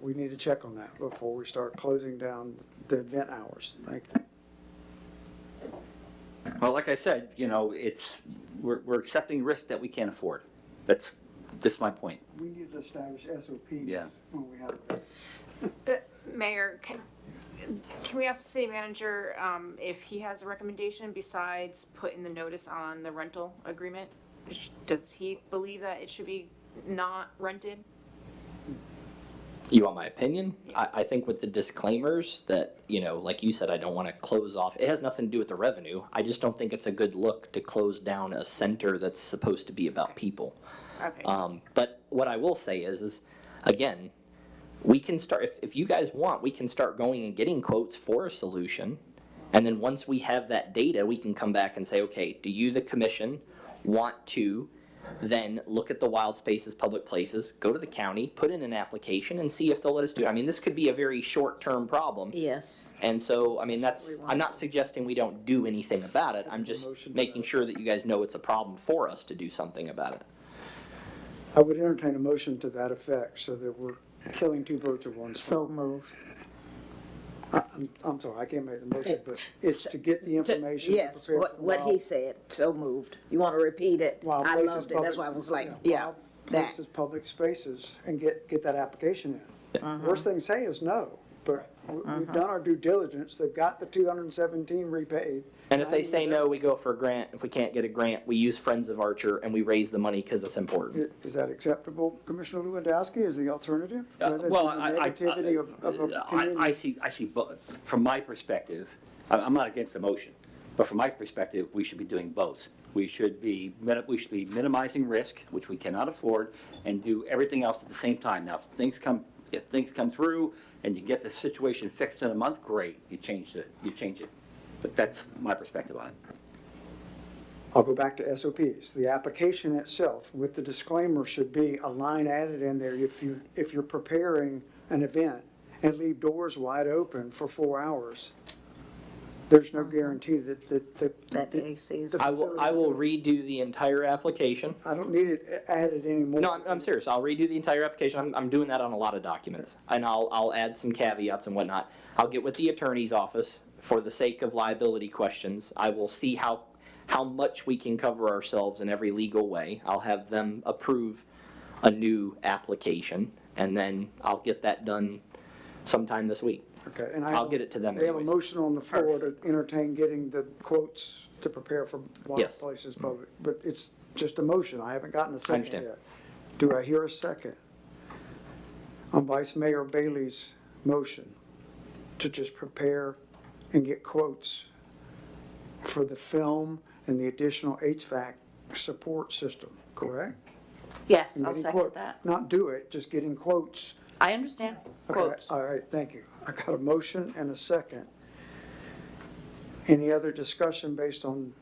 We need to check on that before we start closing down the event hours. Thank you. Well, like I said, you know, we're accepting risk that we can't afford. That's my point. We need to establish SOPs Yeah. when we have. Mayor, can we ask the city manager if he has a recommendation besides putting the notice on the rental agreement? Does he believe that it should be not rented? You want my opinion? I think with the disclaimers that, you know, like you said, I don't want to close off. It has nothing to do with the revenue. I just don't think it's a good look to close down a center that's supposed to be about people. Okay. But what I will say is again, we can start, if you guys want, we can start going and getting quotes for a solution. And then once we have that data, we can come back and say, okay, do you, the commission, want to then look at the wild spaces, public places, go to the county, put in an application and see if they'll let us do it. I mean, this could be a very short-term problem. Yes. And so, I mean, I'm not suggesting we don't do anything about it. I'm just making sure that you guys know it's a problem for us to do something about it. I would entertain a motion to that effect so that we're killing two birds with one stone. So moved. I'm sorry, I can't make the motion, but it's to get the information. to Yes, prepare for what he wild- said, so moved. You want to repeat it? Wild I places, loved it, that's public- why I was like, Wild yeah, that. Places, public spaces, and get that application in. Worst thing to say is no, but we've done our due diligence, they've got the 217 repaid. And if they say no, we go for a grant. If we can't get a grant, we use Friends of Archer and we raise the money because it's important. Is that acceptable, Commissioner Lewandowski, as the alternative? Rather than Well, the negativity of a community? I see, from my perspective, I'm not against the motion, but from my perspective, we should be doing both. We should be minimizing risk, which we cannot afford, and do everything else at the same time. Now, if things come through and you get the situation fixed in a month, great, you change it. But that's my perspective on it. I'll go back to SOPs. The application itself with the disclaimer should be a line added in there if you're preparing an event and leave doors wide open for 4 hours. There's no guarantee that That AC is. I will redo the entire application. I don't need it added anymore. No, I'm serious. I'll redo the entire application. I'm doing that on a lot of documents. And I'll add some caveats and whatnot. I'll get with the attorney's office for the sake of liability questions. I will see how much we can cover ourselves in every legal way. I'll have them approve a new application, and then I'll get that done sometime this week. Okay, and I'll get it to them We have a anyways. motion on the floor to entertain getting the quotes to prepare for wild Yes. places public, but it's just a motion. I haven't gotten a second understand. yet. Do I hear a second? On Vice Mayor Bailey's motion to just prepare and get quotes for the film and the additional HVAC support system, correct? Yes, And I'll getting second quote- that. Not do it, just getting quotes. I understand. Okay, Quotes. all right, thank you. I got a motion and a second. Any other discussion based on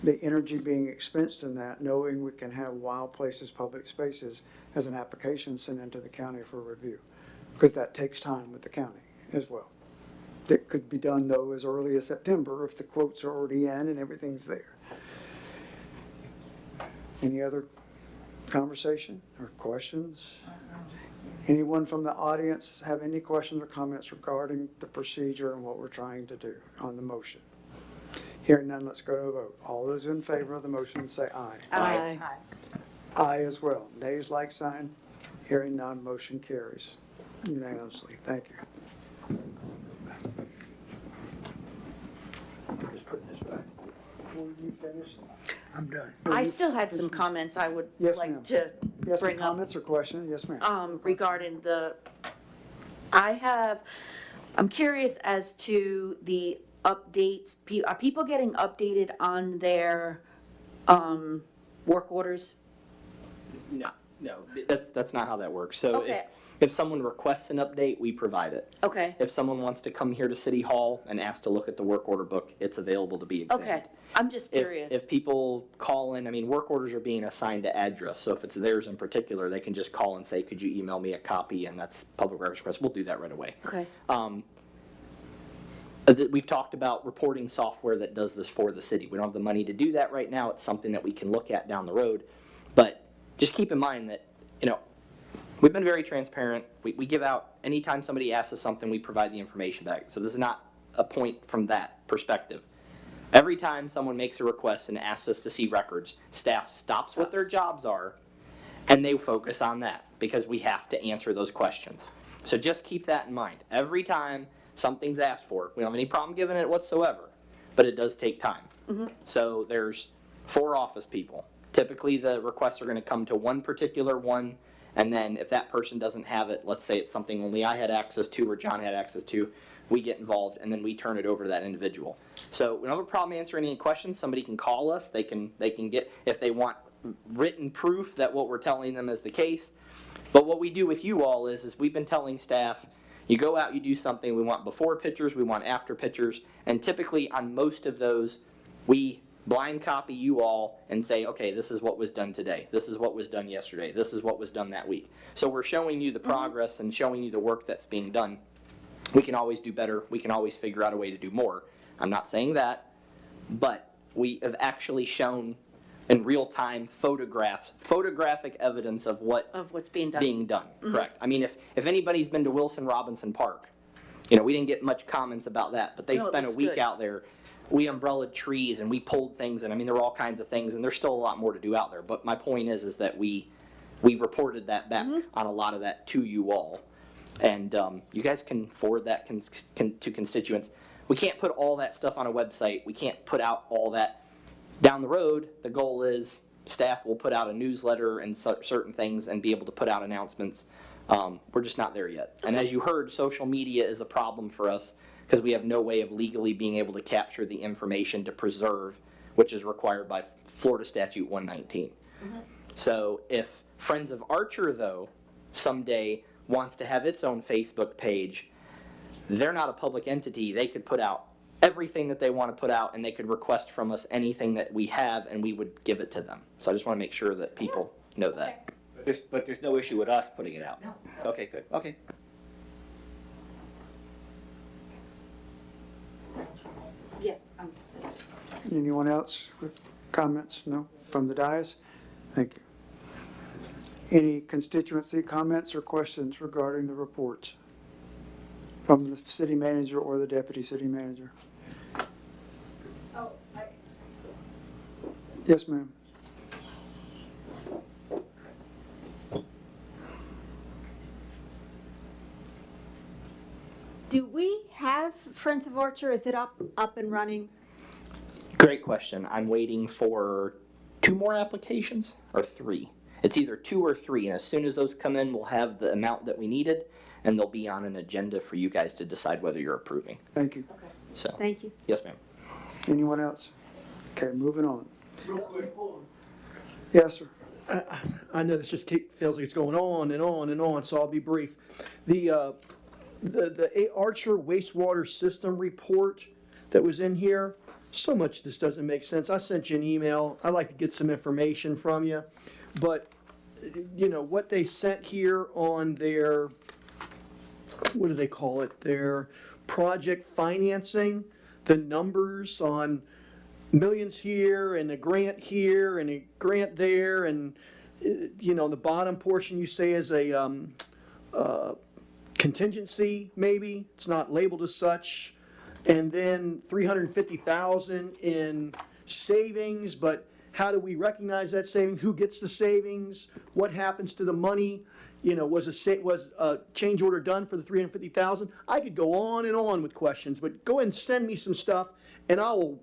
the energy being expensed in that, knowing we can have wild places, public spaces as an application sent into the county for review? Because that takes time with the county as well. That could be done though as early as September if the quotes are already in and everything's there. Any other conversation or questions? Anyone from the audience have any questions or comments regarding the procedure and what we're trying to do on the motion? Hearing none, let's go to a vote. All those in favor of the motion say aye. Aye. Aye as well. Nays like sign. Hearing none, motion carries unanimously. Thank you. Just putting this back. Were you finished? I'm done. I still had some comments I would Yes, ma'am. like to Yes, ma'am. bring up. Comments or questions? Yes, ma'am. Regarding I'm curious as to the updates. Are people getting updated on their, work orders? No, that's not how that works. So Okay. if someone requests an update, we provide it. Okay, If someone wants to come here to City Hall and ask to look at the work order book, it's available to be examined. okay. I'm just curious. If people call in, I mean, work orders are being assigned to address, so if it's theirs in particular, they can just call and say, could you email me a copy, and that's public records request, we'll do that right away. Okay. we've talked about reporting software that does this for the city. We don't have the money to do that right now. It's something that we can look at down the road. But just keep in mind that, we've been very transparent. We give out, anytime somebody asks us something, we provide the information back. So this is not a point from that perspective. Every time someone makes a request and asks us to see records, staff stops what their jobs are and they focus on that because we have to answer those questions. So just keep that in mind. Every time something's asked for, we don't have any problem giving it whatsoever, but it does take time. So there's 4 office people. Typically the requests are going to come to one particular one, and then if that person doesn't have it, let's say it's something only I had access to or John had access to, we get involved and then we turn it over to that individual. So we don't have a problem answering any questions. Somebody can call us. They can get, if they want written proof that what we're telling them is the case. But what we do with you all is we've been telling staff, you go out, you do something, we want before pictures, we want after pictures, and typically on most of those, we blind copy you all and say, okay, this is what was done today. This is what was done yesterday. This is what was done that week. So we're showing you the progress and showing you the work that's being done. We can always do better. We can always figure out a way to do more. I'm not saying that, but we have actually shown in real time photographic evidence of what's being done. Correct. I mean, if anybody's been to Wilson Robinson Park, we didn't get much comments about that, but they No, it spent a looks week good. out there. We umbrellaed trees and we pulled things, and I mean, there were all kinds of things, and there's still a lot more to do out there. But my point is that we reported that back on a lot of that to you all, and you guys can forward that to constituents. We can't put all that stuff on a website. We can't put out all that. Down the road, the goal is staff will put out a newsletter and certain things and be able to put out announcements. We're just not there yet. And as you heard, social media is a problem for us because we have no way of legally being able to capture the information to preserve, which is required by Florida Statute 119. So if Friends of Archer, though, someday wants to have its own Facebook page, they're not a public entity. They could put out everything that they want to put out, and they could request from us anything that we have, and we would give it to them. So I just want to make sure that people know that. But there's no issue with us putting it out? No. Okay, good, okay. Yes. Anyone else with comments? No? From the dais? Thank you. Any constituency comments or questions regarding the reports from the city manager or the deputy city manager? Yes, ma'am. Do we have Friends of Archer? Is it up and running? Great question. I'm waiting for 2 more applications or 3. It's either 2 or 3, and as soon as those come in, we'll have the amount that we needed, and they'll be on an agenda for you guys to decide whether you're approving. Thank you. So, Thank you. yes, ma'am. Anyone else? Okay, moving on. Real quick, hold on. Yes, sir. I know this just feels like it's going on and on and on, so I'll be brief. The Archer wastewater system report that was in here, so much this doesn't make sense. I sent you an email. I'd like to get some information from you. But, what they sent here on their, what do they call it? Their project financing, the numbers on millions here and a grant here and a grant there, and the bottom portion you say is a contingency, maybe it's not labeled as such, and then 350,000 in savings. But how do we recognize that saving? Who gets the savings? What happens to the money? Was a change order done for the 350,000? I could go on and on with questions, but go ahead and send me some stuff, and I will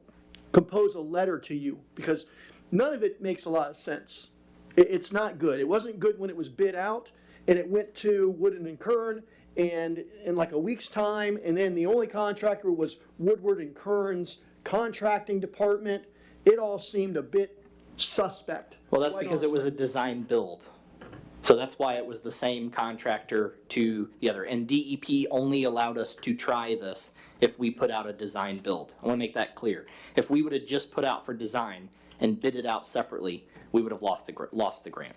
compose a letter to you, because none of it makes a lot of sense. It's not good. It wasn't good when it was bid out, and it went to Woodard and Kern, and in like a week's time, and then the only contractor was Woodward and Kern's contracting department. It all seemed a bit suspect. Well, that's because it was a design build. So that's why it was the same contractor to the other. And DEP only allowed us to try this if we put out a design build. I want to make that clear. If we would have just put out for design and bid it out separately, we would have lost the grant.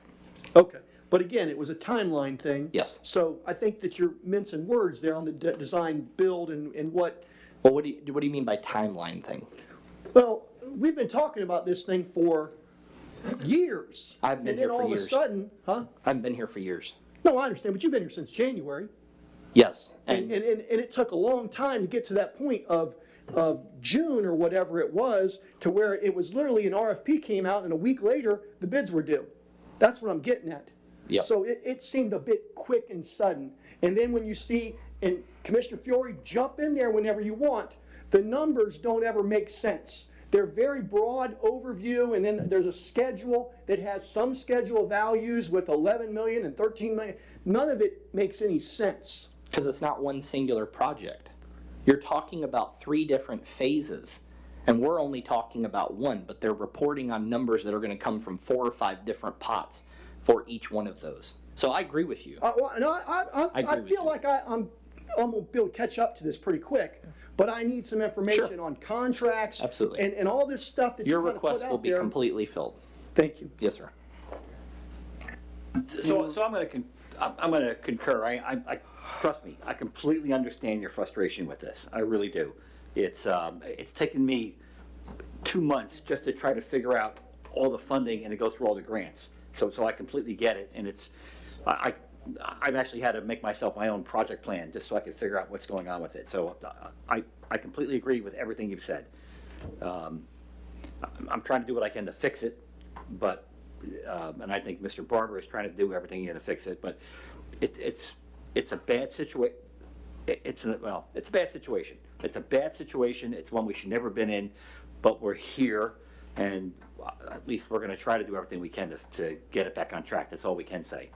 Okay, but again, it was a timeline thing. Yes. So I think that you're mincing words there on the design build and what Well, what do you mean by timeline thing? Well, we've been talking about this thing for years. I've been and here then for all years. of a sudden, huh? I've been here for years. No, I understand, but you've been here since January. Yes, And it took a long time to get to that point of June or whatever it was, to where it was literally an RFP came out and a week later, the bids were due. That's what I'm getting at. Yep. So it seemed a bit quick and sudden. And then when you see, and Commissioner Fiore, jump in there whenever you want, the numbers don't ever make sense. They're very broad overview, and then there's a schedule that has some schedule values with 11 million and 13 million. None of it makes any sense. because it's not one singular project. You're talking about 3 different phases, and we're only talking about one, but they're reporting on numbers that are going to come from 4 or 5 different pots for each one of those. So I agree with you. I feel like I'm going to be able to catch up to this pretty quick, but I need some information on contracts. Absolutely. And all this stuff that Your you kind of put request will out be there. completely filled. Thank you. Yes, sir. So I'm going to concur. I trust me, I completely understand your frustration with this. I really do. It's taken me 2 months just to try to figure out all the funding and to go through all the grants. So I completely get it, and I've actually had to make myself my own project plan just so I could figure out what's going on with it. So I completely agree with everything you've said. I'm trying to do what I can to fix it, but and I think Mr. Barber is trying to do everything he can to fix it, but it's a bad situation. It's a bad situation. It's a bad situation. It's one we should never have been in, but we're here, and at least we're going to try to do everything we can to get it back on track. That's all we can say.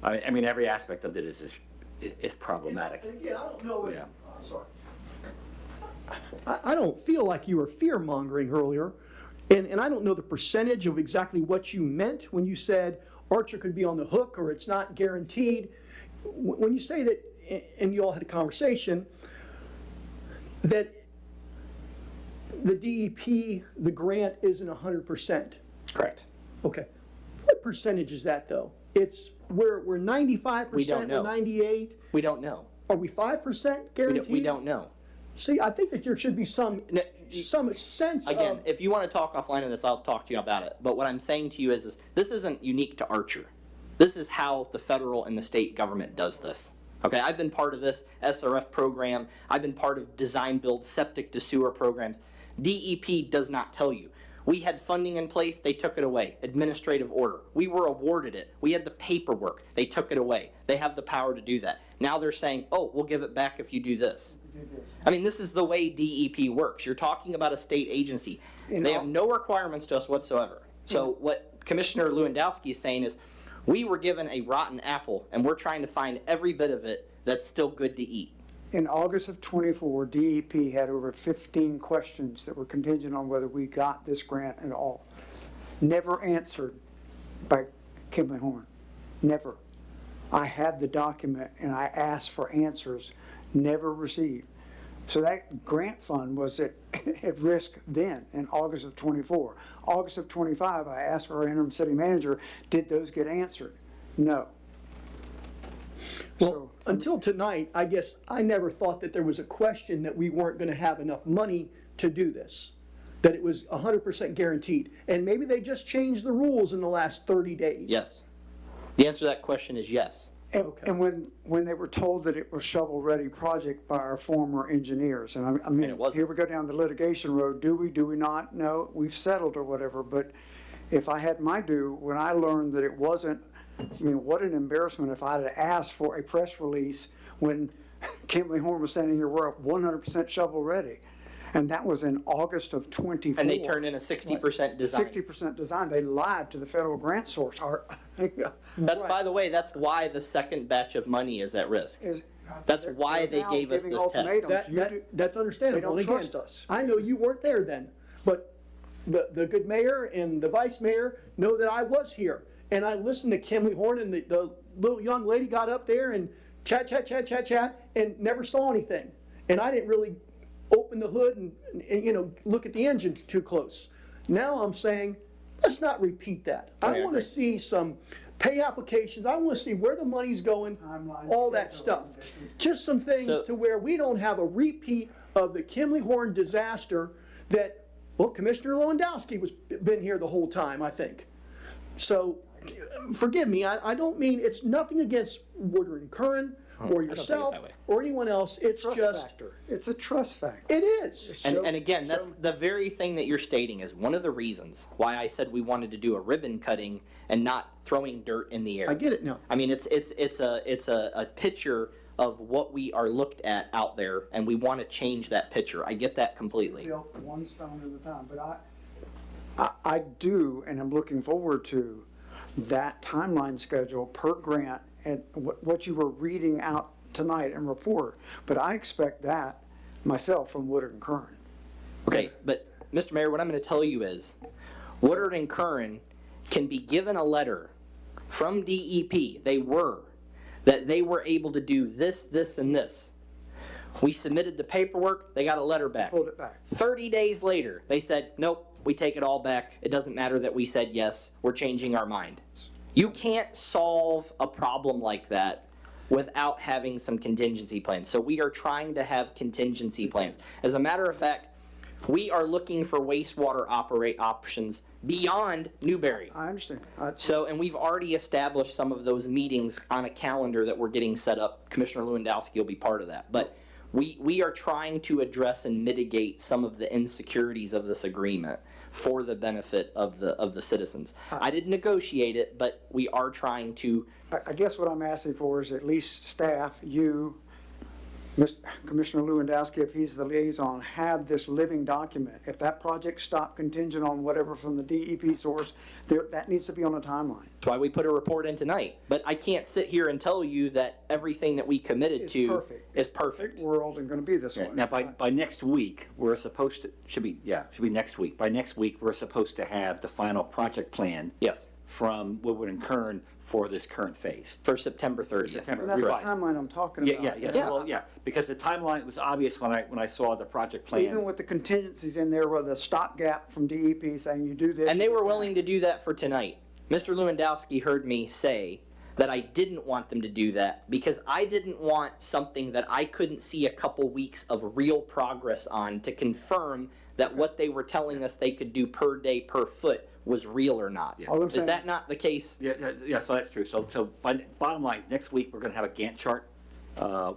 I mean, every aspect of it is problematic. Again, I don't know. Yeah. I'm sorry. I don't feel like you were fear-mongering earlier, and I don't know the percentage of exactly what you meant when you said Archer could be on the hook or it's not guaranteed. When you say that, and you all had a conversation, that the DEP, the grant isn't 100%. Correct. Okay. What percentage is that, though? We're 95%, We don't know. we're 98. We don't know. Are we 5% guaranteed? We don't know. See, I think that there should be some sense Again, of. if you want to talk offline on this, I'll talk to you about it. But what I'm saying to you is this isn't unique to Archer. This is how the federal and the state government does this. Okay, I've been part of this SRF program. I've been part of design build septic to sewer programs. DEP does not tell you. We had funding in place, they took it away. Administrative order. We were awarded it. We had the paperwork. They took it away. They have the power to do that. Now they're saying, oh, we'll give it back if you do this. I mean, this is the way DEP works. You're talking about a state agency. They have no requirements to us whatsoever. So what Commissioner Lewandowski is saying is, we were given a rotten apple, and we're trying to find every bit of it that's still good to eat. In August of '24, DEP had over 15 questions that were contingent on whether we got this grant at all. Never answered by Kimley Horn. Never. I had the document and I asked for answers, never received. So that grant fund was at risk then in August of '24. August of '25, I asked our interim city manager, did those get answered? No. Well, until tonight, I guess I never thought that there was a question that we weren't going to have enough money to do this, that it was 100% guaranteed. And maybe they just changed the rules in the last 30 days. Yes. The answer to that question is yes. And when they were told that it was shovel-ready project by our former engineers, and I mean, here we go down the litigation road, do we not? No, we've settled or whatever, but if I had my due, when I learned that it wasn't, I mean, what an embarrassment if I had asked for a press release when Kimley Horn was standing here, we're up 100% shovel-ready. And that was in August of '24. And they turned in a 60% design. 60% design. They lied to the federal grant source. That's, by the way, that's why the second batch of money is at risk. That's why they gave us this test. That's understandable. They don't And again, trust us. I know you weren't there then, but the good mayor and the vice mayor know that I was here. And I listened to Kimley Horn, and the little young lady got up there and chat, and never saw anything. And I didn't really open the hood and look at the engine too close. Now I'm saying, let's not repeat that. I want to see some pay applications. I want to see where the money's going, all that stuff. Just some things So- to where we don't have a repeat of the Kimley Horn disaster that, well, Commissioner Lewandowski was, been here the whole time, I think. So, forgive me, I don't mean, it's nothing against Woodard and Curran or yourself or anyone else. It's Trust just, factor. It's a trust factor. it is. And again, that's the very thing that you're stating is one of the reasons why I said we wanted to do a ribbon cutting and not throwing dirt in the air. I get it now. I mean, it's a picture of what we are looked at out there, and we want to change that picture. I get that completely. Built one stone at a time, but I do, and I'm looking forward to that timeline schedule per grant and what you were reading out tonight in report. But I expect that myself from Woodard and Curran. Okay, but Mr. Mayor, what I'm going to tell you is Woodard and Curran can be given a letter from DEP. They were able to do this, this, and this. We submitted the paperwork, they got a letter back. Pulled it back. 30 days later, they said, nope, we take it all back. It doesn't matter that we said yes, we're changing our mind. You can't solve a problem like that without having some contingency plans. So we are trying to have contingency plans. As a matter of fact, we are looking for wastewater options beyond Newberry. I understand. So, and we've already established some of those meetings on a calendar that we're getting set up. Commissioner Lewandowski will be part of that. But we are trying to address and mitigate some of the insecurities of this agreement for the benefit of the citizens. I didn't negotiate it, but we are trying to. I guess what I'm asking for is at least staff, you, Commissioner Lewandowski, if he's the liaison, have this living document. If that project stopped contingent on whatever from the DEP source, that needs to be on a timeline. That's why we put a report in tonight. But I can't sit here and tell you that everything that we committed to is perfect. World and going to be this way. Now, by next week, we're supposed to, should be next week. By next week, we're supposed to have the final project plan. Yes. From Woodward and Curran for this current phase. For September 30th. September. And that's the Right. timeline I'm talking about. Yeah, because the timeline was obvious when I saw the project plan. Even with the contingencies in there with a stopgap from DEP saying you do this. And they were willing to do that for tonight. Mr. Lewandowski heard me say that I didn't want them to do that because I didn't want something that I couldn't see a couple weeks of real progress on to confirm that what they were telling us they could do per day, per foot was real or not. Is that not the case? Yeah, so that's true. So bottom line, next week, we're gonna have a Gantt chart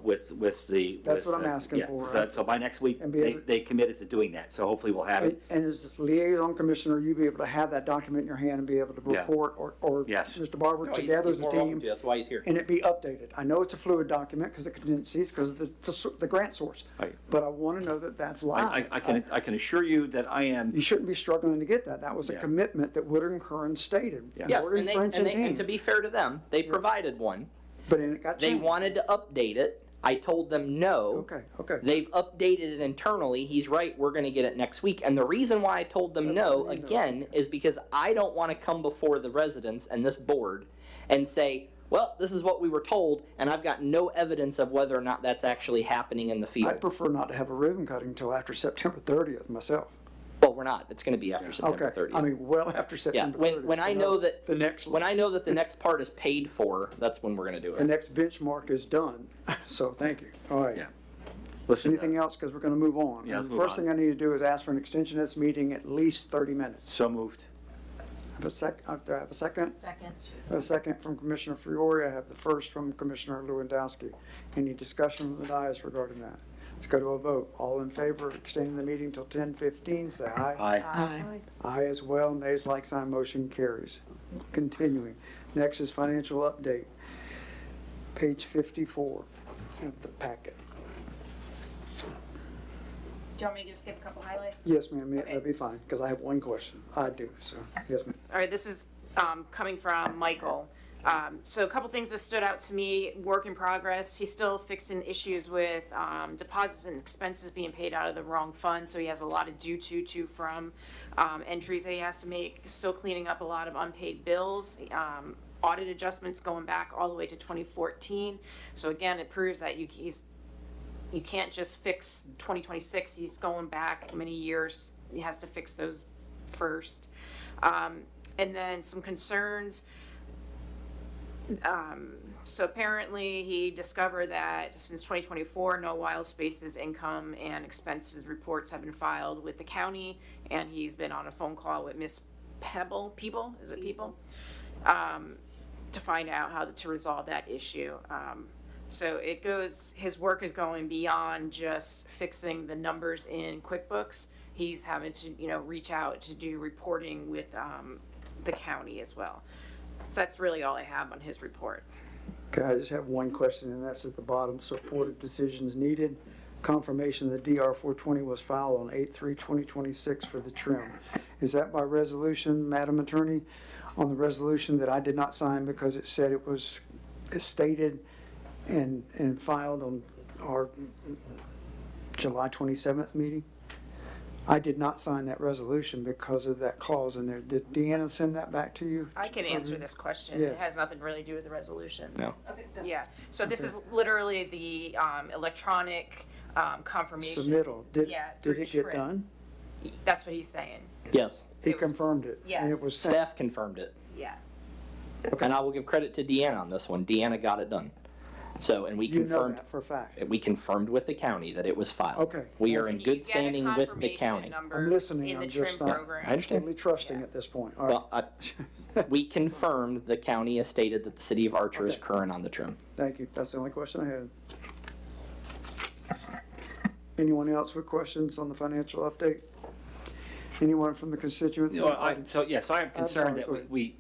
with the. That's what I'm asking for. So by next week, they committed to doing that, so hopefully we'll have it. And as liaison commissioner, you be able to have that document in your hand and be able to report, or Yes. Mr. Barber, No, he's together as a more welcome team. to. That's why he's here. And it be updated. I know it's a fluid document because of contingencies, because of the grant source. Right. But I want to know that that's live. I can assure you that I am. You shouldn't be struggling to get that. That was a Yeah. commitment that Woodard and Curran stated. Yes, Woodard and, French and to be fair to them, they provided one. But then it got They changed. wanted to update it. I told them no. Okay. They've updated it internally. He's right, we're going to get it next week. And the reason why I told them no, again, is because I don't want to come before the residents and this board and say, well, this is what we were told, and I've got no evidence of whether or not that's actually happening in the field. I'd prefer not to have a ribbon cutting until after September 30th myself. Well, we're not. It's going to be after September 30th. I mean, well after Yeah, September 30th. when I know that the next when I know that the next part is paid for, that's when we're going to do the it. next benchmark is done. So thank you. All right. Yeah. Listen, Anything else? Because we're going to move on. Yeah, let's The move first on. thing I need to do is ask for an extension of this meeting at least 30 minutes. So moved. Do I have a second? Second. A second from Commissioner Fiore. I have the first from Commissioner Lewandowski. Any discussion from the dais regarding that? Let's go to a vote. All in favor of extending the meeting till 10:15, say aye. Aye. Aye as well. Nays like sign. Motion carries. Continuing. Next is financial update. Page 54 of the packet. Do you want me to just give a couple highlights? Yes, ma'am. Okay. That'd be fine, because I have one question. I do, so, yes, ma'am. All right, this is coming from Michael. So a couple things that stood out to me, work in progress. He's still fixing issues with deposits and expenses being paid out of the wrong fund, so he has a lot of due to from entries that he has to make. Still cleaning up a lot of unpaid bills. Audit adjustments going back all the way to 2014. So again, it proves that you can't just fix 2026. He's going back many years. He has to fix those first. And then some concerns. So apparently he discovered that since 2024, no wild spaces income and expenses reports have been filed with the county, and he's been on a phone call with Miss People, is it People? To find out how to resolve that issue. So it goes, his work is going beyond just fixing the numbers in QuickBooks. He's having to, reach out to do reporting with the county as well. So that's really all I have on his report. Okay, I just have one question, and that's at the bottom. Supportive decisions needed. Confirmation that DR 420 was filed on 8/3/2026 for the trim. Is that by resolution, Madam Attorney? On the resolution that I did not sign because it said it was stated and filed on our July 27th meeting? I did not sign that resolution because of that clause in there. Did Deanna send that back to you? I can answer this question. Yeah. It has nothing really to do with the resolution. No. Yeah, so this is literally the electronic confirmation. Submittal. Did Yeah, it through get TRIP. done? That's what he's saying. Yes. He It was- confirmed it. And Yes. it was sent. Staff confirmed it. Yeah. And I will give credit to Deanna on this one. Deanna got it done. So, and we You know confirmed, that for a fact. we confirmed with the county that it was filed. Okay. We are in You good get a standing with the confirmation county. number I'm listening, in the I'm trim just not program. I understand. totally trusting at this point. All right, Well, we confirmed, the county has stated that the city of Archer is Okay. current on the trim. thank you. That's the only question I had. Anyone else with questions on the financial update? Anyone from the constituency? So I'm concerned sorry, go that we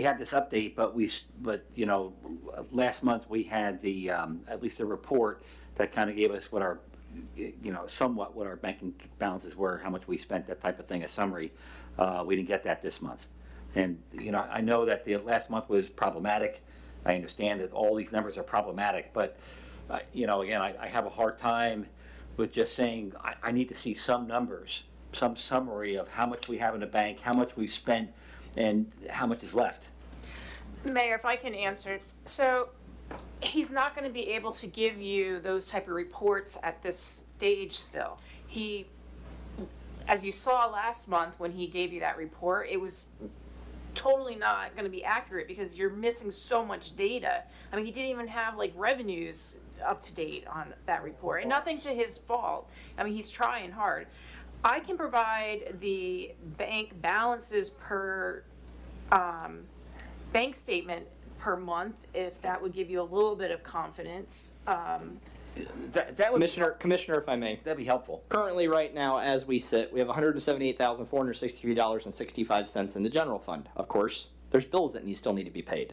had this update, but last month we had the, at least a report that kind of gave us what our, somewhat what our banking balances were, how much we spent, that type of thing, a summary. We didn't get that this month. And, I know that the last month was problematic. I understand that all these numbers are problematic, but, again, I have a hard time with just saying, I need to see some numbers, some summary of how much we have in the bank, how much we've spent, and how much is left. Mayor, if I can answer, so he's not going to be able to give you those type of reports at this stage still. He, as you saw last month when he gave you that report, it was totally not going to be accurate because you're missing so much data. I mean, he didn't even have like revenues up to date on that report, and nothing to his fault. I mean, he's trying hard. I can provide the bank balances per bank statement per month if that would give you a little bit of confidence. That would Commissioner, if I may. that'd be helpful. Currently, right now, as we sit, we have $178,463.65 in the general fund. Of course, there's bills that still need to be paid.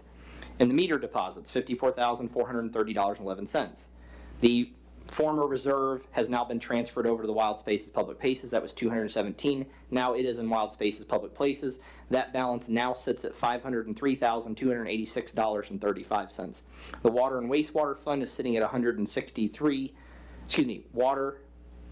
In the meter deposits, $54,430.11. The former reserve has now been transferred over to the Wild Spaces Public Places. That was $217. Now it is in Wild Spaces Public Places. That balance now sits at $503,286.35. The Water and Wastewater Fund is sitting at Water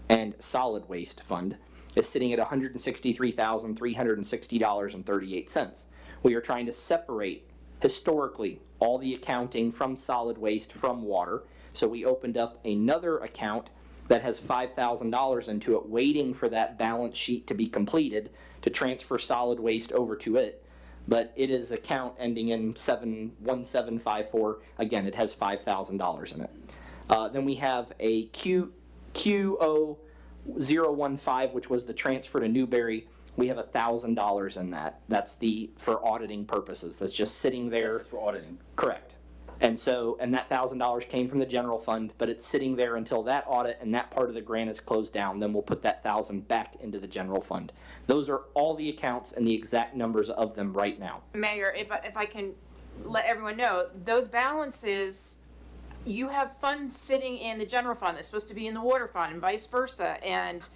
and Solid Waste Fund is sitting at $163,360.38. We are trying to separate historically all the accounting from solid waste from water. So we opened up another account that has $5,000 into it, waiting for that balance sheet to be completed to transfer solid waste over to it. But it is account ending in 71754. Again, it has $5,000 in it. Then we have a QO015, which was the transfer to Newberry. We have $1,000 in that. That's for auditing purposes. That's just sitting there. That's for auditing. Correct. And that $1,000 came from the general fund, but it's sitting there until that audit and that part of the grant is closed down. Then we'll put that $1,000 back into the general fund. Those are all the accounts and the exact numbers of them right now. Mayor, if I can let everyone know, those balances, you have funds sitting in the general fund that's supposed to be in the water fund and vice versa, and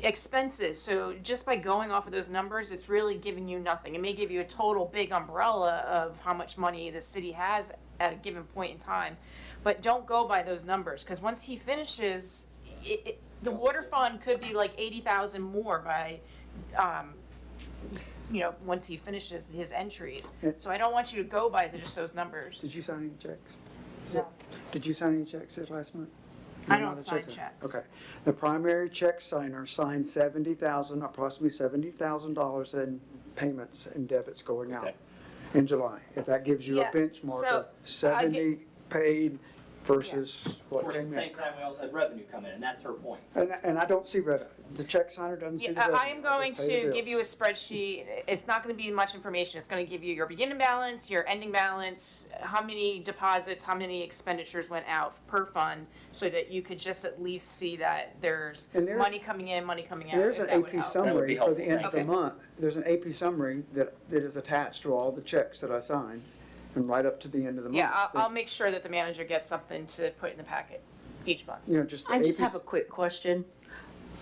expenses. So just by going off of those numbers, it's really giving you nothing. It may give you a total big umbrella of how much money the city has at a given point in time, but don't go by those numbers, because once he finishes, the water fund could be like 80,000 more by, once he finishes his entries. So I don't want you to go by just those numbers. Did you sign any checks? No. Did you sign any checks this last month? I You're don't not a sign check signer. checks. Okay. The primary check signer signed approximately $70,000 in payments and debits going out. Okay. in July. If that gives you a Yeah, benchmark so, of 70 paid versus Of what course, at came the in. same time, we also had revenue come in, and that's her point. And I don't see revenue. The check signer doesn't see the Yeah, revenue. I am going just pay the to give you a bills. spreadsheet. It's not gonna be much information. It's gonna give you your beginning balance, your ending balance, how many deposits, how many expenditures went out per fund, so that you could just at least see that there's And there's- money coming in, money coming out. There's if an that would AP help. summary for the end of the Okay. month. There's an AP summary that is attached to all the checks that I sign and right up to the end of the month. Yeah, I'll make sure that the manager gets something to put in the packet each month. You know, just the I just AP have a quick question.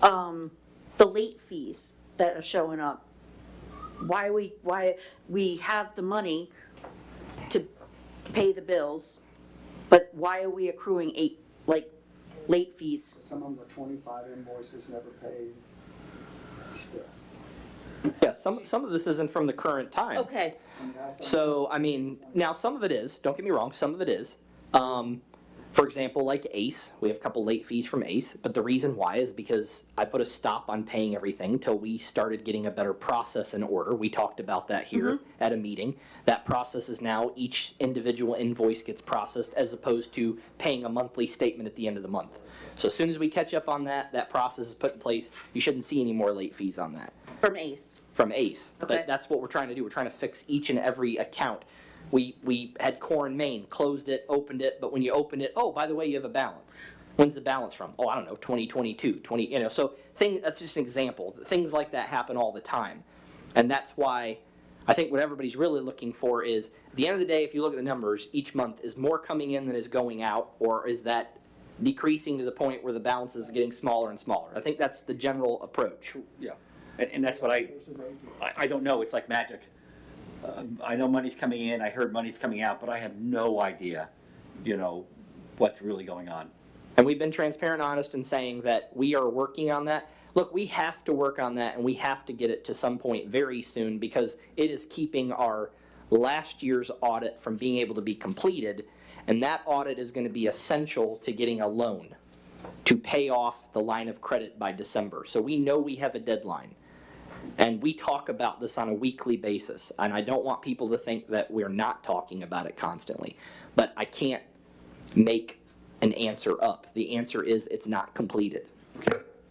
The late fees that are showing up, why we have the money to pay the bills, but why are we accruing late fees? Some of them are 25 invoices never paid. Still. Yeah, some of this isn't from the current time. Okay. So, I mean, now some of it is, don't get me wrong, some of it is. For example, like ACE, we have a couple late fees from ACE, but the reason why is because I put a stop on paying everything till we started getting a better process in order. We talked about that here at a meeting. That process is now each individual invoice gets processed as opposed to paying a monthly statement at the end of the month. So as soon as we catch up on that, that process is put in place, you shouldn't see any more late fees on that. From ACE. From ACE. Okay. That's what we're trying to do. We're trying to fix each and every account. We had Core and Main, closed it, opened it, but when you opened it, oh, by the way, you have a balance. When's the balance from? Oh, I don't know, 2022, so that's just an example. Things like that happen all the time. And that's why I think what everybody's really looking for is, at the end of the day, if you look at the numbers, each month, is more coming in than is going out, or is that decreasing to the point where the balance is getting smaller and smaller? I think that's the general approach. Yeah, and that's what I don't know, it's like magic. I know money's coming in, I heard money's coming out, but I have no idea, what's really going on. And we've been transparent and honest in saying that we are working on that. Look, we have to work on that, and we have to get it to some point very soon, because it is keeping our last year's audit from being able to be completed, and that audit is going to be essential to getting a loan to pay off the line of credit by December. So we know we have a deadline. And we talk about this on a weekly basis, and I don't want people to think that we're not talking about it constantly. But I can't make an answer up. The answer is it's not completed.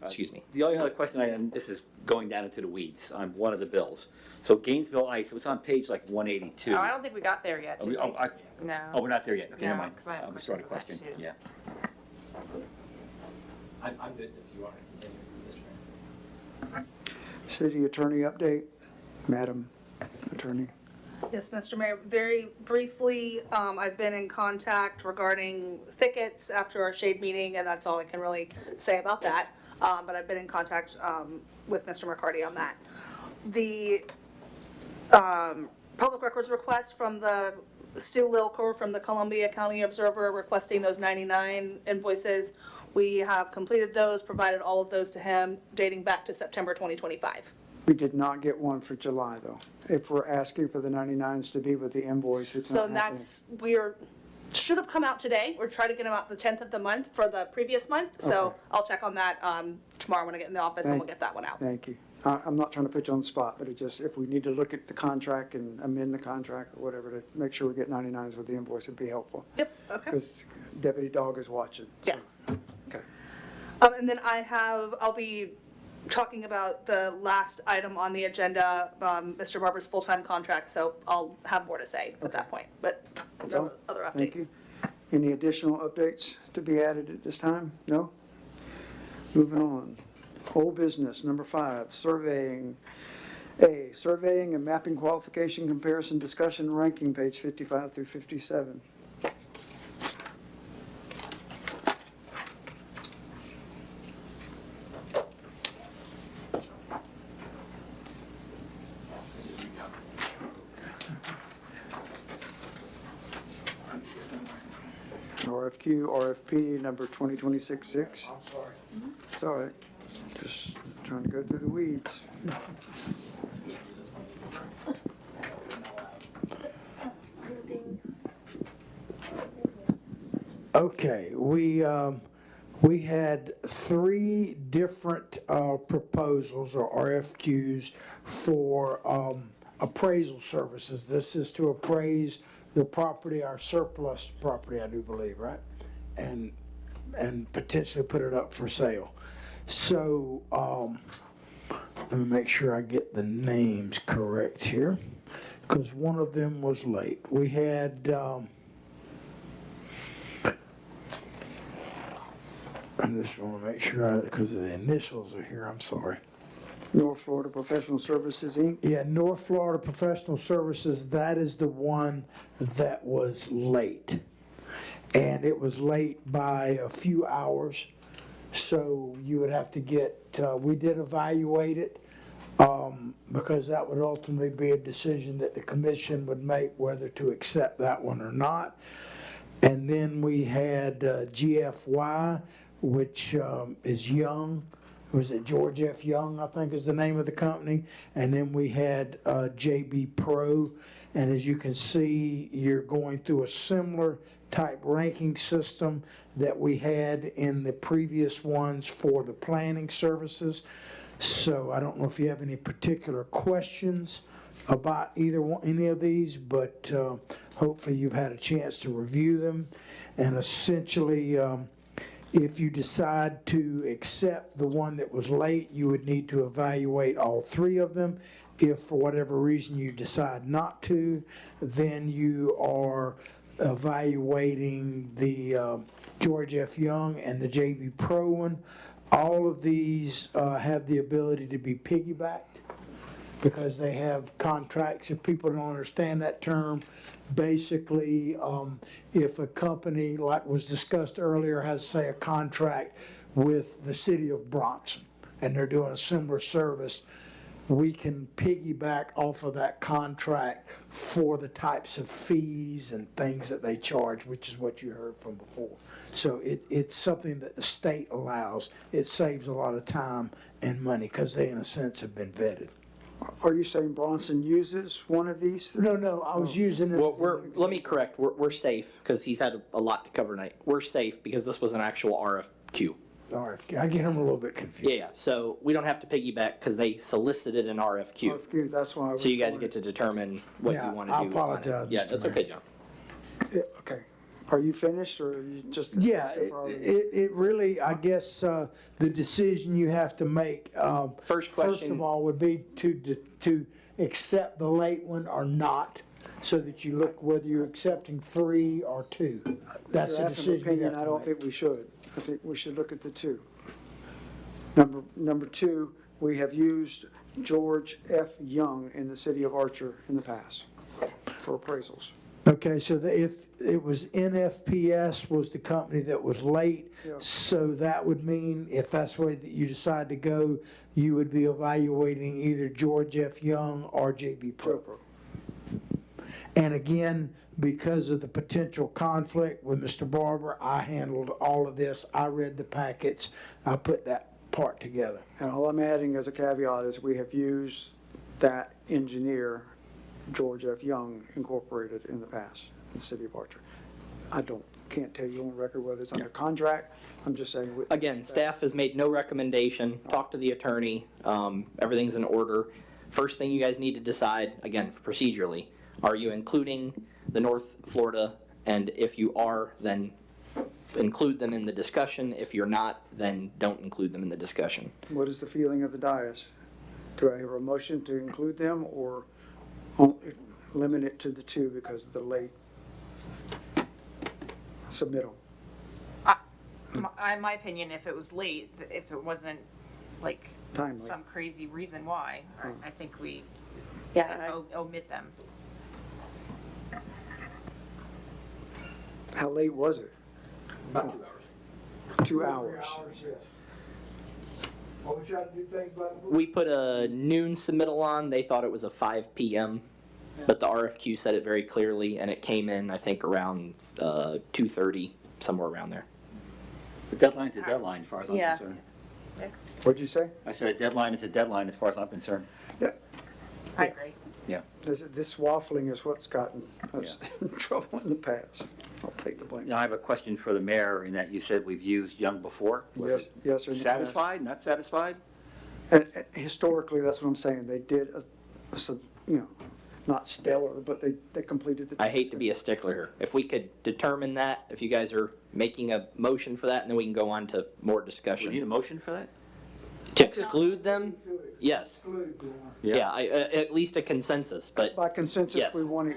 Excuse me. The only other question and this is going down into the weeds on one of the bills. So Gainesville Ice, it was on page like 182. Oh, I don't think we got there yet, did we? No. Oh, we're not there yet, okay, never No, mind. 'cause I have I'm sorry, questions question, about yeah. I'm good if you want to continue, Mr. Mayor. City attorney update, Madam Attorney. Yes, Mr. Mayor, very briefly, I've been in contact regarding thickets after our shade meeting, and that's all I can really say about that. But I've been in contact with Mr. McCarty on that. The public records request from the Stu Lilker from the Columbia County Observer requesting those 99 invoices. We have completed those, provided all of those to him dating back to September 2025. We did not get one for July, though. If we're asking for the 99s to be with the invoice, it's So not happening. should have come out today. We're trying to get them out the 10th of the month for the previous month. So Okay. I'll check on that tomorrow when I get in the office and we'll Thank- get that one out. Thank you. I'm not trying to put you on the spot, but it just, if we need to look at the contract and amend the contract or whatever to make sure we get 99s with the invoice, it'd be helpful. Yep, okay. Because Deputy Dog is watching. so- Yes. Okay. And then I'll be talking about the last item on the agenda, Mr. Barber's full-time contract, so I'll have more to say at that point, but That's all. no other Thank you. updates. Any additional updates to be added at this time? No? Moving on. Old business, number 5, surveying. A, surveying and mapping qualification comparison discussion ranking, page 55 through 57. RFQ, RFP number 2026-6. I'm sorry. It's all right. Just trying to go through the weeds. Okay, we had 3 different proposals or RFQs for appraisal services. This is to appraise the property, our surplus property, I do believe, right? And potentially put it up for sale. So, let me make sure I get the names correct here, because one of them was late. We had, I just want to make sure, because the initials are here, I'm sorry. North Florida Professional Services, Inc.? Yeah, North Florida Professional Services, that is the one that was late. And it was late by a few hours, so you would have to get, we did evaluate it, because that would ultimately be a decision that the commission would make whether to accept that one or not. And then we had GFY, which is Young. Was it George F. Young, I think is the name of the company? And then we had JB Pro. And as you can see, you're going through a similar type ranking system that we had in the previous ones for the planning services. So I don't know if you have any particular questions about either one, any of these, but hopefully you've had a chance to review them. And essentially, if you decide to accept the one that was late, you would need to evaluate all three of them. If for whatever reason you decide not to, then you are evaluating the George F. Young and the JB Pro one. All of these have the ability to be piggybacked because they have contracts. If people don't understand that term, basically, if a company, like was discussed earlier, has, say, a contract with the city of Bronson, and they're doing a similar service, we can piggyback off of that contract for the types of fees and things that they charge, which is what you heard from before. So it's something that the state allows. It saves a lot of time and money because they, in a sense, have been vetted. Are you saying Bronson uses one of these? No, I was using it. Well, let me correct. We're safe because he's had a lot to cover tonight. We're safe because this was an actual RFQ. RFQ. I get them a little bit confused. Yeah. So we don't have to piggyback because they solicited an RFQ. RFQ, that's why I was. So you guys get to determine what you want to do. I apologize. Yeah, Mr. that's Mayor. okay, John. Okay. Are you finished or are you just? Yeah, it really, I guess, the decision you have to make, First first question. of all, would be to accept the late one or not, so that you look whether you're accepting 3 or 2. That's the That's an decision you opinion. have I to don't make. think we should. I think we should look at the 2. Number 2, we have used George F. Young in the city of Archer in the past for appraisals. Okay, so if it was NFPS was the company that was late, Yeah. so that would mean if that's the way that you decide to go, you would be evaluating either George F. Young or JB Pro. And again, because of the potential conflict with Mr. Barber, I handled all of this. I read the packets. I put that part together. And all I'm adding as a caveat is we have used that engineer, George F. Young Incorporated, in the past in the city of Archer. Can't tell you on record whether it's under contract. I'm just saying. Again, staff has made no recommendation. Talk to the attorney. Everything's in order. First thing you guys need to decide, again, procedurally, are you including the North Florida? And if you are, then include them in the discussion. If you're not, then don't include them in the discussion. What is the feeling of the dais? Do I hear a motion to include them or limit it to the 2 because of the late submittal? In my opinion, if it was late, if it wasn't like Timely. some crazy reason why, I think we omit them. How late was it? About 2 hours. Yes. Well, we try to do things by the book. We put a noon submittal on. They thought it was a 5 p.m., but the RFQ said it very clearly, and it came in, I think, around 2:30, somewhere around there. The deadline's a deadline as far as I'm Yeah. concerned. What'd you say? I said a deadline is a deadline as far as I'm concerned. I agree. Yeah. This waffling is what's gotten us in trouble in the past. I'll take the blame. Now, I have a question for the mayor in that you said we've used Young before. Was Yes, it sir. satisfied, not satisfied? And historically, that's what I'm saying. They did so, you know, not stellar, but they completed the. I hate to be a stickler here. If we could determine that, if you guys are making a motion for that, and then we can go on to more We need discussion. a motion for that? To exclude them? Yes. Yeah. Yeah, at least a consensus, but By consensus, Yes. we want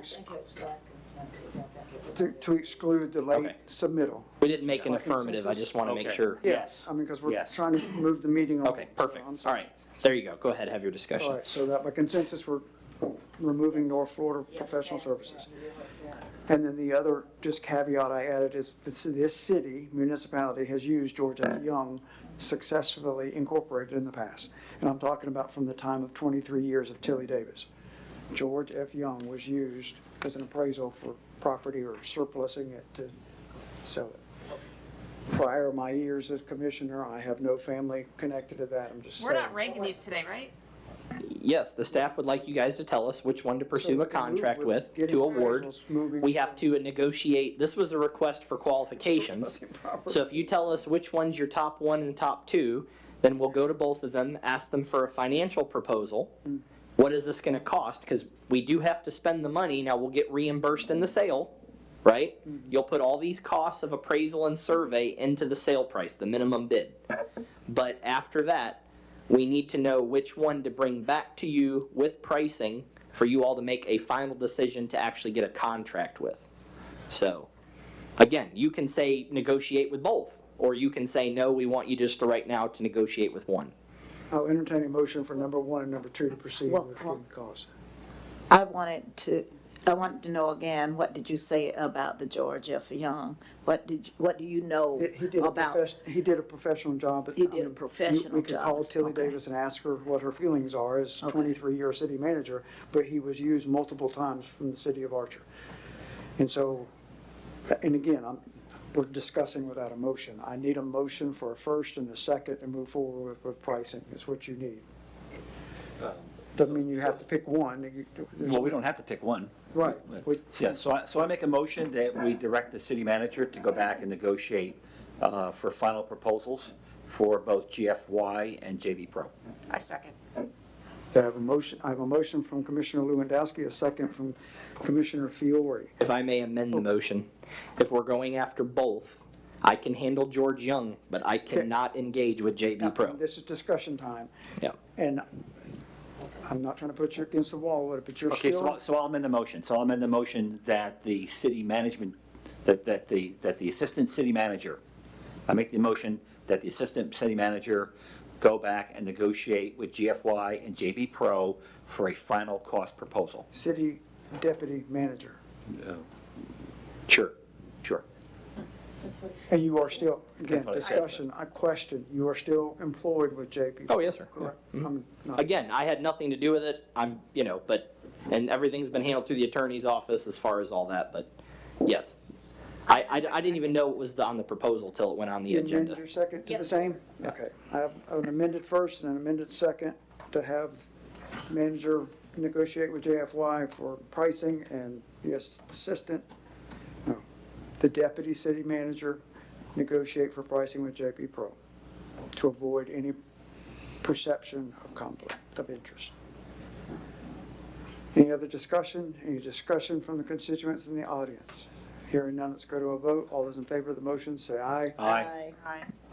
to exclude the late Okay. submittal. we didn't make an affirmative. I just want to make Okay. sure. Yes. I mean, because we're Yes. trying to move the meeting on. Okay, perfect. I'm All sorry. right. There you go. Go ahead, have your All discussion. right, so that by consensus, we're removing North Florida Professional Services. And then the other just caveat I added is this city, municipality, has used George F. Young successfully incorporated in the past. And I'm talking about from the time of 23 years of Tilly Davis. George F. Young was used as an appraisal for property or surplusing it to sell it. Prior to my years as commissioner, I have no family connected to that, I'm just saying. We're not ranking these today, right? Yes, the staff would like you guys to tell us which one to So pursue we a can move contract with, getting to award. appraisals moving We have to negotiate, this was a request for qualifications. surplusing property. So if you tell us which one's your top one and top two, then we'll go to both of them, ask them for a financial proposal. What is this gonna cost? Because we do have to spend the money, now we'll get reimbursed in the sale, right? You'll put all these costs of appraisal and survey into the sale price, the minimum bid. But after that, we need to know which one to bring back to you with pricing for you all to make a final decision to actually get a contract with. So, again, you can say negotiate with both, or you can say, no, we want you just to right now to negotiate with one. I'll entertain a motion for number one and number two to proceed Well, with well- the cost. I wanted to know again, what did you say about the George F. Young? What do you know He did about? he did a professional job. He did a professional We could job. call Tilly Okay. Davis and ask her what her feelings are as Okay. 23-year city manager, but he was used multiple times from the city of Archer. And so, and again, we're discussing without a motion. I need a motion for a first and a second to move forward with pricing, is what you need. Doesn't mean you have to pick one. Well, we don't have to pick one. Right. We- Yeah, so I make a motion that we direct the city manager to go back and negotiate for final proposals for both GFY and JV Pro. I second. I have a motion from Commissioner Lewandowski, a second from Commissioner Fiore. If I may amend the motion, if we're going after both, I can handle George Young, but I cannot engage with JV Pro. This is discussion time. Yeah. And I'm not trying to put you against the wall, but you're Okay, still. so I'll amend the motion. So I'll amend the motion that the city management, that the assistant city manager, I make the motion that the assistant city manager go back and negotiate with GFY and JB Pro for a final cost proposal. City deputy manager. Sure. And you are still, again, That's what I said. discussion, I question, you are still employed with JP. Oh, yes, sir. Correct. Yeah. Mhm. I'm not- Again, I had nothing to do with it, and everything's been handled through the attorney's office as far as all that, but yes. I didn't even know it was on the proposal till it went on the You amended agenda. your second to the same? Okay. I have an amended first and an amended second to have manager negotiate with JFY for pricing and the deputy city manager negotiate for pricing with JP Pro to avoid any perception of conflict of interest. Any other discussion? Any discussion from the constituents in the audience? Hearing none, let's go to a vote. All those in favor of the motion, say aye. Aye.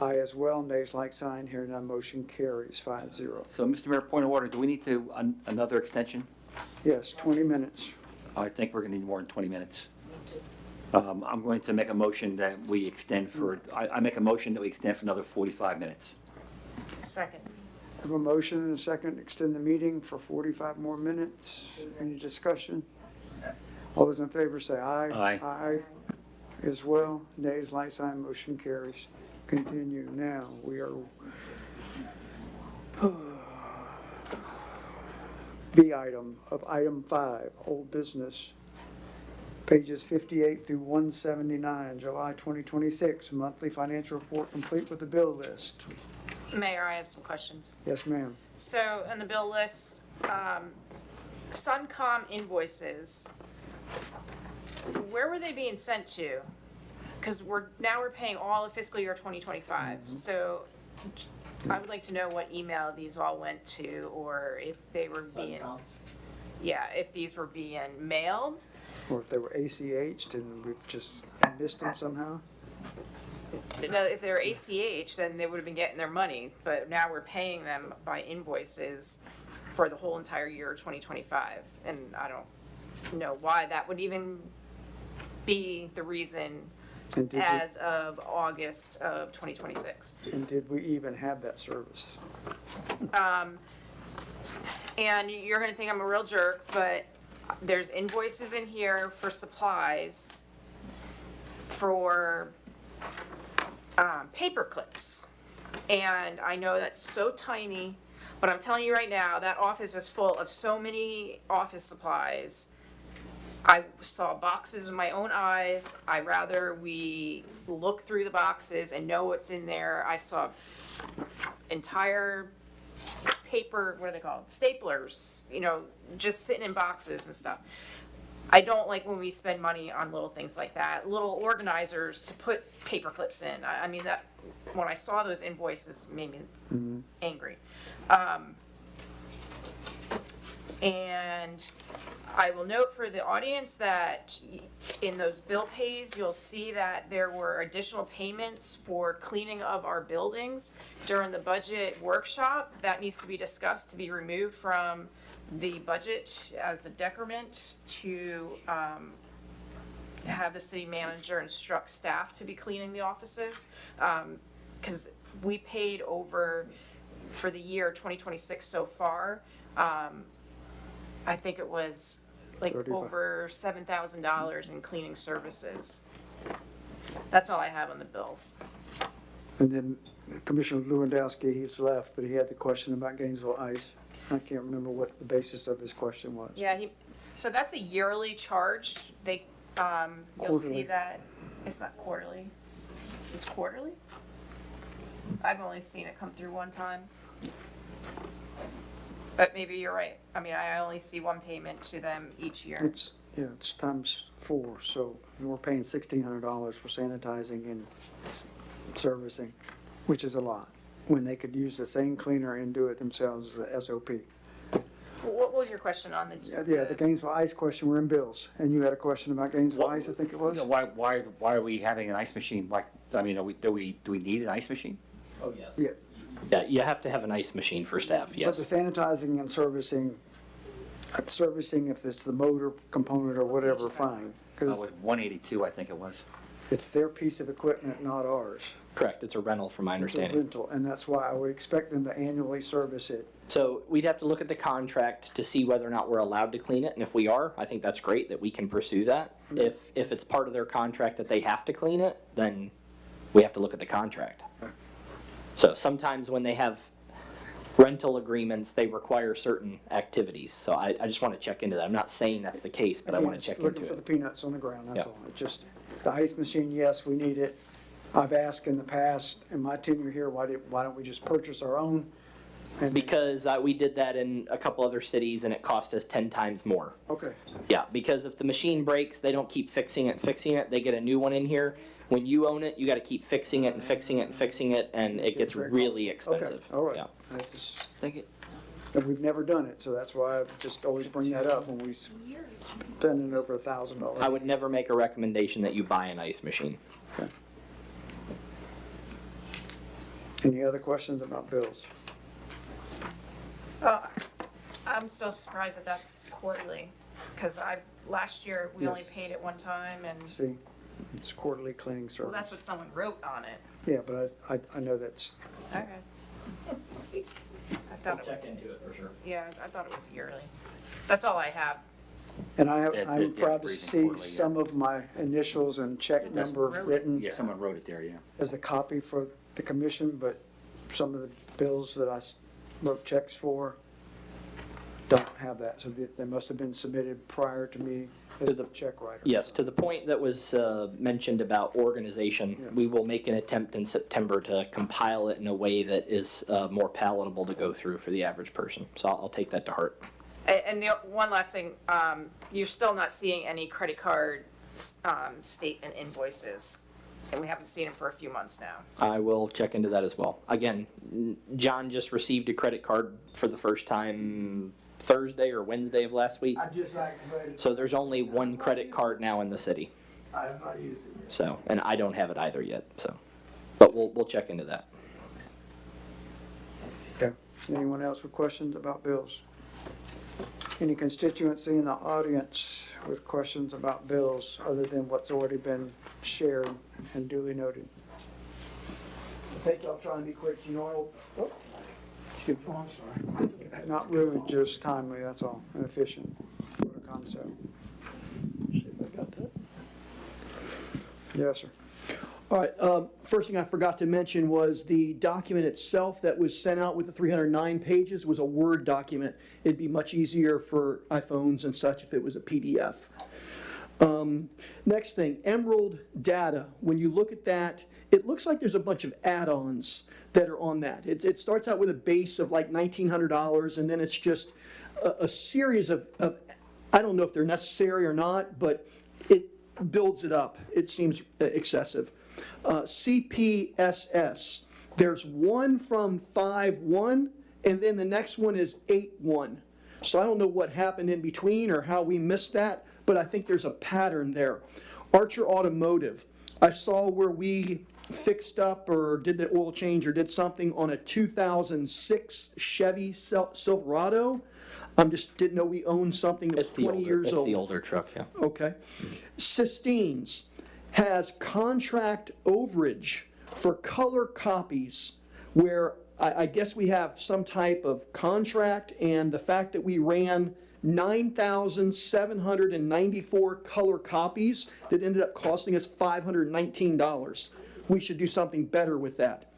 Aye as well. Nays like sign. Hearing none, motion carries 5-0. So, Mr. Mayor, point of order, do we need to, another extension? Yes, 20 minutes. I think we're going to need more than 20 minutes. I'm going to make a motion that we extend for, I make a motion that we extend for another 45 minutes. Second. Have a motion and a second, extend the meeting for 45 more minutes. Any discussion? All those in favor say aye. Aye. Aye as well. Nays, light sign, motion carries. Continue now. We are B item of item 5, old business. Pages 58 through 179, July 2026, monthly financial report complete with the bill list. Mayor, I have some questions. Yes, ma'am. So on the bill list, Suncom invoices, where were they being sent to? Because we're paying all of fiscal year 2025. So I would like to know what email these all went to, or if they were being. yeah, if these were being mailed, Or if they were ACH'd and we've just missed them somehow? no, if they were ACH, then they would have been getting their money, but now we're paying them by invoices for the whole entire year of 2025, and I don't know why that would even be the reason And did we- as of August of 2026. And did we even have that service? And you're gonna think I'm a real jerk, but there's invoices in here for supplies for paper clips. And I know that's so tiny, but I'm telling you right now, that office is full of so many office supplies. I saw boxes with my own eyes. I rather we look through the boxes and know what's in there. I saw entire paper, what are they called? Staplers, you know, just sitting in boxes and stuff. I don't like when we spend money on little things like that, little organizers to put paper clips in. I mean, that, when I saw those invoices, made me angry. And I will note for the audience that in those bill pays, you'll see that there were additional payments for cleaning of our buildings during the budget workshop. That needs to be discussed to be removed from the budget as a decrement to have the city manager instruct staff to be cleaning the offices. Because we paid over, for the year 2026 so far, I think it was like 35. over $7,000 in cleaning services. That's all I have on the bills. And then Commissioner Lewandowski, he's left, but he had the question about Gainesville Ice. I can't remember what the basis of his question was. Yeah, so that's a yearly charge. They, you'll see Quarterly. that, it's not quarterly. It's quarterly? I've only seen it come through one time. But maybe you're right. I mean, I only see one payment to them each year. It's times 4, so we're paying $1,600 for sanitizing and servicing, which is a lot, when they could use the same cleaner and do it themselves, the SOP. What was your question on the? Yeah, the Gainesville Ice question, we're in bills, and you had a question about Gainesville Ice, I think it was? You know, why are we having an ice machine? Like, I mean, do we need an ice machine? Oh, yes. Yeah, Yeah, you have to have an ice machine for staff, but yes. the sanitizing and servicing if it's the motor component or whatever, fine. Oh, Because 182, I think it was. it's their piece of equipment, not ours. Correct, it's a rental from my It's a understanding. rental, and that's why I would expect them to annually service it. So we'd have to look at the contract to see whether or not we're allowed to clean it, and if we are, I think that's great that we can pursue that. If it's part of their contract that they have to clean it, then we have to look at the contract. So sometimes when they have rental agreements, they require certain activities, so I just want to check into that. I'm not saying that's the case, but I want to check Looking into for the it. peanuts on the ground, that's Yeah. all. It just, the ice machine, yes, we need it. I've asked in the past, in my tenure here, why don't we just purchase our own? And- Because we did that in a couple other cities and it cost us 10 times more. Okay, Yeah, because if the machine breaks, they don't keep fixing it, they get a new one in here. When you own it, you gotta keep fixing it and fixing it and fixing it, and it gets very really costly. Okay, expensive. all right. Yeah. I just- Think it. But we've never done it, so that's why I just always bring that up when we spending over $1,000. I would never make a recommendation that you buy an ice machine. Any other questions about bills? I'm still surprised that that's quarterly, because last year, we only Yes. paid it one time, and, See, it's quarterly cleaning well, service. that's what someone wrote on it. Yeah, but I know that's, Okay. I thought it was, into it for sure. yeah, I thought it was yearly. That's all I have. and Yeah, I'm yeah, proud to breathing see quarterly, yeah. some of my initials and check number written Yeah, someone wrote it there, yeah. as a copy for the commission, but some of the bills that I wrote checks for don't have that, so they must have been submitted prior to me as the check writer. Yes, to the point that was mentioned about organization, we will make an attempt in September to compile it in a way that is more palatable to go through for the average person. So I'll take that to heart. And the one last thing, you're still not seeing any credit card statement invoices, and we haven't seen them for a few months now. I will check into that as well. Again, John just received a credit card for the first time Thursday or Wednesday of last week. I just activated. So there's only one credit card now in the city. I have not used it yet. So, and I don't have it either yet, so. But we'll check into that. Okay. Anyone else with questions about bills? Any constituency in the audience with questions about bills other than what's already been shared and duly noted? I think y'all trying to be quick, you know. Oh, excuse me. Oh, I'm sorry. Not rude, just timely, that's all, and efficient. What a concept. See if I got that. Yes, sir. All right, first thing I forgot to mention was the document itself that was sent out with the 309 pages was a Word document. It'd be much easier for iPhones and such if it was a PDF. Next thing, Emerald Data. When you look at that, it looks like there's a bunch of add-ons that are on that. It starts out with a base of like $1,900, and then it's just a series of, I don't know if they're necessary or not, but it builds it up. It seems excessive. CPSS, there's one from 5.1, and then the next one is 8.1. So I don't know what happened in between or how we missed that, but I think there's a pattern there. Archer Automotive, I saw where we fixed up or did the oil change or did something on a 2006 Chevy Silverado. Just didn't know we owned something that's 20 years old. It's the older truck, yeah. Okay. Sistine's has contract overage for color copies where I guess we have some type of contract, and the fact that we ran 9,794 color copies that ended up costing us $519. We should do something better with that.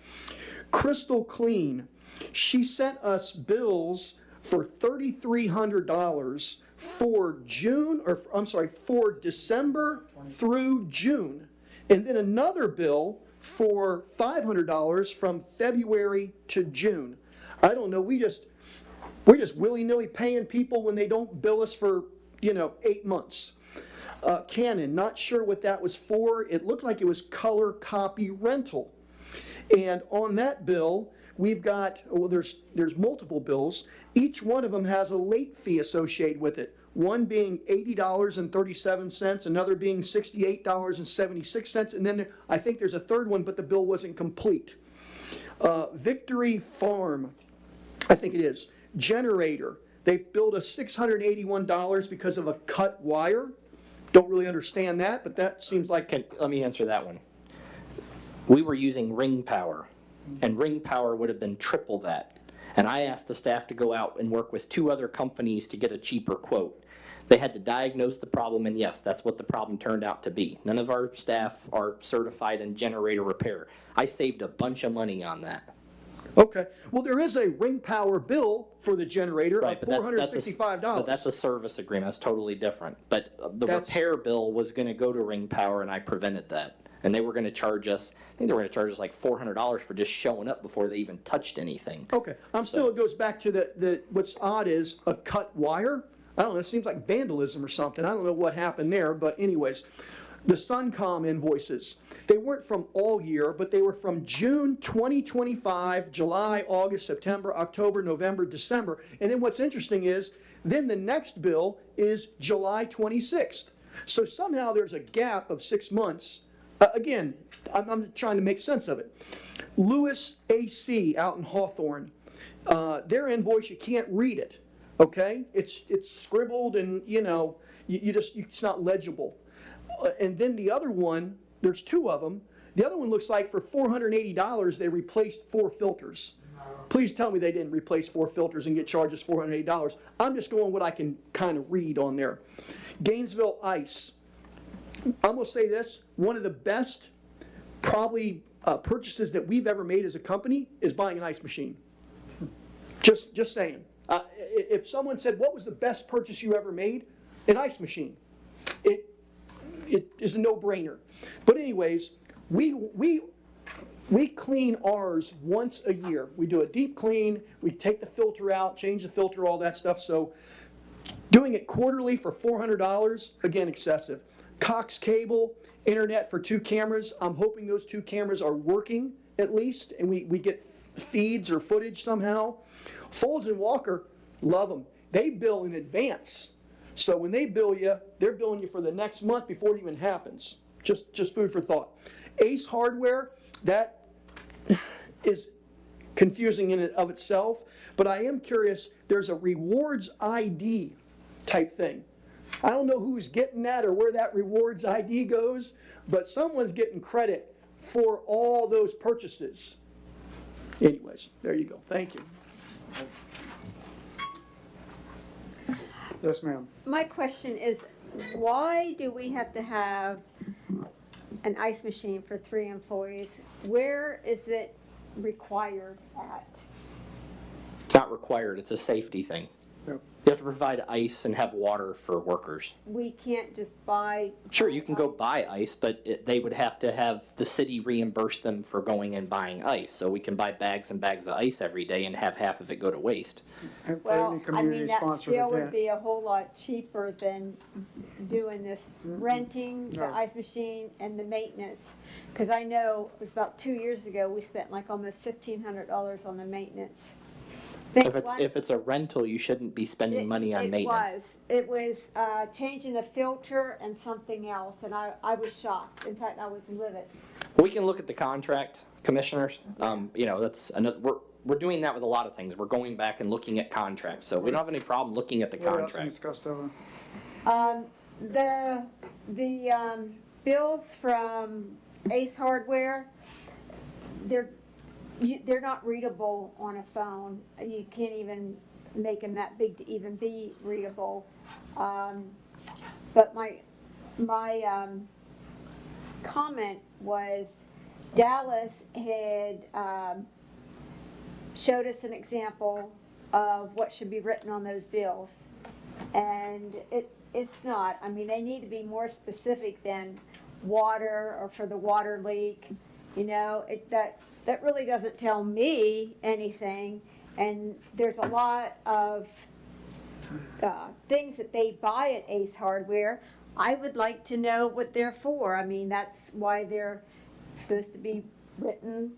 Crystal Clean, she sent us bills for $3,300 for for December through June. And then another bill for $500 from February to June. I don't know, we're just willy-nilly paying people when they don't bill us for, 8 months. Canon, not sure what that was for. It looked like it was color copy rental. And on that bill, we've got, there's multiple bills. Each one of them has a late fee associated with it. One being $80.37, another being $68.76, and then I think there's a third one, but the bill wasn't complete. Victory Farm, I think it is, generator. They billed us $681 because of a cut wire. Don't really understand that, but that seems like... Let me answer that one. We were using Ring Power, and Ring Power would have been triple that. And I asked the staff to go out and work with 2 other companies to get a cheaper quote. They had to diagnose the problem, and yes, that's what the problem turned out to be. None of our staff are certified in generator repair. I saved a bunch of money on that. Okay, well, there is a Ring Power bill for the generator of $465. But that's a service agreement, that's totally different. But the repair bill was gonna go to Ring Power, and I prevented that. And they were gonna charge us, I think they were gonna charge us like $400 for just showing up before they even touched anything. Okay, it goes back to what's odd is a cut wire. I don't know, it seems like vandalism or something. I don't know what happened there, but anyways. The Suncom invoices, they weren't from all year, but they were from June 2025, July, August, September, October, November, December. And then what's interesting is, then the next bill is July 26th. So somehow there's a gap of 6 months. Again, I'm trying to make sense of it. Lewis AC out in Hawthorne, their invoice, you can't read it, okay? It's scribbled and, it's not legible. And then the other one, there's 2 of them. The other one looks like for $480, they replaced 4 filters. Please tell me they didn't replace 4 filters and get charged us $480. I'm just going what I can kind of read on there. Gainesville Ice. I'm going to say this, one of the best probably purchases that we've ever made as a company is buying an ice machine. Just saying. If someone said, what was the best purchase you ever made? An ice machine. It is a no-brainer. But anyways, we clean ours once a year. We do a deep clean, we take the filter out, change the filter, all that stuff. So doing it quarterly for $400, again, excessive. Cox Cable, internet for 2 cameras. I'm hoping those 2 cameras are working at least, and we get feeds or footage somehow. Folds and Walker, love them. they bill in advance. So when they bill you, they're billing you for the next month before it even happens. Just food for thought. Ace Hardware, that is confusing in and of itself, but I am curious, there's a rewards ID type thing. I don't know who's getting that or where that rewards ID goes, but someone's getting credit for all those purchases. Anyways, there you go. Thank you. Yes, ma'am. My question is, why do we have to have an ice machine for 3 employees? Where is it required at? It's not required, it's a safety thing. Yep. You have to provide ice and have water for workers. We can't just buy. Sure, you can go buy ice, but they would have to have the city reimburse them for going and buying ice. So we can buy bags and bags of ice every day and have half of it go to waste. And for Well, any I mean, that community-sponsored still would event. be a whole lot cheaper than doing this, renting the No. ice machine and the maintenance. Because I know it was about 2 years ago, we spent like almost $1,500 on the maintenance. Think what? If it's a rental, you shouldn't be spending money on maintenance. It was changing the filter and something else, and I was shocked. In fact, I was livid. We can look at the contract, commissioners. You know, that's another, we're doing that with a lot of things. We're going back and looking at contracts, so we don't have any problem looking at the What else, contract. Ms. Costello? The bills from Ace Hardware, they're not readable on a phone. You can't even make them that big to even be readable. But my comment was Dallas had showed us an example of what should be written on those bills. And it's not. I mean, they need to be more specific than water or for the water leak. You know, that really doesn't tell me anything. And there's a lot of things that they buy at Ace Hardware. I would like to know what they're for. I mean, that's why they're supposed to be written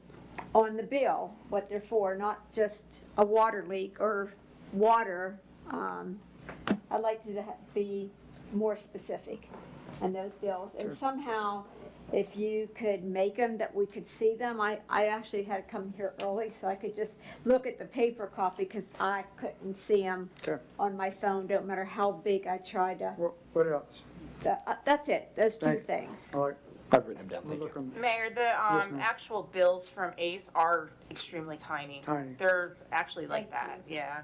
on the bill, what they're for, not just a water leak or water. I'd like to be more specific on those bills. And somehow, if you could make them that we could see them, I actually had to come here early so I could just look at the paper copy because I couldn't see them on my phone, don't matter how big I tried to. What else? That's it, those two Thank you. things. All right. I've written them down, thank you. Mayor, the ma'am. actual bills from ACE are extremely tiny. Tiny. They're actually like that, yeah.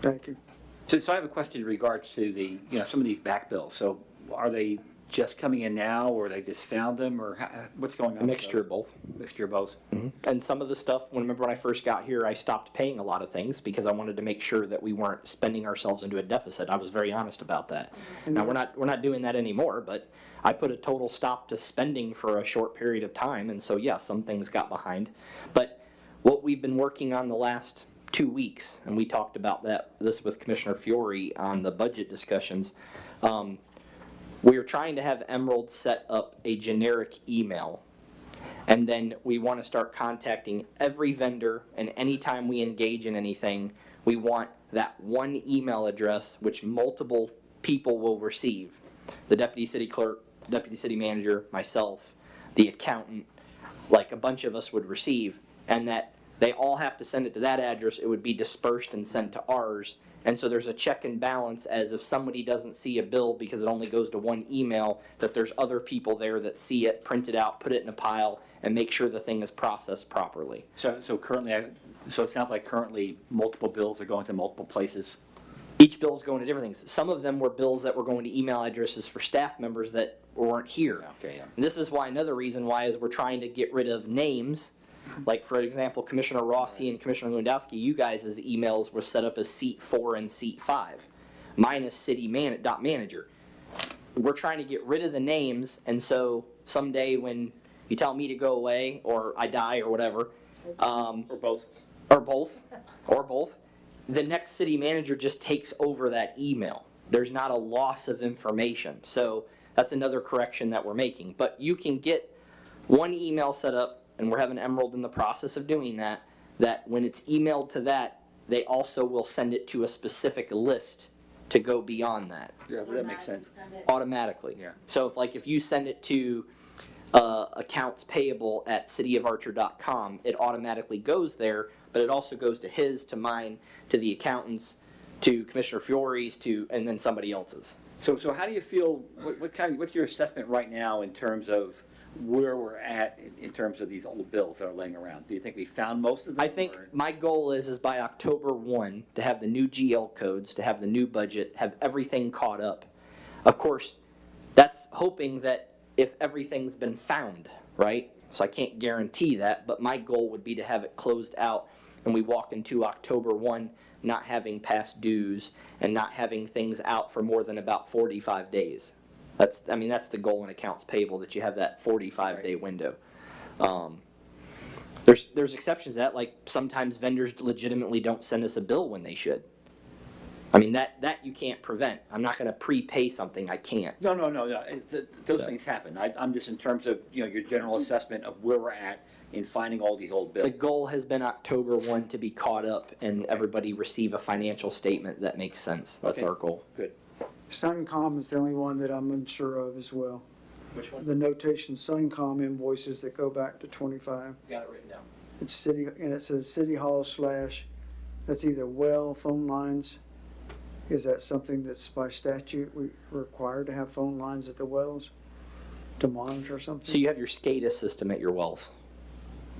Thank you. So I have a question in regards to the, some of these back bills. So are they just coming in now, or they just found them, or what's going on? A mixture of both. Mixture of both. And some of the stuff, remember when I first got here, I stopped paying a lot of things because I wanted to make sure that we weren't spending ourselves into a deficit. I was very honest about that. Now, we're not doing that anymore, but I put a total stop to spending for a short period of time, and so yeah, some things got behind. But what we've been working on the last 2 weeks, and we talked about this with Commissioner Fiore on the budget discussions, we are trying to have Emerald set up a generic email, and then we want to start contacting every vendor, and anytime we engage in anything, we want that one email address which multiple people will receive. The deputy city clerk, deputy city manager, myself, the accountant, like a bunch of us would receive, and that they all have to send it to that address. It would be dispersed and sent to ours. And so there's a check and balance, as if somebody doesn't see a bill because it only goes to one email, that there's other people there that see it, print it out, put it in a pile, and make sure the thing is processed properly. So currently, so it sounds like currently multiple bills are going to multiple places. Each bill is going to different things. Some of them were bills that were going to email addresses for staff members that weren't here. Okay, yeah. And this is why, another reason why, is we're trying to get rid of names. Like, for example, Commissioner Rossi and Commissioner Lewandowski, you guys' emails were set up as seat 4 and seat 5. Mine is city.manager. We're trying to get rid of the names, and so someday when you tell me to go away, or I die, or whatever, Or both. or both, the next city manager just takes over that email. There's not a loss of information. So that's another correction that we're making. But you can get one email set up, and we're having Emerald in the process of doing that, that when it's emailed to that, they also will send it to a specific list to go beyond that Yeah, but that makes sense. automatically. Yeah. So if you send it to accounts payable at cityofarcher.com, it automatically goes there, but it also goes to his, to mine, to the accountants, to Commissioner Fiore's, and then somebody else's. So how do you feel, what's your assessment right now in terms of where we're at in terms of these old bills that are laying around? Do you think we found most of them? I think or- my goal is by October 1 to have the new GL codes, to have the new budget, have everything caught up. Of course, that's hoping that if everything's been found, right? So I can't guarantee that, but my goal would be to have it closed out and we walk into October 1 not having past dues and not having things out for more than about 45 days. That's the goal in accounts payable, that you have that 45-day window. There's exceptions to that, like sometimes vendors legitimately don't send us a bill when they should. I mean, that you can't prevent. I'm not gonna prepay something I can't. No. Those things happen. I'm just in terms of, your general assessment of where we're at in finding all these old The bills. goal has been October 1 to be caught up and everybody receive a financial statement that makes sense. That's Okay. our goal. Good. Suncom is the only one that I'm unsure of as well. Which one? The notation Suncom invoices that go back to 25. Got it written down. It's city, and it says City Hall / that's either well, phone lines. Is that something that's by statute we required to have phone lines at the wells to monitor something? So you have your SCADA system at your wells.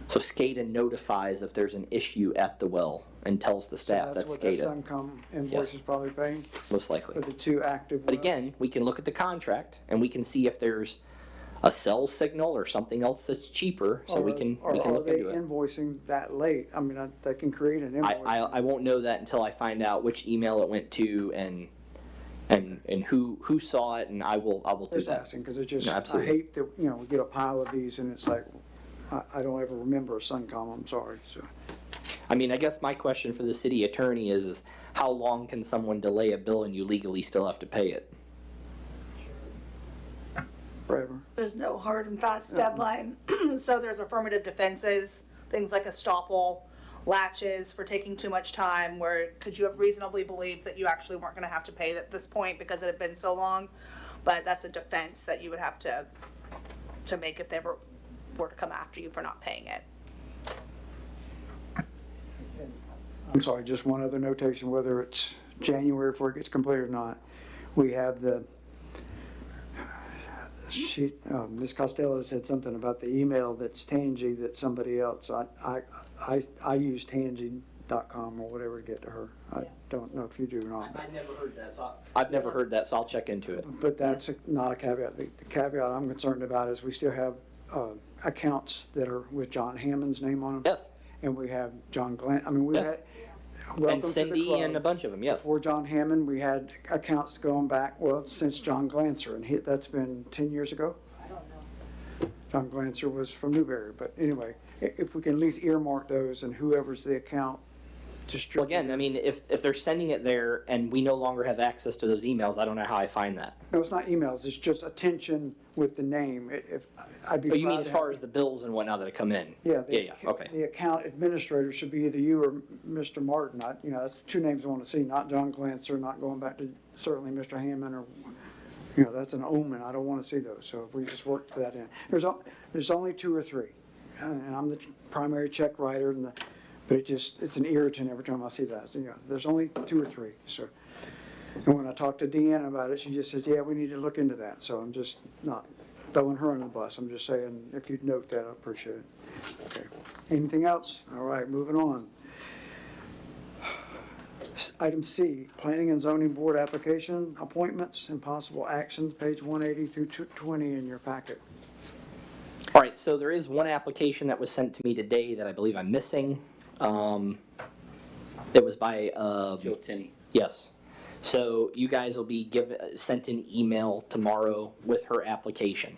So SCADA notifies if there's an issue at the well and tells the staff. That's what that SCADA, Suncom invoice Yes. is probably paying most likely. for the two active But wells. again, we can look at the contract and we can see if there's a cell signal or something else that's cheaper, so we can Or look are they into it. invoicing that late? I mean, they can create an invoice. I won't know that until I find out which email it went to and who saw it, and I will do Just that. asking, because it just, No, I absolutely. hate that, we get a pile of these and it's like, I don't ever remember a Suncom, I'm sorry, so. I mean, I guess my question for the city attorney is how long can someone delay a bill and you legally still have to pay it? Forever. There's no hard and fast deadline. So there's affirmative defenses, things like estoppel, latches for taking too much time, where could you have reasonably believed that you actually weren't gonna have to pay at this point because it had been so long? But that's a defense that you would have to make if they were to come after you for not paying it. I'm sorry, just one other notation, whether it's January before it gets completed or not. We have Ms. Costello said something about the email that's Tangy that somebody else, I use Tangy.com or whatever to get to her. I don't know if you do or not. I've never heard that, so I'll check into it. But that's not a caveat. The caveat I'm concerned about is we still have accounts that are with John Hammond's name on them. Yes. And we have John Glenn, I mean, we've Yes. had, welcome And to the Cindy club. and a bunch of them, yes. Before John Hammond, we had accounts going back, well, since John Glancer, and that's been 10 years ago? I don't know. John Glancer was from Newberry, but anyway, if we can at least earmark those and whoever's the account distributor. Well, again, I mean, if they're sending it there and we no longer have access to those emails, I don't know how I find that. No, it's not emails, it's just attention with the name. I'd be Oh, you mean proud as to far have- as the bills and whatnot that come in? Yeah. Yeah, okay. The account administrator should be either you or Mr. Martin. That's the two names I want to see, not John Glancer, not going back to certainly Mr. Hammond or, that's an omen. I don't want to see those. So if we just work that in. There's only two or three. And I'm the primary check writer but it's an irritant every time I see that. There's only two or three, so. And when I talked to Deanna about it, she just said, yeah, we need to look into that. So I'm just not throwing her under the bus. I'm just saying, if you'd note that, I appreciate it. Okay. Anything else? All right, moving on. Item C, Planning and Zoning Board application, appointments and possible actions, page 180 through 220 in your packet. All right, so there is one application that was sent to me today that I believe I'm missing. It was by, Joe Tinney. yes. So you guys will be sent an email tomorrow with her application.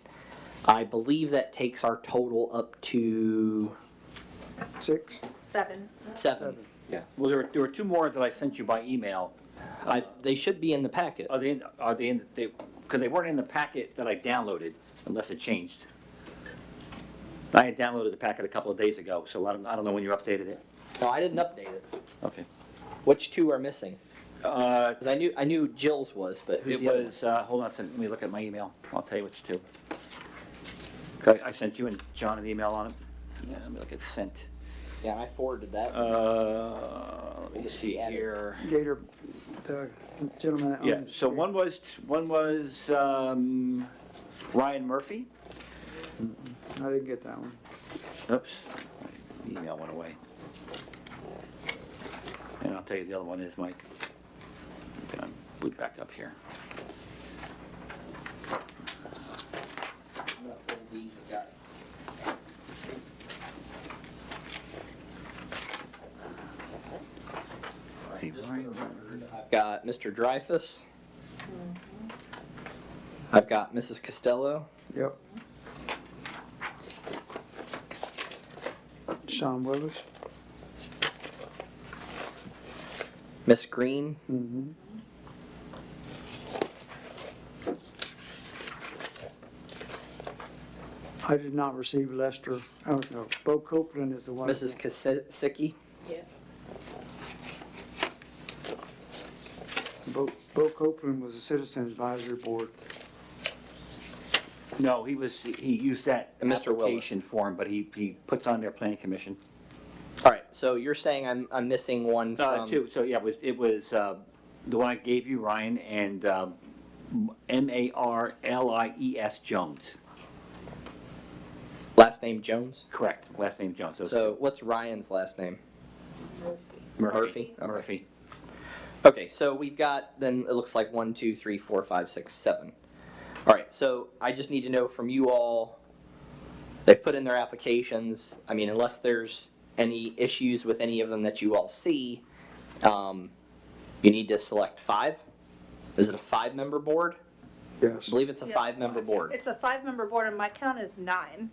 I believe that takes our total up to 6? 7. 7. Yeah. Well, there were two more that I sent you by email. They should be in the packet. Are they because they weren't in the packet that I downloaded, unless it changed. I had downloaded the packet a couple of days ago, so I don't know when you updated it. No, I didn't update it. Okay. Which two are missing? 'Cause It I knew Jill's was, but who's the other one? was, hold on a second, let me look at my email. I'll tell you which two. Okay, I sent you and John an email on it. Yeah, let me look at sent. Yeah, I forwarded that. Let me see here. Gator, the gentleman that Yeah, owns. so one was Ryan Murphy. I didn't get that one. Oops, my email went away. And I'll tell you the other one is Mike. I'm gonna boot back up here. See, Ryan, I've got Mr. Dreyfus. I've got Mrs. Costello. Yep. Sean Willis. Miss Green. Mm-hmm. I did not receive Lester, oh no, Bo Copeland is the one. Mrs. Kasicki. Bo Copeland was a Citizen Advisory Board. No, he used that And Mr. Willis. application form, but he puts on their planning commission. All right, so you're saying I'm missing one from. Two, so yeah, it was the one I gave you, Ryan, and Marlies Jones. Last name Jones? Correct, last name Jones. Those So what's Ryan's last name? Murphy. Okay. Murphy. Okay, so we've got, then it looks like 1, 2, 3, 4, 5, 6, 7. All right, so I just need to know from you all, they've put in their applications. I mean, unless there's any issues with any of them that you all see, you need to select 5. Is it a 5-member board? Yes. I believe it's a Yes. 5-member board. It's a 5-member board, and my count is 9.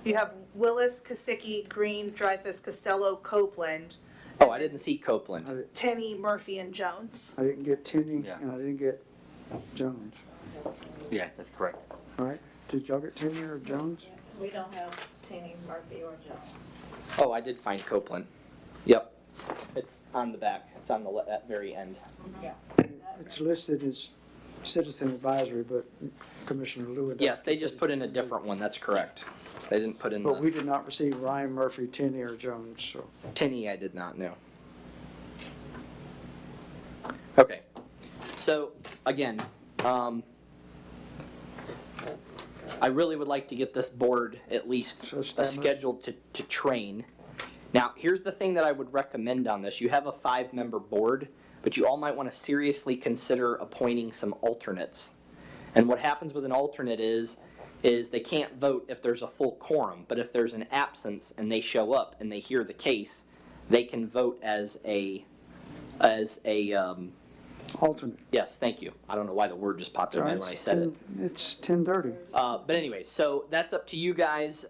You have Willis, Kasicki, Green, Dreyfus, Costello, Copeland, Oh, I didn't see Copeland. Tenney, Murphy, and Jones. I didn't get Tenney, Yeah. and I didn't get Jones. Yeah, that's correct. All right, did y'all get Tenney or Jones? We don't have Tenney, Murphy, or Jones. Oh, I did find Copeland. Yep. It's on the back. It's on the that very end. It's listed as Citizen Advisory, but Commissioner Lewis. Yes, they just put in a different one. That's correct. They didn't put in But the we did not receive Ryan Murphy, Tenney, or Jones, so. Tenney. I did not know. Okay. So again, I really would like to get this board at least scheduled to train. Now, here's the thing that I would recommend on this. You have a 5-member board, but you all might want to seriously consider appointing some alternates. And what happens with an alternate is they can't vote if there's a full quorum, but if there's an absence and they show up and they hear the case, they can vote as a alternate. Yes, thank you. I don't know why the word just popped in my head when I said it. It's 10:30. But anyway, so that's up to you guys.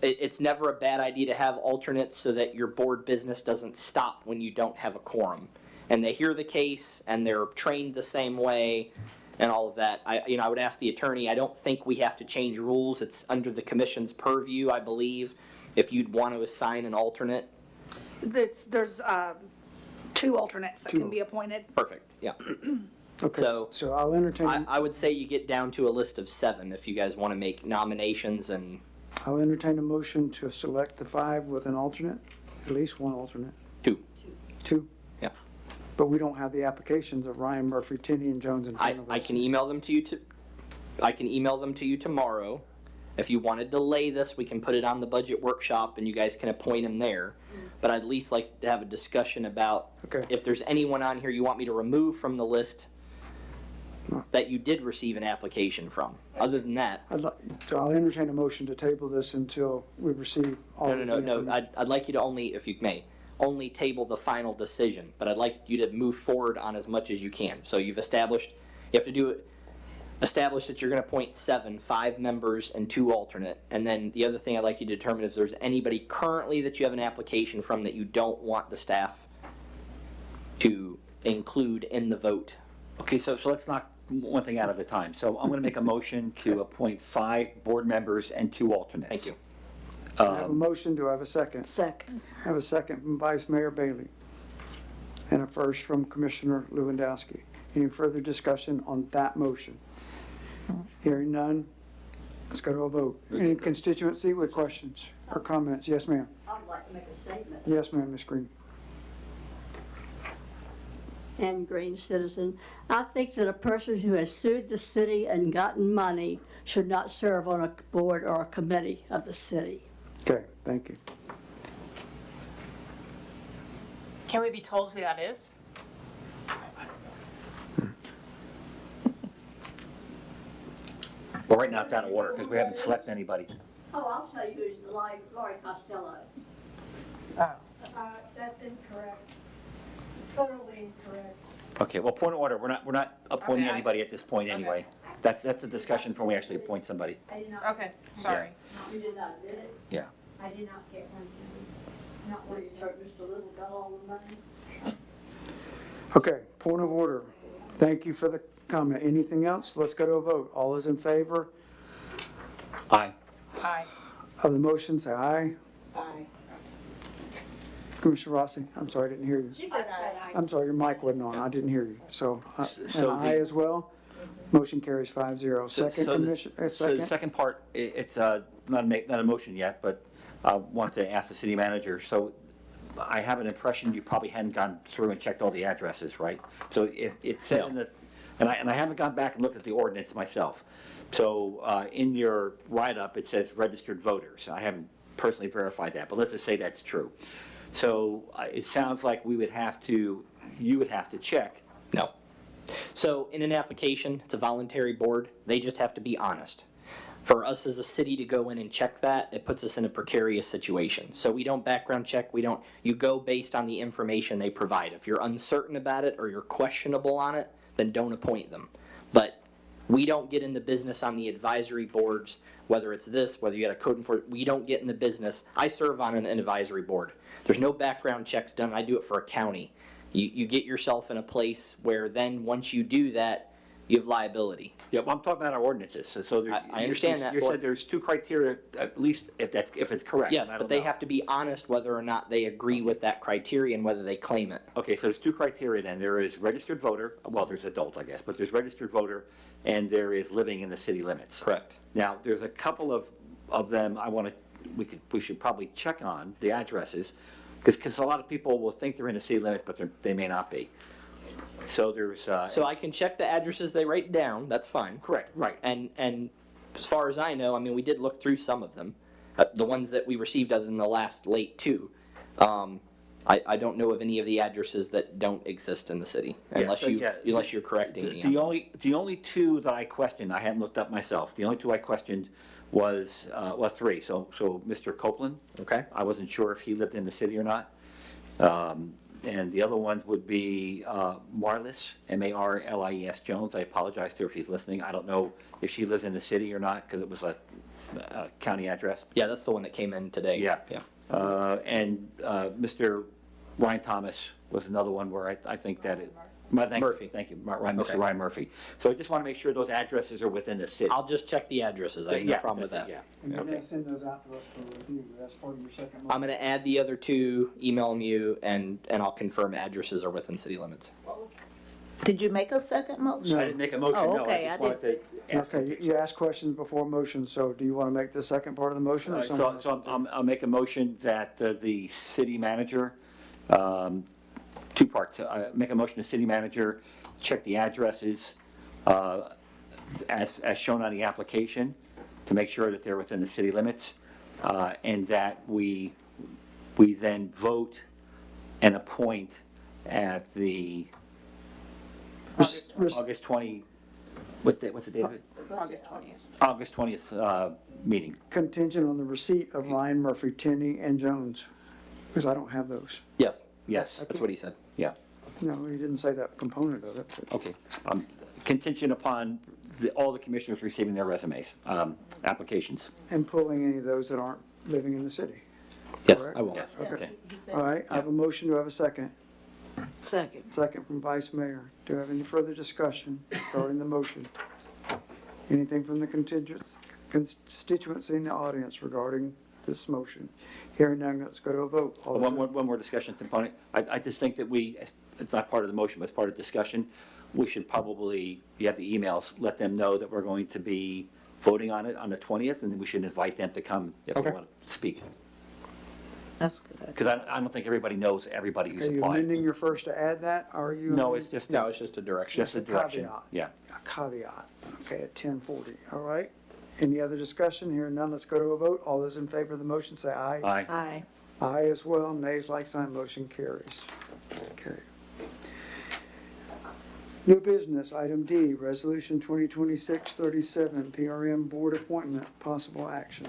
It's never a bad idea to have alternates so that your board business doesn't stop when you don't have a quorum. And they hear the case and they're trained the same way and all of that. I would ask the attorney, I don't think we have to change rules. It's under the commission's purview, I believe, if you'd want to assign an alternate. There's 2 alternates that can be appointed. Perfect, yeah. Okay, So so I'll entertain, I would say you get down to a list of 7 if you guys want to make nominations and I'll entertain a motion to select the 5 with an alternate, at least one alternate. 2. 2? Yeah. But we don't have the applications of Ryan Murphy, Tenney, and Jones in front of us. I can email them to you tomorrow. If you want to delay this, we can put it on the budget workshop and you guys can appoint them there. But I'd at least like to have a discussion about if there's anyone on here you want me to remove from the list that you did receive an application from. Other than that, So I'll entertain a motion to table this until we receive all of the no. information. I'd like you to only, if you may, only table the final decision. But I'd like you to move forward on as much as you can. So you've established, you have to do it. Establish that you're going to appoint 5 members and 2 alternate. And then the other thing I'd like you to determine if there's anybody currently that you have an application from that you don't want the staff to include in the vote. Okay, so let's knock one thing out at a time. So I'm going to make a motion to appoint 5 board members and 2 alternates. Thank you. I have a motion, do I have a second? Second. I have a second from Vice Mayor Bailey. and a first from Commissioner Lewandowski. Any further discussion on that motion? Hearing none, let's go to a vote. Any constituency with questions or comments? Yes, ma'am. I would like to make a statement. Yes, ma'am, Ms. Green. And Green citizen. I think that a person who has sued the city and gotten money should not serve on a board or a committee of the city. Okay, thank you. Can we be told who that is? Well, right now it's out of order because we haven't selected anybody. Oh, I'll tell you who's Laurie Costello. That's incorrect. Totally incorrect. Okay, well, point of order, we're not appointing Okay, I anybody just- at this point anyway. That's a discussion before we actually appoint somebody. I did not. Okay, sorry. You did not, did it? Yeah. I did not get one. Not Where you heard Mr. Little got all the money? Okay, point of order. Thank you for the comment. Anything else? Let's go to a vote. All those in favor Aye. Hi. of the motion, say aye. Aye. Commissioner Rossi, I'm sorry, I didn't hear you. She said aye. I'm sorry, your mic wasn't on. I didn't hear you. So, an So aye the- as well. Motion carries 5-0. So- Second, so the- Commission, So the second. second part, it's not a motion yet, but I want to ask the city manager. So I have an impression you probably hadn't gone through and checked all the addresses, right? So it said in the, and I haven't gone back and looked at the ordinance myself. So in your write-up, it says registered voters. I haven't personally verified that, but let's just say that's true. So it sounds like you would have to check. No. So in an application, it's a voluntary board. They just have to be honest. For us as a city to go in and check that, it puts us in a precarious situation. So we don't background check, you go based on the information they provide. If you're uncertain about it or you're questionable on it, then don't appoint them. But we don't get in the business on the advisory boards, whether it's this, whether you got a code enforcement, we don't get in the business. I serve on an advisory board. There's no background checks done. I do it for a county. You get yourself in a place where then once you do that, you have liability. Yeah, well, I'm talking about our ordinances. So I understand that, You but- said there's two criteria, at least if it's correct. Yes, and I but don't they know. have to be honest whether or not they agree with that criteria and whether they claim it. Okay, so there's two criteria then. There is registered voter, well, there's adult, I guess, but there's registered voter, and there is living in the city limits. Correct. Now, there's a couple of them we should probably check on, the addresses, because a lot of people will think they're in the city limits, but they may not be. So there's. So I can check the addresses they write down, that's fine. Correct, right. And as far as I know, I mean, we did look through some of them, the ones that we received other than the last late two. I don't know of any of the addresses that don't exist in the city, unless you're correcting me. The only two that I questioned, I hadn't looked up myself, the only two I questioned was, three. So Mr. Copeland. Okay. I wasn't sure if he lived in the city or not. And the other ones would be Marlis, Marlis Jones. I apologize to her if she's listening. I don't know if she lives in the city or not, because it was a county address. Yeah, that's the one that came in today. Yeah. Yeah. And Mr. Ryan Thomas was another one where I think that Murphy. Thank you, Mr. Okay. Ryan Murphy. So I just want to make sure those addresses are within the city. I'll just check the addresses, I have no Yeah, problem with that's that. it, And you're Okay. gonna send those out to us for review. That's part of your second motion. I'm gonna add the other two, email them you, and I'll confirm addresses are within city limits. Did you make a second motion? I didn't make a motion, Oh, no. okay, I just I wanted to ask. Okay, you asked questions before motion, so do you want to make the second part of the motion or someone else? So I'll make a motion that the city manager, two parts. Make a motion, the city manager check the addresses as shown on the application to make sure that they're within the city limits, and that we then vote and appoint at the August 20, what's the date of it? August 20th. August 20th meeting. Contingent on the receipt of Ryan, Murphy, Tinney, and Jones, because I don't have those. Yes, Yes, that's what he said. yeah, No, he didn't say that component of it. but- okay. Contingent upon all the commissioners receiving their resumes, applications. And pulling any of those that aren't living in the city. Yes, Correct? I will. Okay. All right, I have a motion. Do I have a second? Second. Second from Vice Mayor. Do I have any further discussion regarding the motion? Anything from the constituency in the audience regarding this motion? Hearing none, let's go to a vote. All those One more discussion component. I just think that we, it's not part of the motion, but it's part of the discussion, we should probably, you have the emails, let them know that we're going to be voting on it on the 20th, and then we should invite them to come if they Okay. want to speak. That's good. Because I don't think everybody knows everybody who's Are you applied. amending your first to add that, or are you? No, it's just, No, it's just a direction. just a Just a direction. caveat. Yeah. A caveat, okay, at 10:40, all right? Any other discussion? Hearing none, let's go to a vote. All those in favor of the motion say aye. Aye. Aye. Aye as well, nays like sign, motion carries. Okay. New business, item D, resolution 2026-37, PRM board appointment, possible action.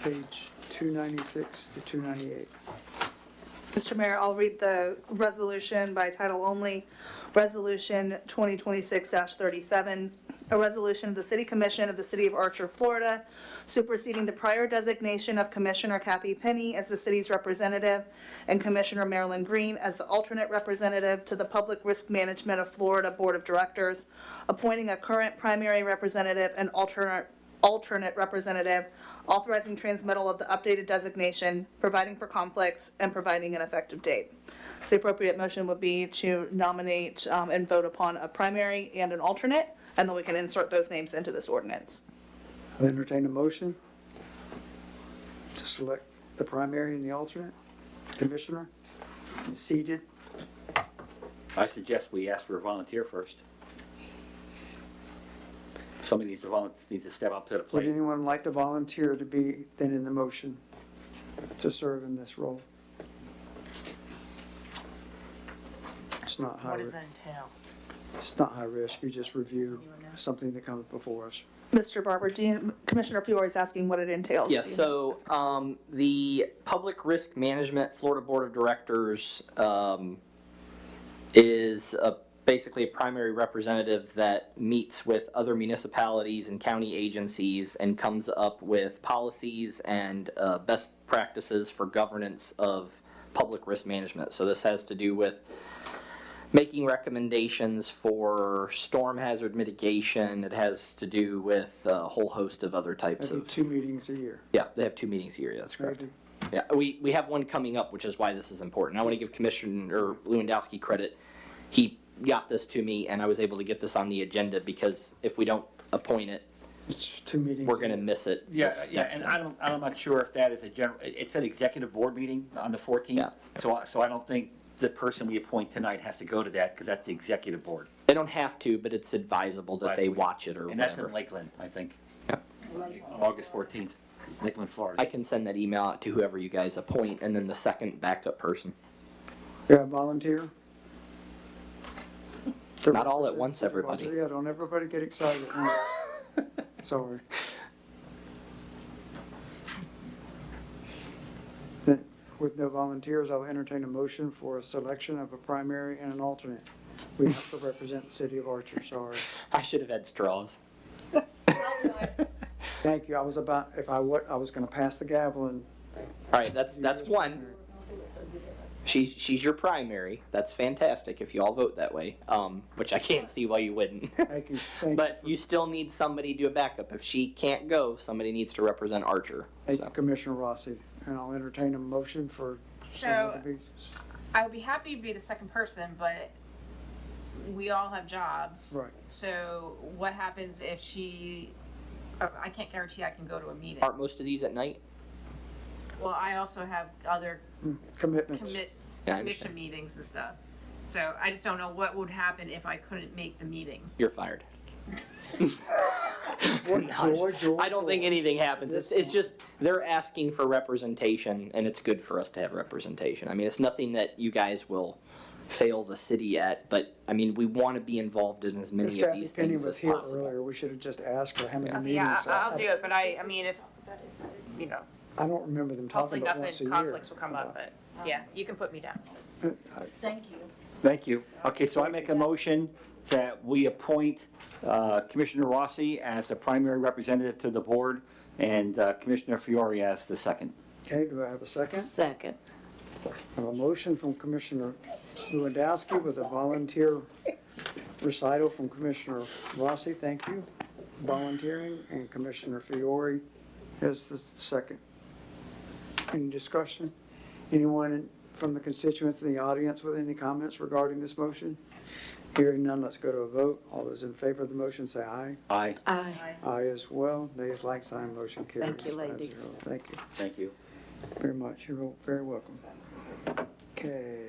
Page 296 to 298. Mr. Mayor, I'll read the resolution by title only. Resolution 2026-37, a resolution of the City Commission of the City of Archer, Florida, superseding the prior designation of Commissioner Kathy Penny as the city's representative and Commissioner Marilyn Green as the alternate representative to the Public Risk Management of Florida Board of Directors, appointing a current primary representative and alternate representative, authorizing transmittal of the updated designation, providing for conflicts, and providing an effective date. So the appropriate motion would be to nominate and vote upon a primary and an alternate, and then we can insert those names into this ordinance. I'll entertain a motion to select the primary and the alternate. Commissioner, seated. I suggest we ask for a volunteer first. Somebody needs to step up to the Would plate. anyone like to volunteer to be then in the motion to serve in this role? It's not high, What does that entail? it's not high risk. You just review something that comes before us. Mr. Barber, Commissioner Fiore is asking what it entails. Yes, Do you- so the Public Risk Management Florida Board of Directors is basically a primary representative that meets with other municipalities and county agencies and comes up with policies and best practices for governance of public risk management. So this has to do with making recommendations for storm hazard mitigation. It has to do with a whole host of other types Maybe of. 2 meetings a year. Yeah, they have 2 meetings a year, that's correct. Maybe. Yeah, we have one coming up, which is why this is important. I want to give Commissioner Lewandowski credit. He got this to me, and I was able to get this on the agenda, because if we don't appoint it, It's 2 meetings. we're going to miss it. Yeah, this yeah, next and one. I'm not sure if that is a general, it's an executive board meeting on the 14th. Yeah. So I don't think the person we appoint tonight has to go to that, because that's the executive board. They don't have to, but it's advisable that they Right. watch it or And that's in whatever. Lakeland, I think. Yeah. August 14th, Lakeland, Florida. I can send that email out to whoever you guys appoint, and then the second backup person. Yeah, volunteer. To Not all at represent once, City of everybody. Archer. Yeah, don't everybody get excited. No. Sorry. Then, with no volunteers, I'll entertain a motion for a selection of a primary and an alternate. We have to represent the city of Archer, sorry. I should have had straws. Thank you, I was about, I was gonna pass the gavel and. All right, that's one. She's your primary. That's fantastic if you all vote that way. Which I can't see why you wouldn't. Thank you, thank you. But you still need somebody to do a backup. If she can't go, somebody needs to represent Archer. Thank you, So. Commissioner Rossi, and I'll entertain a motion for someone to be. I would be happy to be the second person, but we all have jobs. Right. So what happens if she, I can't guarantee I can go to a meeting. Aren't most of these at night? Well, I also have other Commitments. Yeah, I commission understand. meetings and stuff. So I just don't know what would happen if I couldn't make the meeting. You're fired. What, Joy, I don't think anything happens. It's just they're asking for representation, and it's good for us to have representation. I mean, it's nothing that you guys will fail the city at, but I mean, we want to be involved in as Miss many of Kathy these Penny things was as here possible. earlier, we should have just asked her how many meetings. Yeah, I'll do it, but I mean, if, you know, I don't remember them hopefully talking about once a nothing, year. conflicts will come up, but yeah, you can put me down. Thank you. Thank you. Okay, so I make a motion that we appoint Commissioner Rossi as the primary representative to the board and Commissioner Fiore as the second. Okay, do I have a second? Second. I have a motion from Commissioner Lewandowski with a volunteer recital from Commissioner Rossi, thank you, volunteering, and Commissioner Fiore is the second. Any discussion? Anyone from the constituents in the audience with any comments regarding this motion? Hearing none, let's go to a vote. All those in favor of the motion say aye. Aye. Aye. Aye as well. Nays like sign, motion carries. Thank you, ladies. 5-0. Thank you Thank you. very much. You're very welcome. Okay,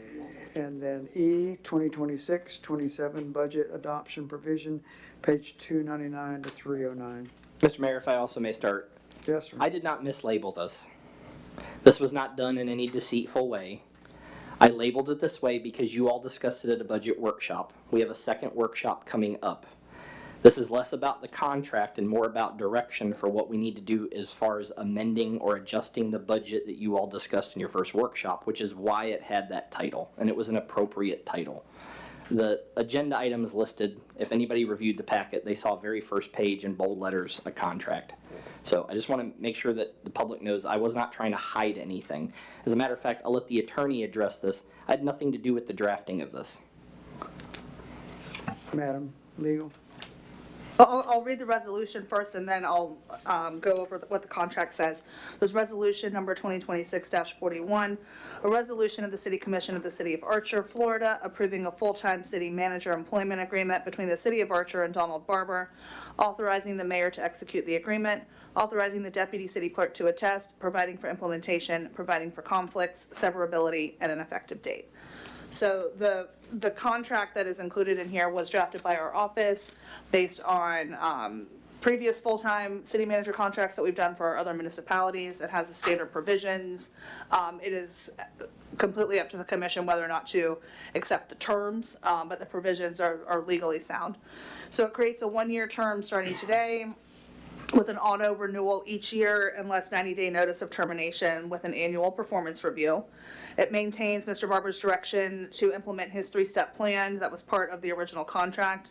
and then E, 2026-27 budget adoption provision, page 299 to 309. Mr. Mayor, if I also may start. Yes, sir. I did not mislabel this. This was not done in any deceitful way. I labeled it this way because you all discussed it at a budget workshop. We have a second workshop coming up. This is less about the contract and more about direction for what we need to do as far as amending or adjusting the budget that you all discussed in your first workshop, which is why it had that title, and it was an appropriate title. The agenda items listed, if anybody reviewed the packet, they saw very first page in bold letters, a contract. So I just want to make sure that the public knows I was not trying to hide anything. As a matter of fact, I'll let the attorney address this. I had nothing to do with the drafting of this. Madam Legal? I'll read the resolution first, and then I'll go over what the contract says. There's resolution number 2026-41, a resolution of the City Commission of the City of Archer, Florida, approving a full-time city manager employment agreement between the City of Archer and Donald Barber, authorizing the mayor to execute the agreement, authorizing the deputy city clerk to attest, providing for implementation, providing for conflicts, severability, and an effective date. So the contract that is included in here was drafted by our office based on previous full-time city manager contracts that we've done for our other municipalities. It has the standard provisions. It is completely up to the commission whether or not to accept the terms, but the provisions are legally sound. So it creates a one-year term starting today with an auto renewal each year unless 90-day notice of termination with an annual performance review. It maintains Mr. Barber's direction to implement his three-step plan that was part of the original contract.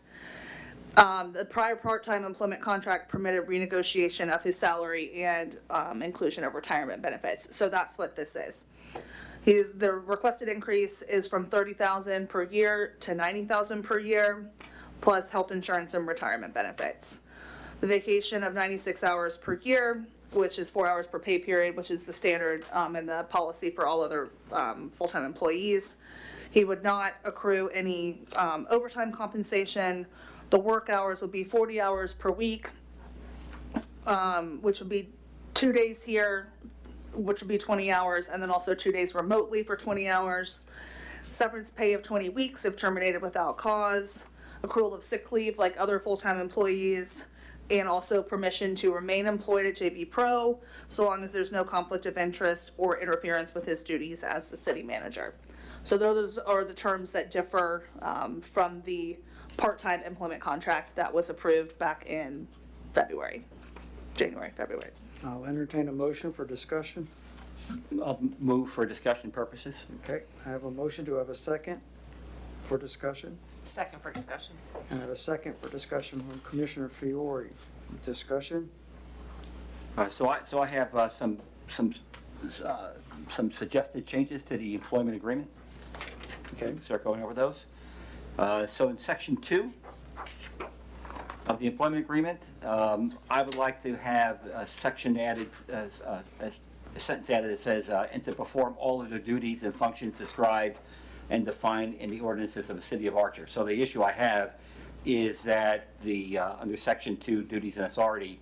The prior part-time employment contract permitted renegotiation of his salary and inclusion of retirement benefits. So that's what this is. The requested increase is from $30,000 per year to $90,000 per year, plus health insurance and retirement benefits. The vacation of 96 hours per year, which is 4 hours per pay period, which is the standard and the policy for all other full-time employees. He would not accrue any overtime compensation. The work hours would be 40 hours per week, which would be 2 days here, which would be 20 hours, and then also 2 days remotely for 20 hours. Severance pay of 20 weeks if terminated without cause. Accrual of sick leave like other full-time employees. And also permission to remain employed at JB Pro so long as there's no conflict of interest or interference with his duties as the city manager. So those are the terms that differ from the part-time employment contract that was approved back in January, February. I'll entertain a motion for discussion. I'll move for discussion purposes. Okay, I have a motion. Do I have a second for discussion? Second for discussion. And I have a second for discussion from Commissioner Fiore. Discussion? So I have some suggested changes to the employment agreement. Okay, start going over those. So in section 2 of the employment agreement, I would like to have a section added, a sentence added that says, and to perform all of the duties and functions described and defined in the ordinances of the City of Archer. So the issue I have is that the under section 2, duties and authority,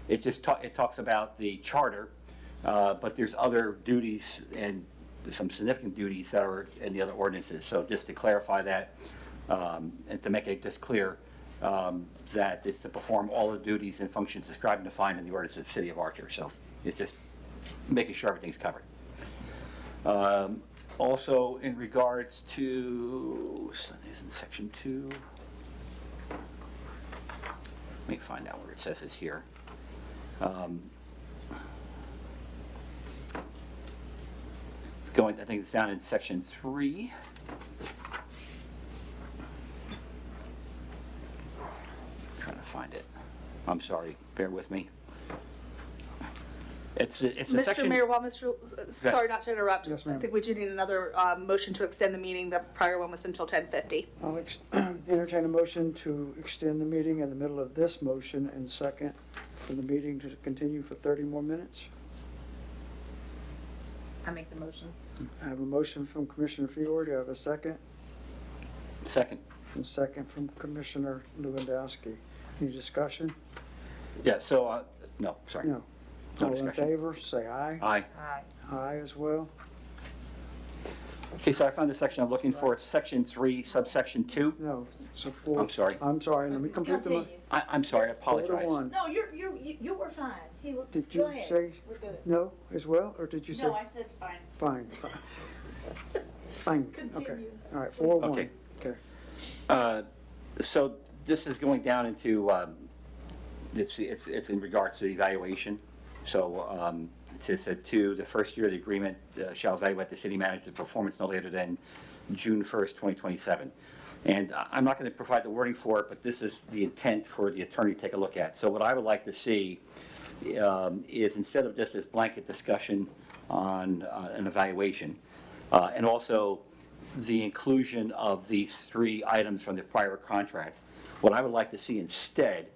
it talks about the charter, but there's other duties and some significant duties that are in the other ordinances. So just to clarify that and to make it just clear that it's to perform all the duties and functions described and defined in the ordinances of the City of Archer. So it's just making sure everything's covered. Also, in regards to, is in section 2. Let me find out where it says it's here. I think it's down in section 3. Trying to find it. I'm sorry, bear with me. It's the Mr. section. Mayor, while sorry not to interrupt. Yes, ma'am. I think we do need another motion to extend the meeting. The prior one was until 10:50. I'll entertain a motion to extend the meeting in the middle of this motion and second for the meeting to continue for 30 more minutes. I make the motion. I have a motion from Commissioner Fiore. Do I have a second? Second. And a second from Commissioner Lewandowski. Any discussion? Yeah, so, no, sorry. No. No All in discussion. favor, say aye. Aye. Aye as well. Okay, so I found the section I'm looking for. It's section 3, subsection 2. No, so 4. I'm sorry. I'm sorry, let me complete the. I'm sorry, I 4 to apologize. 1. No, you were fine. He was, Did you say no as well, or did you say? said fine. Fine, fine. Fine, okay. All right, 4-1. Okay. Okay. So this is going down into, it's in regards to the evaluation. So it says that 2, the first year of the agreement shall evaluate the city manager's performance no later than June 1st, 2027. And I'm not going to provide the wording for it, but this is the intent for the attorney to take a look at. So what I would like to see is instead of just this blanket discussion on an evaluation, and also the inclusion of these 3 items from the prior contract, what I would like to see instead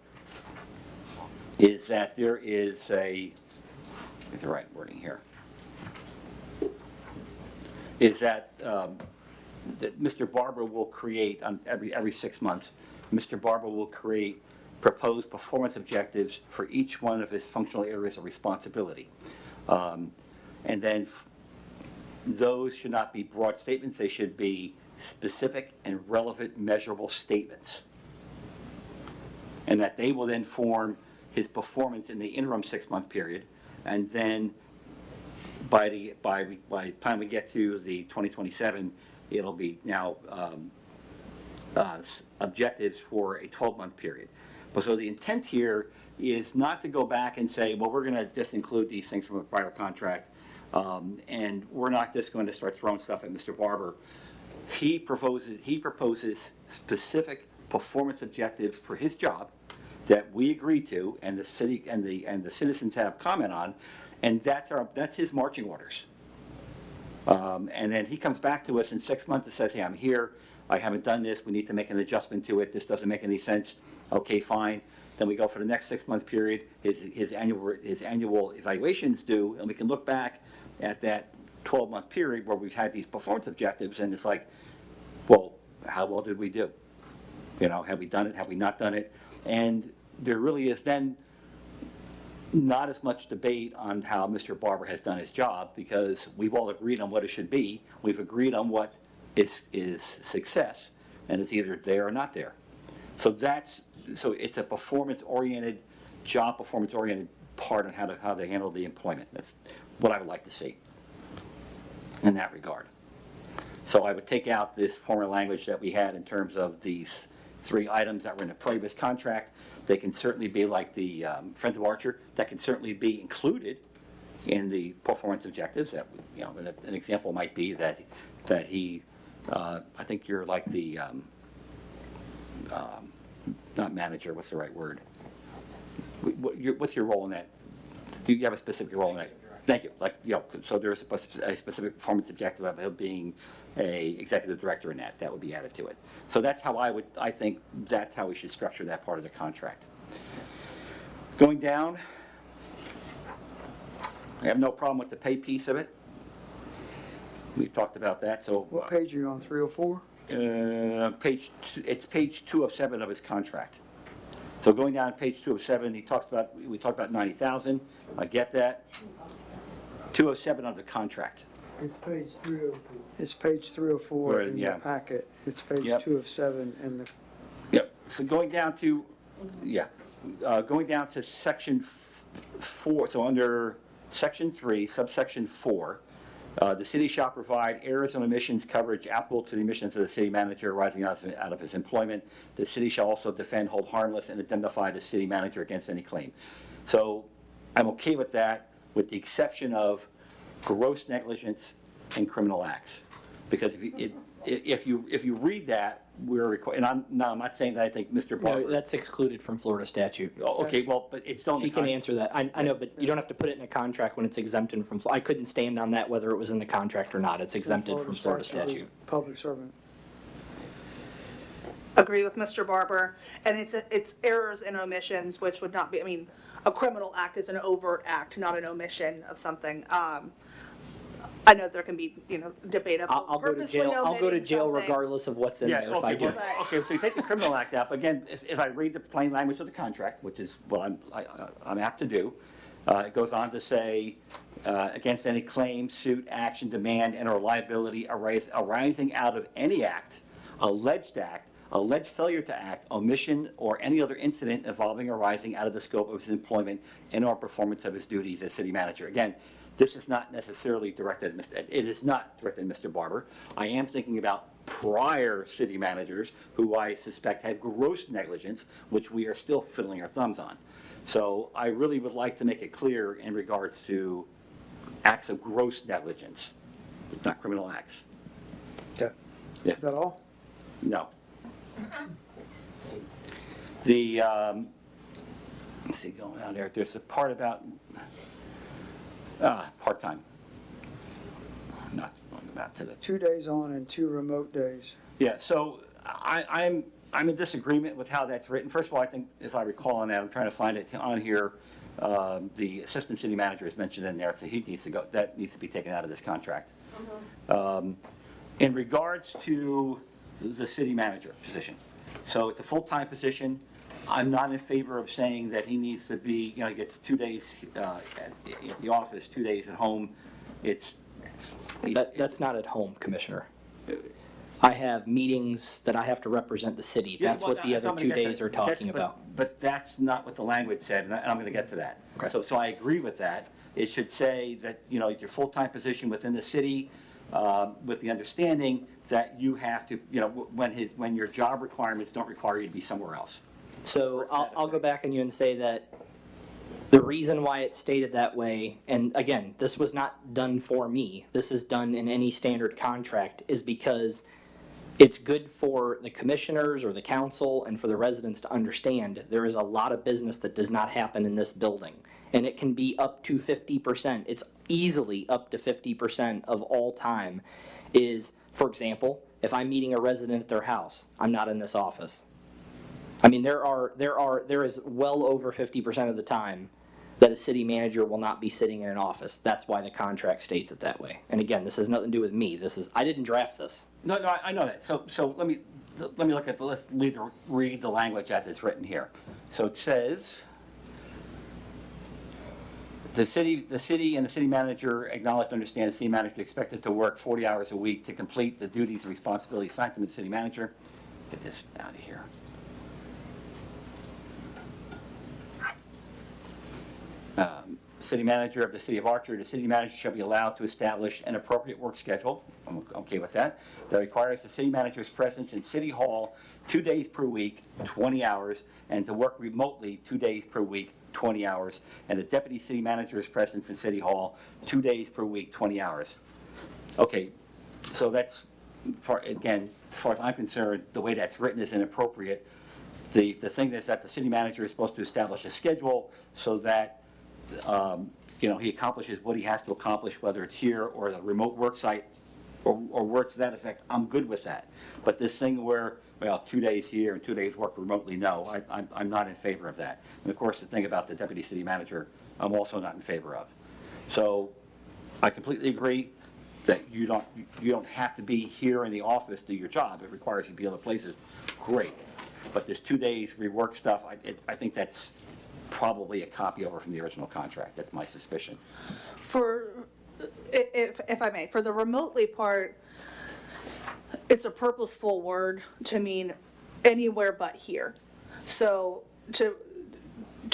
is that there is get the right wording here, is that Mr. Barber will create, on every 6 months, Mr. Barber will create proposed performance objectives for each one of his functional areas of responsibility. And then those should not be broad statements, they should be specific and relevant measurable statements. And that they will then form his performance in the interim 6-month period, and then by the time we get to the 2027, it'll be now objectives for a 12-month period. But so the intent here is not to go back and say, well, we're going to just include these things from a prior contract, and we're not just going to start throwing stuff at Mr. Barber. He proposes specific performance objectives for his job that we agree to, and the city and the citizens have comment on, and that's his marching orders. And then he comes back to us in 6 months and says, hey, I'm here, I haven't done this, we need to make an adjustment to it, this doesn't make any sense. Okay, fine. Then we go for the next 6-month period, his annual evaluation's due, and we can look back at that 12-month period where we've had these performance objectives, and it's like, well, how well did we do? You know, have we done it, have we not done it? And there really is then not as much debate on how Mr. Barber has done his job, because we've all agreed on what it should be. We've agreed on what is success, and it's either there or not there. So it's a performance-oriented, job performance-oriented part on how they handle the employment. That's what I would like to see in that regard. So I would take out this former language that we had in terms of these 3 items that were in the previous contract. They can certainly be like the Friends of Archer, that can certainly be included in the performance objectives. That, you know, an example might be that he, I think you're like the, not manager, what's the right word? What's your role in that? Do you have a specific role in that? Thank you. Like, you know, so there's a specific performance objective of him being a executive director in that. That would be added to it. So that's how I think that's how we should structure that part of the contract. Going down, I have no problem with the pay piece of it. We've talked about that, so. What page are you on, 304? It's page 2 of 7 of his contract. So going down to page 2 of 7, we talked about 90,000. I get that. 207 of the contract. It's page 304. It's page 304 in your packet. It's page 2 of 7 in the. Yep. So going down to, going down to section 4. So under section 3, subsection 4, the city shall provide errors and omissions coverage applicable to the omissions of the city manager arising out of his employment. The city shall also defend, hold harmless, and indemnify the city manager against any claim. So I'm okay with that, with the exception of gross negligence and criminal acts. Because if you read that, and I'm not saying that I think Mr. Barber. No, that's excluded from Florida statute. Oh, okay, well, but it's still in the She can answer that. I know, but you don't have to put it in a contract when it's exempted from, I couldn't stand on that whether it was in the contract or not. It's exempted from Florida statute. Public servant. Agree with Mr. Barber, and it's errors and omissions, which would not be, I mean, a criminal act is an overt act, not an omission of something. I know there can be, debate of I'll go to purposely jail. I'll go to omitting jail something. regardless of what's in Yeah, there if I okay, do. well, okay, so you take the criminal act out, but again, if I read the plain language of the contract, which is what I'm apt to do, it goes on to say, against any claim, suit, action, demand, and or liability arising out of any act, alleged failure to act, omission, or any other incident involving or arising out of the scope of his employment and or performance of his duties as city manager. Again, this is not necessarily directed at it is not directed at Mr. Barber. I am thinking about prior city managers who I suspect had gross negligence, which we are still fiddling our thumbs on. So I really would like to make it clear in regards to acts of gross negligence, not criminal acts. Okay. Yeah. Is that all? No. The, let's see, going down there, there's a part about, part-time. Not going back to the 2 days on and 2 remote days. Yeah, so I'm in disagreement with how that's written. First of all, I think, if I recall on that, I'm trying to find it on here, the assistant city manager is mentioned in there, so he needs to go, that needs to be taken out of this contract. In regards to the city manager position, so it's a full-time position. I'm not in favor of saying that he needs to be, he gets 2 days at the office, 2 days at home. That's not at home, Commissioner. I have meetings that I have to represent the city. Yeah, That's well, what the other 2 days are talking about. But that's not what the language said, and I'm going to get to that. Okay. So I agree with that. It should say that, your full-time position within the city, with the understanding that you have to, when your job requirements don't require you to be somewhere else. So I'll go back on you and say that the reason why it's stated that way, and again, this was not done for me, this is done in any standard contract, is because it's good for the commissioners or the council and for the residents to understand there is a lot of business that does not happen in this building. And it can be up to 50%. It's easily up to 50% of all time is, for example, if I'm meeting a resident at their house, I'm not in this office. I mean, there is well over 50% of the time that a city manager will not be sitting in an office. That's why the contract states it that way. And again, this has nothing to do with me. I didn't draft this. No, I know that. So let me look at let's read the language as it's written here. So it says, the city and the city manager acknowledge and understand the city manager is expected to work 40 hours a week to complete the duties and responsibilities assigned to the city manager. Get this out of here. City manager of the city of Archer, the city manager shall be allowed to establish an appropriate work schedule, I'm okay with that requires the city manager's presence in City Hall 2 days per week, 20 hours, and to work remotely 2 days per week, 20 hours, and the deputy city manager's presence in City Hall 2 days per week, 20 hours. Okay, so that's, again, as far as I'm concerned, the way that's written is inappropriate. The thing is that the city manager is supposed to establish a schedule so that he accomplishes what he has to accomplish, whether it's here or the remote work site or words to that effect. I'm good with that. But this thing where, 2 days here and 2 days work remotely, no, I'm not in favor of that. And of course, the thing about the deputy city manager, I'm also not in favor of. So I completely agree that you don't have to be here in the office to do your job. It requires you to be other places. Great. But this 2 days rework stuff, I think that's probably a copy over from the original contract. That's my suspicion. If I may, for the remotely part, it's a purposeful word to mean anywhere but here. So to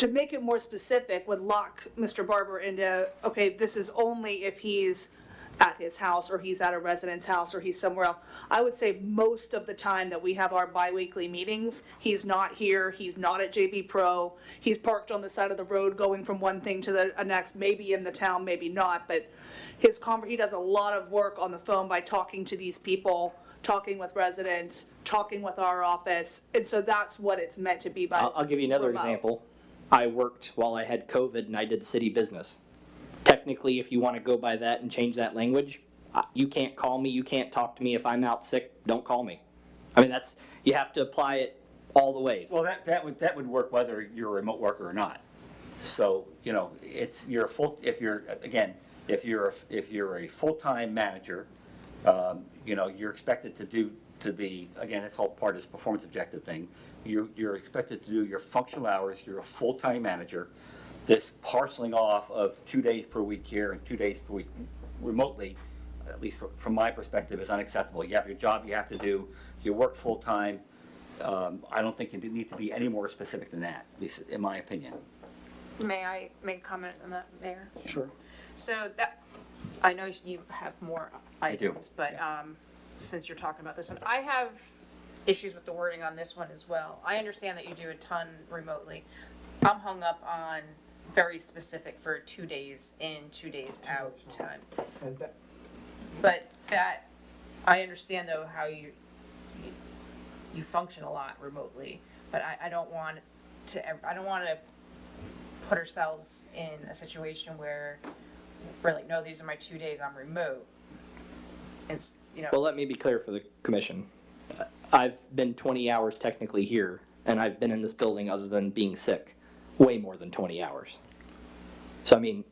make it more specific would lock Mr. Barber into, okay, this is only if he's at his house or he's at a resident's house or he's somewhere else. I would say most of the time that we have our biweekly meetings, he's not here, he's not at JB Pro, he's parked on the side of the road going from one thing to the next, maybe in the town, maybe not, but he does a lot of work on the phone by talking to these people, talking with residents, talking with our office, and so that's what it's meant to be by. I'll give you another remote. example. I worked while I had COVID and I did city business. Technically, if you want to go by that and change that language, you can't call me, you can't talk to me. If I'm out sick, don't call me. I mean, you have to apply it all the ways. Well, that would work whether you're a remote worker or not. So, it's your full, if you're, again, if you're a full-time manager, you're expected to be, again, that's all part of this performance objective thing. You're expected to do your functional hours, you're a full-time manager. This parceling off of 2 days per week here and 2 days per week remotely, at least from my perspective, is unacceptable. You have your job you have to do, you work full-time. I don't think it needs to be any more specific than that, at least in my opinion. May I make a comment on that, Mayor? Sure. So that, I know you have more I do. items, but since you're talking about this one, I have issues with the wording on this one as well. I understand that you do a ton remotely. I'm hung up on very specific for 2 days in, 2 days out time. And that, But that, I understand though how you function a lot remotely, but I don't want to put ourselves in a situation where we're like, no, these are my 2 days, I'm remote. It's, Well, let me be clear for the commission. I've been 20 hours technically here, and I've been in this building other than being sick, way more than 20 hours. So, I mean,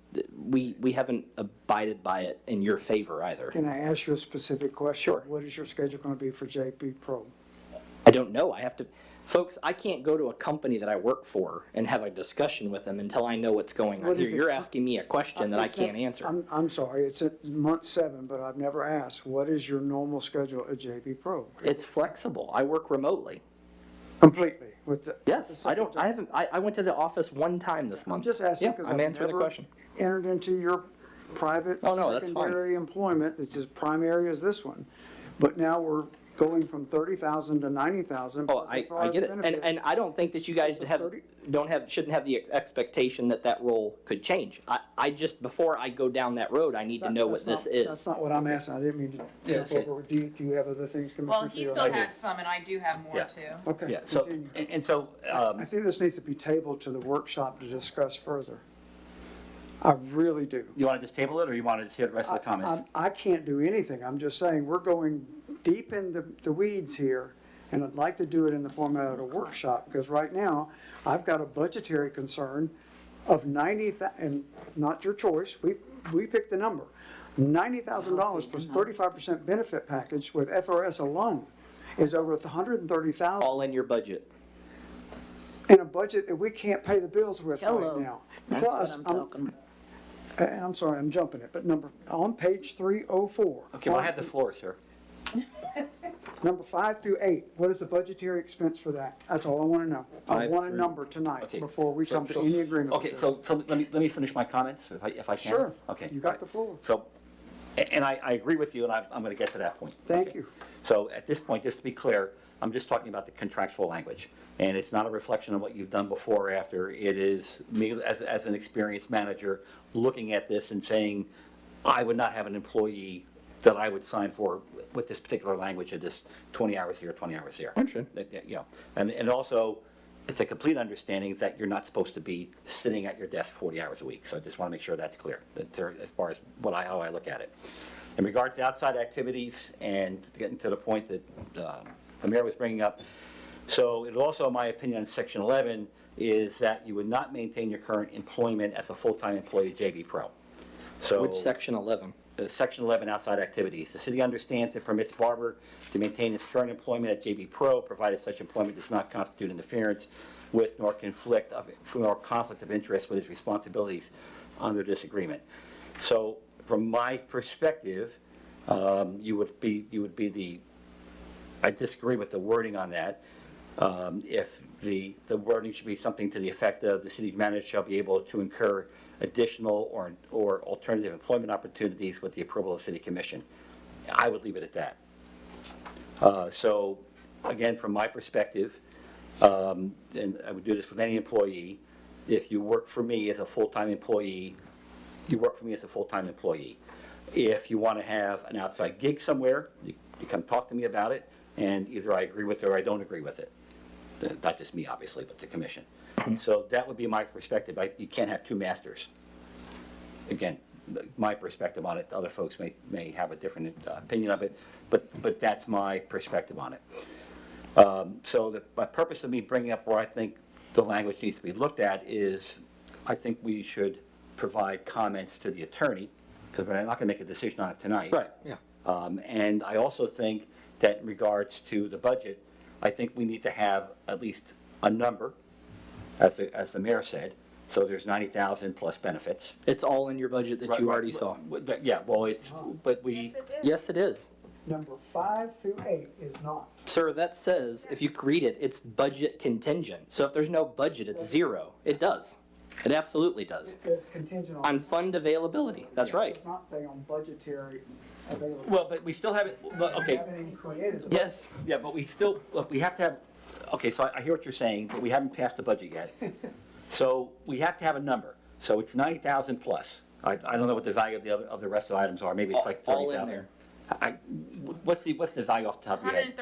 we haven't abided by it in your favor either. can I ask you a specific question? Sure. What is your schedule going to be for JP Pro? I don't know. I have to, folks, I can't go to a company that I work for and have a discussion with them until I know what's going on What here. is it? You're asking me a question that I can't answer. I'm sorry, it's at month 7, but I've never asked, what is your normal schedule at JP Pro? It's flexible. I work remotely. Completely with the. Yes, I went to the office one time this month. I'm just asking Yeah, because I'm I've answering the never question. entered into your private Oh, no, that's fine. secondary employment, that's as primary as this one. But now we're going from 30,000 to 90,000. Oh, I get it. And I don't think that you guys shouldn't have the expectation that role could change. I just, before I go down that road, I need to know what this is. That's not what I'm asking, I didn't mean to Yeah, jump over. Do you have other things, Commissioner? well, he Fields? still had some, and I do have more Yeah. too. Okay. Yeah, so, continue. and so, I think this needs to be tabled to the workshop to discuss further. I really do. you want to just table it, or you want to just hear the rest of the comments? I can't do anything. I'm just saying, we're going deep in the weeds here, and I'd like to do it in the format of a workshop, because right now, I've got a budgetary concern of and not your choice, we picked the number. $90,000 plus 35% benefit package with FRS alone is over $130,000 All in your budget. in a budget that we can't pay the bills with right Hello. now. That's what Plus, I'm talking about. And I'm sorry, I'm jumping it, but on page 304. Okay, well, I have the floor, sir. Number 5 through 8, what is the budgetary expense for that? That's all I want to know. I 5 want a through- number tonight Okay, before we so- come to so- any agreement. Okay, with so this. let me finish my comments, if I can. Sure. Okay. You got the floor. So, and I agree with you, and I'm going to get to that point. Thank Okay. you. So at this point, just to be clear, I'm just talking about the contractual language. And it's not a reflection of what you've done before or after. It is me as an experienced manager looking at this and saying, I would not have an employee that I would sign for with this particular language of this 20 hours here, 20 hours there. Understood. Yeah, and also, it's a complete understanding that you're not supposed to be sitting at your desk 40 hours a week. So I just want to make sure that's clear, as far as how I look at it. In regards to outside activities, and getting to the point that the mayor was bringing up, so it also, in my opinion, on section 11, is that you would not maintain your current employment as a full-time employee at JV Pro. So Which section 11? Section 11, outside activities. The city understands and permits Barber to maintain his current employment at JV Pro, provided such employment does not constitute interference with nor conflict of interest with his responsibilities under this agreement. So, from my perspective, you would be the. I disagree with the wording on that. If the wording should be something to the effect of the city manager shall be able to incur additional or alternative employment opportunities with the approval of the city commission. I would leave it at that. So, again, from my perspective, and I would do this with any employee, if you work for me as a full-time employee, you work for me as a full-time employee. If you want to have an outside gig somewhere, you come talk to me about it, and either I agree with it or I don't agree with it. Not just me, obviously, but the commission. So that would be my perspective. You can't have two masters. Again, my perspective on it. Other folks may have a different opinion of it, but that's my perspective on it. So my purpose of me bringing up where I think the language needs to be looked at is, I think we should provide comments to the attorney because we're not going to make a decision on it tonight. Right, yeah. And I also think that in regards to the budget, I think we need to have at least a number, as the mayor said. So there's 90,000 plus benefits. It's all in your budget that you already saw. Yeah, well, but we. Yes, it is. Number 5 through 8 is not. Sir, that says, if you read it, it's budget contingent. So if there's no budget, it's zero. It does. It absolutely does. It says contingent On fund availability, that's It right. does not say on budgetary available. Well, but we still haven't, okay. We haven't even created the budget. Yes. Yeah, but we still, look, we have to have, okay, so I hear what you're saying, but we haven't passed the budget yet. So we have to have a number. So it's 90,000 plus. I don't know what the value of the rest of the items are. Maybe it's like 30,000. All in there. What's the value off the top of your head?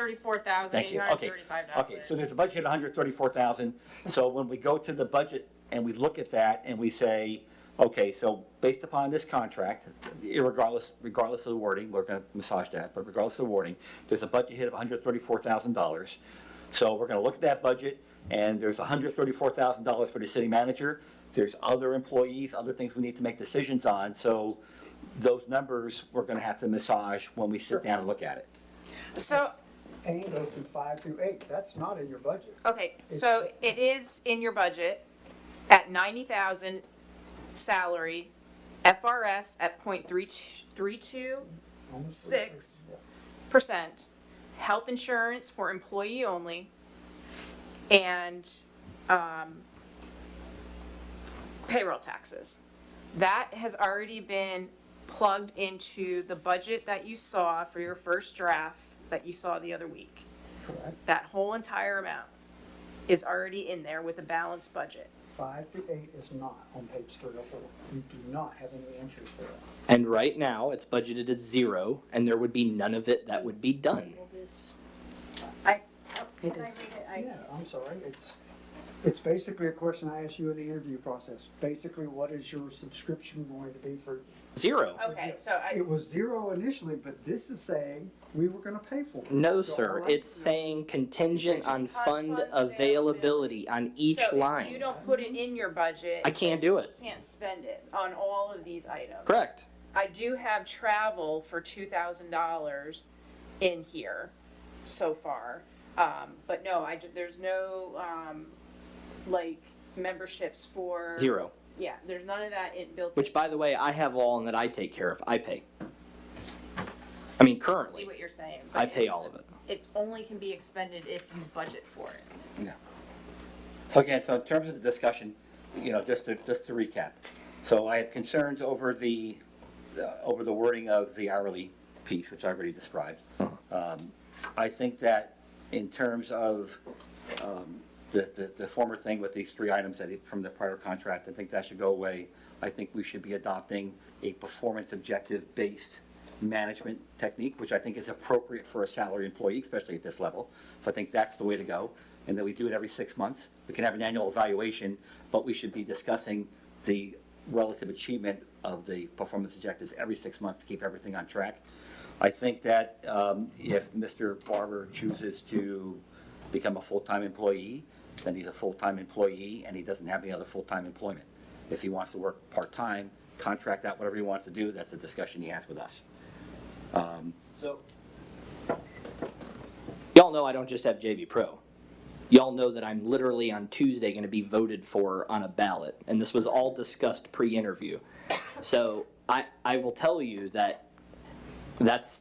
Thank you. Okay. $134,835. Okay, so there's a budget at 134,000. So when we go to the budget and we look at that and we say, okay, so based upon this contract, regardless of the wording, we're going to massage that, but regardless of the wording, there's a budget hit of $134,000. So we're going to look at that budget, and there's $134,000 for the city manager. There's other employees, other things we need to make decisions on. So those numbers, we're going to have to massage when we sit down and look at it. So, And go through 5 through 8. That's not in your budget. okay, so it is in your budget at 90,000 salary, FRS at 0.326%, health insurance for employee only, and payroll taxes. That has already been plugged into the budget that you saw for your first draft that you saw the other week. Correct. That whole entire amount is already in there with a balanced budget. 5 through 8 is not on page 304. You do not have any entries for that. And right now, it's budgeted at zero, and there would be none of it that would be done. Can I read it? Yeah, I'm sorry. It's basically a question I asked you in the interview process. Basically, what is your subscription going to be for? Zero. Okay, so It was 0 initially, but this is saying we were gonna pay for it. No, So, sir, all right, it's saying contingent on fund availability on each So if you line. don't put it in your budget. I can't do it. You can't spend it on all of these items. Correct. I do have travel for $2,000 in here so far. But no, there's no, like, memberships for. Zero. Yeah, there's none of that built in. Which, by the way, I have all and that I take care of. I pay. I mean, See currently, what you're saying. I but pay it's- all of it. It's only can be expended if you budget for it. Yeah. So again, so in terms of the discussion, just to recap. So I had concerns over the wording of the hourly piece, which I already described. I think that in terms of the former thing with these 3 items from the prior contract, I think that should go away. I think we should be adopting a performance objective-based management technique, which I think is appropriate for a salary employee, especially at this level. So I think that's the way to go, and that we do it every 6 months. We can have an annual evaluation, but we should be discussing the relative achievement of the performance objectives every 6 months to keep everything on track. I think that if Mr. Barber chooses to become a full-time employee, then he's a full-time employee and he doesn't have any other full-time employment. If he wants to work part-time, contract out whatever he wants to do, that's a discussion he has with us. Y'all know I don't just have JV Pro. Y'all know that I'm literally on Tuesday going to be voted for on a ballot, and this was all discussed pre-interview. So I will tell you that that's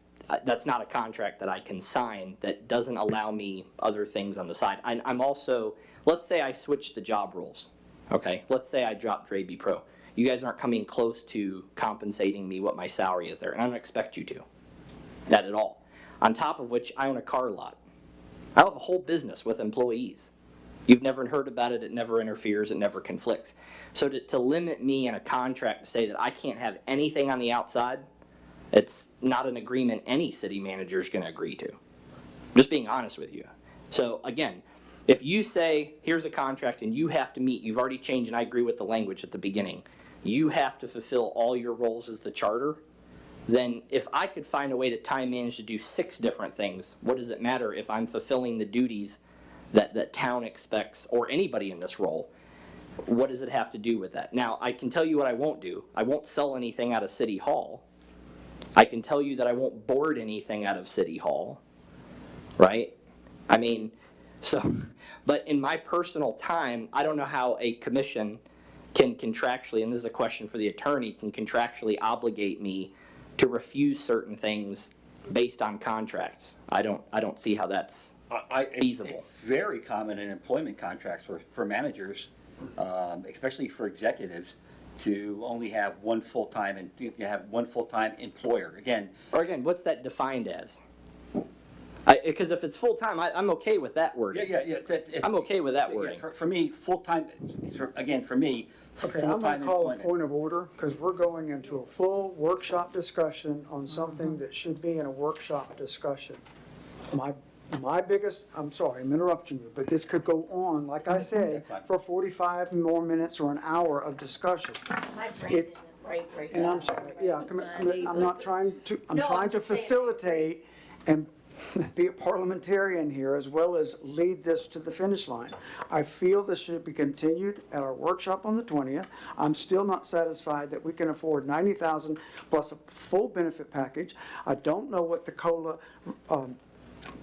not a contract that I can sign that doesn't allow me other things on the side. I'm also, let's say I switch the job roles, okay? Let's say I drop JV Pro. You guys aren't coming close to compensating me what my salary is there, and I don't expect you to. Not at all. On top of which, I own a car lot. I have a whole business with employees. You've never heard about it, it never interferes, it never conflicts. So to limit me in a contract to say that I can't have anything on the outside, it's not an agreement any city manager is going to agree to. I'm just being honest with you. So again, if you say, here's a contract and you have to meet, you've already changed, and I agree with the language at the beginning, you have to fulfill all your roles as the charter, then if I could find a way to time manage to do 6 different things, what does it matter if I'm fulfilling the duties that town expects, or anybody in this role, what does it have to do with that? Now, I can tell you what I won't do. I won't sell anything out of City Hall. I can tell you that I won't board anything out of City Hall, right? I mean, so, but in my personal time, I don't know how a commission can contractually, and this is a question for the attorney, can contractually obligate me to refuse certain things based on contracts. I don't see how that's feasible. It's very common in employment contracts for managers, especially for executives, to only have one full-time and you have one full-time employer. Or again, what's that defined as? Because if it's full-time, I'm okay with that wording. Yeah. I'm okay with that wording. For me, full-time, for me, Okay, I'm going full-time to call a employment. point of order because we're going into a full workshop discussion on something that should be in a workshop discussion. My biggest, I'm sorry, I'm interrupting you, but this could go on, like I said, That's fine. for 45 more minutes or an hour of discussion. My brain It- isn't right And I'm now. sorry, yeah, I'm Not not trying to, I'm No, trying I'm to just saying- facilitate and be a parliamentarian here as well as lead this to the finish line. I feel this should be continued at our workshop on the 20th. I'm still not satisfied that we can afford $90,000 plus a full benefit package. I don't know what the COLA,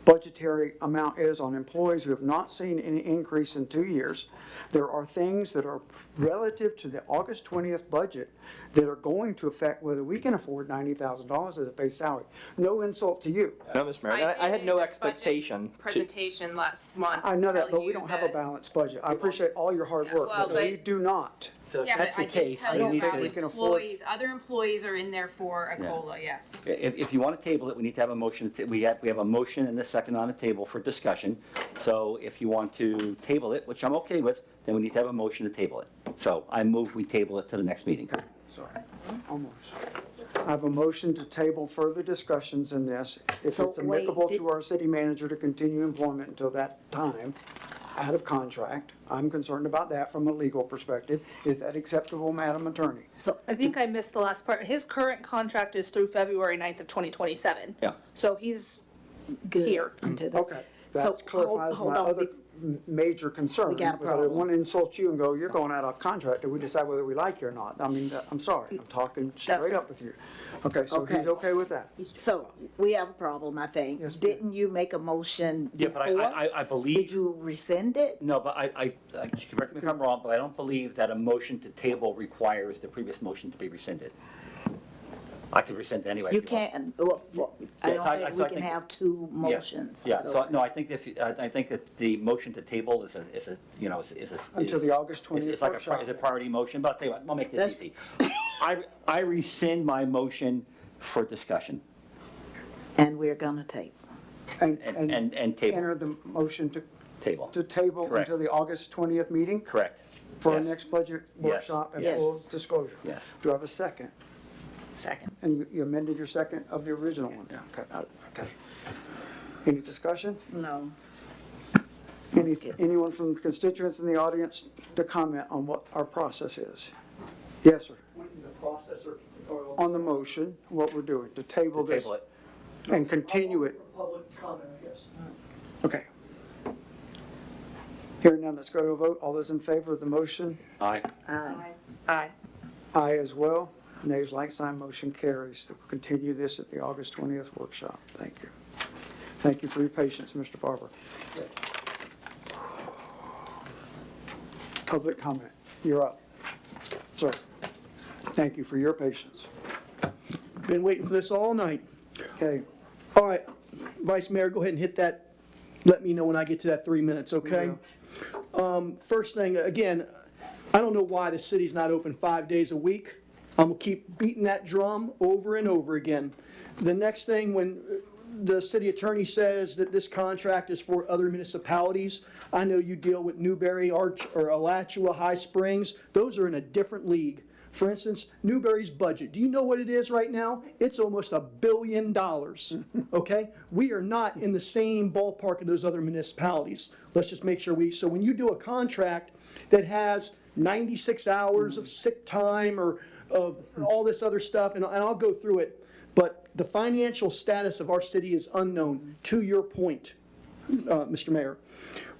budgetary amount is on employees who have not seen any increase in 2 years. There are things that are relative to the August 20th budget that are going to affect whether we can afford $90,000 as a base salary. No insult to you. No, Mr. Mayor, I had no expectation. Presentation last month. I know that, but telling we you don't have a that- balanced budget. I appreciate all your hard work, Well, but we but- do not. So if Yeah, but that's I the did case, tell we you need about to, we can afford- employees, other employees are in there for a Yeah. COLA, yes. if you want to table it, we need to have a motion. We have a motion and a second on the table for discussion. So if you want to table it, which I'm okay with, then we need to have a motion to table it. So I move we table it to the next meeting. Sorry, almost. I have a motion to table further discussions in this. If So, it's wait, amicable did- to our city manager to continue employment until that time, out of contract, I'm concerned about that from a legal perspective. Is that acceptable, Madam Attorney? I think I missed the last part. His current contract is through February 9th of 2027. Yeah. So he's Good here. until the- Okay, So, that clarifies hold my on, other major concern. We got a because I didn't problem. want to insult you and go, you're going out of contract, and we decide whether we like you or not. I mean, I'm sorry, I'm talking straight up with you. Okay, so he's Okay. okay with that? So, we have a problem, I think. Yes, ma'am. Didn't you make a motion Yeah, but before? I Did believe, you rescind it? no, but correct me if I'm wrong, but I don't believe that a motion to table requires the previous motion to be rescinded. I could rescind it anyway. You if want. can't, well, I Yeah, don't so I- think so I we can think- have two Yeah. motions. Yeah, so, no, I think I think that the motion to table is a, you know, is a. Until the August 20th It's like workshop. it's a priority motion, but I'll tell you what, I'll make this That's- easy. I rescind my motion for discussion And we're gonna take. And table, enter the motion to table, table Correct. until the August 20th meeting correct. for our Yes. next budget Yes. workshop and Yes. full disclosure. Yes. Do I have a second? Second. And you amended your second of the original one? Okay. Any discussion? No. Anyone from the constituents in the audience to comment on what our process is? Yes, sir. The process or On the motion, what we're doing, to table To this. table it. And continue it. public comment, I guess. Okay. Hearing none, let's go to a vote. All those in favor of the motion? Aye. Aye. Aye as well. Nays like sign, motion carries. We'll continue this at the August 20th workshop. Thank you. Thank you for your patience, Mr. Barber. Public comment, you're up. Sir, thank you for your patience. Been waiting for this all night. Okay, All right, Vice Mayor, go ahead and hit that. Let me know when I get to that 3 minutes, okay? First thing, again, I don't know why the city's not open 5 days a week. I'm gonna keep beating that drum over and over again. The next thing, when the city attorney says that this contract is for other municipalities, I know you deal with Newberry, Arch, or Alachua, High Springs. Those are in a different league. For instance, Newberry's budget, do you know what it is right now? It's almost $1 billion, okay? We are not in the same ballpark of those other municipalities. Let's just make sure so when you do a contract that has 96 hours of sick time or of all this other stuff, and I'll go through it, but the financial status of our city is unknown, to your point, Mr. Mayor.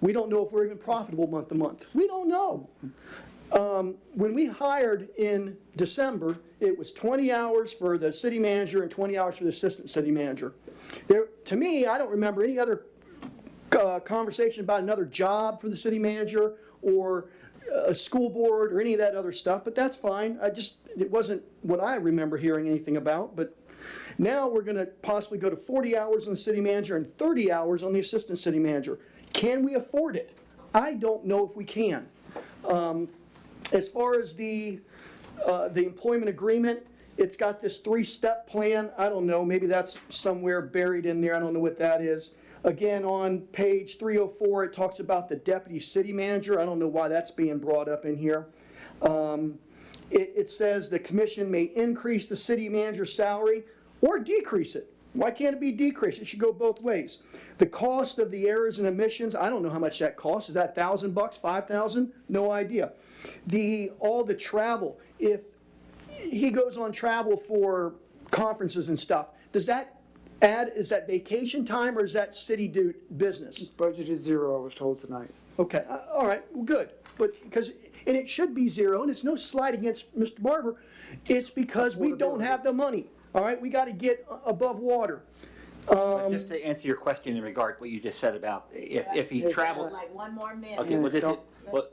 We don't know if we're even profitable month to month. We don't know. When we hired in December, it was 20 hours for the city manager and 20 hours for the assistant city manager. To me, I don't remember any other conversation about another job for the city manager or a school board or any of that other stuff, but that's fine. It wasn't what I remember hearing anything about, but now we're gonna possibly go to 40 hours on the city manager and 30 hours on the assistant city manager. Can we afford it? I don't know if we can. As far as the employment agreement, it's got this 3-step plan. I don't know, maybe that's somewhere buried in there. I don't know what that is. Again, on page 304, it talks about the deputy city manager. I don't know why that's being brought up in here. It says the commission may increase the city manager's salary or decrease it. Why can't it be decreased? It should go both ways. The cost of the errors and omissions, I don't know how much that costs. Is that $1,000, $5,000? No idea. All the travel, if he goes on travel for conferences and stuff, does that is that vacation time or is that city business? Budget is 0, I was told tonight. Okay, all right, well, good. But and it should be 0, and it's no slight against Mr. Barber. It's because we don't have the money. All right, we got to get above water. But just to answer your question in regard to what you just said about if he traveled. Like 1 more minute. Okay,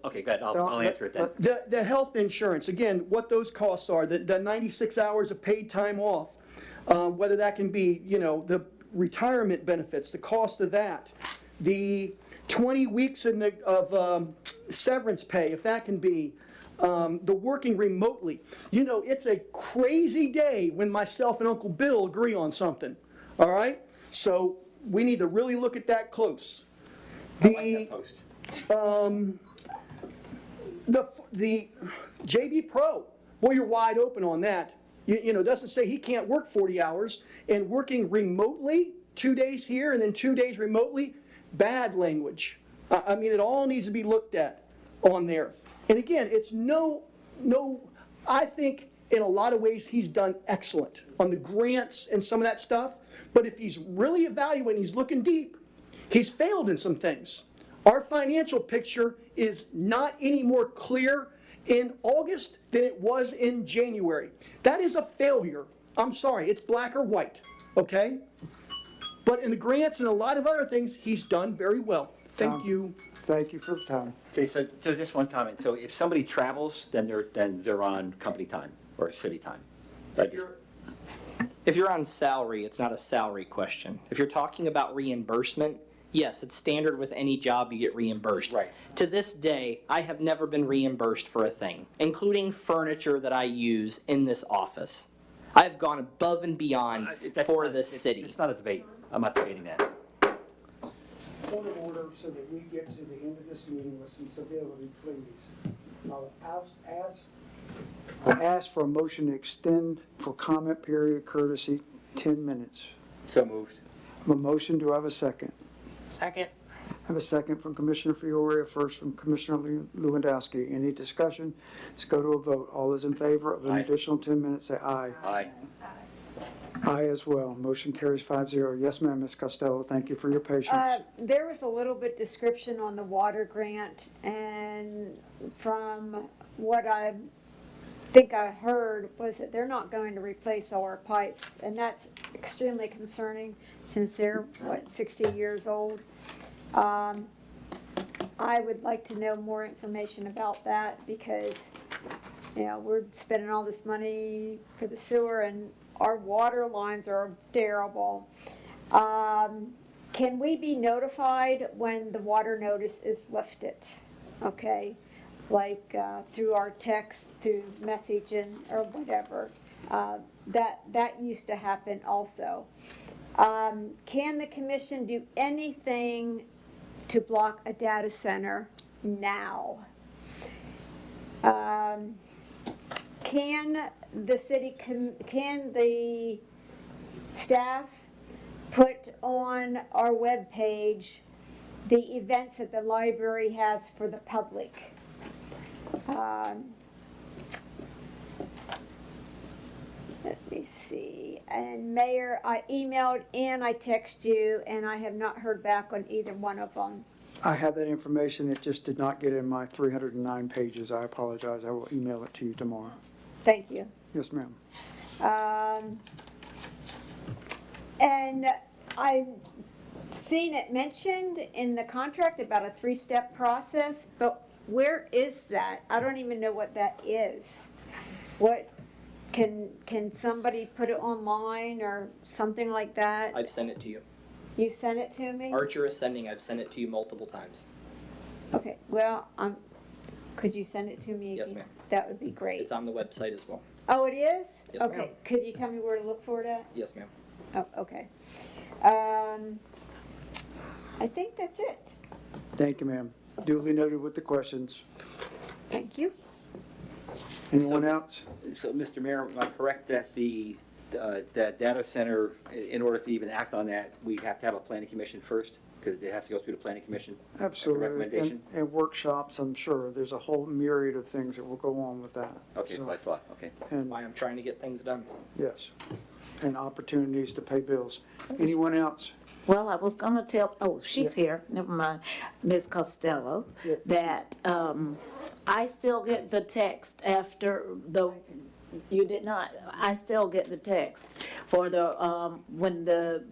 okay, good. I'll answer it then. The health insurance, again, what those costs are, the 96 hours of paid time off, whether that can be, the retirement benefits, the cost of that, the 20 weeks of severance pay, if that can be, the working remotely. It's a crazy day when myself and Uncle Bill agree on something, all right? So we need to really look at that close. The JD Pro, boy, you're wide open on that. It doesn't say he can't work 40 hours, and working remotely, 2 days here and then 2 days remotely, bad language. I mean, it all needs to be looked at on there. And again, it's I think in a lot of ways he's done excellent on the grants and some of that stuff, but if he's really evaluating, he's looking deep, he's failed in some things. Our financial picture is not any more clear in August than it was in January. That is a failure. I'm sorry, it's black or white, okay? But in the grants and a lot of other things, he's done very well. Thank you. Thank you for the time. Okay, so just one comment. So if somebody travels, then they're on company time or city time. If you're on salary, it's not a salary question. If you're talking about reimbursement, yes, it's standard with any job you get reimbursed. Right. To this day, I have never been reimbursed for a thing, including furniture that I use in this office. I have gone above and beyond for this city. It's not a debate. I'm not debating that. Point of order so that we get to the end of this meeting with some civility, please. I'll ask for a motion to extend for comment period courtesy 10 minutes. So moved. I have a motion, do I have a second? Second. I have a second from Commissioner Fiore, a first from Commissioner Lewandowski. Any discussion? Let's go to a vote. All those in favor of an additional 10 minutes, say aye. Aye. Aye as well. Motion carries 5-0. Yes, ma'am, Ms. Costello. Thank you for your patience. There was a little bit description on the water grant, and from what I think I heard was that they're not going to replace all our pipes, and that's extremely concerning since they're, 60 years old. I would like to know more information about that because, we're spending all this money for the sewer and our water lines are terrible. Can we be notified when the water notice is lifted? Okay, like through our text, through messaging or whatever. That used to happen also. Can the commission do anything to block a data center now? Can the staff put on our webpage the events that the library has for the public? Let me see. And Mayor, I emailed and I texted you, and I have not heard back on either one of them. I have that information, it just did not get in my 309 pages. I apologize. I will email it to you tomorrow. Thank you. Yes, ma'am. And I've seen it mentioned in the contract about a three-step process, but where is that? I don't even know what that is. What, can somebody put it online or something like that? I've sent it to you. You sent it to me? Archer Ascending, I've sent it to you multiple times. Okay, well, could you send it to me again? Yes, ma'am. That would be great. It's on the website as well. Oh, it is? Yes, Okay, ma'am. could you tell me where to look for it at? Yes, ma'am. Oh, okay. I think that's it. Thank you, ma'am. Duly noted with the questions. Thank you. Anyone else? So, Mr. Mayor, am I correct that that data center, in order to even act on that, we have to have a planning commission first? Because it has to go through the planning commission? as a Absolutely. recommendation? And workshops, I'm sure. There's a whole myriad of things that will go on with that. Okay, that's So- what I thought, okay. And, Why I'm trying to get things done. yes, and opportunities to pay bills. Anyone else? Well, I was gonna tell, oh, she's here, never mind, Ms. Costello, Yeah. that, I still get the text after you did not, I still get the text for the, when the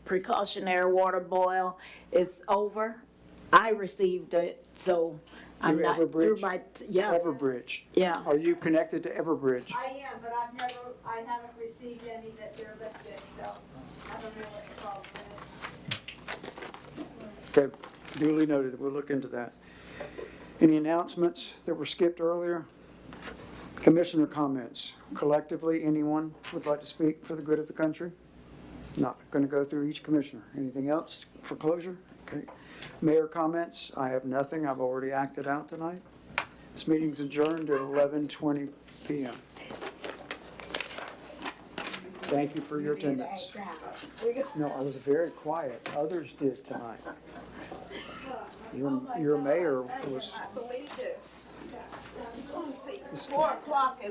precautionary water boil is over. I received it, so I'm Through not, through Everbridge? my, yeah, Everbridge. yeah. Are you connected to Everbridge? I am, but I haven't received any that they're lifted, so I don't know what the problem is. Okay, duly noted. We'll look into that. Any announcements that were skipped earlier? Commissioner comments. Collectively, anyone would like to speak for the good of the country? Not going to go through each commissioner. Anything else for closure? Okay. Mayor comments. I have nothing. I've already acted out tonight. This meeting's adjourned at 11:20 p.m. Thank you for your attendance. No, I was very quiet. Others did tonight. Your mayor was. Believe this. 4 o'clock is